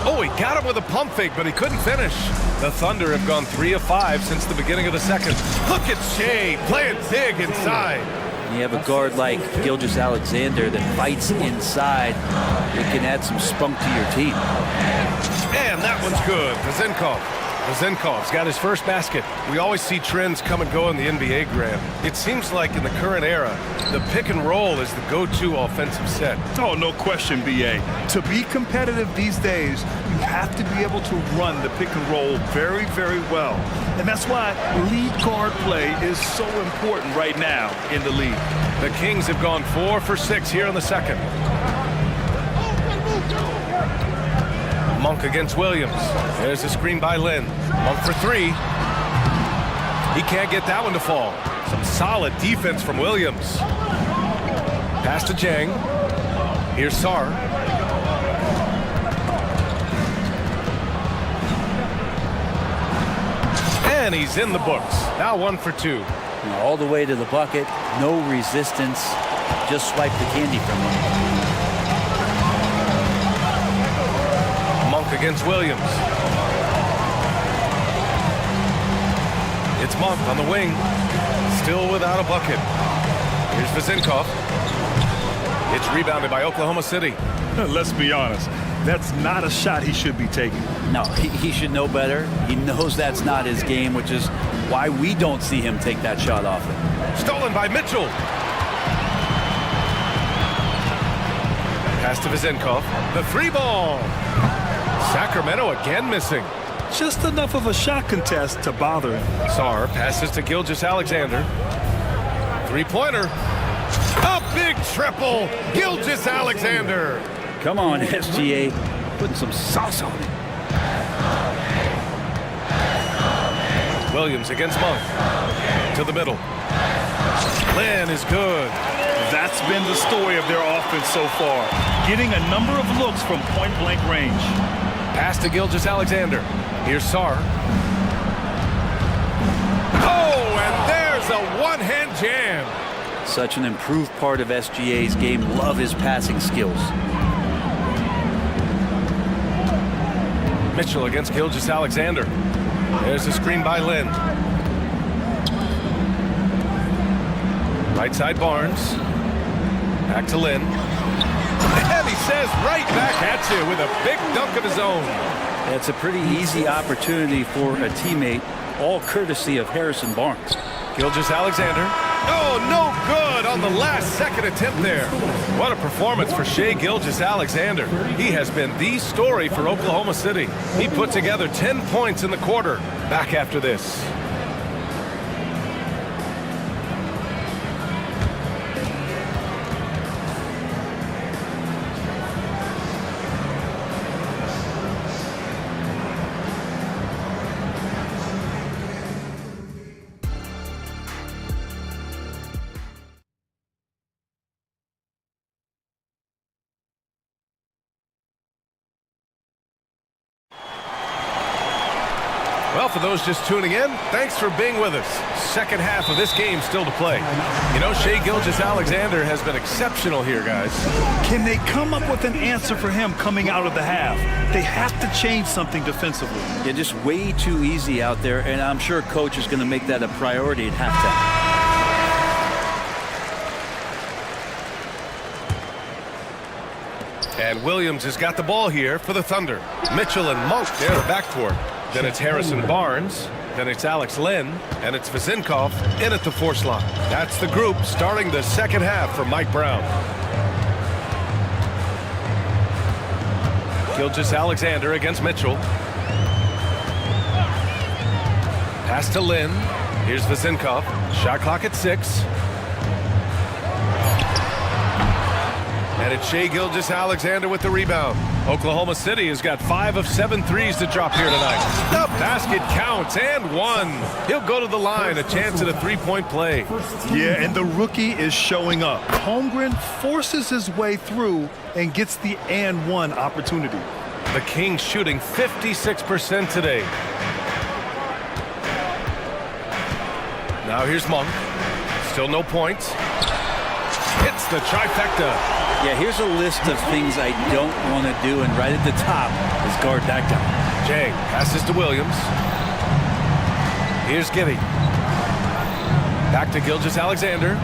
Oh, he got him with a pump fake, but he couldn't finish. The Thunder have gone 3 of 5 since the beginning of the second. Look at Shai playing big inside. You have a guard like Gilgeous-Alexander that fights inside. It can add some spunk to your team. And that one's good. Pazenkov Zinkov's got his first basket. We always see trends come and go in the NBA, Graham. It seems like in the current era, the pick and roll is the go-to offensive set. Oh, no question, B.A. To be competitive these days, you have to be able to run the pick and roll very, very well. And that's why lead guard play is so important right now in the league. The Kings have gone 4 for 6 here in the second. Monk against Williams. There's a screen by Lin. Monk for 3. He can't get that one to fall. Some solid defense from Williams. Pass to Jang. Here's Sar. And he's in the books. Now 1 for 2. All the way to the bucket. No resistance. Just swipe the candy from him. Against Williams. It's Monk on the wing. Still without a bucket. Here's Vizinkov. It's rebounded by Oklahoma City. Let's be honest. That's not a shot he should be taking. No, he should know better. He knows that's not his game, which is why we don't see him take that shot often. Stolen by Mitchell. Pass to Vizinkov. The 3 ball. Sacramento again missing. Just enough of a shot contest to bother him. Sar passes to Gilgeous-Alexander. 3-pointer. A big triple. Gilgeous-Alexander. Come on, SGA. Putting some sauce on it. Williams against Monk. To the middle. Lin is good. That's been the story of their offense so far. Getting a number of looks from point-blank range. Pass to Gilgeous-Alexander. Here's Sar. Oh, and there's a one-hand jam. Such an improved part of SGA's game. Love his passing skills. Mitchell against Gilgeous-Alexander. There's a screen by Lin. Right side Barnes. Back to Lin. And he says right back at you with a big dunk of his own. That's a pretty easy opportunity for a teammate, all courtesy of Harrison Barnes. Gilgeous-Alexander. Oh, no good on the last second attempt there. What a performance for Shai Gilgeous-Alexander. He has been the story for Oklahoma City. He put together 10 points in the quarter. Back after this. Well, for those just tuning in, thanks for being with us. Second half of this game still to play. You know, Shai Gilgeous-Alexander has been exceptional here, guys. Can they come up with an answer for him coming out of the half? They have to change something defensively. Yeah, just way too easy out there, and I'm sure coach is going to make that a priority at halftime. And Williams has got the ball here for the Thunder. Mitchell and Monk, they're the backcourt. Then it's Harrison Barnes. Then it's Alex Lin. And it's Vizinkov in at the 4 slot. That's the group starting the second half for Mike Brown. Gilgeous-Alexander against Mitchell. Pass to Lin. Here's Vizinkov. Shot clock at 6. And it's Shai Gilgeous-Alexander with the rebound. Oklahoma City has got 5 of 7 threes to drop here tonight. The basket counts and 1. He'll go to the line, a chance at a 3-point play. Yeah, and the rookie is showing up. Holmgren forces his way through and gets the and 1 opportunity. The Kings shooting 56% today. Now here's Monk. Still no points. Hits the trifecta. Yeah, here's a list of things I don't want to do, and right at the top is guard that guy. Jang passes to Williams. Here's Gibby. Back to Gilgeous-Alexander.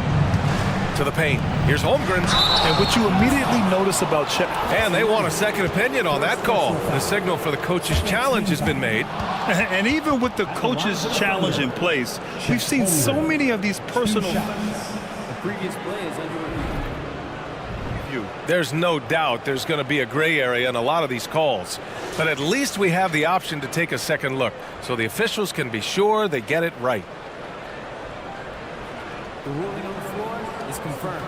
to the paint. Here's Holmgren. And what you immediately notice about Chet. And they want a second opinion on that call. The signal for the coach's challenge has been made. And even with the coach's challenge in place, we've seen so many of these personal... The previous play is under review. There's no doubt there's going to be a gray area in a lot of these calls. But at least we have the option to take a second look, so the officials can be sure they get it right. The ruling on the floor is confirmed.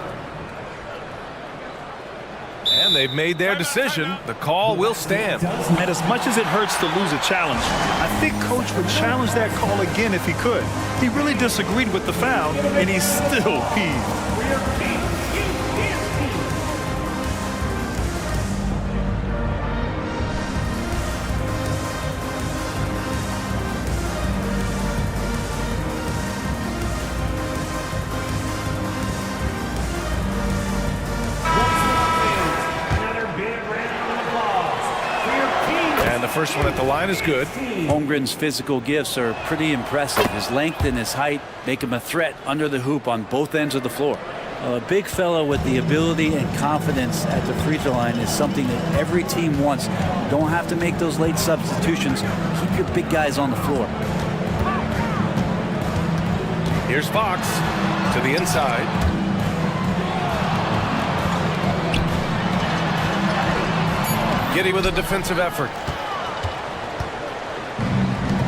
And they've made their decision. The call will stand. And as much as it hurts to lose a challenge, I think Coach would challenge that call again if he could. He really disagreed with the foul, and he's still peeved. First one at the line is good. Holmgren's physical gifts are pretty impressive. His length and his height make him a threat under the hoop on both ends of the floor. A big fellow with the ability and confidence at the free throw line is something that every team wants. You don't have to make those late substitutions. Keep your big guys on the floor. Here's Fox to the inside. Giddy with a defensive effort.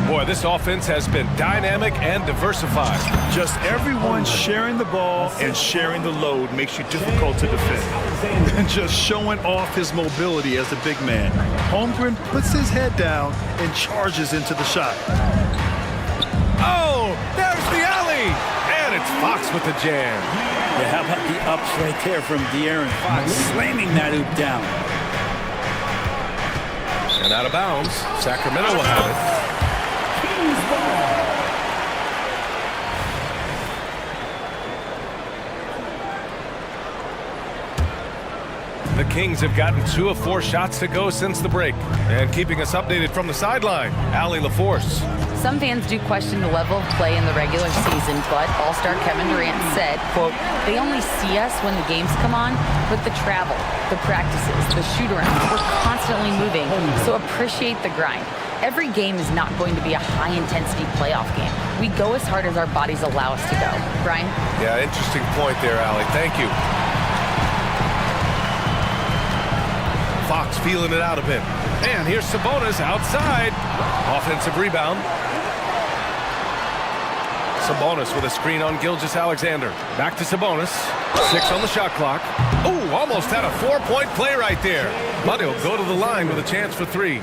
Boy, this offense has been dynamic and diversified. Just everyone sharing the ball and sharing the load makes you difficult to defend. And just showing off his mobility as a big man. Holmgren puts his head down and charges into the shot. Oh, there's the alley! And it's Fox with the jam. Yeah, how about the ups right there from De'Aaron Fox, slamming that hoop down. And out of bounds, Sacramento will have it. The Kings have gotten 2 of 4 shots to go since the break. And keeping us updated from the sideline, Allie LaForce. Some fans do question the level of play in the regular season, but All-Star Kevin Durant said, quote, "They only see us when the games come on, but the travel, the practices, the shoot-arounds, we're constantly moving, so appreciate the grind. Every game is not going to be a high-intensity playoff game. We go as hard as our bodies allow us to go." Brian? Yeah, interesting point there, Allie. Thank you. Fox feeling it out a bit. And here's Sabonis outside. Offensive rebound. Sabonis with a screen on Gilgeous-Alexander. Back to Sabonis. 6 on the shot clock. Oh, almost had a 4-point play right there. But he'll go to the line with a chance for 3.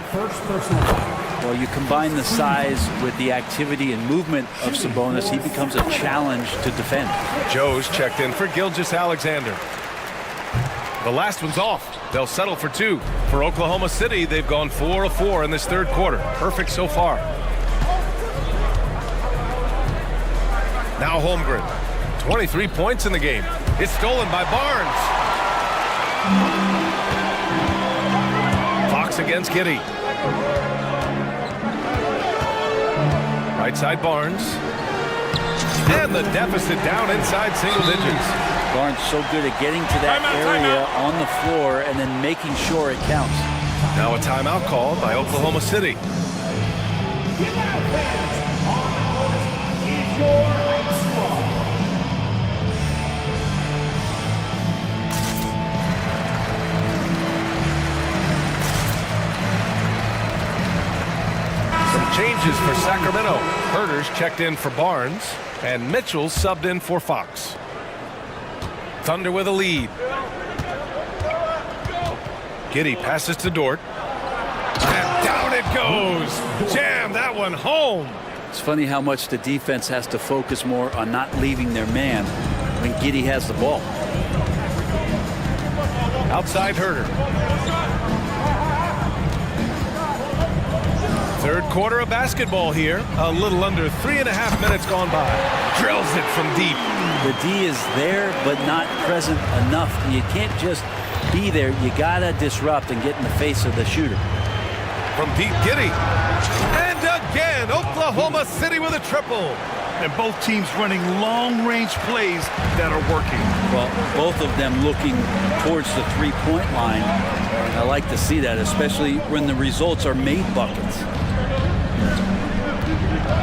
Well, you combine the size with the activity and movement of Sabonis, he becomes a challenge to defend. Joe's checked in for Gilgeous-Alexander. The last one's off. They'll settle for 2. For Oklahoma City, they've gone 4 of 4 in this third quarter. Perfect so far. Now Holmgren. 23 points in the game. It's stolen by Barnes. Fox against Giddy. Right side Barnes. And the deficit down inside single digits. Barnes so good at getting to that area on the floor and then making sure it counts. Now a timeout called by Oklahoma City. Some changes for Sacramento. Herter's checked in for Barnes, and Mitchell subbed in for Fox. Thunder with a lead. Giddy passes to Dort. And down it goes. Jam that one home. It's funny how much the defense has to focus more on not leaving their man when Giddy has the ball. Outside Herter. Third quarter of basketball here. A little under 3.5 minutes gone by. Drills it from deep. The D is there, but not present enough. You can't just be there. You gotta disrupt and get in the face of the shooter. From deep, Giddy. And again. Oklahoma City with a triple. And both teams running long-range plays that are working. Well, both of them looking towards the three-point line. And I like to see that, especially when the results are made buckets.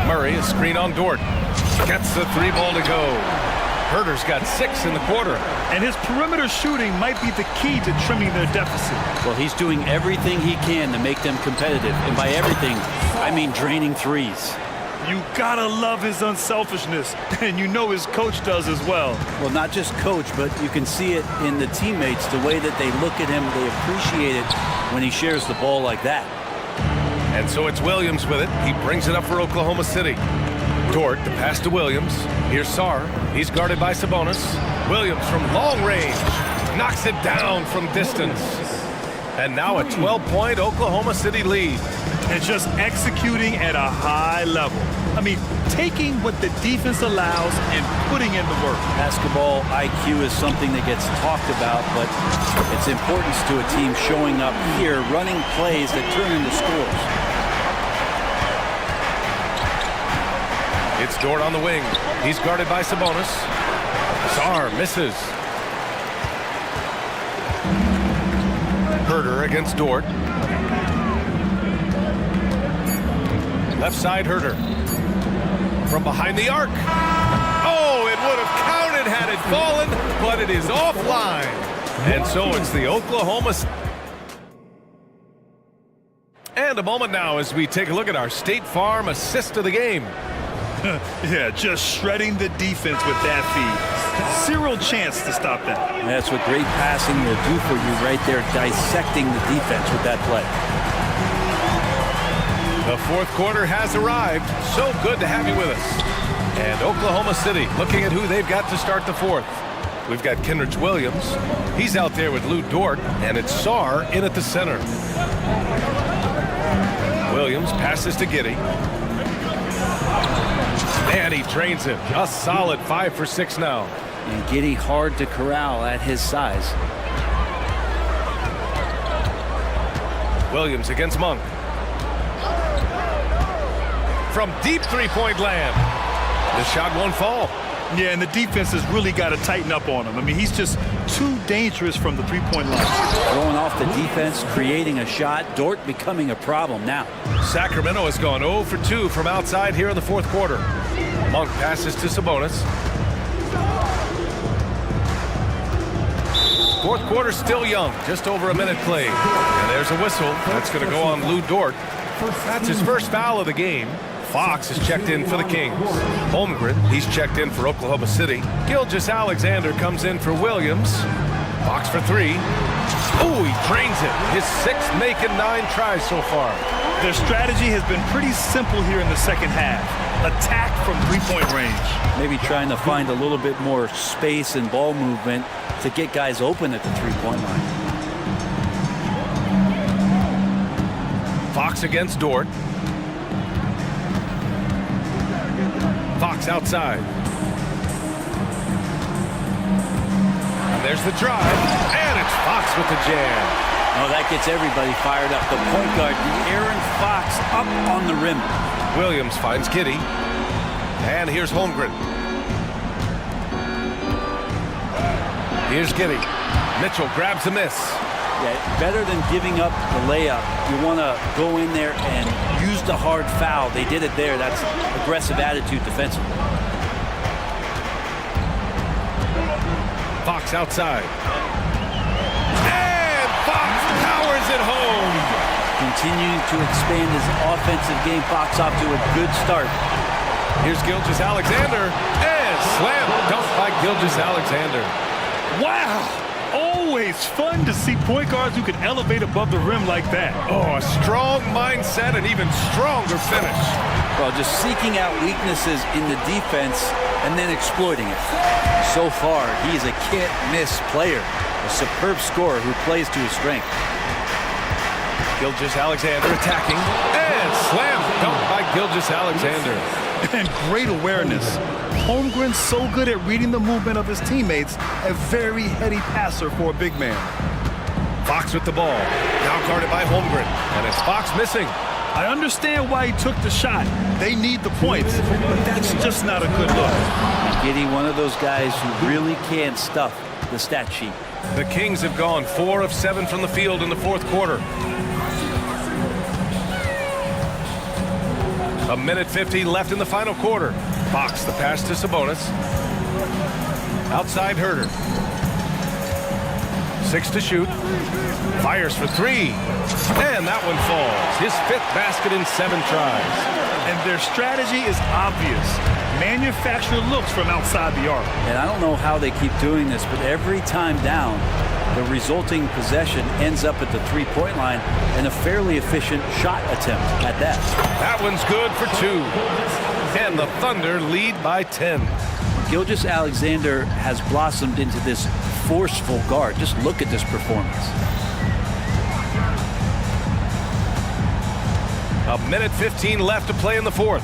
Murray, a screen on Dort. Gets the three ball to go. Herder's got 6 in the quarter. And his perimeter shooting might be the key to trimming their deficit. Well, he's doing everything he can to make them competitive. And by everything, I mean draining threes. You gotta love his unselfishness, and you know his coach does as well. Well, not just coach, but you can see it in the teammates, the way that they look at him, they appreciate it when he shares the ball like that. And so it's Williams with it. He brings it up for Oklahoma City. Dort, the pass to Williams. Here's Sarr. He's guarded by Sabonis. Williams from long range knocks it down from distance. And now a 12-point Oklahoma City lead. And just executing at a high level. I mean, taking what the defense allows and putting in the work. Basketball IQ is something that gets talked about, but its importance to a team showing up here, running plays that turn into scores. It's Dort on the wing. He's guarded by Sabonis. Sarr misses. Herder against Dort. Left side, Herder. From behind the arc. Oh, it would have counted had it fallen, but it is offline. And so it's the Oklahoma. And a moment now as we take a look at our State Farm assist of the game. Yeah, just shredding the defense with that feed. Zero chance to stop that. That's what great passing will do for you right there, dissecting the defense with that play. The fourth quarter has arrived. So good to have you with us. And Oklahoma City looking at who they've got to start the fourth. We've got Kenrich Williams. He's out there with Lou Dort, and it's Sarr in at the center. Williams passes to Giddey. And he drains it. A solid 5 for 6 now. And Giddey hard to corral at his size. Williams against Monk. From deep three-point land. The shot won't fall. Yeah, and the defense has really got to tighten up on him. I mean, he's just too dangerous from the three-point line. Throwing off the defense, creating a shot. Dort becoming a problem now. Sacramento has gone 0 for 2 from outside here in the fourth quarter. Monk passes to Sabonis. Fourth quarter still young, just over a minute played. And there's a whistle. That's going to go on Lou Dort. That's his first foul of the game. Fox is checked in for the Kings. Holmgren, he's checked in for Oklahoma City. Gilgeous-Alexander comes in for Williams. Fox for 3. Oh, he drains it. His 6th make in 9 tries so far. Their strategy has been pretty simple here in the second half. Attack from three-point range. Maybe trying to find a little bit more space and ball movement to get guys open at the three-point line. Fox against Dort. Fox outside. And there's the drive. And it's Fox with the jam. Oh, that gets everybody fired up. The point guard, Aaron Fox, up on the rim. Williams finds Giddey. And here's Holmgren. Here's Giddey. Mitchell grabs a miss. Yeah, better than giving up the layup. You want to go in there and use the hard foul. They did it there. That's aggressive attitude defensively. Fox outside. And Fox powers it home. Continuing to expand his offensive game. Fox off to a good start. Here's Gilgeous-Alexander. And slam dunk by Gilgeous-Alexander. Wow! Always fun to see point guards who can elevate above the rim like that. Oh, a strong mindset and even stronger finish. Well, just seeking out weaknesses in the defense and then exploiting it. So far, he's a can't-miss player. A superb scorer who plays to his strength. Gilgeous-Alexander attacking. And slam dunk by Gilgeous-Alexander. And great awareness. Holmgren's so good at reading the movement of his teammates, a very heady passer for a big man. Fox with the ball. Now guarded by Holmgren. And it's Fox missing. I understand why he took the shot. They need the points, but that's just not a good look. Giddy, one of those guys who really can stuff the stat sheet. The Kings have gone 4 of 7 from the field in the fourth quarter. A minute 50 left in the final quarter. Fox the pass to Sabonis. Outside Herter. 6 to shoot. Fires for 3. And that one falls. His 5th basket in 7 tries. And their strategy is obvious. Manufacture looks from outside the arc. And I don't know how they keep doing this, but every time down, the resulting possession ends up at the three-point line and a fairly efficient shot attempt at that. That one's good for 2. And the Thunder lead by 10. Gilgeous-Alexander has blossomed into this forceful guard. Just look at this performance. A minute 15 left to play in the fourth.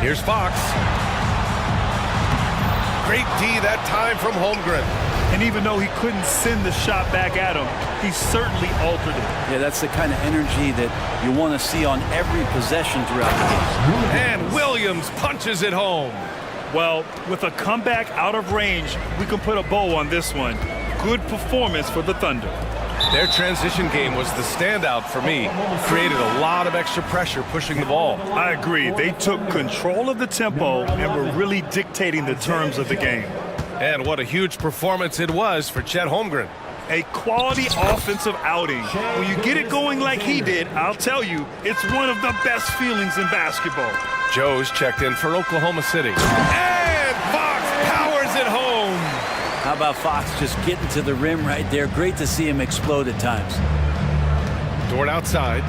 Here's Fox. Great D that time from Holmgren. And even though he couldn't send the shot back at him, he certainly altered it. Yeah, that's the kind of energy that you want to see on every possession throughout the game. And Williams punches it home. Well, with a comeback out of range, we can put a bow on this one. Good performance for the Thunder. Their transition game was the standout for me. Created a lot of extra pressure pushing the ball. I agree. They took control of the tempo and were really dictating the terms of the game. And what a huge performance it was for Chet Holmgren. A quality offensive outing. When you get it going like he did, I'll tell you, it's one of the best feelings in basketball. Joe's checked in for Oklahoma City. And Fox powers it home. How about Fox just getting to the rim right there? Great to see him explode at times. Dort outside.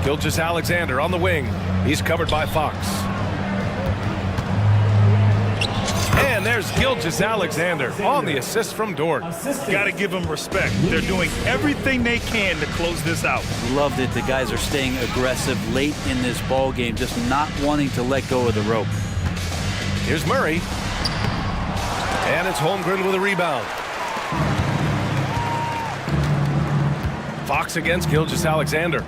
Gilgeous-Alexander on the wing. He's covered by Fox. And there's Gilgeous-Alexander on the assist from Dort. Got to give them respect. They're doing everything they can to close this out. Love that the guys are staying aggressive late in this ball game, just not wanting to let go of the rope. Here's Murray. And it's Holmgren with a rebound. Fox against Gilgeous-Alexander.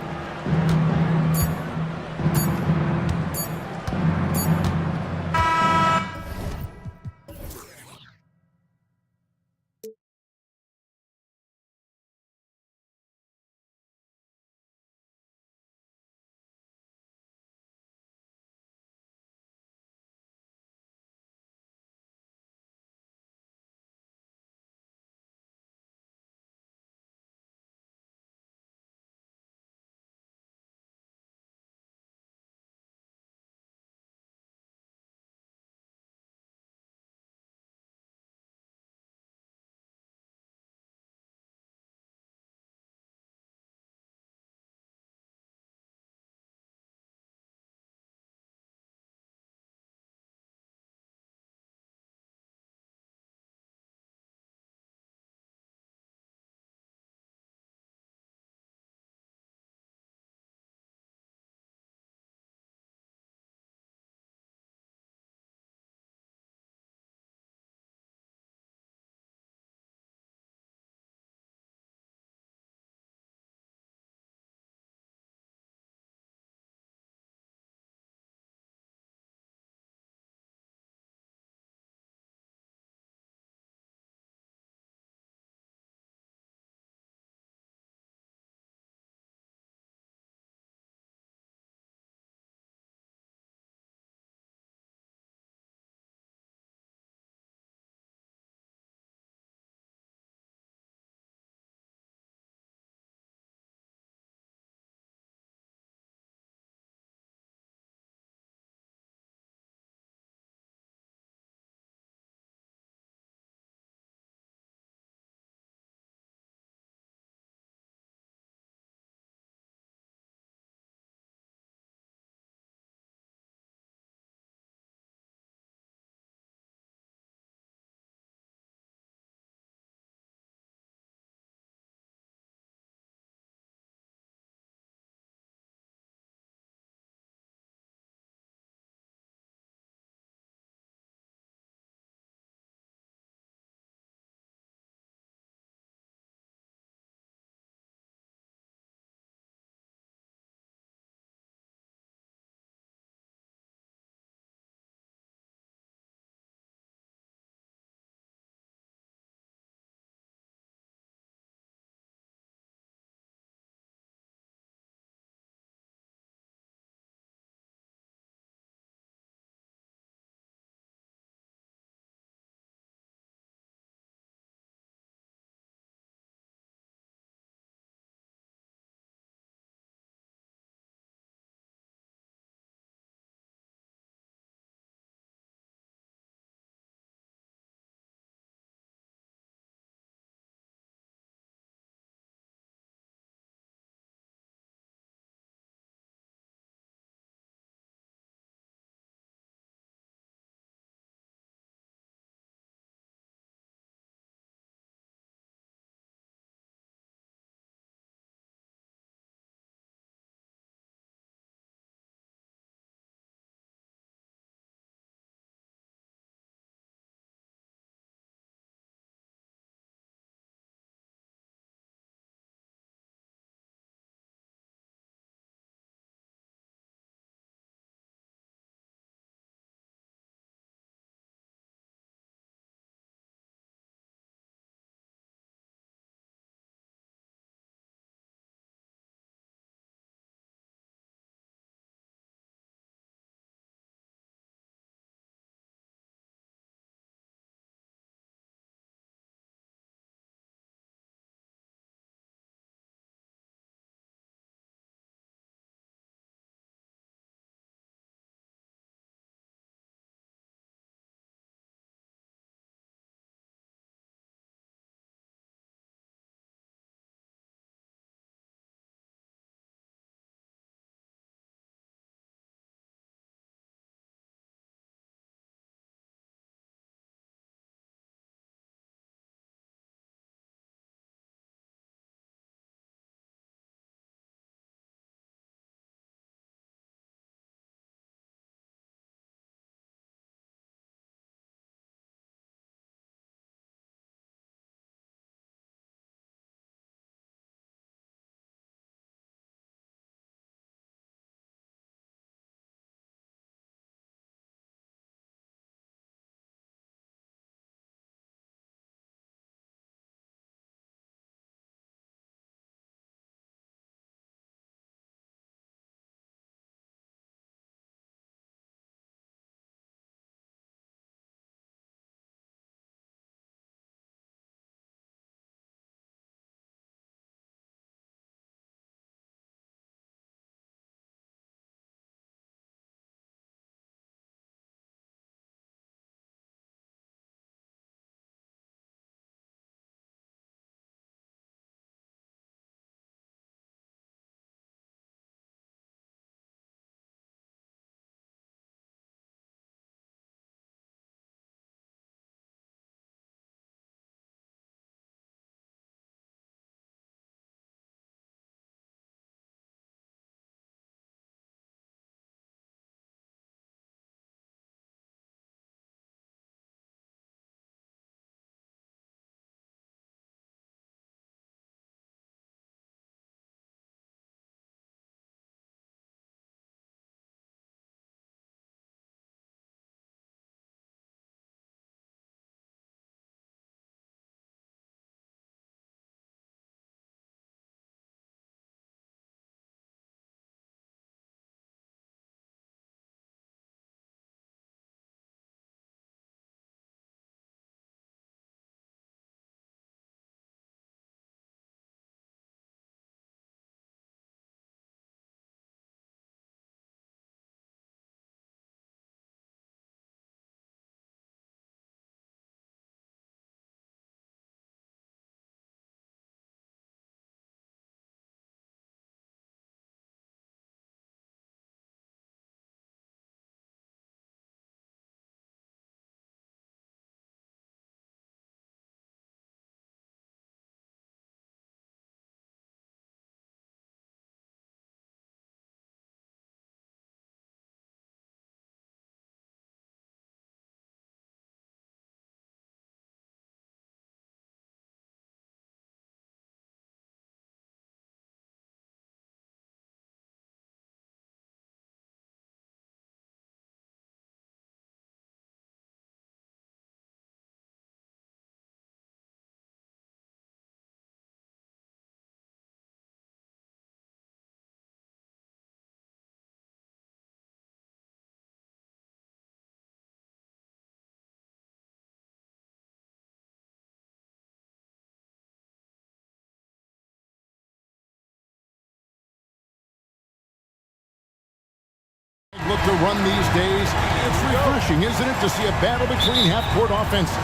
with the run these days. It's refreshing, isn't it, to see a battle between half-court offenses.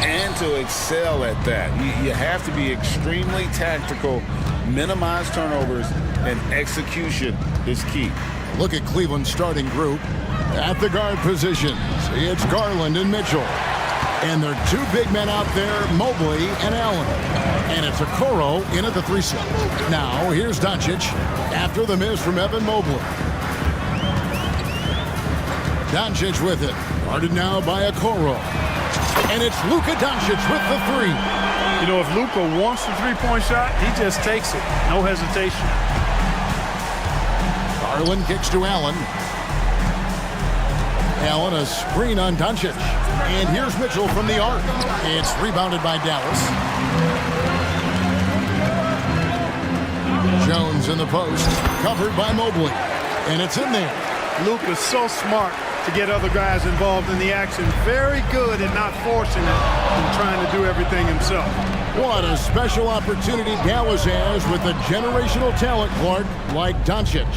And to excel at that. You have to be extremely tactical, minimize turnovers, and execution is key. Look at Cleveland's starting group. At the guard positions, it's Garland and Mitchell. And there are two big men out there, Mobley and Allen. And it's Okoro in at the 3 slot. Now, here's Doncic after the miss from Evan Mobley. Doncic with it. Guarded now by Okoro. And it's Luka Doncic with the 3. You know, if Luka wants the three-point shot, he just takes it. No hesitation. Garland kicks to Allen. Allen, a screen on Doncic. And here's Mitchell from the arc. It's rebounded by Dallas. Jones in the post, covered by Mobley. And it's in there. Luka's so smart to get other guys involved in the action. Very good at not forcing it and trying to do everything himself. What a special opportunity Dallas has with a generational talent, Clark, like Doncic.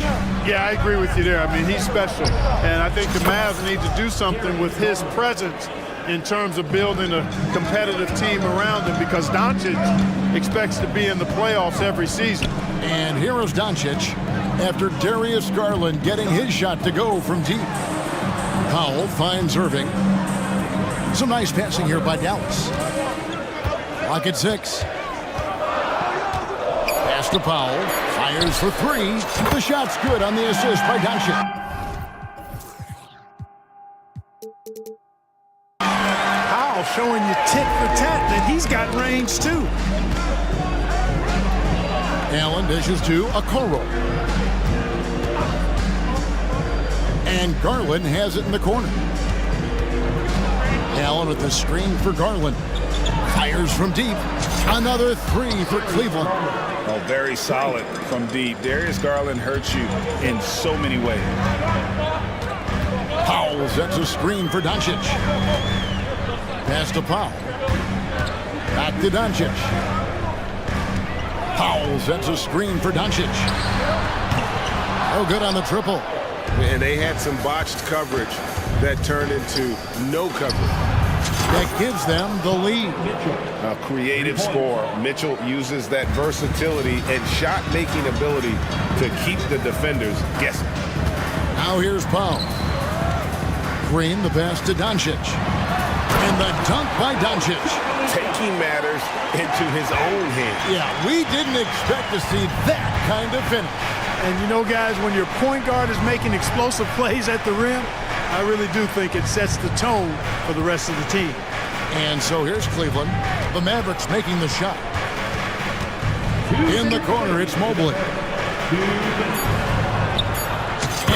Yeah, I agree with you there. I mean, he's special. And I think the Mavs need to do something with his presence in terms of building a competitive team around him, because Doncic expects to be in the playoffs every season. And here is Doncic after Darius Garland getting his shot to go from deep. Powell finds Irving. Some nice passing here by Dallas. Clock at 6. Pass to Powell. Fires for 3. The shot's good on the assist by Doncic. Powell showing you tit for tat that he's got range too. Allen dishes to Okoro. And Garland has it in the corner. Allen with the screen for Garland. Fires from deep. Another 3 for Cleveland. Oh, very solid from deep. Darius Garland hurts you in so many ways. Powell sets a screen for Doncic. Pass to Powell. Back to Doncic. Powell sets a screen for Doncic. Oh, good on the triple. And they had some botched coverage that turned into no coverage. That gives them the lead. A creative score. Mitchell uses that versatility and shot-making ability to keep the defenders guessing. Now here's Powell. Green, the pass to Doncic. And the dunk by Doncic. Taking matters into his own hands. Yeah, we didn't expect to see that kind of finish. And you know, guys, when your point guard is making explosive plays at the rim, I really do think it sets the tone for the rest of the team. And so here's Cleveland. The Mavericks making the shot. In the corner, it's Mobley.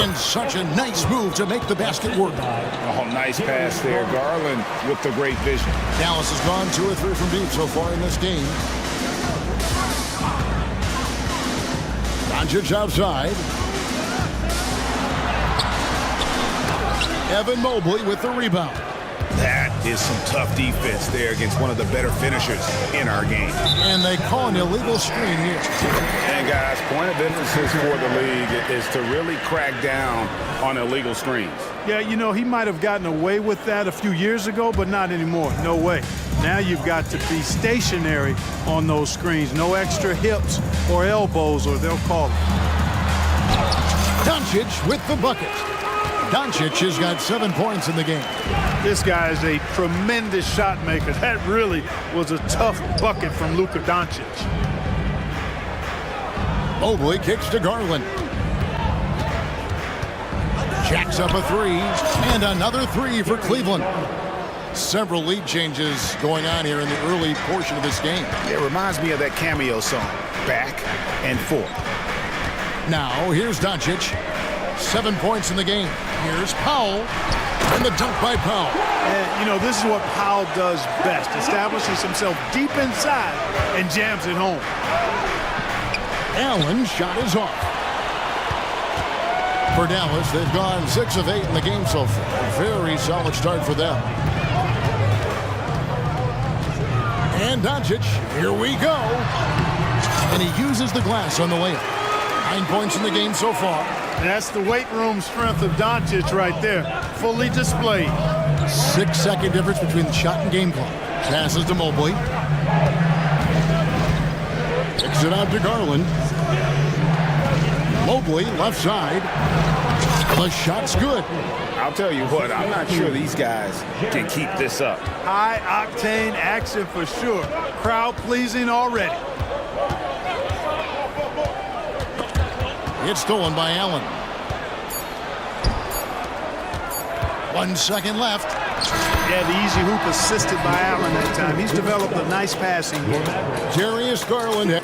And such a nice move to make the basket work. Oh, nice pass there. Garland with the great vision. Dallas has gone 2 or 3 from deep so far in this game. Doncic outside. Evan Mobley with the rebound. That is some tough defense there against one of the better finishers in our game. And they call an illegal screen here. And guys, point of emphasis for the league is to really crack down on illegal screens. Yeah, you know, he might have gotten away with that a few years ago, but not anymore. No way. Now you've got to be stationary on those screens. No extra hips or elbows, or they'll call it. Doncic with the bucket. Doncic has got 7 points in the game. This guy is a tremendous shot maker. That really was a tough bucket from Luka Doncic. Mobley kicks to Garland. Jacks up a 3, and another 3 for Cleveland. Several lead changes going on here in the early portion of this game. It reminds me of that cameo song, Back and Forth. Now, here's Doncic. 7 points in the game. Here's Powell. And the dunk by Powell. And, you know, this is what Powell does best. Establishes himself deep inside and jams it home. Allen's shot is off. For Dallas, they've gone 6 of 8 in the game so far. Very solid start for them. And Doncic, here we go. And he uses the glass on the layup. 9 points in the game so far. That's the weight room strength of Doncic right there, fully displayed. 6-second difference between the shot and game clock. Passes to Mobley. Kicks it out to Garland. Mobley, left side. The shot's good. I'll tell you what, I'm not sure these guys can keep this up. High-octane action for sure. Crowd-pleasing already. It's stolen by Allen. 1 second left. Yeah, the easy hoop assisted by Allen that time. He's developed a nice passing game. Darius Garland.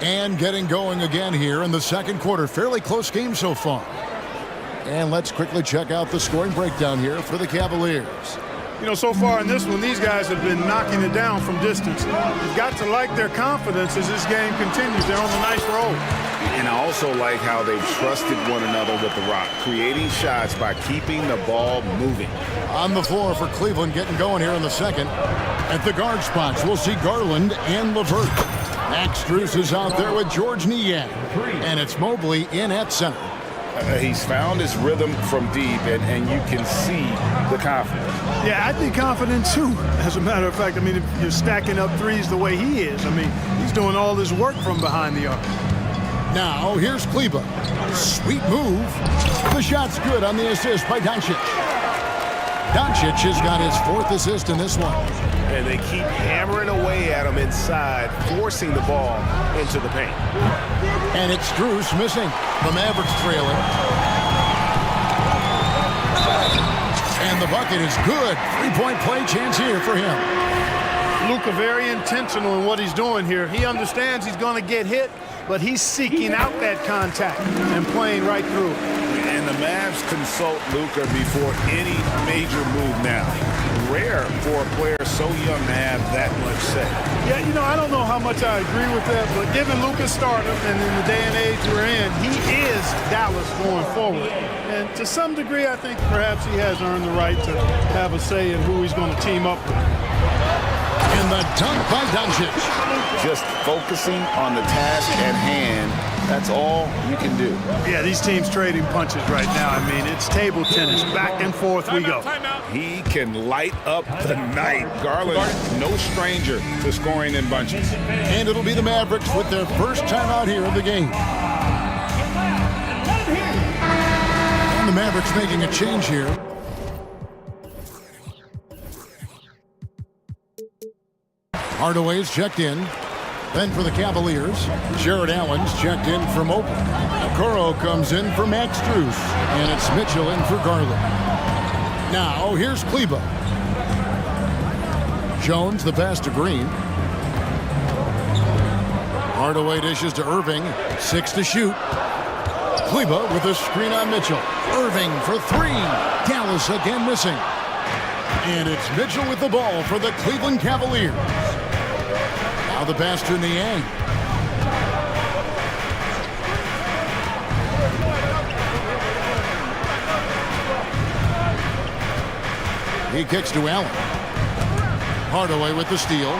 And getting going again here in the second quarter. Fairly close game so far. And let's quickly check out the scoring breakdown here for the Cavaliers. You know, so far in this one, these guys have been knocking it down from distance. You've got to like their confidence as this game continues. They're on a nice roll. And I also like how they've trusted one another with the rock, creating shots by keeping the ball moving. On the floor for Cleveland getting going here in the second. At the guard spots, we'll see Garland and LeVert. Max Strus is out there with George Niang. And it's Mobley in at center. He's found his rhythm from deep, and you can see the confidence. Yeah, I'd be confident too, as a matter of fact. I mean, if you're stacking up threes the way he is, I mean, he's doing all this work from behind the arc. Now, here's Kleba. Sweet move. The shot's good on the assist by Doncic. Doncic has got his 4th assist in this one. And they keep hammering away at him inside, forcing the ball into the paint. And it's Strus missing. The Mavericks trailing. And the bucket is good. 3-point play chance here for him. Luka very intentional in what he's doing here. He understands he's going to get hit, but he's seeking out that contact and playing right through. And the Mavs consult Luka before any major move now. Rare for a player so young to have that much say. Yeah, you know, I don't know how much I agree with that, but given Luka's stardom and in the day and age we're in, he is Dallas going forward. And to some degree, I think perhaps he has earned the right to have a say in who he's going to team up with. And the dunk by Doncic. Just focusing on the task at hand. That's all you can do. Yeah, these teams trading punches right now. I mean, it's table tennis. Back and forth we go. He can light up the night. Garland, no stranger to scoring in bunches. And it'll be the Mavericks with their first time out here in the game. And the Mavericks making a change here. Hardaway's checked in. Then for the Cavaliers, Jared Allen's checked in for Mobley. Okoro comes in for Max Strus. And it's Mitchell in for Garland. Now, here's Kleba. Jones, the pass to Green. Hardaway dishes to Irving. 6 to shoot. Kleba with a screen on Mitchell. Irving for 3. Dallas again missing. And it's Mitchell with the ball for the Cleveland Cavaliers. Now the pass to Niang. He kicks to Allen. Hardaway with the steal.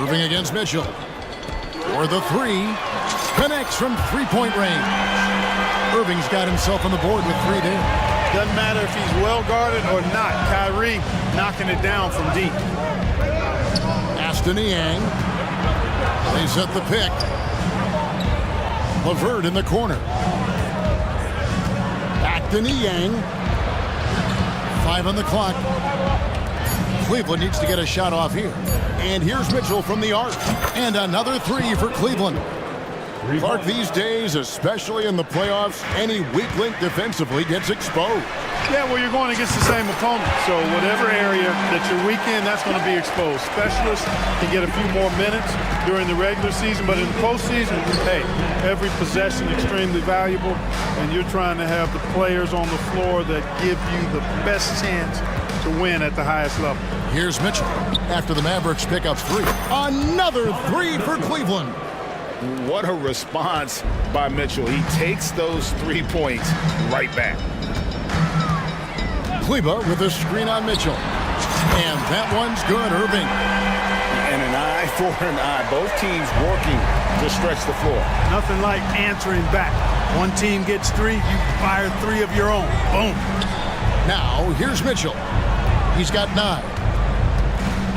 Irving against Mitchell. For the 3. Connects from 3-point range. Irving's got himself on the board with 3 there. Doesn't matter if he's well guarded or not. Kyrie knocking it down from deep. Aston Niang. They set the pick. LeVert in the corner. Back to Niang. 5 on the clock. Cleveland needs to get a shot off here. And here's Mitchell from the arc. And another 3 for Cleveland. Clark, these days, especially in the playoffs, any weak link defensively gets exposed. Yeah, well, you're going against the same opponent. So whatever area that you're weak in, that's going to be exposed. Specialists can get a few more minutes during the regular season, but in the postseason, hey, every possession extremely valuable, and you're trying to have the players on the floor that give you the best chance to win at the highest level. Here's Mitchell after the Mavericks pick up 3. Another 3 for Cleveland. What a response by Mitchell. He takes those 3 points right back. Kleba with a screen on Mitchell. And that one's good, Irving. And an eye for an eye. Both teams working to stretch the floor. Nothing like answering back. One team gets 3, you fire 3 of your own. Boom. Now, here's Mitchell. He's got 9.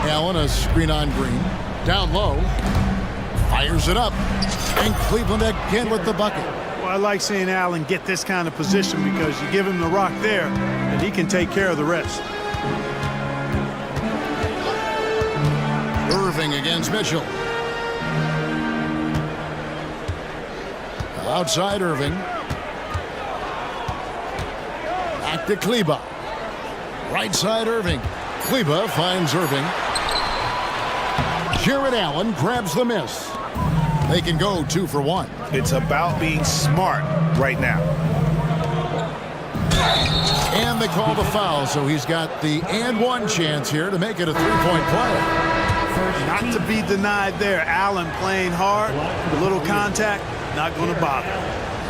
Allen, a screen on Green. Down low. Fires it up. And Cleveland again with the bucket. Well, I like seeing Allen get this kind of position because you give him the rock there, and he can take care of the rest. Irving against Mitchell. Outside Irving. Back to Kleba. Right side Irving. Kleba finds Irving. Jared Allen grabs the miss. They can go 2 for 1. It's about being smart right now. And they call the foul, so he's got the and one chance here to make it a 3-point play. Not to be denied there. Allen playing hard, a little contact, not going to bother.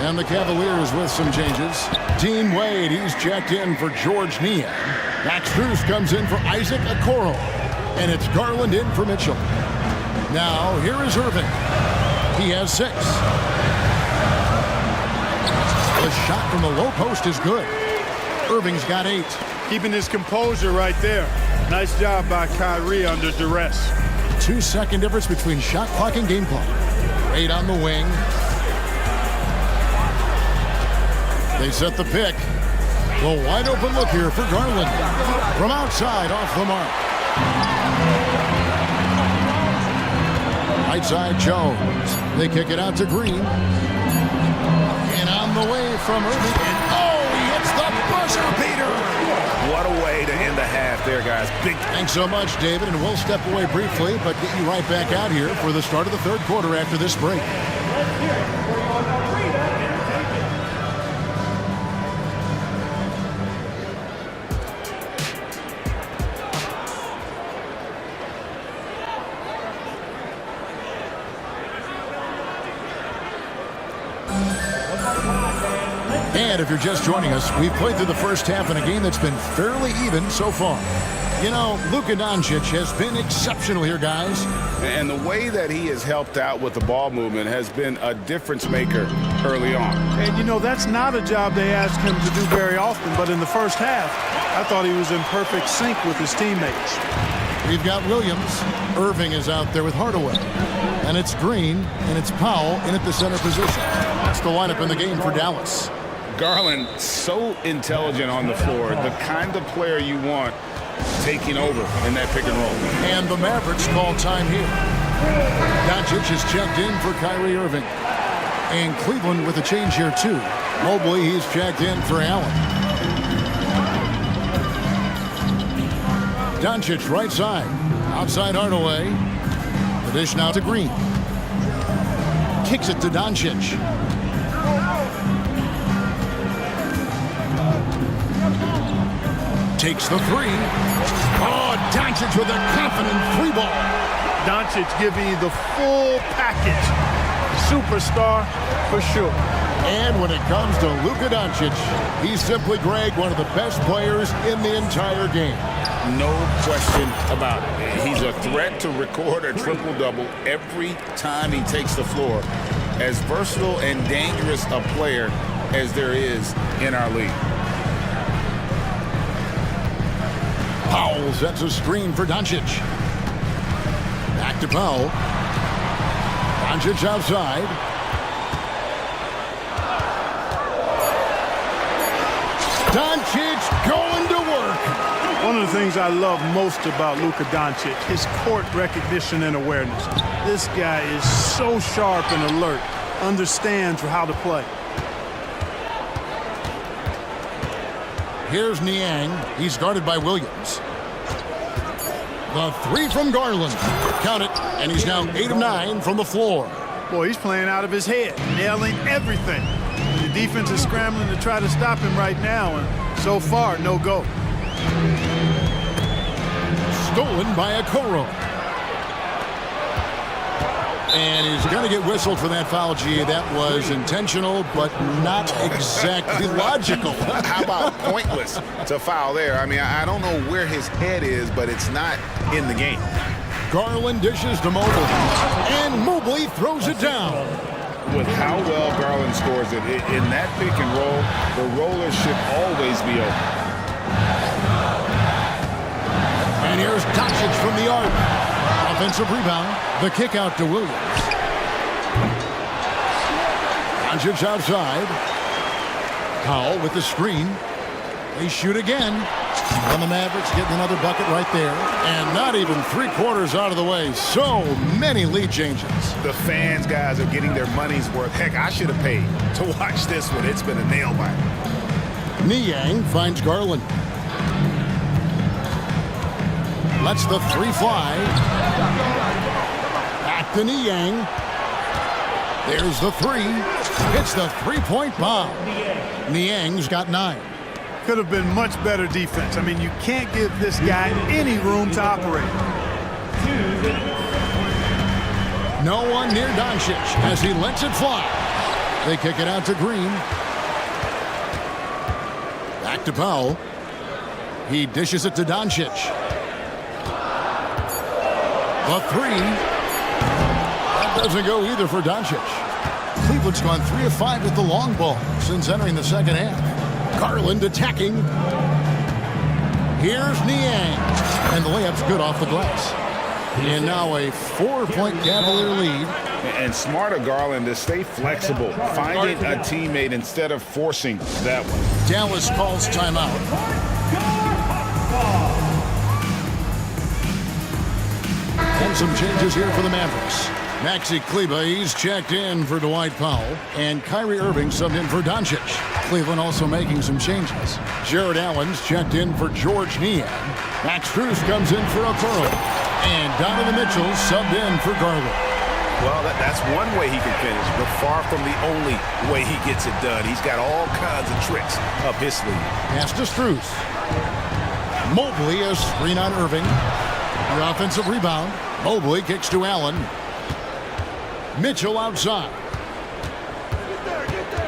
And the Cavaliers with some changes. Dean Wade, he's checked in for George Niang. Max Strus comes in for Isaac Okoro. And it's Garland in for Mitchell. Now, here is Irving. He has 6. The shot from the low post is good. Irving's got 8. Keeping his composure right there. Nice job by Kyrie under duress. 2-second difference between shot clock and game clock. Wade on the wing. They set the pick. The wide open look here for Garland. From outside, off the mark. Right side, Jones. They kick it out to Green. And on the way from Irving. And oh, he hits the buzzer beater. What a way to end the half there, guys. Big. Thanks so much, David. And we'll step away briefly, but get you right back out here for the start of the third quarter after this break. And if you're just joining us, we've played through the first half in a game that's been fairly even so far. You know, Luka Doncic has been exceptional here, guys. And the way that he has helped out with the ball movement has been a difference maker early on. And, you know, that's not a job they ask him to do very often. But in the first half, I thought he was in perfect sync with his teammates. We've got Williams. Irving is out there with Hardaway. And it's Green, and it's Powell in at the center position. That's the lineup in the game for Dallas. Garland, so intelligent on the floor, the kind of player you want taking over in that pick and roll. And the Mavericks call time here. Doncic is checked in for Kyrie Irving. And Cleveland with a change here, too. Mobley, he's checked in for Allen. Doncic right side. Outside Hardaway. The dish now to Green. Kicks it to Doncic. Takes the 3. Oh, Doncic with a confident 3 ball. Doncic giving you the full package. Superstar for sure. And when it comes to Luka Doncic, he's simply, Greg, one of the best players in the entire game. No question about it. He's a threat to record a triple-double every time he takes the floor. As versatile and dangerous a player as there is in our league. Powell sets a screen for Doncic. Back to Powell. Doncic outside. Doncic going to work. One of the things I love most about Luka Doncic, his court recognition and awareness. This guy is so sharp and alert, understands how to play. Here's Niang. He's guarded by Williams. The 3 from Garland. Count it. And he's now 8 of 9 from the floor. Boy, he's playing out of his head, nailing everything. The defense is scrambling to try to stop him right now, and so far, no go. Stolen by Okoro. And he's going to get whistled for that foul, G. That was intentional, but not exactly logical. How about pointless to foul there? I mean, I don't know where his head is, but it's not in the game. Garland dishes to Mobley, and Mobley throws it down. With how well Garland scores it, in that pick and roll, the roller should always be open. And here's Doncic from the arc. Offensive rebound. The kick out to Williams. Doncic outside. Powell with the screen. They shoot again. And the Mavericks getting another bucket right there. And not even 3/4 out of the way. So many lead changes. The fans, guys, are getting their money's worth. Heck, I should have paid to watch this one. It's been a nail biter. Niang finds Garland. Lets the three fly. Back to Niang. There's the three. Hits the three-point bomb. Niang's got 9. Could have been much better defense. I mean, you can't give this guy any room to operate. No one near Doncic as he lets it fly. They kick it out to Green. Back to Powell. He dishes it to Doncic. The three. That doesn't go either for Doncic. Cleveland's gone 3 of 5 with the long ball since entering the second half. Garland attacking. Here's Niang. And the layup's good off the glass. And now a 4-point Cavalier lead. And smart of Garland to stay flexible, finding a teammate instead of forcing that one. Dallas calls timeout. And some changes here for the Mavericks. Maxi Kleber, he's checked in for Dwight Powell. And Kyrie Irving subbed in for Doncic. Cleveland also making some changes. Jared Allen's checked in for George Niang. Max Strus comes in for Okoro. And Donovan Mitchell subbed in for Garland. Well, that's one way he can finish, but far from the only way he gets it done. He's got all kinds of tricks up his sleeve. Pass to Strus. Mobley a screen on Irving. The offensive rebound. Mobley kicks to Allen. Mitchell outside.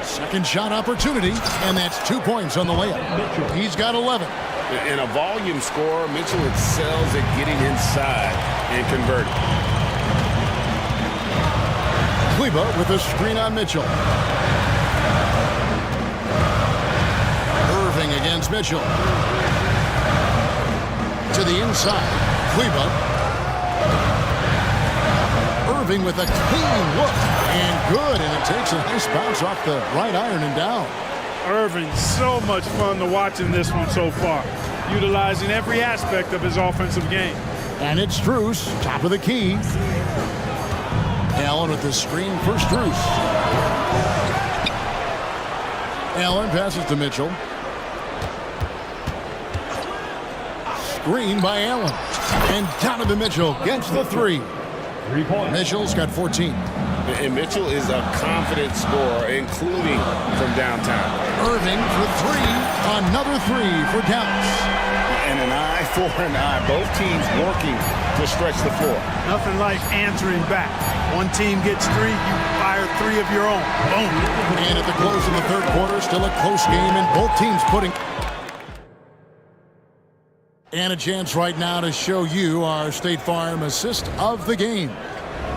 Second shot opportunity, and that's 2 points on the layup. He's got 11. In a volume scorer, Mitchell excels at getting inside and converting. Kleber with a screen on Mitchell. Irving against Mitchell. To the inside. Kleber. Irving with a clean look. And good. And it takes a nice bounce off the right iron and down. Irving, so much fun to watch in this one so far. Utilizing every aspect of his offensive game. And it's Strus, top of the key. Allen with the screen for Strus. Allen passes to Mitchell. Screen by Allen. And Donovan Mitchell gets the three. 3 points. Mitchell's got 14. And Mitchell is a confident scorer, including from downtown. Irving for three. Another three for Dallas. And an eye for an eye. Both teams working to stretch the floor. Nothing like answering back. One team gets 3, you fire 3 of your own. Boom. And at the close of the third quarter, still a close game, and both teams putting... And a chance right now to show you our State Farm assist of the game.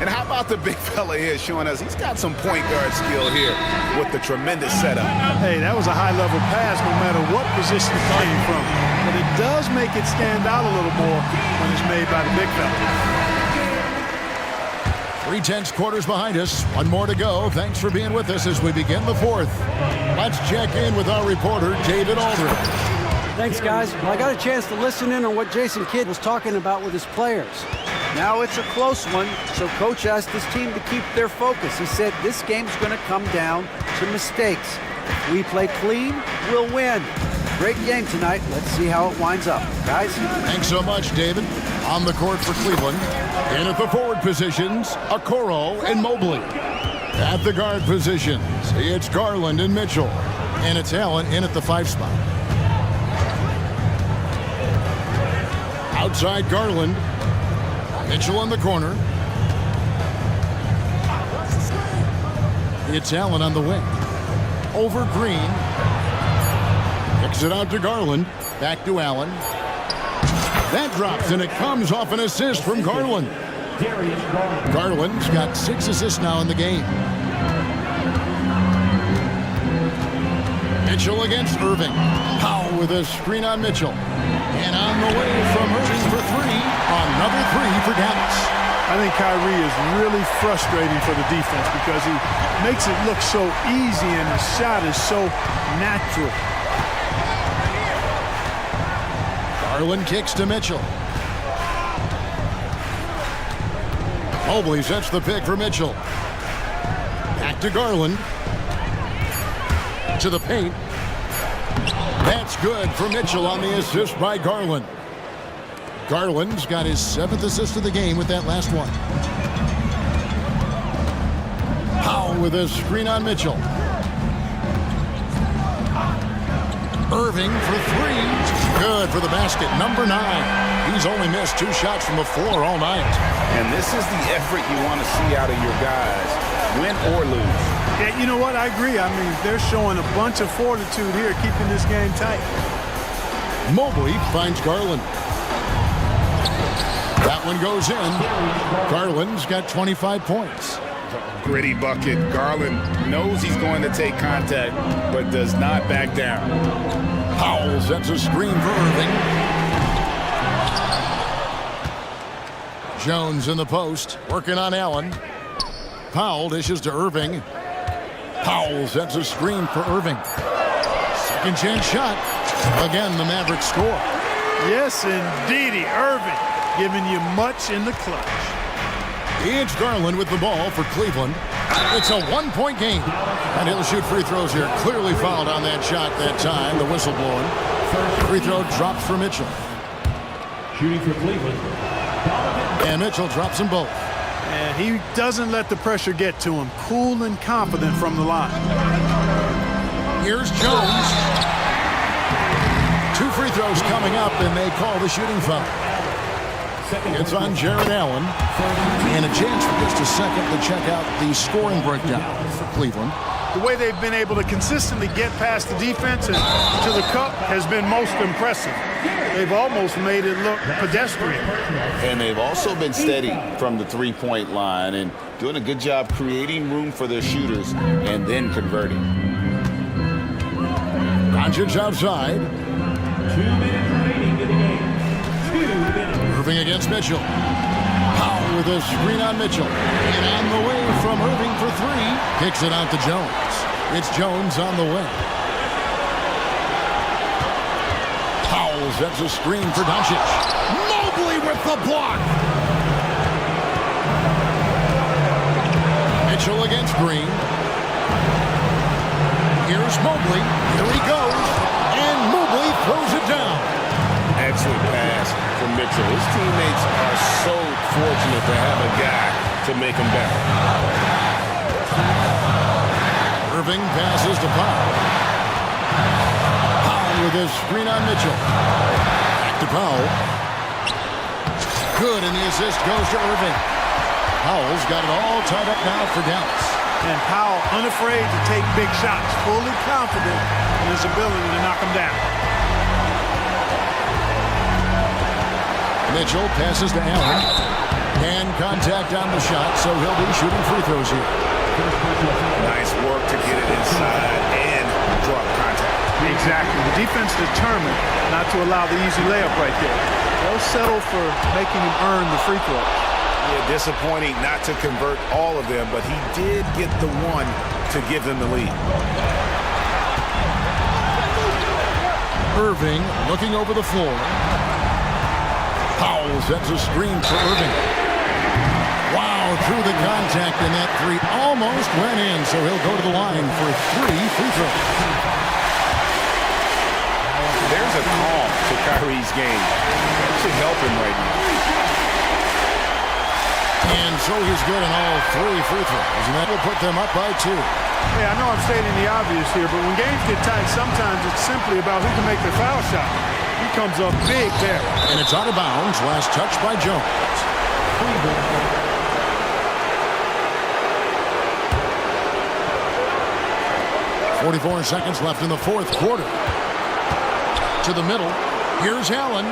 And how about the big fella here showing us he's got some point guard skill here with the tremendous setup. Hey, that was a high-level pass no matter what position it came from. But it does make it stand out a little more when it's made by the big fella. 3/10 quarters behind us. One more to go. Thanks for being with us as we begin the fourth. Let's check in with our reporter, David Aldridge. Thanks, guys. Well, I got a chance to listen in on what Jason Kidd was talking about with his players. Now it's a close one, so Coach asked his team to keep their focus. He said this game's going to come down to mistakes. If we play clean, we'll win. Great game tonight. Let's see how it winds up. Guys? Thanks so much, David. On the court for Cleveland. In at the forward positions, Okoro and Mobley. At the guard positions, it's Garland and Mitchell. And it's Allen in at the 5 spot. Outside Garland. Mitchell in the corner. It's Allen on the wing. Over Green. Kicks it out to Garland. Back to Allen. That drops, and it comes off an assist from Garland. Garland's got 6 assists now in the game. Mitchell against Irving. Powell with a screen on Mitchell. And on the way from Irving for 3. Another 3 for Dallas. I think Kyrie is really frustrating for the defense because he makes it look so easy and the shot is so natural. Garland kicks to Mitchell. Mobley sets the pick for Mitchell. Back to Garland. To the paint. That's good for Mitchell on the assist by Garland. Garland's got his 7th assist of the game with that last one. Powell with a screen on Mitchell. Irving for 3. Good for the basket. Number 9. He's only missed 2 shots from the floor all night. And this is the effort you want to see out of your guys, win or lose. Yeah, you know what? I agree. I mean, they're showing a bunch of fortitude here, keeping this game tight. Mobley finds Garland. That one goes in. Garland's got 25 points. Gritty bucket. Garland knows he's going to take contact, but does not back down. Powell sets a screen for Irving. Jones in the post, working on Allen. Powell dishes to Irving. Powell sets a screen for Irving. Second chance shot. Again, the Mavericks score. Yes, indeedy. Irving giving you much in the clutch. It's Garland with the ball for Cleveland. It's a 1-point game. And he'll shoot free throws here. Clearly fouled on that shot that time. The whistle blowing. Free throw drops for Mitchell. Shooting for Cleveland. And Mitchell drops them both. And he doesn't let the pressure get to him. Cool and confident from the line. Here's Jones. 2 free throws coming up, and they call the shooting foul. It's on Jared Allen. And a chance for just a second to check out the scoring breakdown for Cleveland. The way they've been able to consistently get past the defense and to the cup has been most impressive. They've almost made it look pedestrian. And they've also been steady from the 3-point line and doing a good job creating room for their shooters and then converting. Doncic outside. 2 minutes remaining in the game. 2 minutes. Irving against Mitchell. Powell with a screen on Mitchell. And on the way from Irving for 3. Kicks it out to Jones. It's Jones on the way. Powell sets a screen for Doncic. Mobley with the block. Mitchell against Green. Here's Mobley. Here he goes. And Mobley throws it down. Excellent pass from Mitchell. His teammates are so fortunate to have a guy to make them better. Irving passes to Powell. Powell with a screen on Mitchell. Back to Powell. Good, and the assist goes to Irving. Powell's got it all tied up now for Dallas. And Powell unafraid to take big shots, fully confident in his ability to knock them down. Mitchell passes to Allen. And contact on the shot, so he'll be shooting free throws here. Nice work to get it inside and drop contact. Exactly. The defense determined not to allow the easy layup right there. They'll settle for making him earn the free throw. Yeah, disappointing not to convert all of them, but he did get the one to give them the lead. Irving looking over the floor. Powell sets a screen for Irving. Wow, through the contact, and that 3 almost went in, so he'll go to the line for 3 free throws. There's a calm to Kyrie's game. That should help him right now. And so he's good on all 3 free throws, and that will put them up by 2. Hey, I know I'm stating the obvious here, but when games get tight, sometimes it's simply about who can make the foul shot. He comes up big there. And it's out of bounds. Last touch by Jones. 44 seconds left in the fourth quarter. To the middle. Here's Allen.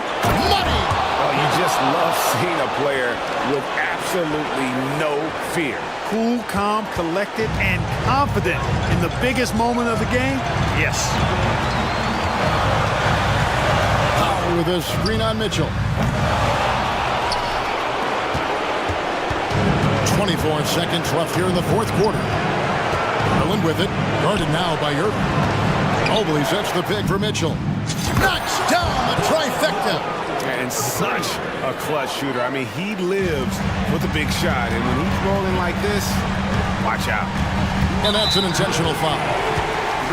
Money! Oh, you just love seeing a player with absolutely no fear. Cool, calm, collected, and confident in the biggest moment of the game? Yes. Powell with a screen on Mitchell. 24 seconds left here in the fourth quarter. Garland with it. Guarded now by Irving. Mobley sets the pick for Mitchell. Knocks down the trifecta. And such a clutch shooter. I mean, he lives with a big shot. And when he's rolling like this, watch out. And that's an intentional foul.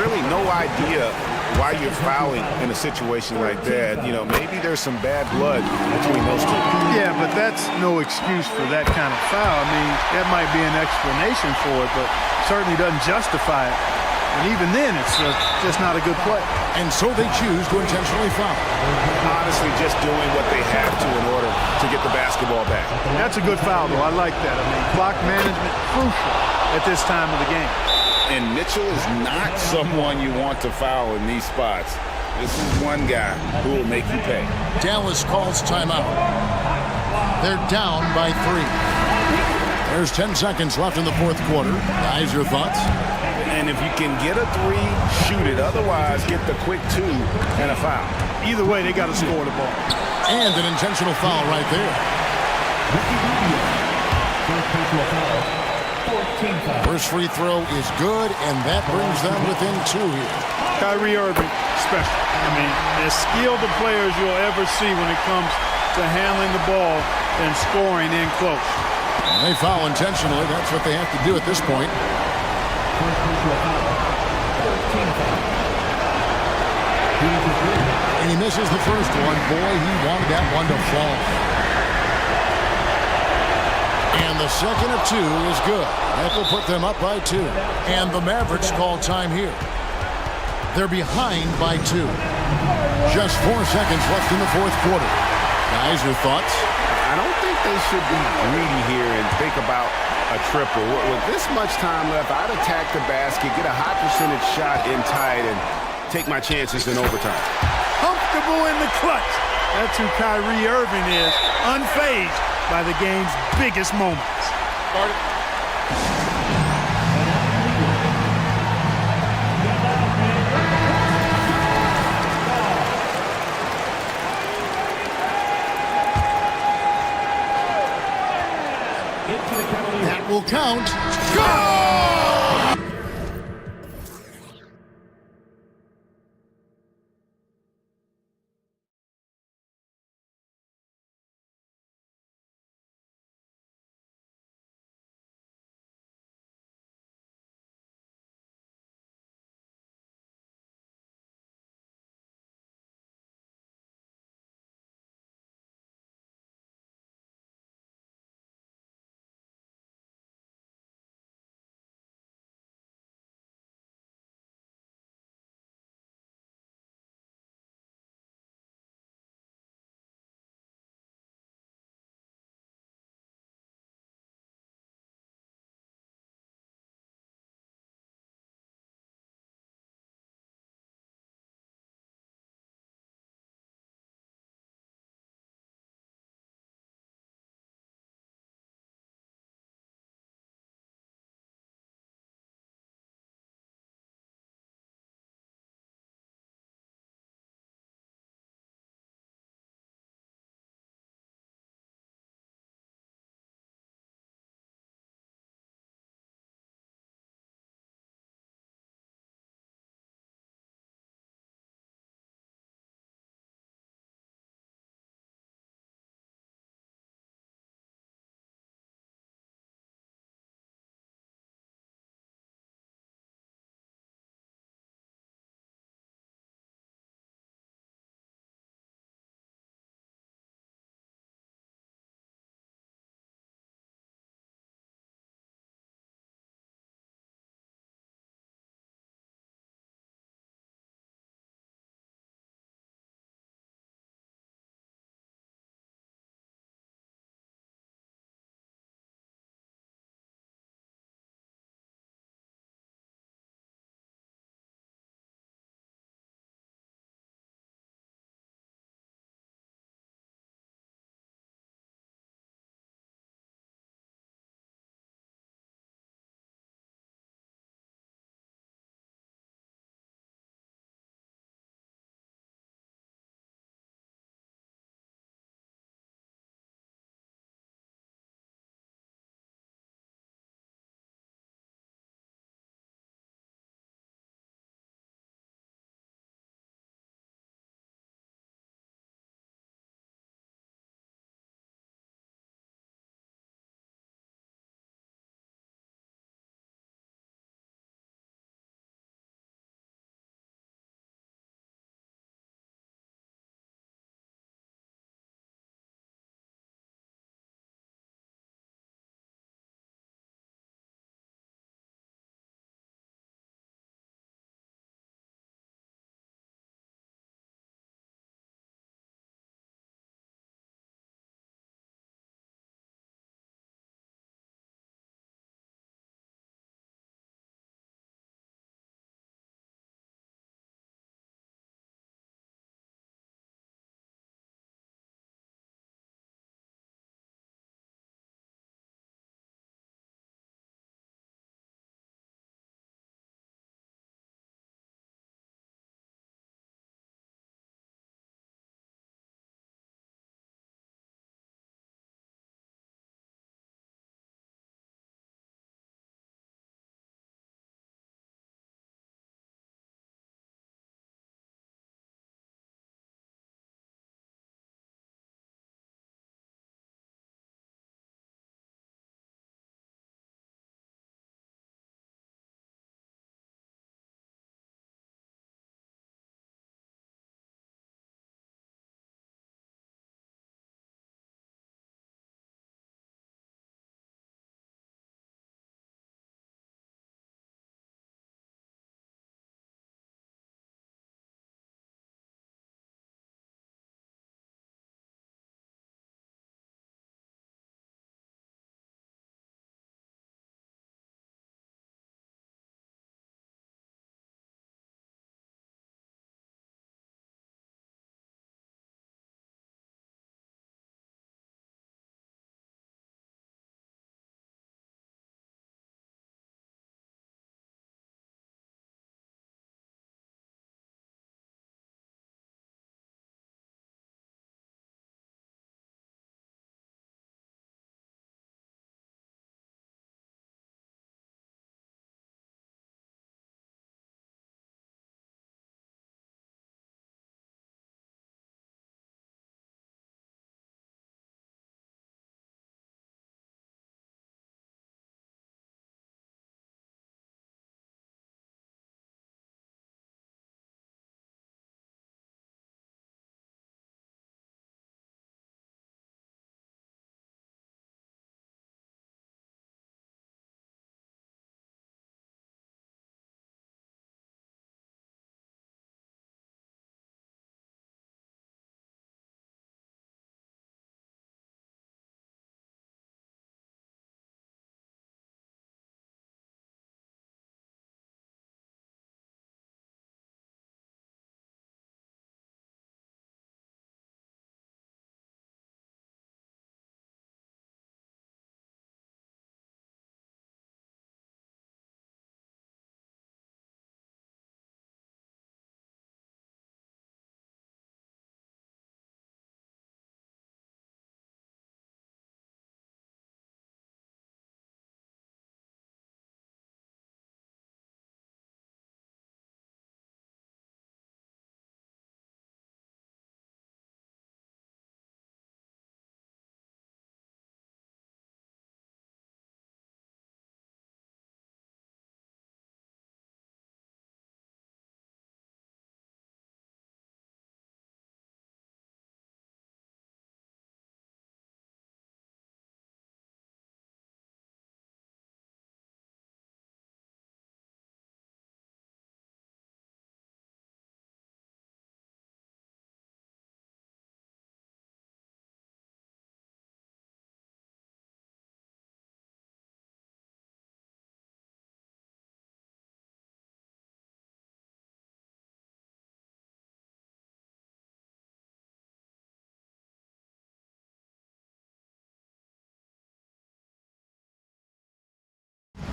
Really no idea why you're fouling in a situation like that. You know, maybe there's some bad blood between those two. Yeah, but that's no excuse for that kind of foul. I mean, that might be an explanation for it, but certainly doesn't justify it. And even then, it's just not a good play. And so they choose to intentionally foul. Honestly, just doing what they have to in order to get the basketball back. That's a good foul, though. I like that. I mean, clock management crucial at this time of the game. And Mitchell is not someone you want to foul in these spots. This is one guy who will make you pay. Dallas calls timeout. They're down by 3. There's 10 seconds left in the fourth quarter. Guys, your thoughts? And if you can get a 3, shoot it. Otherwise, get the quick 2 and a foul. Either way, they got to score the ball. And an intentional foul right there. First free throw is good, and that brings them within 2 here. Kyrie Irving, special. I mean, as skilled the players you'll ever see when it comes to handling the ball and scoring in close. And they foul intentionally. That's what they have to do at this point. And he misses the first one. Boy, he wanted that one to fall. And the second of 2 is good. That will put them up by 2. And the Mavericks call time here. They're behind by 2. Just 4 seconds left in the fourth quarter. Guys, your thoughts? I don't think they should be greedy here and think about a triple. With this much time left, I'd attack the basket, get a high percentage shot in tight, and take my chances in overtime. Comfortable in the clutch. That's who Kyrie Irving is, unfazed by the game's biggest moments. That will count. Go!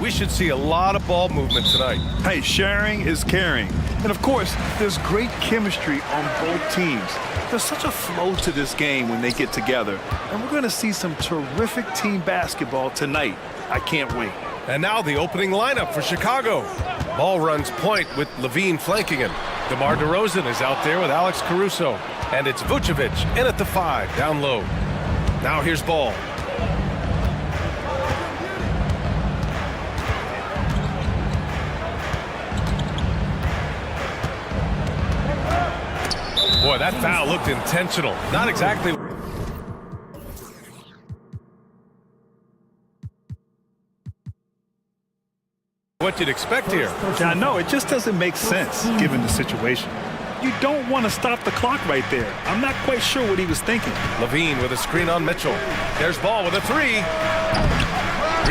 We should see a lot of ball movement tonight. Hey, sharing is caring. And of course, there's great chemistry on both teams. There's such a flow to this game when they get together. And we're going to see some terrific team basketball tonight. I can't wait. And now the opening lineup for Chicago. Ball runs point with Levine flanking him. DeMar DeRozan is out there with Alex Caruso. And it's Vucevic in at the 5, down low. Now here's ball. Boy, that foul looked intentional. Not exactly what you'd expect here. I know, it just doesn't make sense given the situation. You don't want to stop the clock right there. I'm not quite sure what he was thinking. Levine with a screen on Mitchell. There's ball with a 3.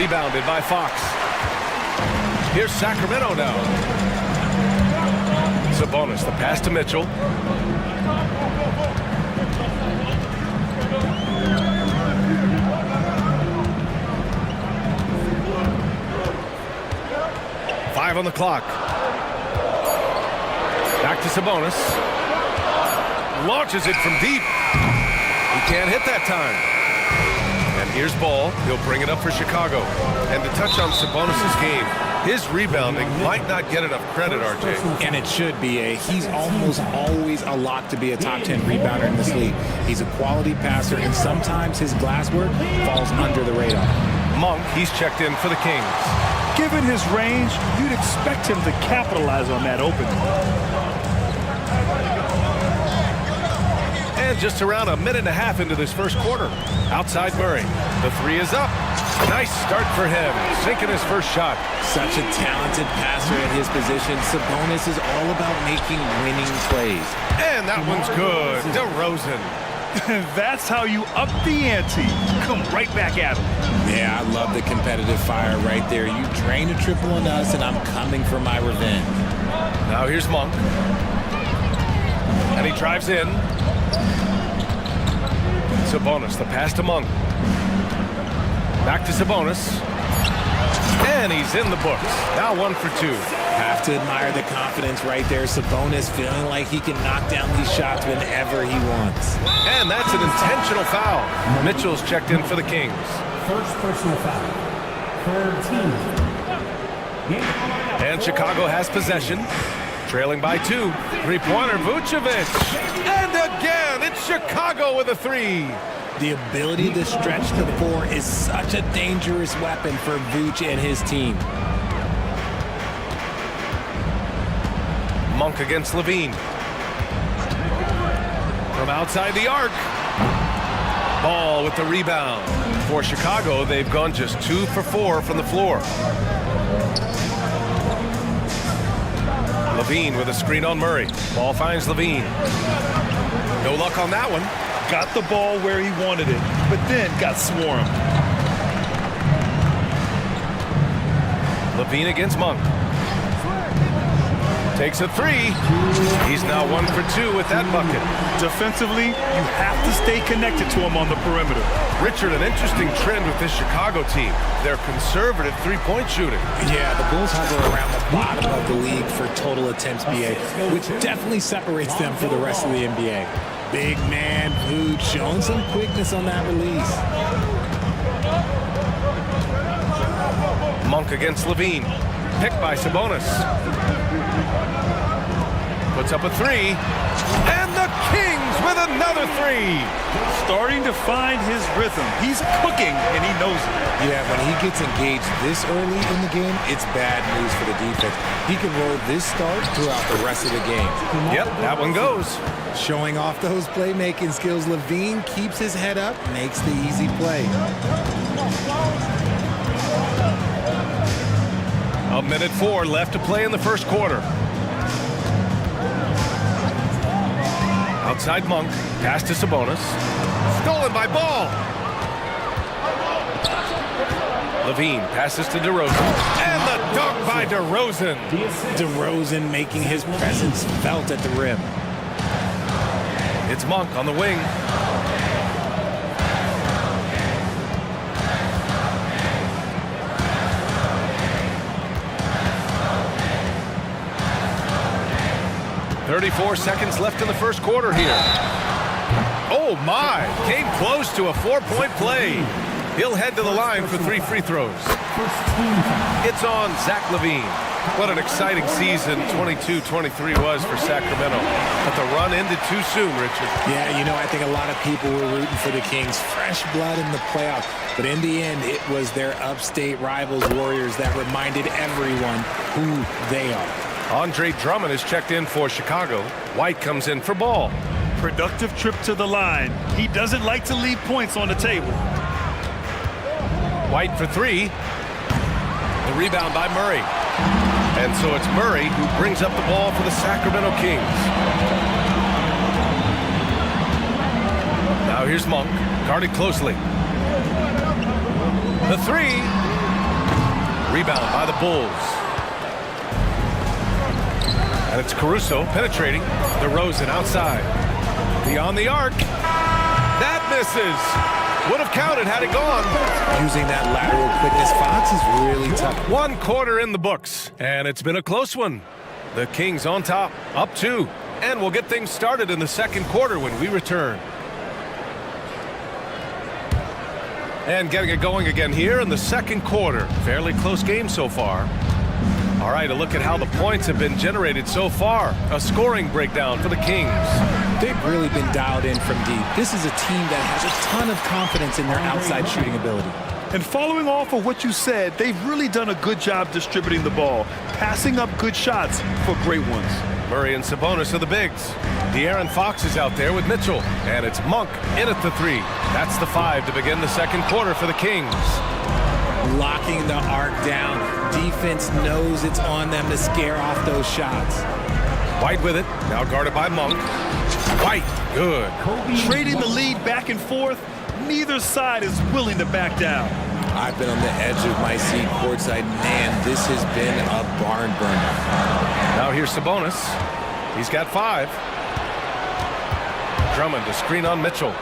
Rebounded by Fox. Here's Sacramento now. Sabonis, the pass to Mitchell. Five on the clock. Back to Sabonis. Launches it from deep. He can't hit that time. And here's ball. He'll bring it up for Chicago. And to touch on Sabonis' game, his rebounding might not get enough credit, RJ. And it should be. He's almost always a lock to be a top 10 rebounder in this league. He's a quality passer, and sometimes his glass work falls under the radar. Monk, he's checked in for the Kings. Given his range, you'd expect him to capitalize on that opening. And just around a minute and a half into this first quarter. Outside Murray. The 3 is up. Nice start for him. Sinking his first shot. Such a talented passer at his position. Sabonis is all about making winning plays. And that one's good. DeRozan. That's how you up the ante. Come right back at him. Yeah, I love the competitive fire right there. You drain a triple on us, and I'm coming for my revenge. Now here's Monk. And he drives in. Sabonis, the pass to Monk. Back to Sabonis. And he's in the books. Now 1 for 2. Have to admire the confidence right there. Sabonis feeling like he can knock down these shots whenever he wants. And that's an intentional foul. Mitchell's checked in for the Kings. First personal foul. Third team. And Chicago has possession. Trailing by 2. Three-pointer, Vucevic. And again, it's Chicago with a 3. The ability to stretch the 4 is such a dangerous weapon for Vuce and his team. Monk against Levine. From outside the arc. Ball with the rebound. For Chicago, they've gone just 2 for 4 from the floor. Levine with a screen on Murray. Ball finds Levine. No luck on that one. Got the ball where he wanted it, but then got swarmed. Levine against Monk. Takes a 3. He's now 1 for 2 with that bucket. Defensively, you have to stay connected to him on the perimeter. Richard, an interesting trend with this Chicago team. They're conservative three-point shooting. Yeah, the Bulls hover around the bottom of the league for total attempts BA, which definitely separates them from the rest of the NBA. Big man, Vuce, showing some quickness on that release. Monk against Levine. Picked by Sabonis. Puts up a 3. And the Kings with another 3. Starting to find his rhythm. He's cooking, and he knows it. Yeah, when he gets engaged this early in the game, it's bad news for the defense. He can roll this start throughout the rest of the game. Yep, that one goes. Showing off those playmaking skills, Levine keeps his head up, makes the easy play. A minute 4 left to play in the first quarter. Outside Monk, pass to Sabonis. Stolen by Ball. Levine passes to DeRozan. And the dunk by DeRozan. DeRozan making his presence felt at the rim. It's Monk on the wing. 34 seconds left in the first quarter here. Oh my, came close to a 4-point play. He'll head to the line for 3 free throws. It's on Zach LaVine. What an exciting season 22-23 was for Sacramento. But the run ended too soon, Richard. Yeah, you know, I think a lot of people were rooting for the Kings. Fresh blood in the playoffs. But in the end, it was their upstate rivals, Warriors, that reminded everyone who they are. Andre Drummond is checked in for Chicago. White comes in for Ball. Productive trip to the line. He doesn't like to leave points on the table. White for 3. The rebound by Murray. And so it's Murray who brings up the ball for the Sacramento Kings. Now here's Monk, guarded closely. The 3. Rebound by the Bulls. And it's Caruso penetrating. DeRozan outside. Beyond the arc. That misses. Would have counted had it gone. Using that lateral quickness, Fox is really tough. 1 quarter in the books, and it's been a close one. The Kings on top, up 2. And we'll get things started in the second quarter when we return. And getting it going again here in the second quarter. Fairly close game so far. All right, a look at how the points have been generated so far. A scoring breakdown for the Kings. They've really been dialed in from deep. This is a team that has a ton of confidence in their outside shooting ability. And following off of what you said, they've really done a good job distributing the ball, passing up good shots for great ones. Murray and Sabonis are the bigs. De'Aaron Fox is out there with Mitchell. And it's Monk in at the 3. That's the 5 to begin the second quarter for the Kings. Locking the arc down. Defense knows it's on them to scare off those shots. White with it, now guarded by Monk. White, good. Trading the lead back and forth, neither side is willing to back down. I've been on the edge of my seat courtside. Man, this has been a barn burner. Now here's Sabonis. He's got 5. Drummond to screen on Mitchell.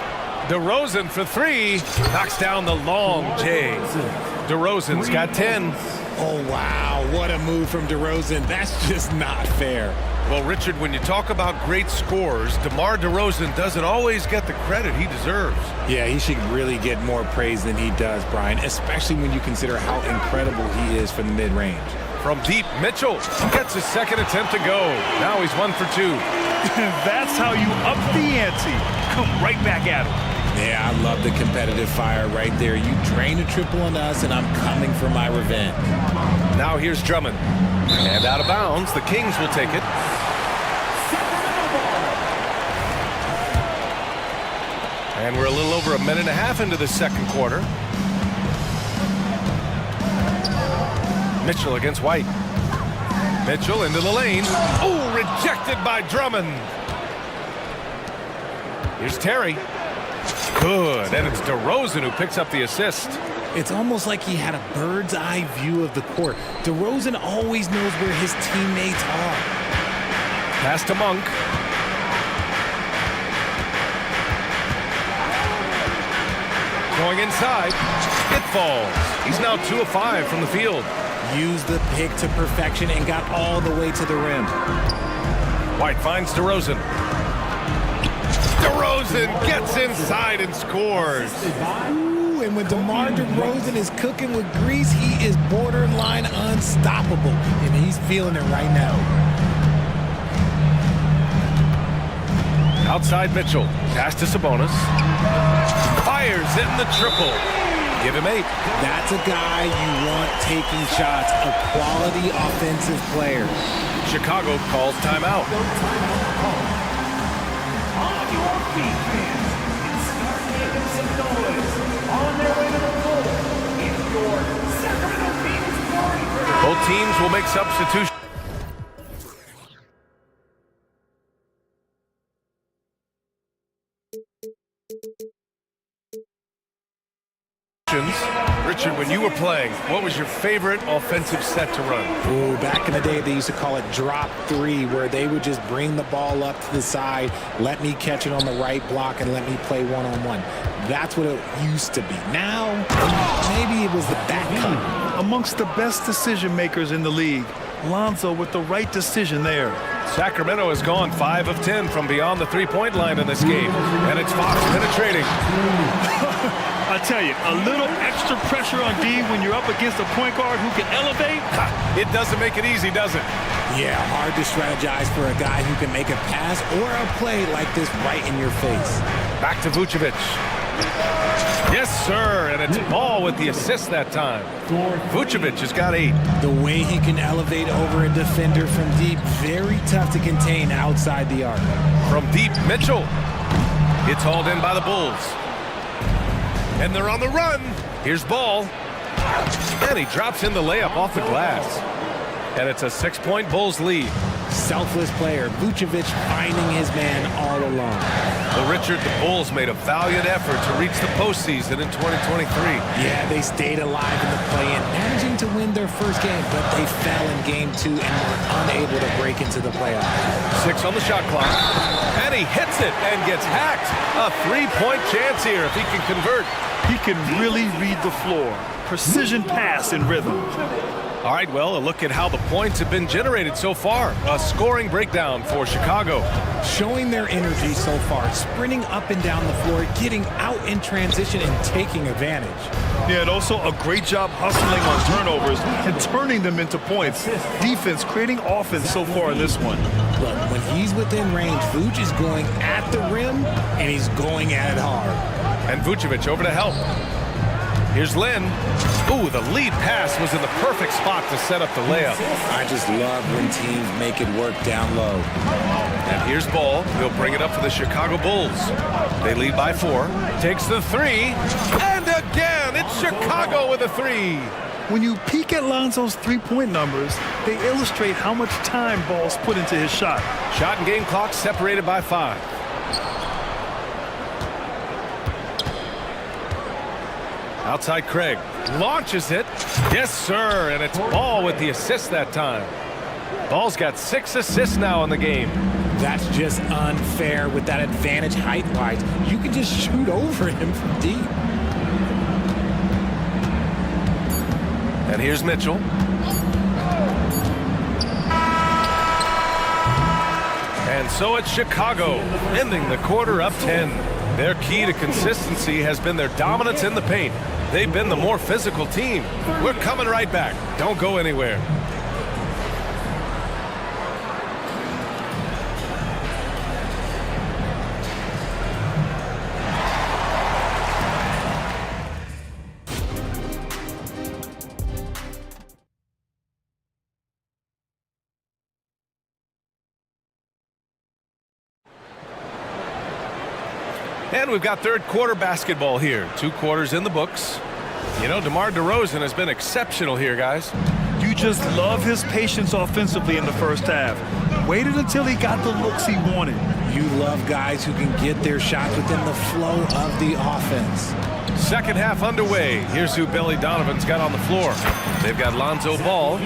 DeRozan for 3. Knocks down the long J. DeRozan's got 10. Oh, wow. What a move from DeRozan. That's just not fair. Well, Richard, when you talk about great scores, DeMar DeRozan doesn't always get the credit he deserves. Yeah, he should really get more praise than he does, Brian, especially when you consider how incredible he is from the mid-range. From deep, Mitchell gets his second attempt to go. Now he's 1 for 2. That's how you up the ante. Come right back at him. Yeah, I love the competitive fire right there. You drain a triple on us, and I'm coming for my revenge. Now here's Drummond. And out of bounds, the Kings will take it. And we're a little over a minute and a half into the second quarter. Mitchell against White. Mitchell into the lane. Oh, rejected by Drummond. Here's Terry. Good, and it's DeRozan who picks up the assist. It's almost like he had a bird's eye view of the court. DeRozan always knows where his teammates are. Pass to Monk. Going inside, it falls. He's now 2 of 5 from the field. Used the pick to perfection and got all the way to the rim. White finds DeRozan. DeRozan gets inside and scores. Ooh, and when DeMar DeRozan is cooking with grease, he is borderline unstoppable. And he's feeling it right now. Outside Mitchell. Pass to Sabonis. Fires in the triple. Give him 8. That's a guy you want taking shots. A quality offensive player. Chicago calls timeout. On your feet, fans, and start making some noise. On their way to the goal, it's your Sacramento Kings party. Both teams will make substitutions. Richard, when you were playing, what was your favorite offensive set to run? Ooh, back in the day, they used to call it drop 3, where they would just bring the ball up to the side, let me catch it on the right block, and let me play one-on-one. That's what it used to be. Now, maybe it was the back cut. Amongst the best decision makers in the league, Lonzo with the right decision there. Sacramento has gone 5 of 10 from beyond the three-point line in this game. And it's Fox penetrating. I tell you, a little extra pressure on D when you're up against a point guard who can elevate. It doesn't make it easy, does it? Yeah, hard to strategize for a guy who can make a pass or a play like this right in your face. Back to Vucevic. Yes, sir, and it's Ball with the assist that time. Vucevic has got 8. The way he can elevate over a defender from deep, very tough to contain outside the arc. From deep, Mitchell. It's hauled in by the Bulls. And they're on the run. Here's Ball. And he drops in the layup off the glass. And it's a 6-point Bulls lead. Selfless player, Vucevic finding his man all along. Well, Richard, the Bulls made a valiant effort to reach the postseason in 2023. Yeah, they stayed alive in the play-in, managing to win their first game, but they fell in game 2 and were unable to break into the playoffs. 6 on the shot clock. And he hits it and gets hacked. A 3-point chance here if he can convert. He can really read the floor. Precision pass in rhythm. All right, well, a look at how the points have been generated so far. A scoring breakdown for Chicago. Showing their energy so far, sprinting up and down the floor, getting out in transition and taking advantage. Yeah, and also a great job hustling on turnovers and turning them into points. Defense creating offense so far in this one. Look, when he's within range, Vuce is going at the rim, and he's going at it hard. And Vucevic over to help. Here's Lynn. Ooh, the lead pass was in the perfect spot to set up the layup. I just love when teams make it work down low. And here's Ball. He'll bring it up for the Chicago Bulls. They lead by 4. Takes the 3. And again, it's Chicago with a 3. When you peek at Lonzo's three-point numbers, they illustrate how much time Ball's put into his shot. Shot and game clock separated by 5. Outside Craig. Launches it. Yes, sir. And it's Ball with the assist that time. Ball's got 6 assists now in the game. That's just unfair with that advantage height-wise. You can just shoot over him from deep. And here's Mitchell. And so it's Chicago, ending the quarter up 10. Their key to consistency has been their dominance in the paint. They've been the more physical team. We're coming right back. Don't go anywhere. And we've got third quarter basketball here. 2 quarters in the books. You know, DeMar DeRozan has been exceptional here, guys. You just love his patience offensively in the first half. Waited until he got the looks he wanted. You love guys who can get their shots within the flow of the offense. Second half underway. Here's who Billy Donovan's got on the floor. They've got Lonzo Ball.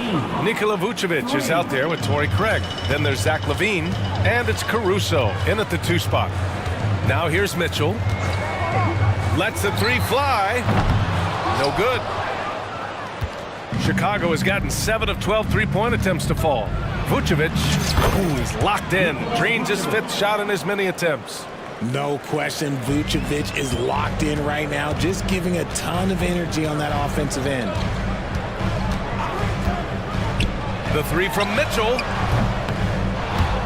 Nikola Vucevic is out there with Torrey Craig. Then there's Zach LaVine. And it's Caruso in at the 2 spot. Now here's Mitchell. Lets the 3 fly. No good. Chicago has gotten 7 of 12 3-point attempts to fall. Vucevic, he's locked in. Drains his 5th shot in as many attempts. No question, Vucevic is locked in right now, just giving a ton of energy on that offensive end. The 3 from Mitchell.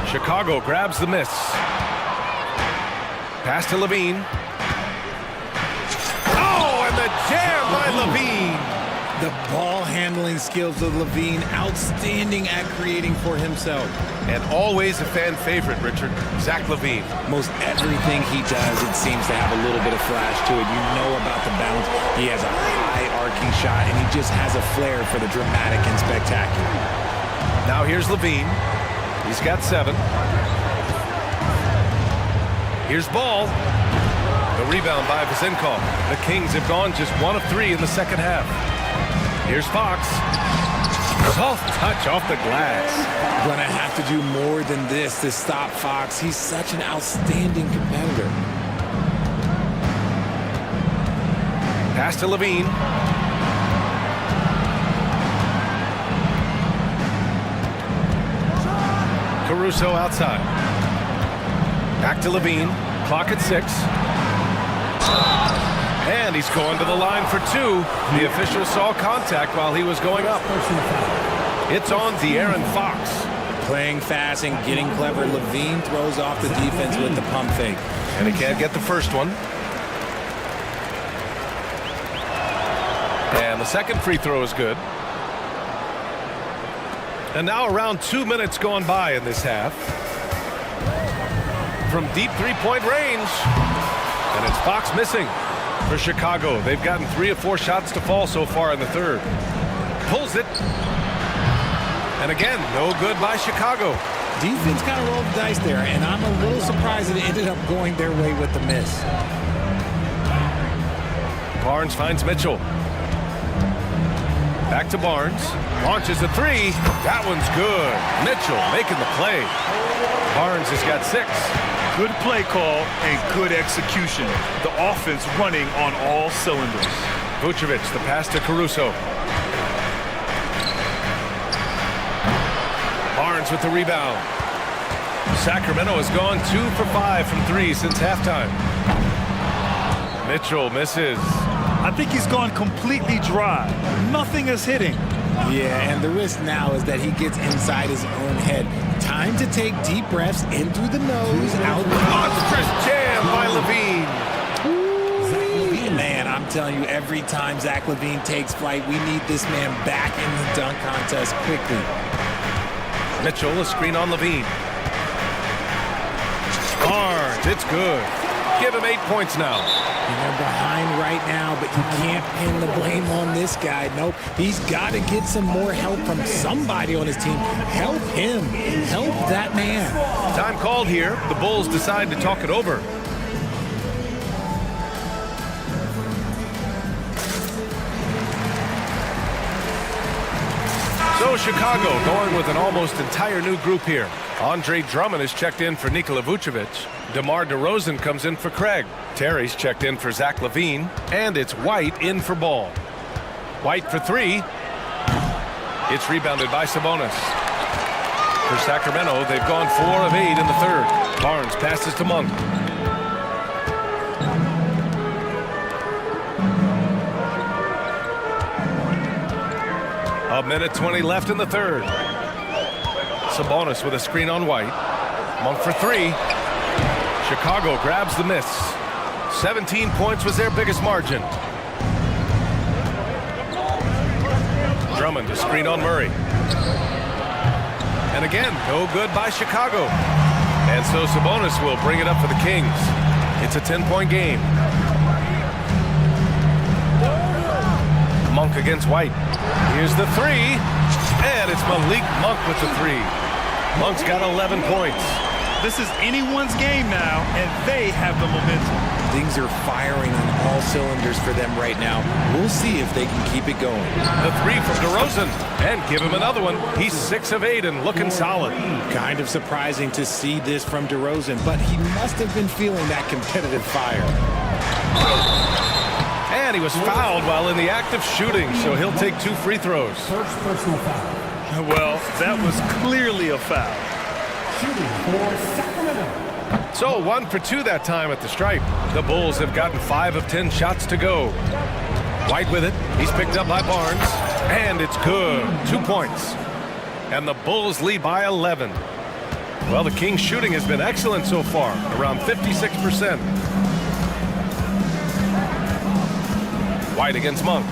Chicago grabs the miss. Pass to LaVine. Oh, and the jam by LaVine. The ball handling skills of LaVine, outstanding at creating for himself. And always a fan favorite, Richard. Zach LaVine. Most everything he does, it seems to have a little bit of flash to it. You know about the bounce. He has a high arcing shot, and he just has a flair for the dramatic and spectacular. Now here's LaVine. He's got 7. Here's Ball. The rebound by Vasenkov. The Kings have gone just 1 of 3 in the second half. Here's Fox. Soft touch off the glass. Gonna have to do more than this to stop Fox. He's such an outstanding competitor. Pass to LaVine. Caruso outside. Back to Levine. Clock at 6. And he's going to the line for 2. The official saw contact while he was going up. It's on De'Aaron Fox. Playing fast and getting clever. Levine throws off the defense with the pump fake. And he can't get the first one. And the second free throw is good. And now around 2 minutes gone by in this half. From deep three-point range. And it's Fox missing for Chicago. They've gotten 3 of 4 shots to fall so far in the third. Pulls it. And again, no good by Chicago. Defense kind of rolled the dice there, and I'm a little surprised that it ended up going their way with the miss. Barnes finds Mitchell. Back to Barnes. Launches a 3. That one's good. Mitchell making the play. Barnes has got 6. Good play call and good execution. The offense running on all cylinders. Vucevic, the pass to Caruso. Barnes with the rebound. Sacramento has gone 2 for 5 from 3 since halftime. Mitchell misses. I think he's gone completely dry. Nothing is hitting. Yeah, and the risk now is that he gets inside his own head. Time to take deep breaths in through the nose, out the monstrous jam by Levine. Man, I'm telling you, every time Zach LaVine takes flight, we need this man back in the dunk contest quickly. Mitchell, a screen on Levine. Barnes, it's good. Give him 8 points now. And they're behind right now, but you can't pin the blame on this guy. Nope, he's got to get some more help from somebody on his team. Help him. Help that man. Time called here. The Bulls decide to talk it over. So Chicago going with an almost entire new group here. Andre Drummond is checked in for Nikola Vucevic. DeMar DeRozan comes in for Craig. Terry's checked in for Zach LaVine. And it's White in for Ball. White for 3. It's rebounded by Sabonis. For Sacramento, they've gone 4 of 8 in the third. Barnes passes to Monk. A minute 20 left in the third. Sabonis with a screen on White. Monk for 3. Chicago grabs the miss. 17 points was their biggest margin. Drummond to screen on Murray. And again, no good by Chicago. And so Sabonis will bring it up for the Kings. It's a 10-point game. Monk against White. Here's the 3. And it's Malik Monk with the 3. Monk's got 11 points. This is anyone's game now, and they have the momentum. Things are firing on all cylinders for them right now. We'll see if they can keep it going. The 3 from DeRozan, and give him another one. He's 6 of 8 and looking solid. Kind of surprising to see this from DeRozan, but he must have been feeling that competitive fire. And he was fouled while in the act of shooting, so he'll take 2 free throws. First personal foul. Well, that was clearly a foul. Shooting for Sacramento. So 1 for 2 that time at the stripe. The Bulls have gotten 5 of 10 shots to go. White with it. He's picked up by Barnes. And it's good. 2 points. And the Bulls lead by 11. Well, the Kings' shooting has been excellent so far, around 56%. White against Monk.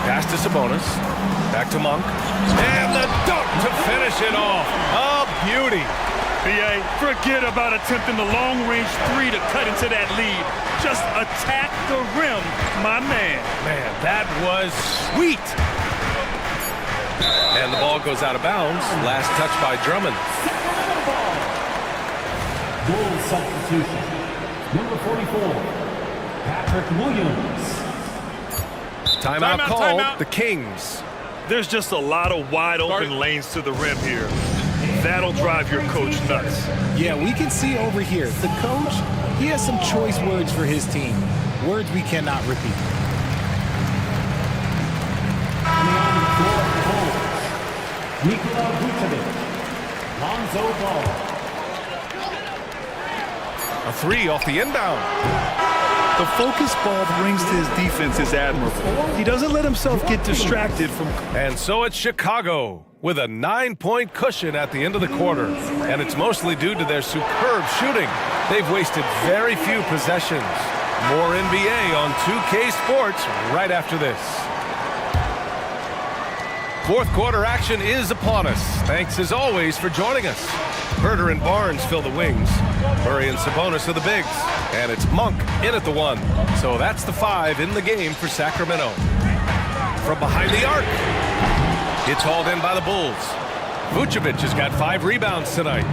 Pass to Sabonis. Back to Monk. And the dunk to finish it off. A beauty. BA, forget about attempting the long-range 3 to cut into that lead. Just attack the rim, my man. Man, that was sweet. And the ball goes out of bounds. Last touch by Drummond. Bulls substitution. Number 44, Patrick Williams. Timeout called. The Kings. There's just a lot of wide open lanes to the rim here. That'll drive your coach nuts. Yeah, we can see over here. The coach, he has some choice words for his team. Words we cannot repeat. Nikola Vucevic. Lonzo Ball. A three off the inbound. The focus ball brings to his defense is admirable. He doesn't let himself get distracted from... And so it's Chicago with a 9-point cushion at the end of the quarter. And it's mostly due to their superb shooting. They've wasted very few possessions. More NBA on 2K Sports right after this. Fourth quarter action is upon us. Thanks as always for joining us. Herter and Barnes fill the wings. Murray and Sabonis are the bigs. And it's Monk in at the one. So that's the 5 in the game for Sacramento. From behind the arc. It's hauled in by the Bulls. Vucevic has got 5 rebounds tonight.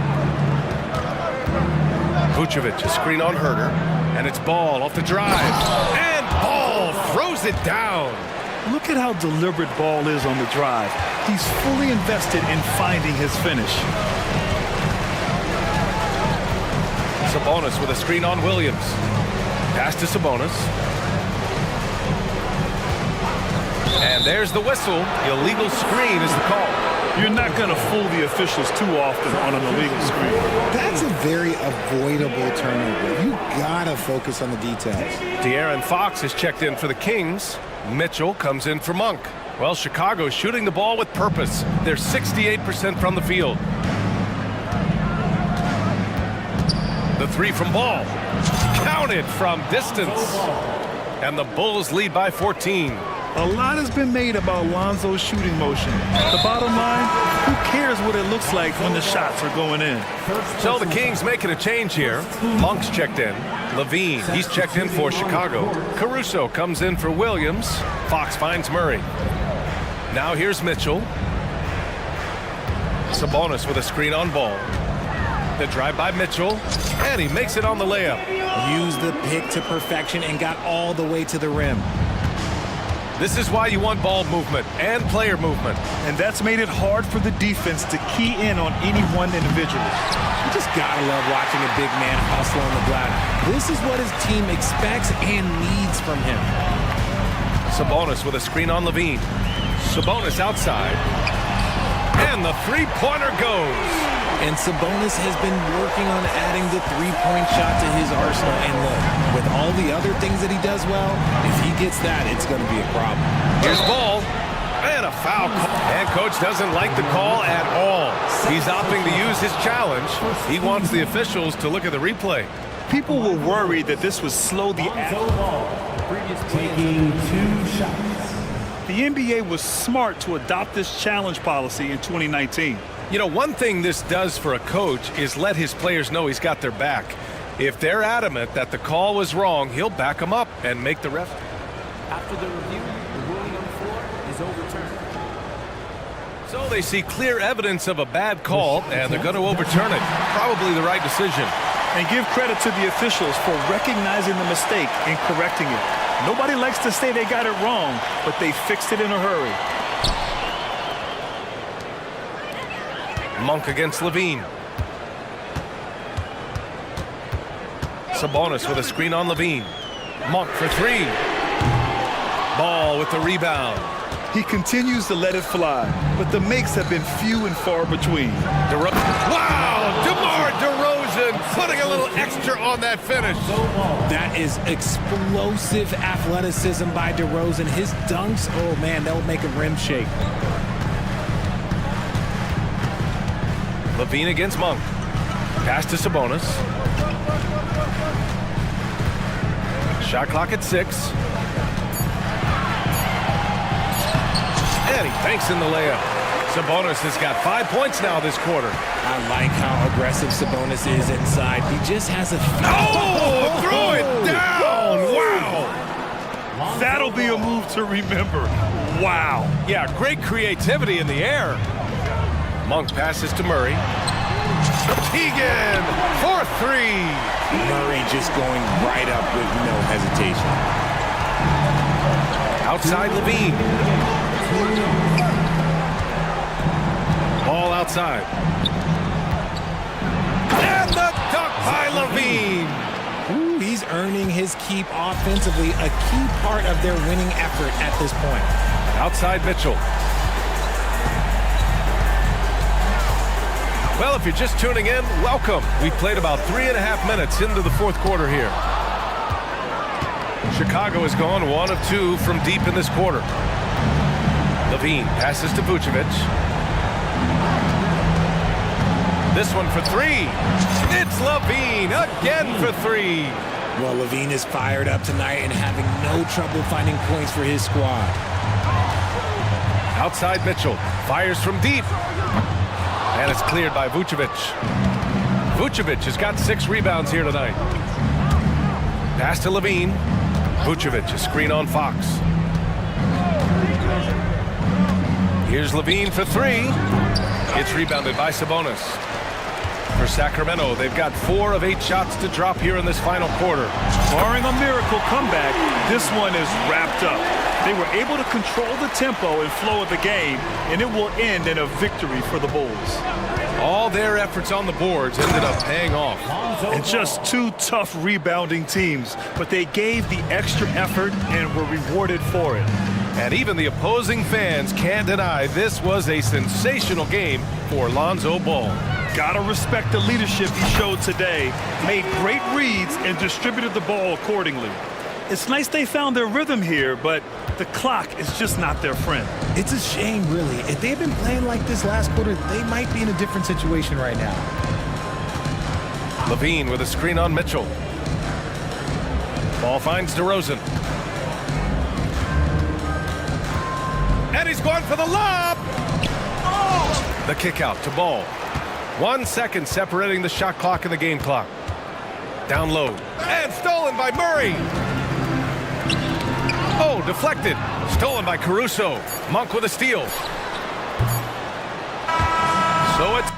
Vucevic, a screen on Herter. And it's Ball off the drive. And Ball throws it down. Look at how deliberate Ball is on the drive. He's fully invested in finding his finish. Sabonis with a screen on Williams. Pass to Sabonis. And there's the whistle. Illegal screen is the call. You're not going to fool the officials too often on an illegal screen. That's a very avoidable turnover. You gotta focus on the details. De'Aaron Fox has checked in for the Kings. Mitchell comes in for Monk. Well, Chicago's shooting the ball with purpose. They're 68% from the field. The three from Ball. Counted from distance. And the Bulls lead by 14. A lot has been made about Lonzo's shooting motion. The bottom line, who cares what it looks like when the shots are going in? So the Kings making a change here. Monk's checked in. Levine, he's checked in for Chicago. Caruso comes in for Williams. Fox finds Murray. Now here's Mitchell. Sabonis with a screen on Ball. The drive by Mitchell, and he makes it on the layup. Used the pick to perfection and got all the way to the rim. This is why you want ball movement and player movement. And that's made it hard for the defense to key in on any one individual. You just gotta love watching a big man hustle on the glass. This is what his team expects and needs from him. Sabonis with a screen on Levine. Sabonis outside. And the three-pointer goes. And Sabonis has been working on adding the three-point shot to his arsenal. And look, with all the other things that he does well, if he gets that, it's going to be a problem. Here's Ball. And a foul call. And coach doesn't like the call at all. He's opting to use his challenge. He wants the officials to look at the replay. People were worried that this would slow the taking 2 shots. The NBA was smart to adopt this challenge policy in 2019. You know, one thing this does for a coach is let his players know he's got their back. If they're adamant that the call was wrong, he'll back them up and make the ref. After the review, the ruling on the floor is overturned. So they see clear evidence of a bad call, and they're going to overturn it. Probably the right decision. And give credit to the officials for recognizing the mistake and correcting it. Nobody likes to say they got it wrong, but they fixed it in a hurry. Monk against Levine. Sabonis with a screen on Levine. Monk for 3. Ball with the rebound. He continues to let it fly, but the makes have been few and far between. Wow! DeMar DeRozan putting a little extra on that finish. That is explosive athleticism by DeRozan. His dunks, oh man, they'll make a rim shake. Levine against Monk. Pass to Sabonis. Shot clock at 6. And he banks in the layup. Sabonis has got 5 points now this quarter. I like how aggressive Sabonis is inside. He just has a... Oh, throw it down! Wow! That'll be a move to remember. Wow. Yeah, great creativity in the air. Monk passes to Murray. Teagan for 3. Murray just going right up with no hesitation. Outside Levine. Ball outside. And the dunk by Levine. Ooh, he's earning his keep offensively, a key part of their winning effort at this point. Outside Mitchell. Well, if you're just tuning in, welcome. We've played about 3.5 minutes into the fourth quarter here. Chicago has gone 1 of 2 from deep in this quarter. Levine passes to Vucevic. This one for 3. It's Levine again for 3. Well, Levine is fired up tonight and having no trouble finding points for his squad. Outside Mitchell fires from deep. And it's cleared by Vucevic. Vucevic has got 6 rebounds here tonight. Pass to Levine. Vucevic, a screen on Fox. Here's Levine for 3. It's rebounded by Sabonis. For Sacramento, they've got 4 of 8 shots to drop here in this final quarter. Barring a miracle comeback, this one is wrapped up. They were able to control the tempo and flow of the game, and it will end in a victory for the Bulls. All their efforts on the boards ended up paying off. And just 2 tough rebounding teams, but they gave the extra effort and were rewarded for it. And even the opposing fans can't deny this was a sensational game for Lonzo Ball. Gotta respect the leadership he showed today, made great reads and distributed the ball accordingly. It's nice they found their rhythm here, but the clock is just not their friend. It's a shame, really. If they had been playing like this last quarter, they might be in a different situation right now. Levine with a screen on Mitchell. Ball finds DeRozan. And he's going for the lob! Oh! The kick out to Ball. 1 second separating the shot clock and the game clock. Down low. And stolen by Murray. Oh, deflected. Stolen by Caruso. Monk with a steal. So it's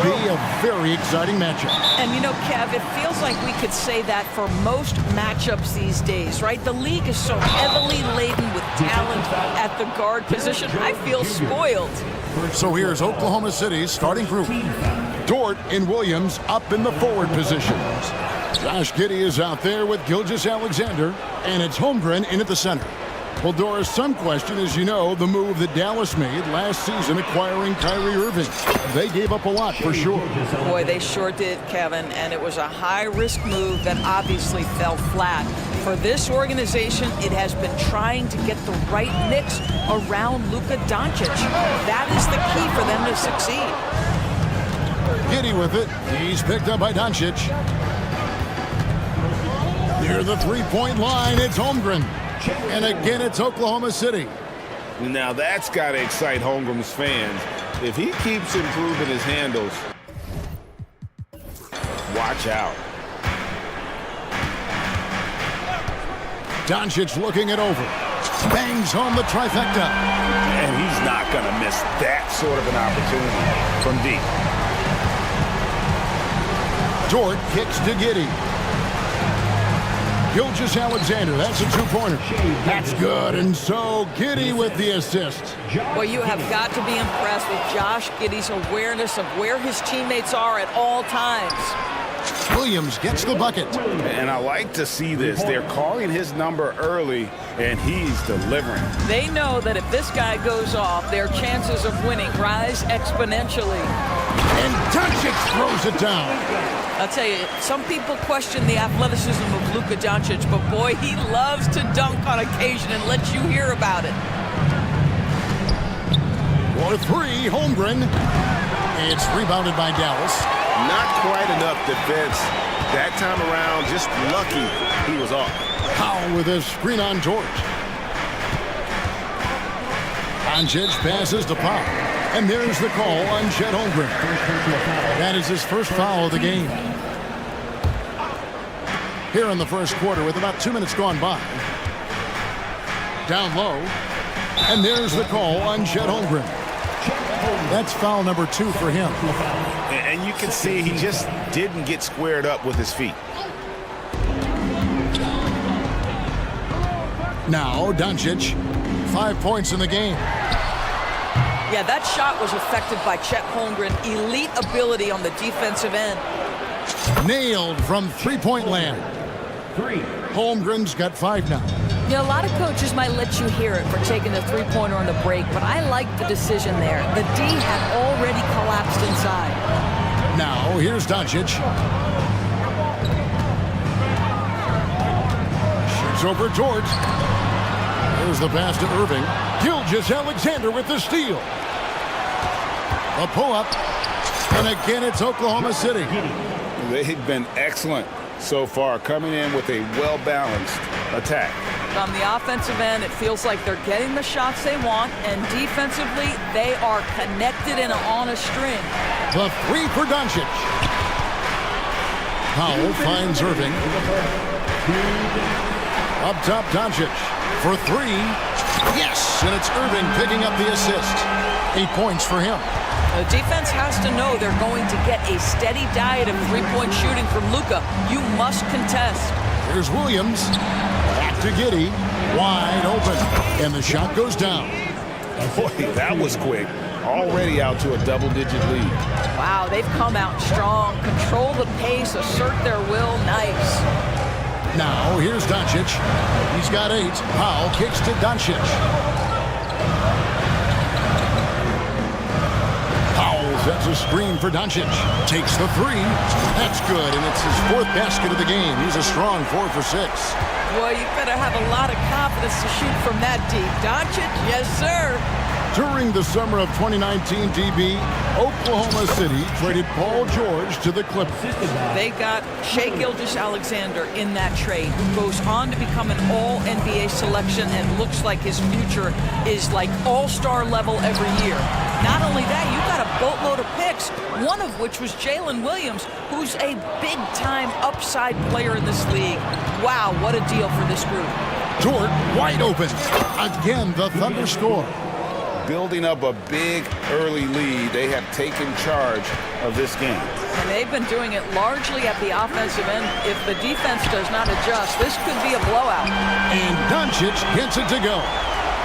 should be a very exciting matchup. And you know, Kev, it feels like we could say that for most matchups these days, right? The league is so heavily laden with talent at the guard position. I feel spoiled. So here's Oklahoma City's starting group. Dort and Williams up in the forward positions. Josh Giddey is out there with Gilgeous-Alexander, and it's Holmgren in at the center. Well, Doris, some question, as you know, the move that Dallas made last season acquiring Kyrie Irving. They gave up a lot for sure. Boy, they sure did, Kevin, and it was a high-risk move that obviously fell flat. For this organization, it has been trying to get the right mix around Luka Doncic. That is the key for them to succeed. Giddey with it. He's picked up by Doncic. Near the three-point line, it's Holmgren. And again, it's Oklahoma City. Now that's got to excite Holmgren's fans. If he keeps improving his handles, watch out. Doncic looking it over. Bangs home the trifecta. And he's not going to miss that sort of an opportunity from deep. Dort kicks to Giddey. Gilgeous-Alexander, that's a two-pointer. That's good, and so Giddey with the assist. Well, you have got to be impressed with Josh Giddey's awareness of where his teammates are at all times. Williams gets the bucket. And I like to see this. They're calling his number early, and he's delivering. They know that if this guy goes off, their chances of winning rise exponentially. And Doncic throws it down. I'll tell you, some people question the athleticism of Luka Doncic, but boy, he loves to dunk on occasion and lets you hear about it. For three, Holmgren. It's rebounded by Dallas. Not quite enough defense. That time around, just lucky he was off. Powell with a screen on George. Doncic passes to Powell. And there's the call on Chet Holmgren. That is his first foul of the game. Here in the first quarter with about 2 minutes gone by. Down low. And there's the call on Chet Holmgren. That's foul number 2 for him. And you can see he just didn't get squared up with his feet. Now Doncic, 5 points in the game. Yeah, that shot was affected by Chet Holmgren. Elite ability on the defensive end. Nailed from three-point land. Holmgren's got 5 now. You know, a lot of coaches might let you hear it for taking the three-pointer on the break, but I like the decision there. The D had already collapsed inside. Now, here's Doncic. Shoots over George. There's the pass to Irving. Gilgeous-Alexander with the steal. A pull-up. And again, it's Oklahoma City. They've been excellent so far, coming in with a well-balanced attack. On the offensive end, it feels like they're getting the shots they want, and defensively, they are connected and on a string. The three for Doncic. Powell finds Irving. Up top, Doncic for 3. Yes, and it's Irving picking up the assist. 8 points for him. The defense has to know they're going to get a steady diet of three-point shooting from Luka. You must contest. Here's Williams. Back to Giddey. Wide open. And the shot goes down. Boy, that was quick. Already out to a double-digit lead. Wow, they've come out strong. Control the pace, assert their will. Nice. Now, here's Doncic. He's got 8. Powell kicks to Doncic. Powell sets a screen for Doncic. Takes the 3. That's good, and it's his 4th basket of the game. He's a strong 4 for 6. Boy, you better have a lot of confidence to shoot from that deep. Doncic, yes, sir. During the summer of 2019, DB, Oklahoma City traded Paul George to the Clippers. They got Shai Gilgeous-Alexander in that trade, who goes on to become an all-NBA selection and looks like his future is like all-star level every year. Not only that, you got a boatload of picks, one of which was Jalen Williams, who's a big-time upside player in this league. Wow, what a deal for this group. Dort wide open. Again, the Thunder score. building up a big early lead. They have taken charge of this game. And they've been doing it largely at the offensive end. If the defense does not adjust, this could be a blowout. And Doncic gets it to go.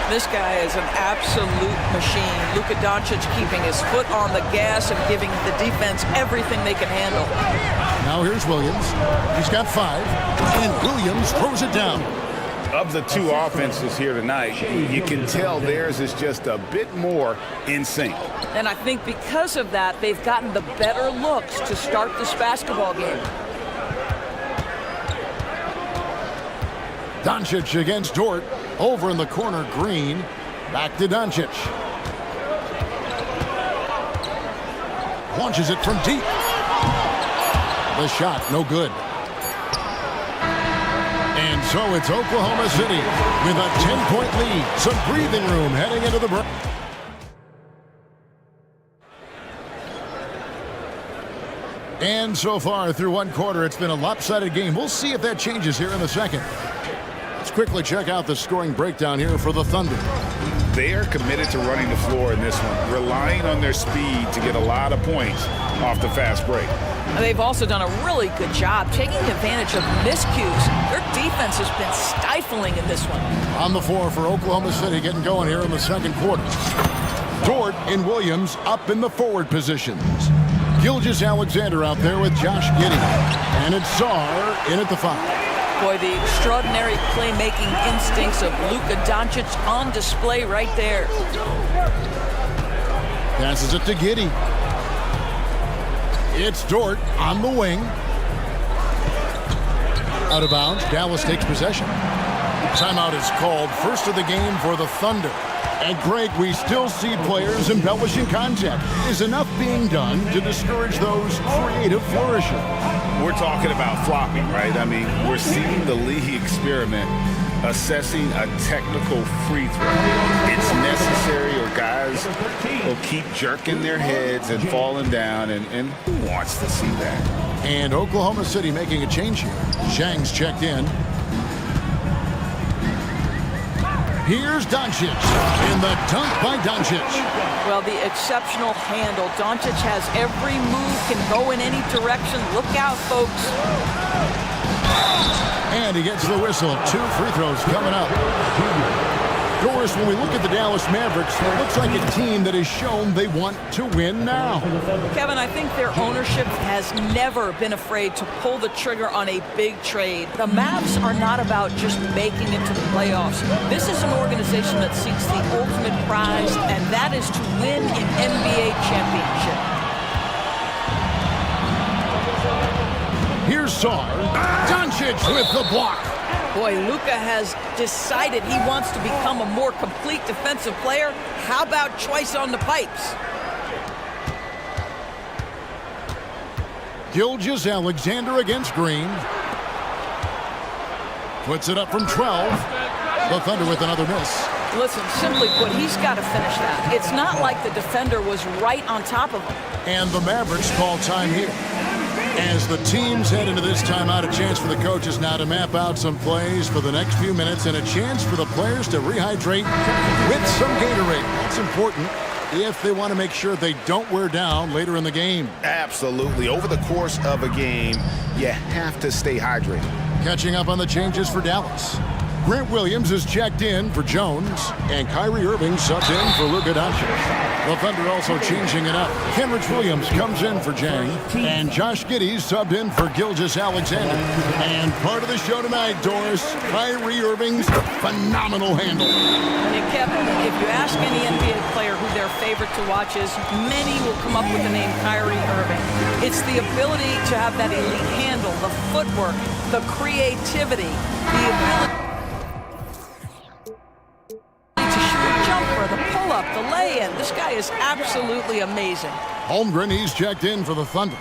This guy is an absolute machine. Luka Doncic keeping his foot on the gas and giving the defense everything they can handle. Now here's Williams. He's got 5, and Williams throws it down. Of the two offenses here tonight, you can tell theirs is just a bit more in sync. And I think because of that, they've gotten the better looks to start this basketball game. Doncic against Dort. Over in the corner, Green. Back to Doncic. Launches it from deep. The shot, no good. And so it's Oklahoma City with a 10-point lead. Some breathing room heading into the break. And so far through one quarter, it's been a lopsided game. We'll see if that changes here in the second. Let's quickly check out the scoring breakdown here for the Thunder. They are committed to running the floor in this one, relying on their speed to get a lot of points off the fast break. They've also done a really good job taking advantage of miscues. Their defense has been stifling in this one. On the floor for Oklahoma City, getting going here in the second quarter. Dort and Williams up in the forward positions. Gilgeous-Alexander out there with Josh Giddey. And it's Sarr in at the 5. Boy, the extraordinary playmaking instincts of Luka Doncic on display right there. Passes it to Giddey. It's Dort on the wing. Out of bounds. Dallas takes possession. Timeout is called. First of the game for the Thunder. And Greg, we still see players embellishing contact. Is enough being done to discourage those creative flourishes? We're talking about flopping, right? I mean, we're seeing the league experiment assessing a technical free throw. It's necessary or guys will keep jerking their heads and falling down, and who wants to see that? And Oklahoma City making a change here. Zhang's checked in. Here's Doncic in the dunk by Doncic. Well, the exceptional handle. Doncic has every move, can go in any direction. Look out, folks. And he gets the whistle. 2 free throws coming up. Doris, when we look at the Dallas Mavericks, it looks like a team that has shown they want to win now. Kevin, I think their ownership has never been afraid to pull the trigger on a big trade. The Mavs are not about just making it to the playoffs. This is an organization that seeks the ultimate prize, and that is to win an NBA championship. Here's Sarr. Doncic with the block. Boy, Luka has decided he wants to become a more complete defensive player. How about choice on the pipes? Gilgeous-Alexander against Green. Puts it up from 12. The Thunder with another miss. Listen, simply put, he's got to finish that. It's not like the defender was right on top of him. And the Mavericks call time here. As the teams head into this timeout, a chance for the coaches now to map out some plays for the next few minutes and a chance for the players to rehydrate with some Gatorade. That's important if they want to make sure they don't wear down later in the game. Absolutely. Over the course of a game, you have to stay hydrated. Catching up on the changes for Dallas. Grant Williams is checked in for Jones, and Kyrie Irving subbed in for Luka Doncic. The Thunder also changing it up. Kenrich Williams comes in for Zhang, and Josh Giddey subbed in for Gilgeous-Alexander. And part of the show tonight, Doris, Kyrie Irving's phenomenal handle. And Kevin, if you ask any NBA player who their favorite to watch is, many will come up with the name Kyrie Irving. It's the ability to have that elite handle, the footwork, the creativity, the ability the pull-up, the lay-in. This guy is absolutely amazing. Holmgren, he's checked in for the Thunder.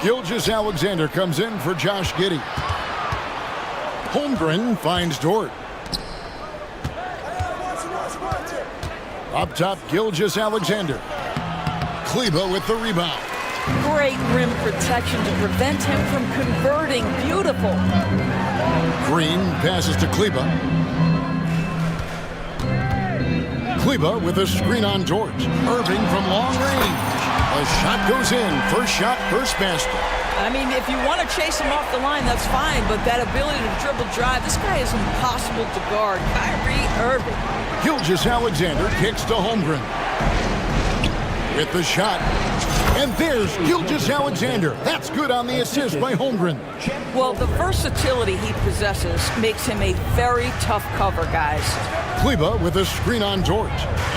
Gilgeous-Alexander comes in for Josh Giddey. Holmgren finds Dort. Up top, Gilgeous-Alexander. Kleba with the rebound. Great rim protection to prevent him from converting. Beautiful. Green passes to Kleba. Kleba with a screen on George. Irving from long range. A shot goes in. First shot, first basket. I mean, if you want to chase him off the line, that's fine, but that ability to dribble drive, this guy is impossible to guard. Kyrie Irving. Gilgeous-Alexander kicks to Holmgren. With the shot. And there's Gilgeous-Alexander. That's good on the assist by Holmgren. Well, the versatility he possesses makes him a very tough cover, guys. Kleba with a screen on George.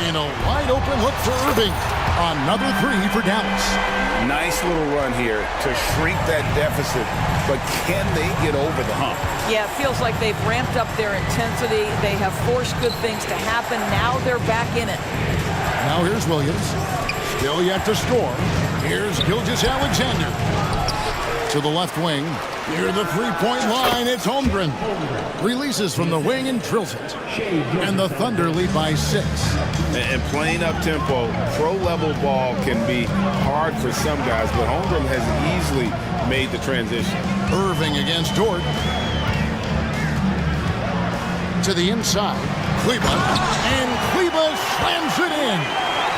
And a wide open look for Irving. Another three for Dallas. Nice little run here to shrink that deficit, but can they get over the hump? Yeah, it feels like they've ramped up their intensity. They have forced good things to happen. Now they're back in it. Now here's Williams. Still yet to score. Here's Gilgeous-Alexander. To the left wing. Near the three-point line, it's Holmgren. Releases from the wing and drills it. And the Thunder lead by 6. And playing up-tempo, pro-level ball can be hard for some guys, but Holmgren has easily made the transition. Irving against Dort. To the inside. Kleba. And Kleba slams it in.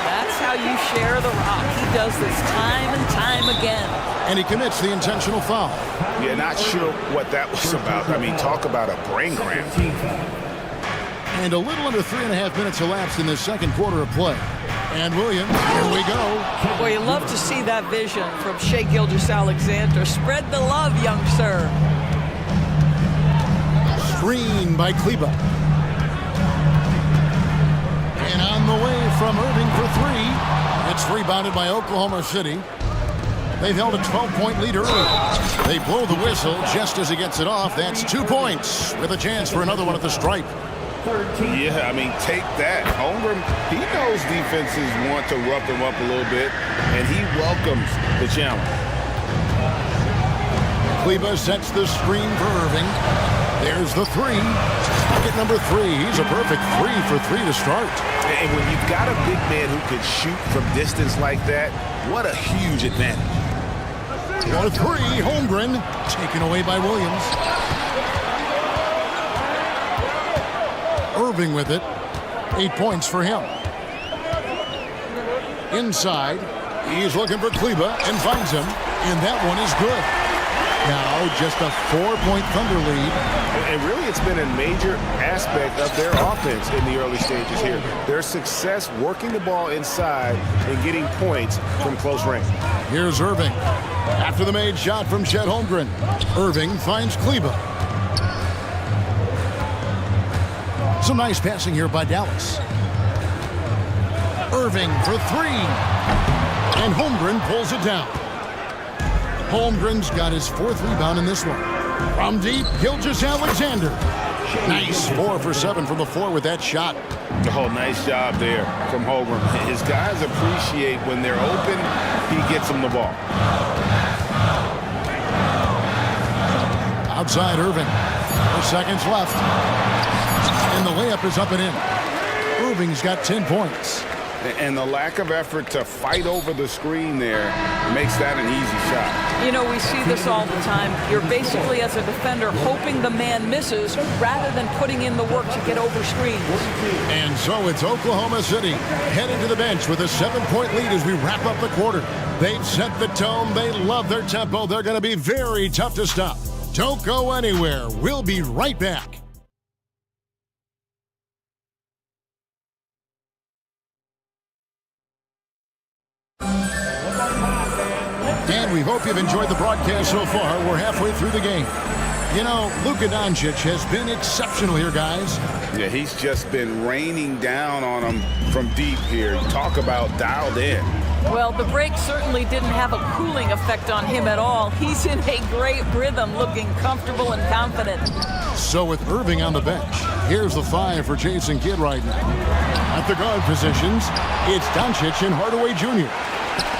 That's how you share the rock. He does this time and time again. And he commits the intentional foul. Yeah, not sure what that was about. I mean, talk about a brain cramp. And a little under 3.5 minutes elapsed in the second quarter of play. And Williams, here we go. Boy, you love to see that vision from Shai Gilgeous-Alexander. Spread the love, young sir. Screen by Kleba. And on the way from Irving for three. It's rebounded by Oklahoma City. They've held a 12-point lead early. They blow the whistle just as he gets it off. That's 2 points with a chance for another one at the stripe. Yeah, I mean, take that. Holmgren, he knows defenses want to rough him up a little bit, and he welcomes the challenge. Kleba sets the screen for Irving. There's the three. Bucket number 3. He's a perfect 3 for 3 to start. And when you've got a big man who can shoot from distance like that, what a huge advantage. For 3, Holmgren, taken away by Williams. Irving with it. 8 points for him. Inside, he's looking for Kleba and finds him, and that one is good. Now just a 4-point Thunder lead. And really, it's been a major aspect of their offense in the early stages here. Their success working the ball inside and getting points from close range. Here's Irving. After the made shot from Chet Holmgren. Irving finds Kleba. Some nice passing here by Dallas. Irving for 3. And Holmgren pulls it down. Holmgren's got his 4th rebound in this one. From deep, Gilgeous-Alexander. Nice 4 for 7 from the floor with that shot. Oh, nice job there from Holmgren. His guys appreciate when they're open, he gets them the ball. Outside Irving. 4 seconds left. And the layup is up and in. Irving's got 10 points. And the lack of effort to fight over the screen there makes that an easy shot. You know, we see this all the time. You're basically, as a defender, hoping the man misses rather than putting in the work to get over screens. And so it's Oklahoma City heading to the bench with a 7-point lead as we wrap up the quarter. They've set the tone. They love their tempo. They're going to be very tough to stop. Don't go anywhere. We'll be right back. And we hope you've enjoyed the broadcast so far. We're halfway through the game. You know, Luka Doncic has been exceptional here, guys. Yeah, he's just been raining down on them from deep here. Talk about dialed in. Well, the break certainly didn't have a cooling effect on him at all. He's in a great rhythm, looking comfortable and confident. So with Irving on the bench, here's the 5 for Jason Kidd right now. At the guard positions, it's Doncic and Hardaway Jr.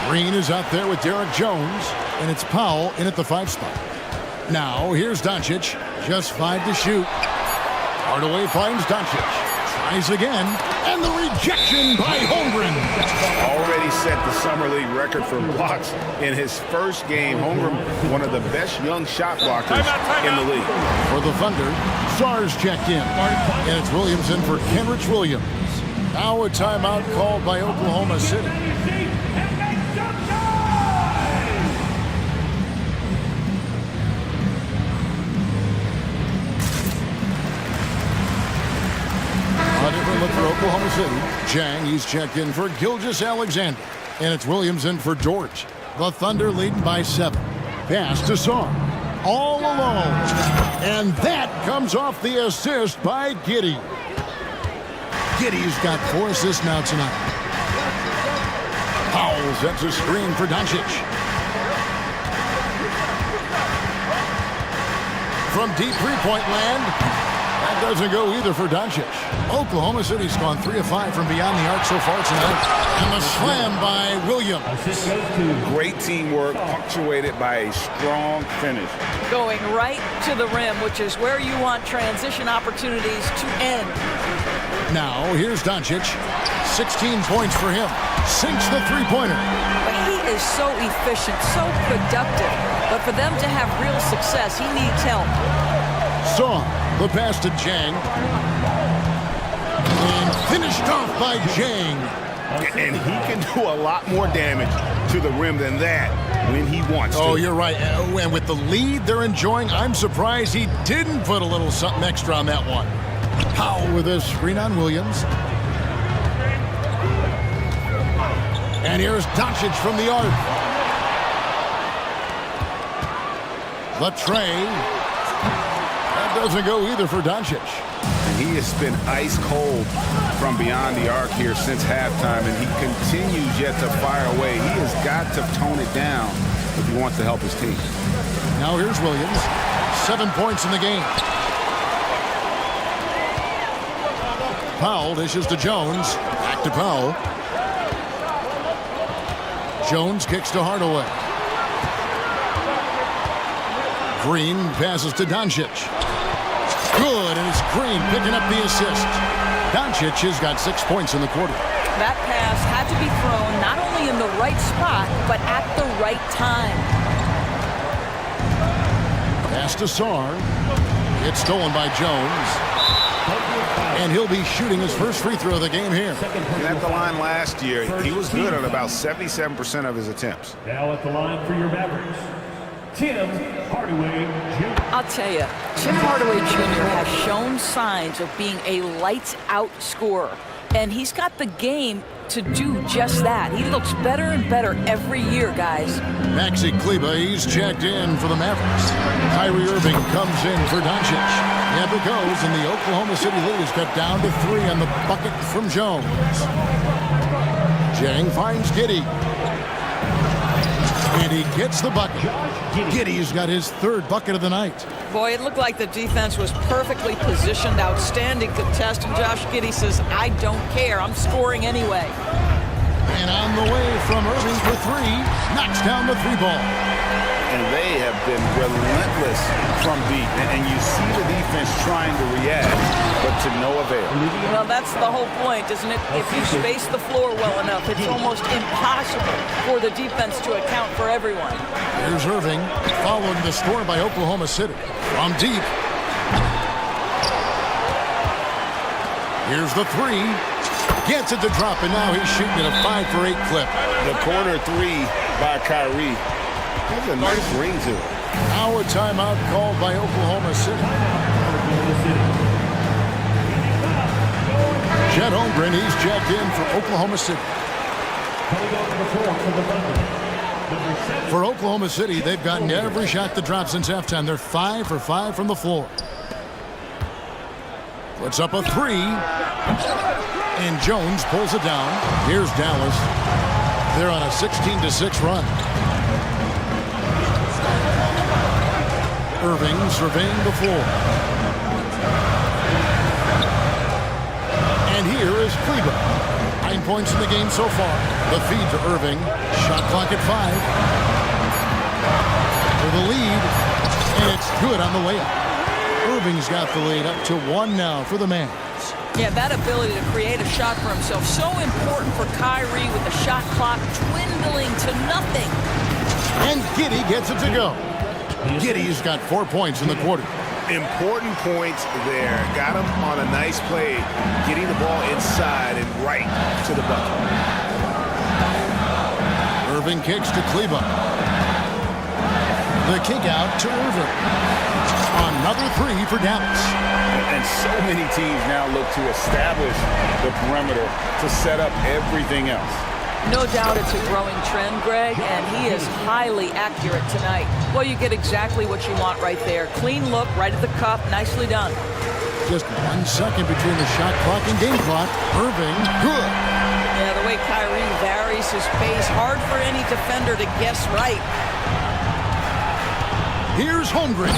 Green is out there with Derek Jones, and it's Powell in at the 5 spot. Now, here's Doncic, just 5 to shoot. Hardaway finds Doncic, tries again, and the rejection by Holmgren. Already set the Summer League record for blocks in his first game. Holmgren, one of the best young shot blockers in the league. For the Thunder, Sars checked in, and it's Williams in for Kenrich Williams. Now a timeout called by Oklahoma City. A different look for Oklahoma City. Jang, he's checked in for Gilgeous-Alexander. And it's Williams in for Dort. The Thunder leading by 7. Pass to Song. All alone. And that comes off the assist by Giddey. Giddey's got 4 assists now tonight. Powell sets a screen for Doncic. From deep three-point land, that doesn't go either for Doncic. Oklahoma City's gone 3 of 5 from beyond the arc so far tonight. And the slam by Williams. Great teamwork, punctuated by a strong finish. Going right to the rim, which is where you want transition opportunities to end. Now, here's Doncic. 16 points for him. Sinks the three-pointer. But he is so efficient, so productive. But for them to have real success, he needs help. Song, the pass to Jang. And finished off by Jang. And he can do a lot more damage to the rim than that when he wants to. Oh, you're right. And with the lead they're enjoying, I'm surprised he didn't put a little something extra on that one. Powell with a screen on Williams. And here's Doncic from the arc. The tray. That doesn't go either for Doncic. And he has been ice cold from beyond the arc here since halftime, and he continues yet to fire away. He has got to tone it down if he wants to help his team. Now here's Williams. 7 points in the game. Powell dishes to Jones. Back to Powell. Jones kicks to Hardaway. Green passes to Doncic. Good, and it's Green picking up the assist. Doncic has got 6 points in the quarter. That pass had to be thrown not only in the right spot, but at the right time. Pass to Sarr. It's stolen by Jones. And he'll be shooting his first free throw of the game here. And at the line last year, he was good at about 77% of his attempts. Now at the line for your Mavericks, Tim Hardaway Jr. I'll tell you, Tim Hardaway Jr. has shown signs of being a lights-out scorer. And he's got the game to do just that. He looks better and better every year, guys. Maxi Kleber, he's checked in for the Mavericks. Kyrie Irving comes in for Doncic. Yep, it goes, and the Oklahoma City lead is cut down to 3 on the bucket from Jones. Jang finds Giddey. And he gets the bucket. Giddey's got his 3rd bucket of the night. Boy, it looked like the defense was perfectly positioned. Outstanding contest. And Josh Giddey says, I don't care. I'm scoring anyway. And on the way from Irving for 3. Knocks down the 3 ball. And they have been relentless from deep. And you see the defense trying to react, but to no avail. Well, that's the whole point, isn't it? If you space the floor well enough, it's almost impossible for the defense to account for everyone. Here's Irving, following the score by Oklahoma City. From deep. Here's the 3. Gets it to drop, and now he's shooting at a 5 for 8 clip. The corner 3 by Kyrie. There's a nice ring to it. Now a timeout called by Oklahoma City. Chet Holmgren, he's checked in for Oklahoma City. For Oklahoma City, they've gotten every shot that dropped since halftime. They're 5 for 5 from the floor. Puts up a 3. And Jones pulls it down. Here's Dallas. They're on a 16-6 run. Irving surveying the floor. And here is Kleber. 9 points in the game so far. The feed to Irving. Shot clock at 5. For the lead. And it's good on the layup. Irving's got the lead up to 1 now for the Mavs. Yeah, that ability to create a shot for himself. So important for Kyrie with the shot clock dwindling to nothing. And Giddey gets it to go. Giddey's got 4 points in the quarter. Important points there. Got him on a nice play, getting the ball inside and right to the bucket. Irving kicks to Kleba. The kick out to Irving. Another three for Dallas. And so many teams now look to establish the perimeter to set up everything else. No doubt it's a growing trend, Greg, and he is highly accurate tonight. Well, you get exactly what you want right there. Clean look, right at the cup, nicely done. Just 1 second between the shot clock and game clock. Irving, good. Yeah, the way Kyrie varies his pace, hard for any defender to guess right. Here's Holmgren,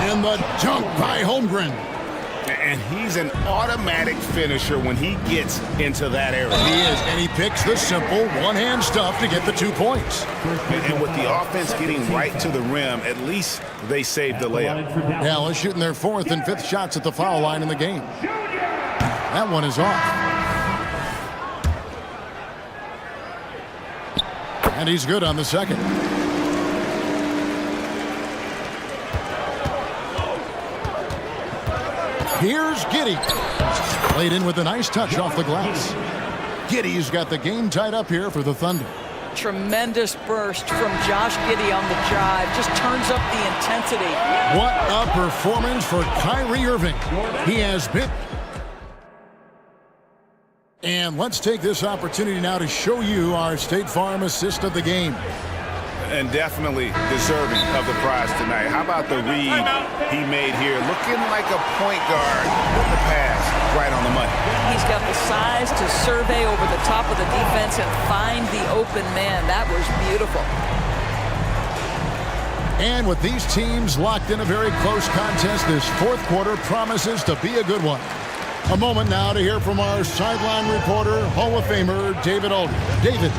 and the dunk by Holmgren. And he's an automatic finisher when he gets into that area. He is, and he picks the simple one-hand stuff to get the 2 points. And with the offense getting right to the rim, at least they saved the layup. Dallas shooting their 4th and 5th shots at the foul line in the game. That one is off. And he's good on the second. Here's Giddey. Played in with a nice touch off the glass. Giddey's got the game tied up here for the Thunder. Tremendous burst from Josh Giddey on the drive. Just turns up the intensity. What a performance for Kyrie Irving. He has been. And let's take this opportunity now to show you our State Farm assist of the game. And definitely deserving of the prize tonight. How about the read he made here? Looking like a point guard with the pass right on the money. He's got the size to survey over the top of the defense and find the open man. That was beautiful. And with these teams locked in a very close contest, this 4th quarter promises to be a good one. A moment now to hear from our sideline reporter, Hall of Famer David Aldridge. David.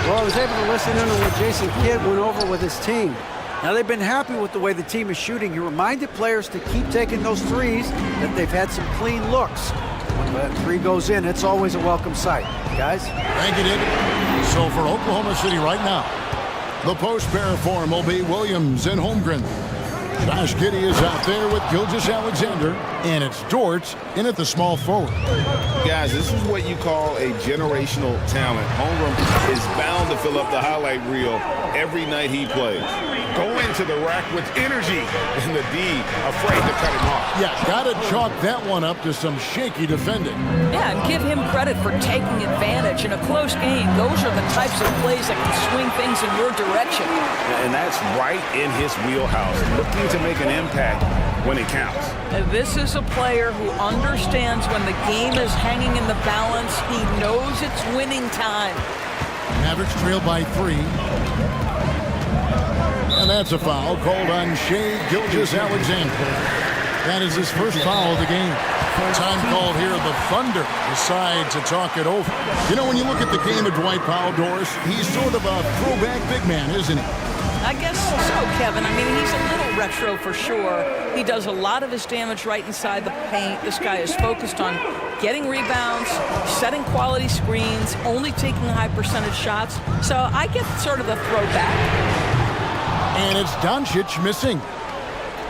Well, I was able to listen in to what Jason Kidd went over with his team. Now, they've been happy with the way the team is shooting. He reminded players to keep taking those threes, that they've had some clean looks. When that three goes in, it's always a welcome sight. Guys? Thank you, David. So for Oklahoma City right now, the post pair form will be Williams and Holmgren. Josh Giddey is out there with Gilgeous-Alexander, and it's Dort in at the small forward. Guys, this is what you call a generational talent. Holmgren is bound to fill up the highlight reel every night he plays. Going to the rack with energy, and the D afraid to cut him off. Yeah, gotta chalk that one up to some shaky defending. Yeah, and give him credit for taking advantage in a close game. Those are the types of plays that can swing things in your direction. And that's right in his wheelhouse, looking to make an impact when it counts. This is a player who understands when the game is hanging in the balance. He knows it's winning time. Mavericks trail by 3. And that's a foul called on Shai Gilgeous-Alexander. That is his first foul of the game. Time called here. The Thunder decide to talk it over. You know, when you look at the game of Dwight Powell, Doris, he's sort of a throwback big man, isn't he? I guess so, Kevin. I mean, he's a little retro for sure. He does a lot of his damage right inside the paint. This guy is focused on getting rebounds, setting quality screens, only taking high percentage shots. So I get sort of the throwback. And it's Doncic missing.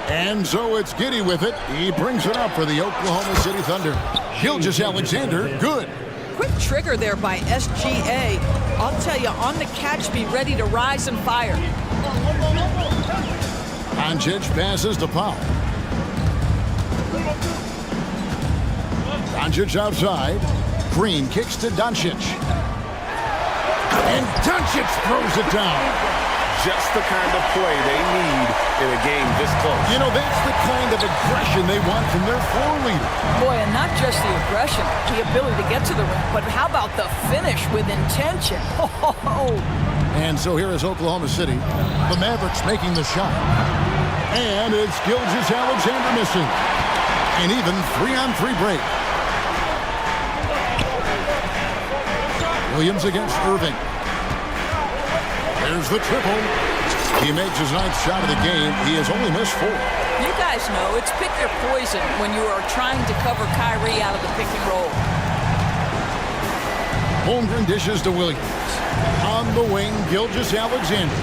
And so it's Giddey with it. He brings it up for the Oklahoma City Thunder. Gilgeous-Alexander, good. Quick trigger there by SGA. I'll tell you, on the catch, be ready to rise and fire. Doncic passes to Powell. Doncic outside. Green kicks to Doncic. And Doncic throws it down. Just the kind of play they need in a game this close. You know, that's the kind of aggression they want from their floor leader. Boy, and not just the aggression, the ability to get to the rim, but how about the finish with intention? And so here is Oklahoma City. The Mavericks making the shot. And it's Gilgeous-Alexander missing. And even 3-on-3 break. Williams against Irving. There's the triple. He makes his 9th shot of the game. He has only missed 4. You guys know it's pick your poison when you are trying to cover Kyrie out of the pick and roll. Holmgren dishes to Williams. On the wing, Gilgeous-Alexander.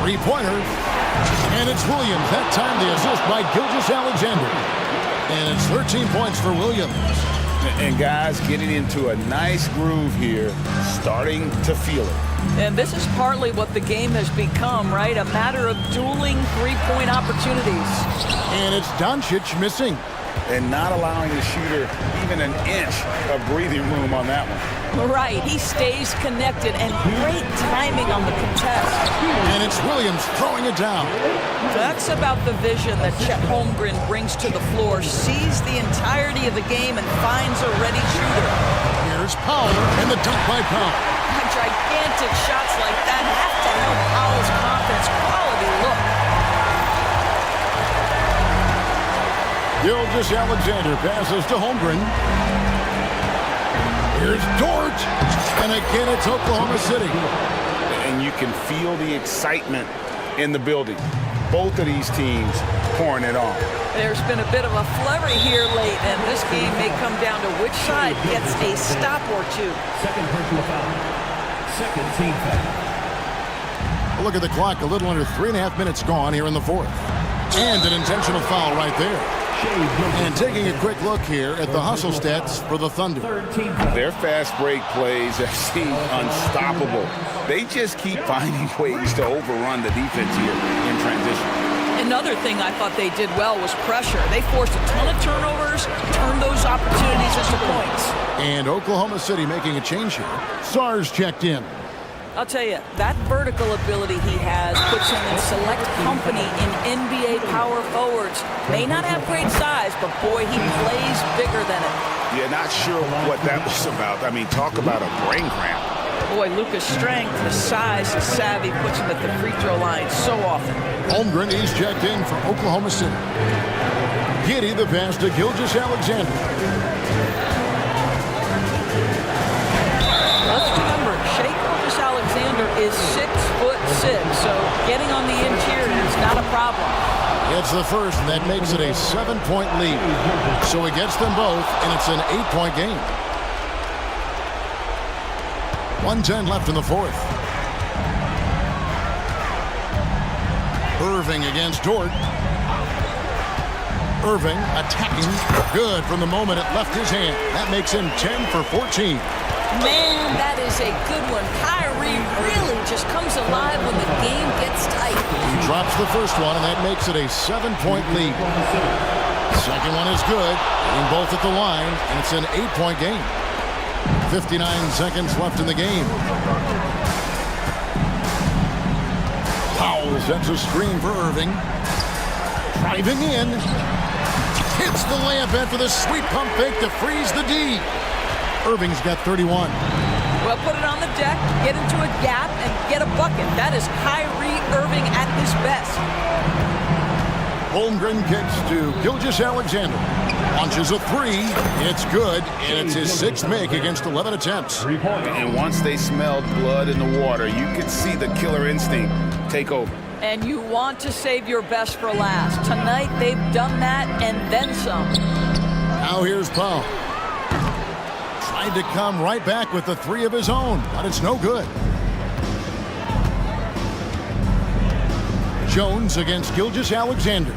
Three-pointer. And it's Williams. That time the assist by Gilgeous-Alexander. And it's 13 points for Williams. And guys getting into a nice groove here, starting to feel it. And this is partly what the game has become, right? A matter of dueling three-point opportunities. And it's Doncic missing. And not allowing the shooter even an inch of breathing room on that one. Right, he stays connected, and great timing on the contest. And it's Williams throwing it down. That's about the vision that Chet Holmgren brings to the floor, sees the entirety of the game and finds a ready shooter. Here's Powell, and the dunk by Powell. Gigantic shots like that have to help Powell's confidence. Quality look. Gilgeous-Alexander passes to Holmgren. Here's Dort. And again, it's Oklahoma City. And you can feel the excitement in the building. Both of these teams pouring it on. There's been a bit of a flurry here late, and this game may come down to which side gets a stop or two. Second personal foul. Second team foul. Look at the clock. A little under 3.5 minutes gone here in the fourth. And an intentional foul right there. And taking a quick look here at the hustle stats for the Thunder. Their fast break plays have seemed unstoppable. They just keep finding ways to overrun the defense here in transition. Another thing I thought they did well was pressure. They forced a ton of turnovers, turned those opportunities into points. And Oklahoma City making a change here. Sars checked in. I'll tell you, that vertical ability he has puts him in select company in NBA power forwards. May not have great size, but boy, he plays bigger than it. Yeah, not sure what that was about. I mean, talk about a brain cramp. Boy, Luka's strength, his size, his savvy puts him at the free throw line so often. Holmgren, he's checked in for Oklahoma City. Giddy the pass to Gilgeous-Alexander. Let's remember, Alexander is 6'6", so getting on the interior is not a problem. It's the first, and that makes it a 7-point lead. So he gets them both, and it's an 8-point game. 1:10 left in the fourth. Irving against Dort. Irving attacking. Good from the moment it left his hand. That makes him 10 for 14. Man, that is a good one. Kyrie really just comes alive when the game gets tight. He drops the first one, and that makes it a 7-point lead. Second one is good. Getting both at the line, and it's an 8-point game. 59 seconds left in the game. Powell sets a screen for Irving. Driving in. Hits the layup after the sweet pump fake to freeze the D. Irving's got 31. Well, put it on the deck, get into a gap, and get a bucket. That is Kyrie Irving at his best. Holmgren kicks to Gilgeous-Alexander. Launches a three. It's good, and it's his 6th make against 11 attempts. And once they smelled blood in the water, you could see the killer instinct take over. And you want to save your best for last. Tonight, they've done that and then some. Now here's Powell. Tried to come right back with the 3 of his own, but it's no good. Jones against Gilgeous-Alexander.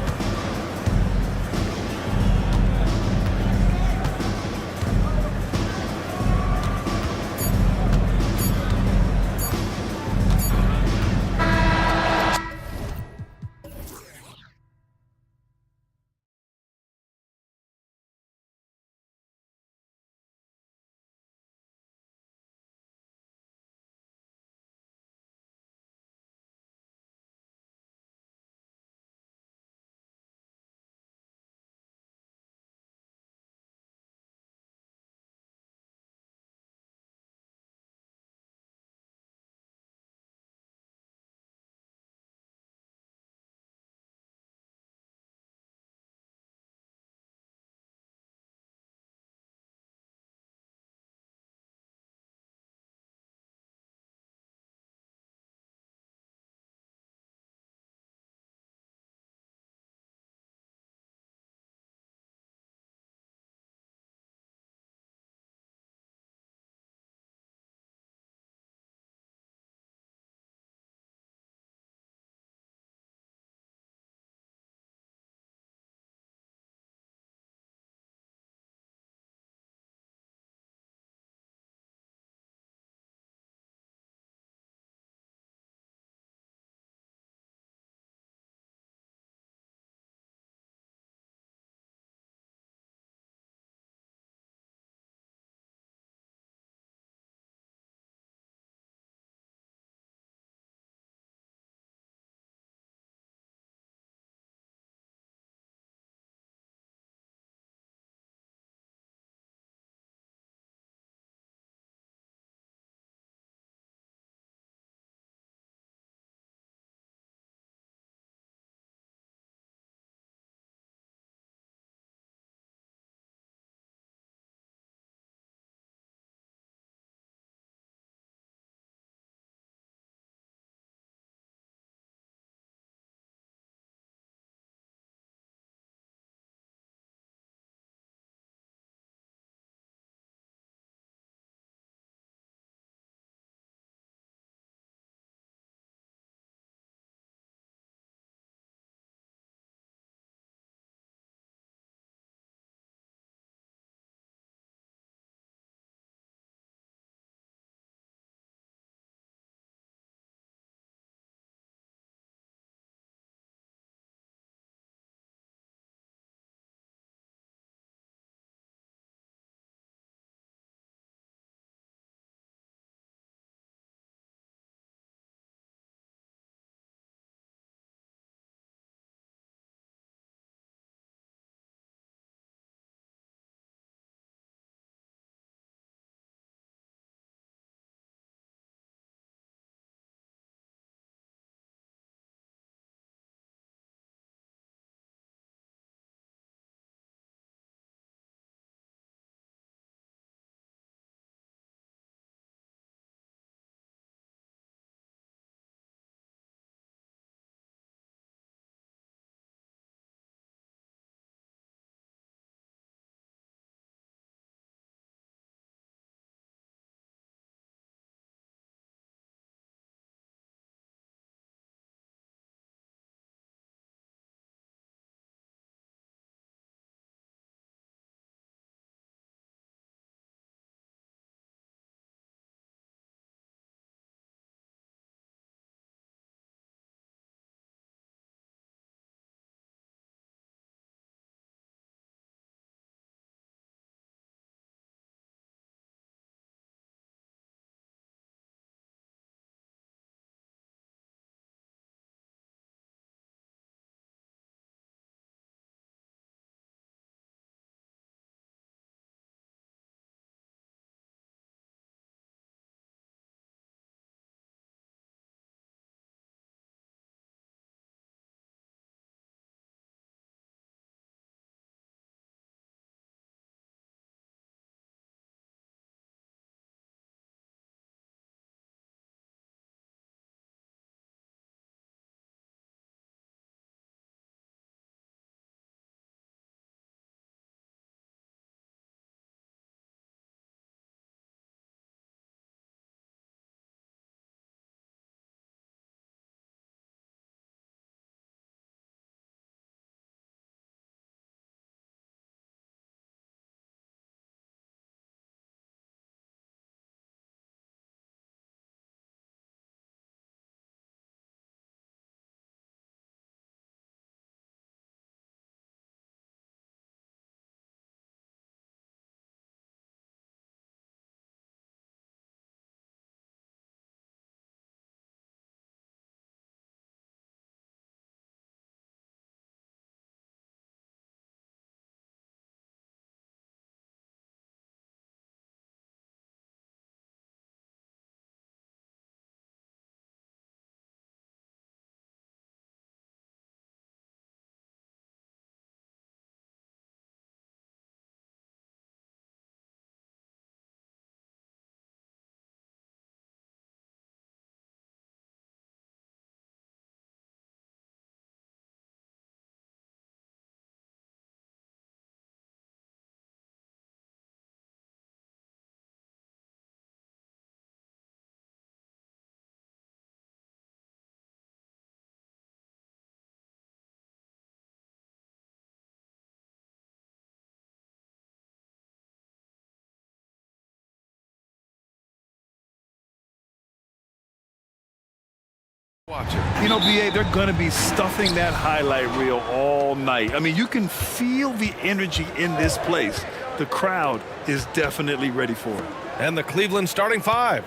You know, BA, they're going to be stuffing that highlight reel all night. I mean, you can feel the energy in this place. The crowd is definitely ready for it. And the Cleveland starting five.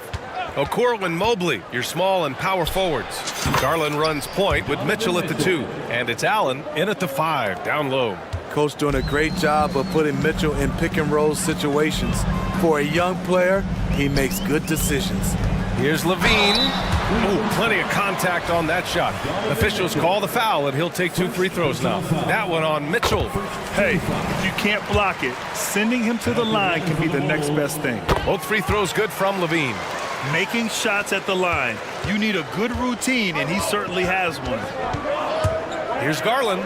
Okoro and Mobley, your small and power forwards. Garland runs point with Mitchell at the 2. And it's Allen in at the 5, down low. Coach doing a great job of putting Mitchell in pick and roll situations. For a young player, he makes good decisions. Here's Levine. Ooh, plenty of contact on that shot. Officials call the foul, and he'll take 2 free throws now. That one on Mitchell. Hey, if you can't block it, sending him to the line can be the next best thing. Both free throws good from Levine. Making shots at the line. You need a good routine, and he certainly has one. Here's Garland.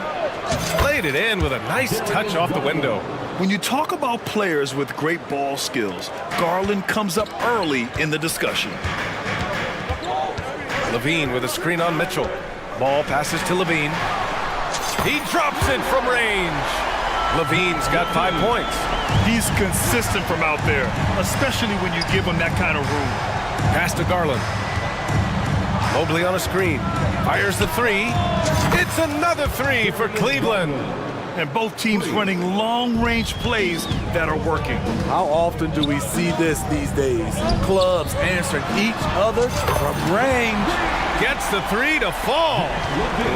Played it in with a nice touch off the window. When you talk about players with great ball skills, Garland comes up early in the discussion. Levine with a screen on Mitchell. Ball passes to Levine. He drops it from range. Levine's got 5 points. He's consistent from out there, especially when you give him that kind of room. Pass to Garland. Mobley on a screen. Fires the 3. It's another 3 for Cleveland. And both teams running long-range plays that are working. How often do we see this these days? Clubs answering each other from range. Gets the 3 to fall.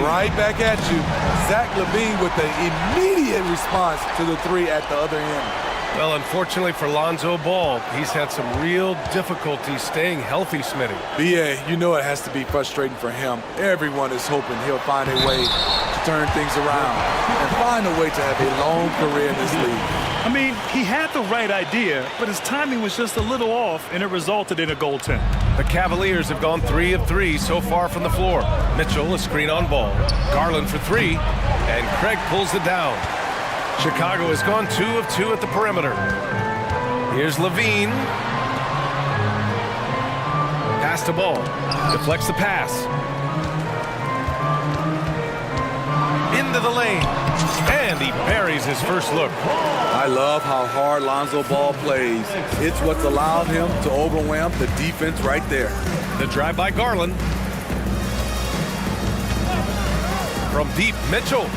Right back at you. Zach LaVine with an immediate response to the 3 at the other end. Well, unfortunately for Lonzo Ball, he's had some real difficulty staying healthy, Smitty. BA, you know it has to be frustrating for him. Everyone is hoping he'll find a way to turn things around and find a way to have a long career in this league. I mean, he had the right idea, but his timing was just a little off, and it resulted in a goaltend. The Cavaliers have gone 3 of 3 so far from the floor. Mitchell, a screen on ball. Garland for 3, and Craig pulls it down. Chicago has gone 2 of 2 at the perimeter. Here's Levine. Pass to Ball. Deflects the pass. Into the lane. And he buries his first look. I love how hard Lonzo Ball plays. It's what's allowed him to overwhelm the defense right there. The drive by Garland. From deep, Mitchell.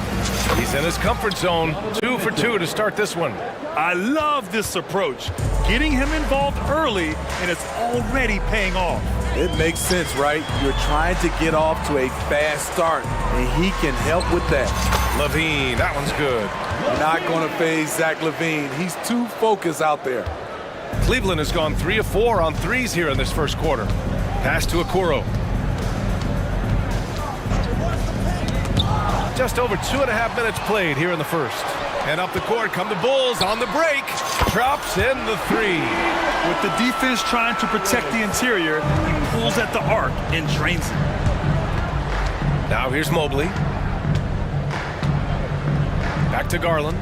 He's in his comfort zone. 2 for 2 to start this one. I love this approach. Getting him involved early, and it's already paying off. It makes sense, right? You're trying to get off to a fast start, and he can help with that. Levine, that one's good. Not going to phase Zach LaVine. He's too focused out there. Cleveland has gone 3 of 4 on threes here in this first quarter. Pass to Okoro. Just over 2.5 minutes played here in the first. And up the court come the Bulls on the break. Drops in the 3. With the defense trying to protect the interior, he pulls at the arc and drains it. Now here's Mobley. Back to Garland.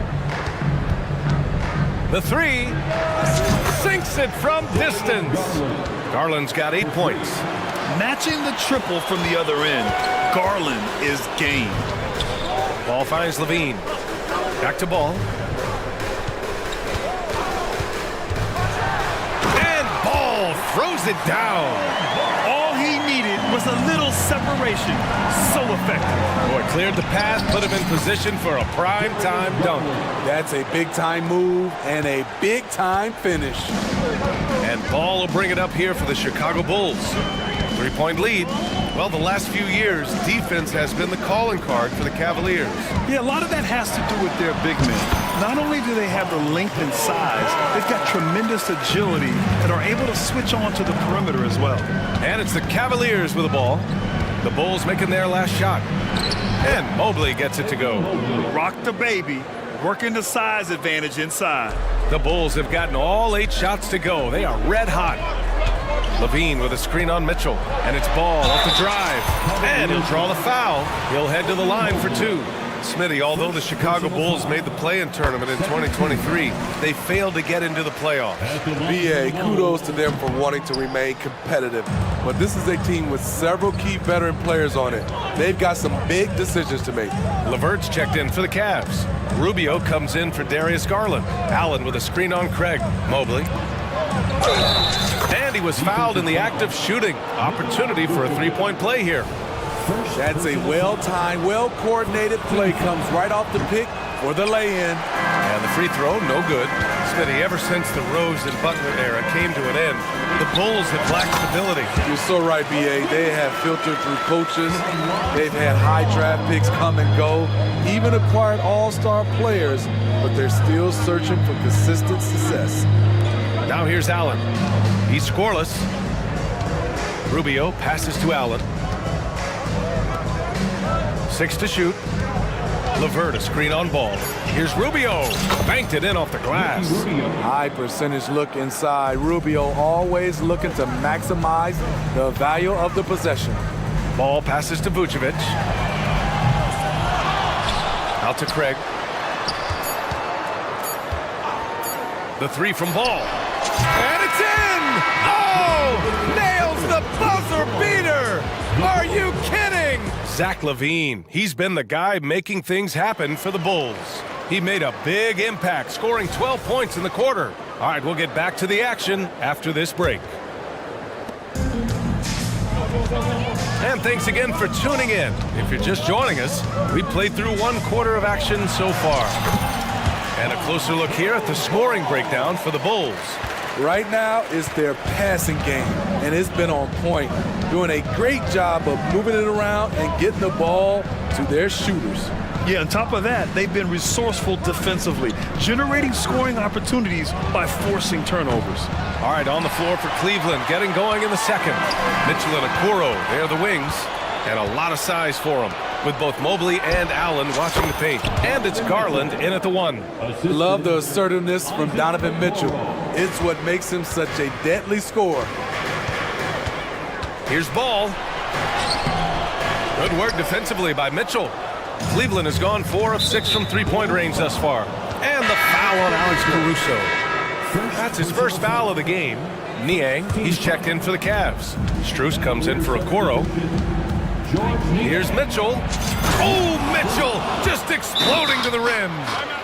The 3. Sinks it from distance. Garland's got 8 points. Matching the triple from the other end, Garland is game. Ball finds Levine. Back to Ball. And Ball throws it down. All he needed was a little separation. So effective. Boy, cleared the path, put him in position for a prime-time dunk. That's a big-time move and a big-time finish. And Ball will bring it up here for the Chicago Bulls. 3-point lead. Well, the last few years, defense has been the calling card for the Cavaliers. Yeah, a lot of that has to do with their big men. Not only do they have the length and size, they've got tremendous agility and are able to switch on to the perimeter as well. And it's the Cavaliers with the ball. The Bulls making their last shot. And Mobley gets it to go. Rock the baby, working the size advantage inside. The Bulls have gotten all 8 shots to go. They are red hot. Levine with a screen on Mitchell, and it's Ball off the drive, and he'll draw the foul. He'll head to the line for 2. Smitty, although the Chicago Bulls made the play-in tournament in 2023, they failed to get into the playoffs. BA, kudos to them for wanting to remain competitive. But this is a team with several key veteran players on it. They've got some big decisions to make. LeVert's checked in for the Cavs. Rubio comes in for Darius Garland. Allen with a screen on Craig. Mobley. And he was fouled in the act of shooting. Opportunity for a 3-point play here. That's a well-timed, well-coordinated play. Comes right off the pick for the lay-in. And the free throw, no good. Smitty, ever since the Rose and Butler era came to an end, the Bulls have lacked stability. You're so right, B.A. They have filtered through coaches. They've had high draft picks come and go, even acquired all-star players, but they're still searching for consistent success. Now here's Allen. He's scoreless. Rubio passes to Allen. 6 to shoot. LeVert, a screen on ball. Here's Rubio. Banked it in off the glass. High percentage look inside. Rubio always looking to maximize the value of the possession. Ball passes to Vucevic. Out to Craig. The three from Ball. And it's in! Oh! Nails the buzzer beater! Are you kidding? Zach LaVine. He's been the guy making things happen for the Bulls. He made a big impact, scoring 12 points in the quarter. All right, we'll get back to the action after this break. And thanks again for tuning in. If you're just joining us, we played through 1 quarter of action so far. And a closer look here at the scoring breakdown for the Bulls. Right now, it's their passing game, and it's been on point. Doing a great job of moving it around and getting the ball to their shooters. Yeah, on top of that, they've been resourceful defensively, generating scoring opportunities by forcing turnovers. All right, on the floor for Cleveland, getting going in the second. Mitchell and Okoro, they're the wings, and a lot of size for them, with both Mobley and Allen watching the paint. And it's Garland in at the 1. Love the assertiveness from Donovan Mitchell. It's what makes him such a deadly scorer. Here's Ball. Good work defensively by Mitchell. Cleveland has gone 4 of 6 from three-point range thus far. And the foul on Alex Caruso. That's his first foul of the game. Niang, he's checked in for the Cavs. Strus comes in for Okoro. Here's Mitchell. Oh, Mitchell just exploding to the rim.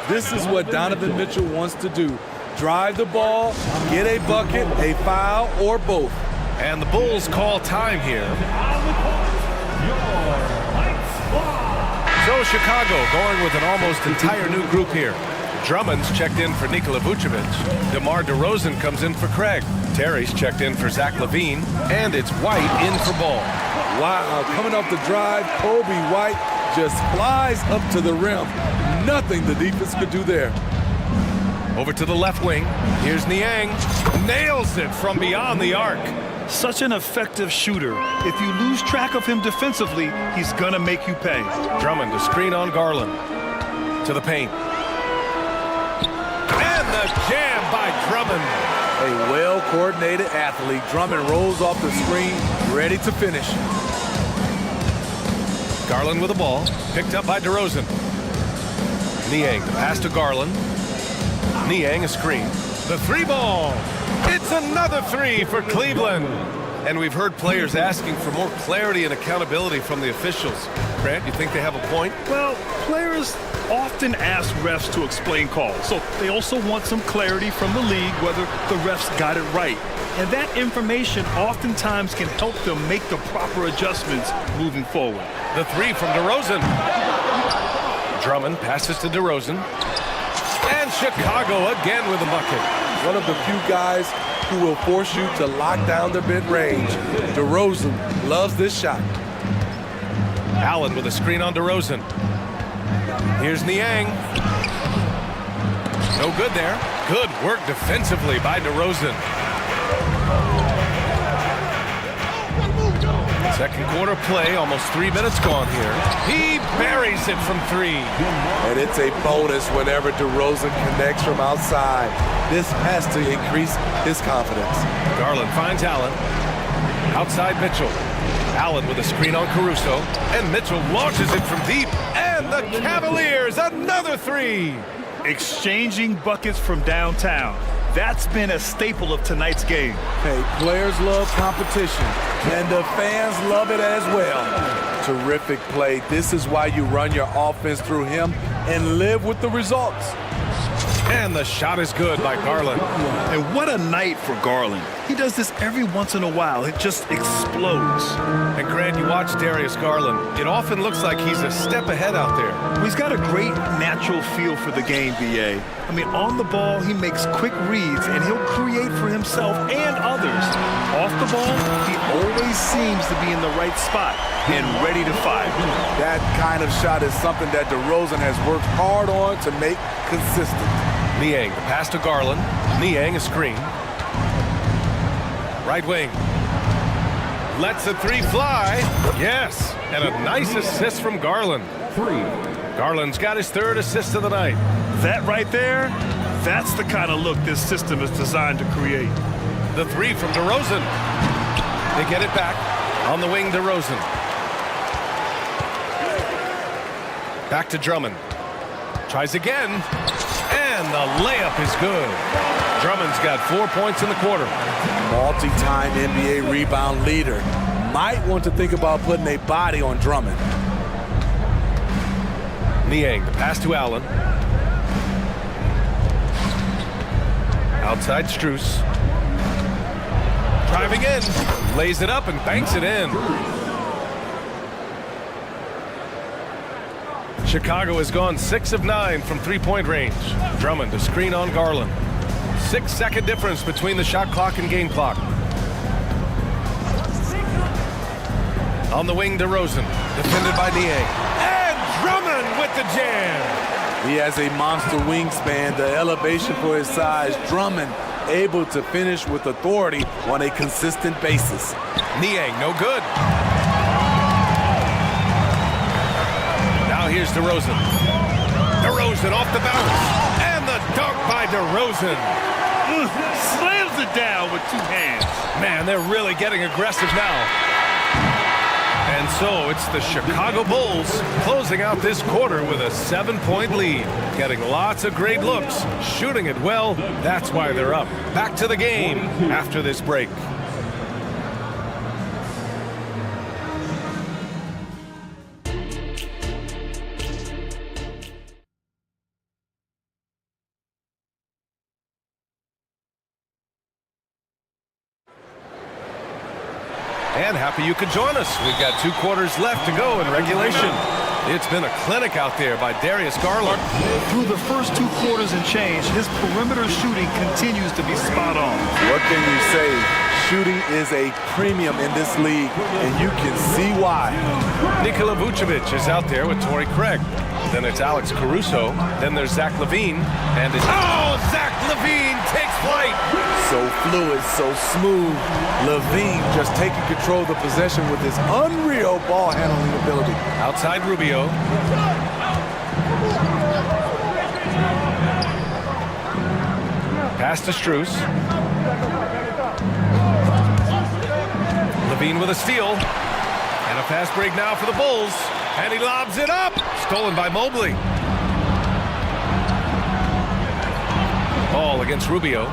This is what Donovan Mitchell wants to do. Drive the ball, get a bucket, a foul, or both. And the Bulls call time here. So Chicago going with an almost entire new group here. Drummond's checked in for Nikola Vucevic. DeMar DeRozan comes in for Craig. Terry's checked in for Zach LaVine. And it's White in for Ball. Wow, coming off the drive, Kobe White just flies up to the rim. Nothing the defense could do there. Over to the left wing. Here's Niang. Nails it from beyond the arc. Such an effective shooter. If you lose track of him defensively, he's gonna make you pay. Drummond, a screen on Garland. To the paint. And the jam by Drummond. A well-coordinated athlete. Drummond rolls off the screen, ready to finish. Garland with the ball. Picked up by DeRozan. Niang, the pass to Garland. Niang, a screen. The 3-ball. It's another 3 for Cleveland. And we've heard players asking for more clarity and accountability from the officials. Grant, you think they have a point? Well, players often ask refs to explain calls. So they also want some clarity from the league whether the refs got it right. And that information oftentimes can help them make the proper adjustments moving forward. The 3 from DeRozan. Drummond passes to DeRozan. And Chicago again with a bucket. One of the few guys who will force you to lock down the mid-range. DeRozan loves this shot. Allen with a screen on DeRozan. Here's Niang. No good there. Good work defensively by DeRozan. Second quarter play, almost 3 minutes gone here. He buries it from 3. And it's a bonus whenever DeRozan connects from outside. This has to increase his confidence. Garland finds Allen. Outside Mitchell. Allen with a screen on Caruso. And Mitchell launches it from deep. And the Cavaliers, another 3. Exchanging buckets from downtown. That's been a staple of tonight's game. Hey, players love competition, and the fans love it as well. Terrific play. This is why you run your offense through him and live with the results. And the shot is good by Garland. And what a night for Garland. He does this every once in a while. It just explodes. And Grant, you watch Darius Garland. It often looks like he's a step ahead out there. He's got a great natural feel for the game, B.A. I mean, on the ball, he makes quick reads, and he'll create for himself and others. Off the ball, he always seems to be in the right spot and ready to fire. That kind of shot is something that DeRozan has worked hard on to make consistent. Niang, the pass to Garland. Niang, a screen. Right wing. Lets the three fly. Yes, and a nice assist from Garland. Garland's got his third assist of the night. That right there, that's the kind of look this system is designed to create. The three from DeRozan. They get it back. On the wing, DeRozan. Back to Drummond. Tries again. And the layup is good. Drummond's got 4 points in the quarter. Multi-time NBA rebound leader. Might want to think about putting a body on Drummond. Niang, the pass to Allen. Outside Strus. Driving in. Lays it up and banks it in. Chicago has gone 6 of 9 from three-point range. Drummond to screen on Garland. 6-second difference between the shot clock and game clock. On the wing, DeRozan, defended by Niang. And Drummond with the jam. He has a monster wingspan, the elevation for his size. Drummond able to finish with authority on a consistent basis. Niang, no good. Now here's DeRozan. DeRozan off the bounce. And the dunk by DeRozan. Slams it down with two hands. Man, they're really getting aggressive now. And so it's the Chicago Bulls closing out this quarter with a 7-point lead. Getting lots of great looks, shooting it well. That's why they're up. Back to the game after this break. And happy you could join us. We've got 2 quarters left to go in regulation. It's been a clinic out there by Darius Garland. Through the first 2 quarters and change, his perimeter shooting continues to be spot on. What can you say? Shooting is a premium in this league, and you can see why. Nikola Vucevic is out there with Torrey Craig. Then it's Alex Caruso. Then there's Zach LaVine. And it's... Oh, Zach LaVine takes flight! So fluid, so smooth. LaVine just taking control of the possession with his unreal ball handling ability. Outside Rubio. Pass to Strus. LaVine with a steal. And a fast break now for the Bulls. And he lobs it up. Stolen by Mobley. Ball against Rubio.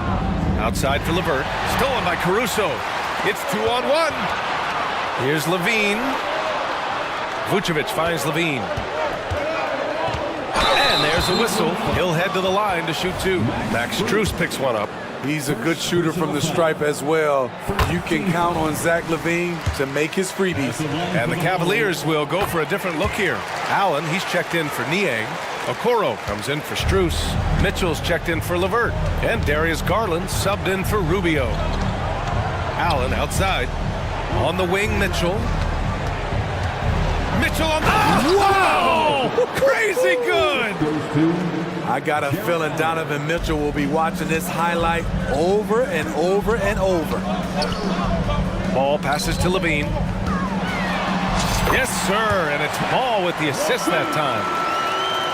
Outside for LeVert. Stolen by Caruso. It's 2-on-1. Here's LaVine. Vucevic finds LaVine. And there's a whistle. He'll head to the line to shoot 2. Max Strus picks one up. He's a good shooter from the stripe as well. You can count on Zach LaVine to make his freebies. And the Cavaliers will go for a different look here. Allen, he's checked in for Niang. Okoro comes in for Strus. Mitchell's checked in for LeVert. And Darius Garland subbed in for Rubio. Allen outside. On the wing, Mitchell. Mitchell on the... Wow! Crazy good! I got a feeling Donovan Mitchell will be watching this highlight over and over and over. Ball passes to LaVine. Yes, sir, and it's Ball with the assist that time.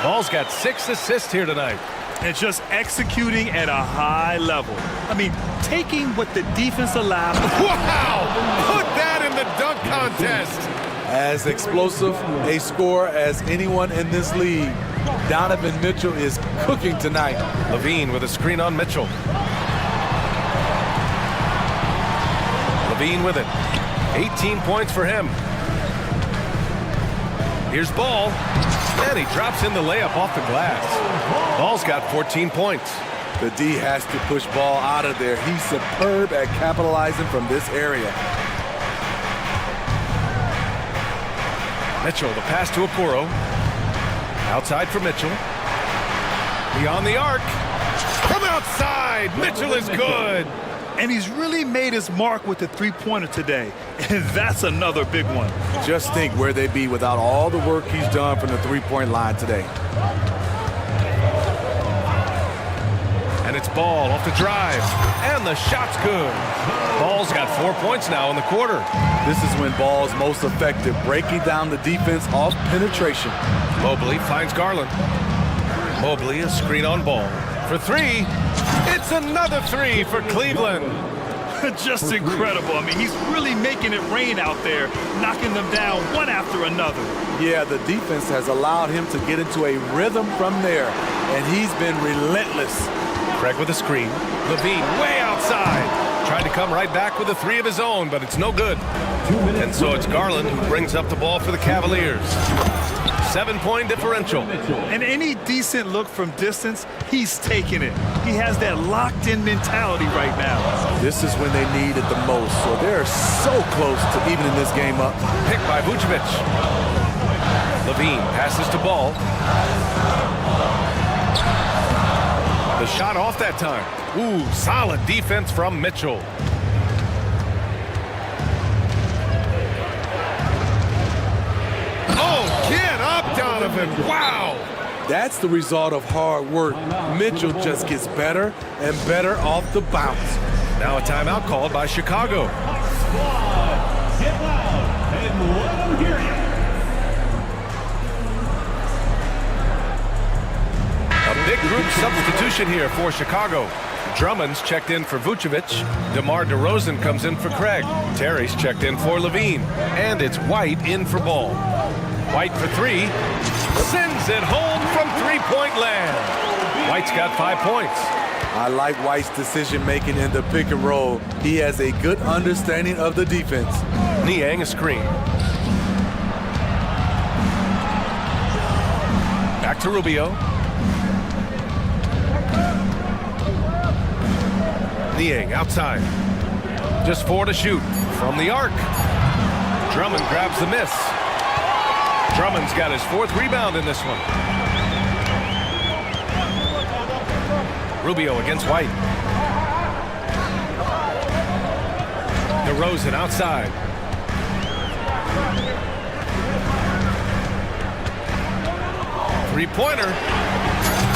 Ball's got 6 assists here tonight. And just executing at a high level. I mean, taking what the defense allowed. Wow! Put that in the dunk contest. As explosive a scorer as anyone in this league, Donovan Mitchell is cooking tonight. LaVine with a screen on Mitchell. LaVine with it. 18 points for him. Here's Ball. And he drops in the layup off the glass. Ball's got 14 points. The D has to push ball out of there. He's superb at capitalizing from this area. Mitchell, the pass to Okoro. Outside for Mitchell. Beyond the arc. From outside, Mitchell is good. And he's really made his mark with the three-pointer today. And that's another big one. Just think where they'd be without all the work he's done from the three-point line today. And it's Ball off the drive. And the shot's good. Ball's got 4 points now in the quarter. This is when Ball's most effective, breaking down the defense off penetration. Mobley finds Garland. Mobley, a screen on Ball. For three. It's another three for Cleveland. Just incredible. I mean, he's really making it rain out there, knocking them down one after another. Yeah, the defense has allowed him to get into a rhythm from there, and he's been relentless. Craig with a screen. Levine way outside. Tried to come right back with a three of his own, but it's no good. And so it's Garland who brings up the ball for the Cavaliers. 7-point differential. And any decent look from distance, he's taking it. He has that locked-in mentality right now. This is when they need it the most, so they're so close to evening this game up. Picked by Vucevic. Levine passes to Ball. The shot off that time. Ooh, solid defense from Mitchell. Oh, get up, Donovan. Wow. That's the result of hard work. Mitchell just gets better and better off the bounce. Now a timeout called by Chicago. Get loud and let them hear you. A big group substitution here for Chicago. Drummond's checked in for Vucevic. DeMar DeRozan comes in for Craig. Terry's checked in for Levine. And it's White in for Ball. White for three. Sends it home from three-point land. White's got 5 points. I like White's decision-making in the pick and roll. He has a good understanding of the defense. Niang a screen. Back to Rubio. Niang outside. Just 4 to shoot from the arc. Drummond grabs the miss. Drummond's got his 4th rebound in this one. Rubio against White. DeRozan outside. Three-pointer.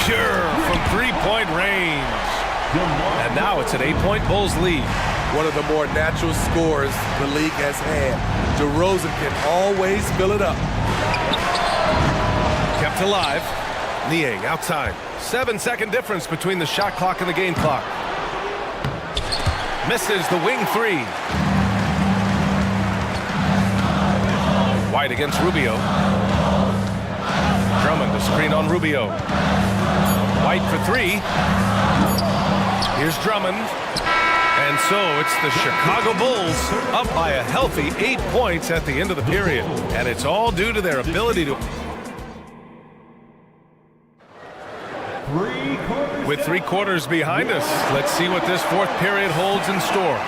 Pure from three-point range. And now it's an 8-point Bulls lead. One of the more natural scores the league has had. DeRozan can always fill it up. Kept alive. Niang outside. 7-second difference between the shot clock and the game clock. Misses the wing three. White against Rubio. Drummond to screen on Rubio. White for three. Here's Drummond. And so it's the Chicago Bulls up by a healthy 8 points at the end of the period. And it's all due to their ability to... With 3 quarters behind us, let's see what this 4th period holds in store.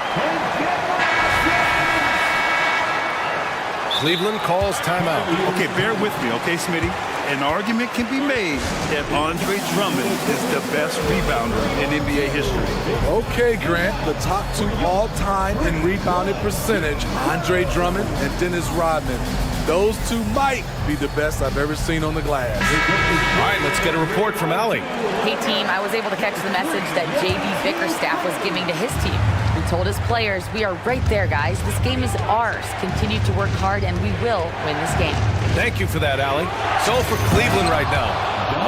Cleveland calls timeout. Okay, bear with me, okay, Smitty? An argument can be made that Andre Drummond is the best rebounder in NBA history. Okay, Grant, the top 2 all-time in rebounded percentage, Andre Drummond and Dennis Rodman. Those 2 might be the best I've ever seen on the glass. All right, let's get a report from Allie. Hey, team, I was able to catch the message that J.B. Bickerstaff was giving to his team. He told his players, we are right there, guys. This game is ours. Continue to work hard, and we will win this game. Thank you for that, Allie. So for Cleveland right now,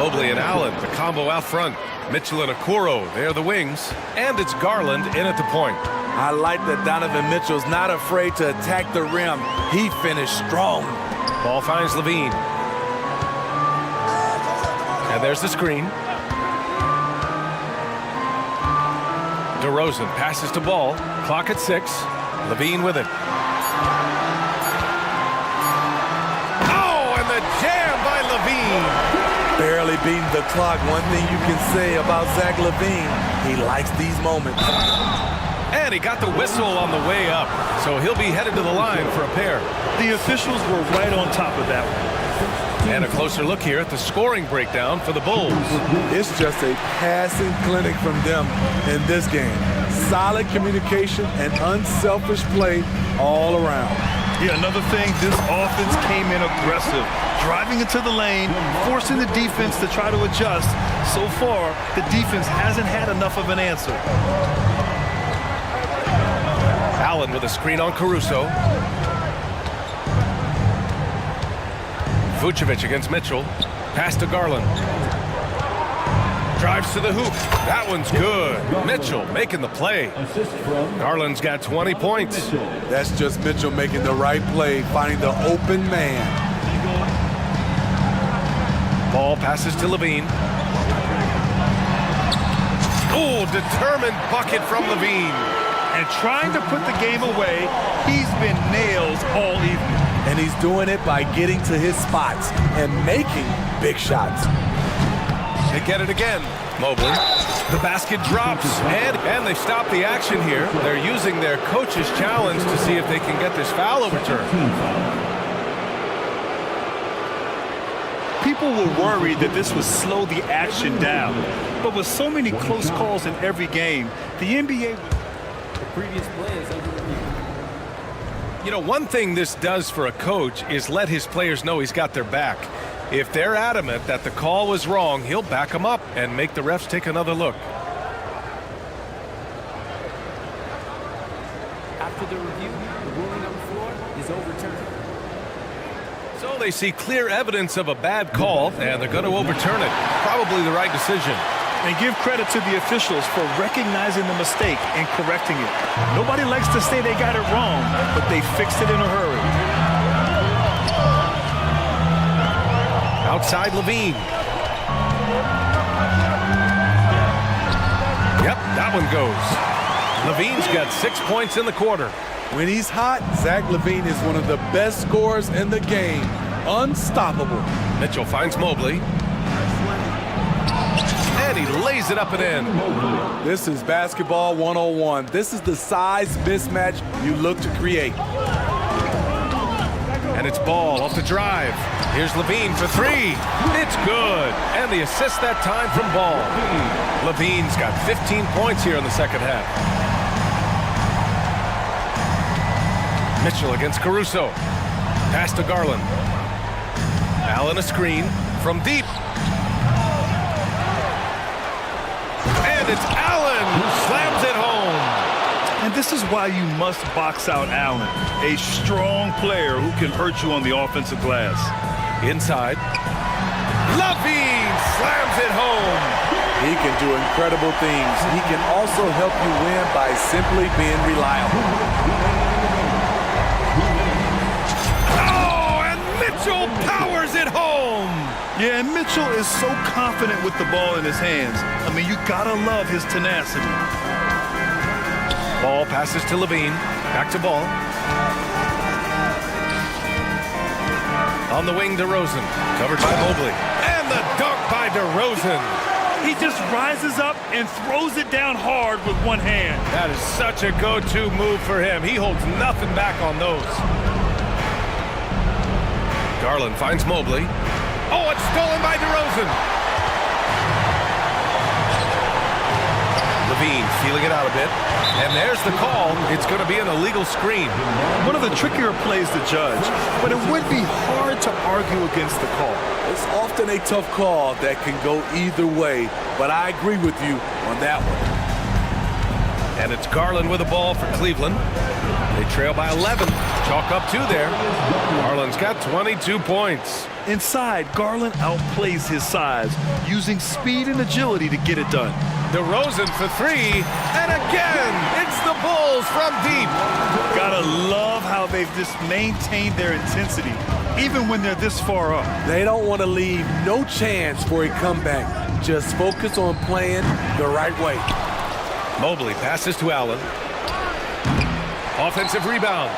Mobley and Allen, the combo out front. Mitchell and Okoro, they're the wings. And it's Garland in at the point. I like that Donovan Mitchell's not afraid to attack the rim. He finished strong. Ball finds Levine. And there's the screen. DeRozan passes to Ball. Clock at 6. Levine with it. Oh, and the jam by Levine. Barely beating the clock. One thing you can say about Zach LaVine, he likes these moments. And he got the whistle on the way up, so he'll be headed to the line for a pair. The officials were right on top of that one. And a closer look here at the scoring breakdown for the Bulls. It's just a passing clinic from them in this game. Solid communication and unselfish play all around. Yeah, another thing, this offense came in aggressive, driving into the lane, forcing the defense to try to adjust. So far, the defense hasn't had enough of an answer. Allen with a screen on Caruso. Vucevic against Mitchell. Pass to Garland. Drives to the hoop. That one's good. Mitchell making the play. Garland's got 20 points. That's just Mitchell making the right play, finding the open man. Ball passes to Levine. Oh, determined bucket from Levine. And trying to put the game away, he's been nails all evening. And he's doing it by getting to his spots and making big shots. They get it again. Mobley. The basket drops, and they stop the action here. They're using their coach's challenge to see if they can get this foul overturned. People were worried that this would slow the action down. But with so many close calls in every game, the NBA... The previous play is under review. You know, one thing this does for a coach is let his players know he's got their back. If they're adamant that the call was wrong, he'll back them up and make the refs take another look. After the review, the ruling on the floor is overturned. So they see clear evidence of a bad call, and they're going to overturn it. Probably the right decision. And give credit to the officials for recognizing the mistake and correcting it. Nobody likes to say they got it wrong, but they fixed it in a hurry. Outside Levine. Yep, that one goes. Levine's got 6 points in the quarter. When he's hot, Zach LaVine is one of the best scorers in the game. Unstoppable. Mitchell finds Mobley. And he lays it up and in. This is basketball 101. This is the size mismatch you look to create. And it's Ball off the drive. Here's Levine for three. It's good. And the assist that time from Ball. Levine's got 15 points here in the second half. Mitchell against Caruso. Pass to Garland. Allen a screen from deep. And it's Allen who slams it home. And this is why you must box out Allen, a strong player who can hurt you on the offensive glass. Inside. Levine slams it home. He can do incredible things. He can also help you win by simply being reliable. Oh, and Mitchell powers it home. Yeah, and Mitchell is so confident with the ball in his hands. I mean, you gotta love his tenacity. Ball passes to Levine. Back to Ball. On the wing, DeRozan. Covered by Mobley. And the dunk by DeRozan. He just rises up and throws it down hard with one hand. That is such a go-to move for him. He holds nothing back on those. Garland finds Mobley. Oh, it's stolen by DeRozan. Levine feeling it out a bit. And there's the call. It's going to be an illegal screen. One of the trickier plays to judge, but it would be hard to argue against the call. It's often a tough call that can go either way, but I agree with you on that one. And it's Garland with the ball for Cleveland. They trail by 11. Chalk up 2 there. Garland's got 22 points. Inside, Garland outplays his size, using speed and agility to get it done. DeRozan for 3, and again, it's the Bulls from deep. Gotta love how they've just maintained their intensity, even when they're this far up. They don't want to leave no chance for a comeback. Just focus on playing the right way. Mobley passes to Allen. Offensive rebound.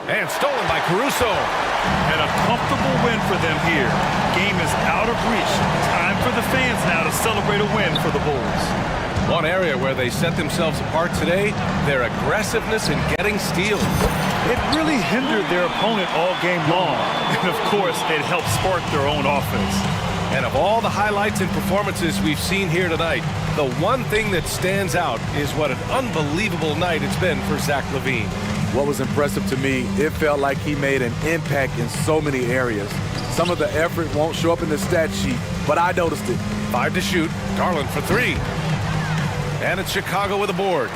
And stolen by Caruso. And a comfortable win for them here. Game is out of reach. Time for the fans now to celebrate a win for the Bulls. One area where they set themselves apart today, their aggressiveness in getting steals. It really hindered their opponent all game long. And of course, it helped spark their own offense. And of all the highlights and performances we've seen here tonight, the one thing that stands out is what an unbelievable night it's been for Zach LaVine. What was impressive to me, it felt like he made an impact in so many areas. Some of the effort won't show up in the stat sheet, but I noticed it. 5 to shoot. Garland for 3. And it's Chicago with a board.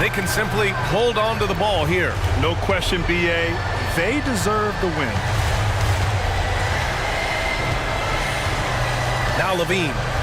They can simply hold on to the ball here. No question, B.A. They deserve the win. Now LaVine.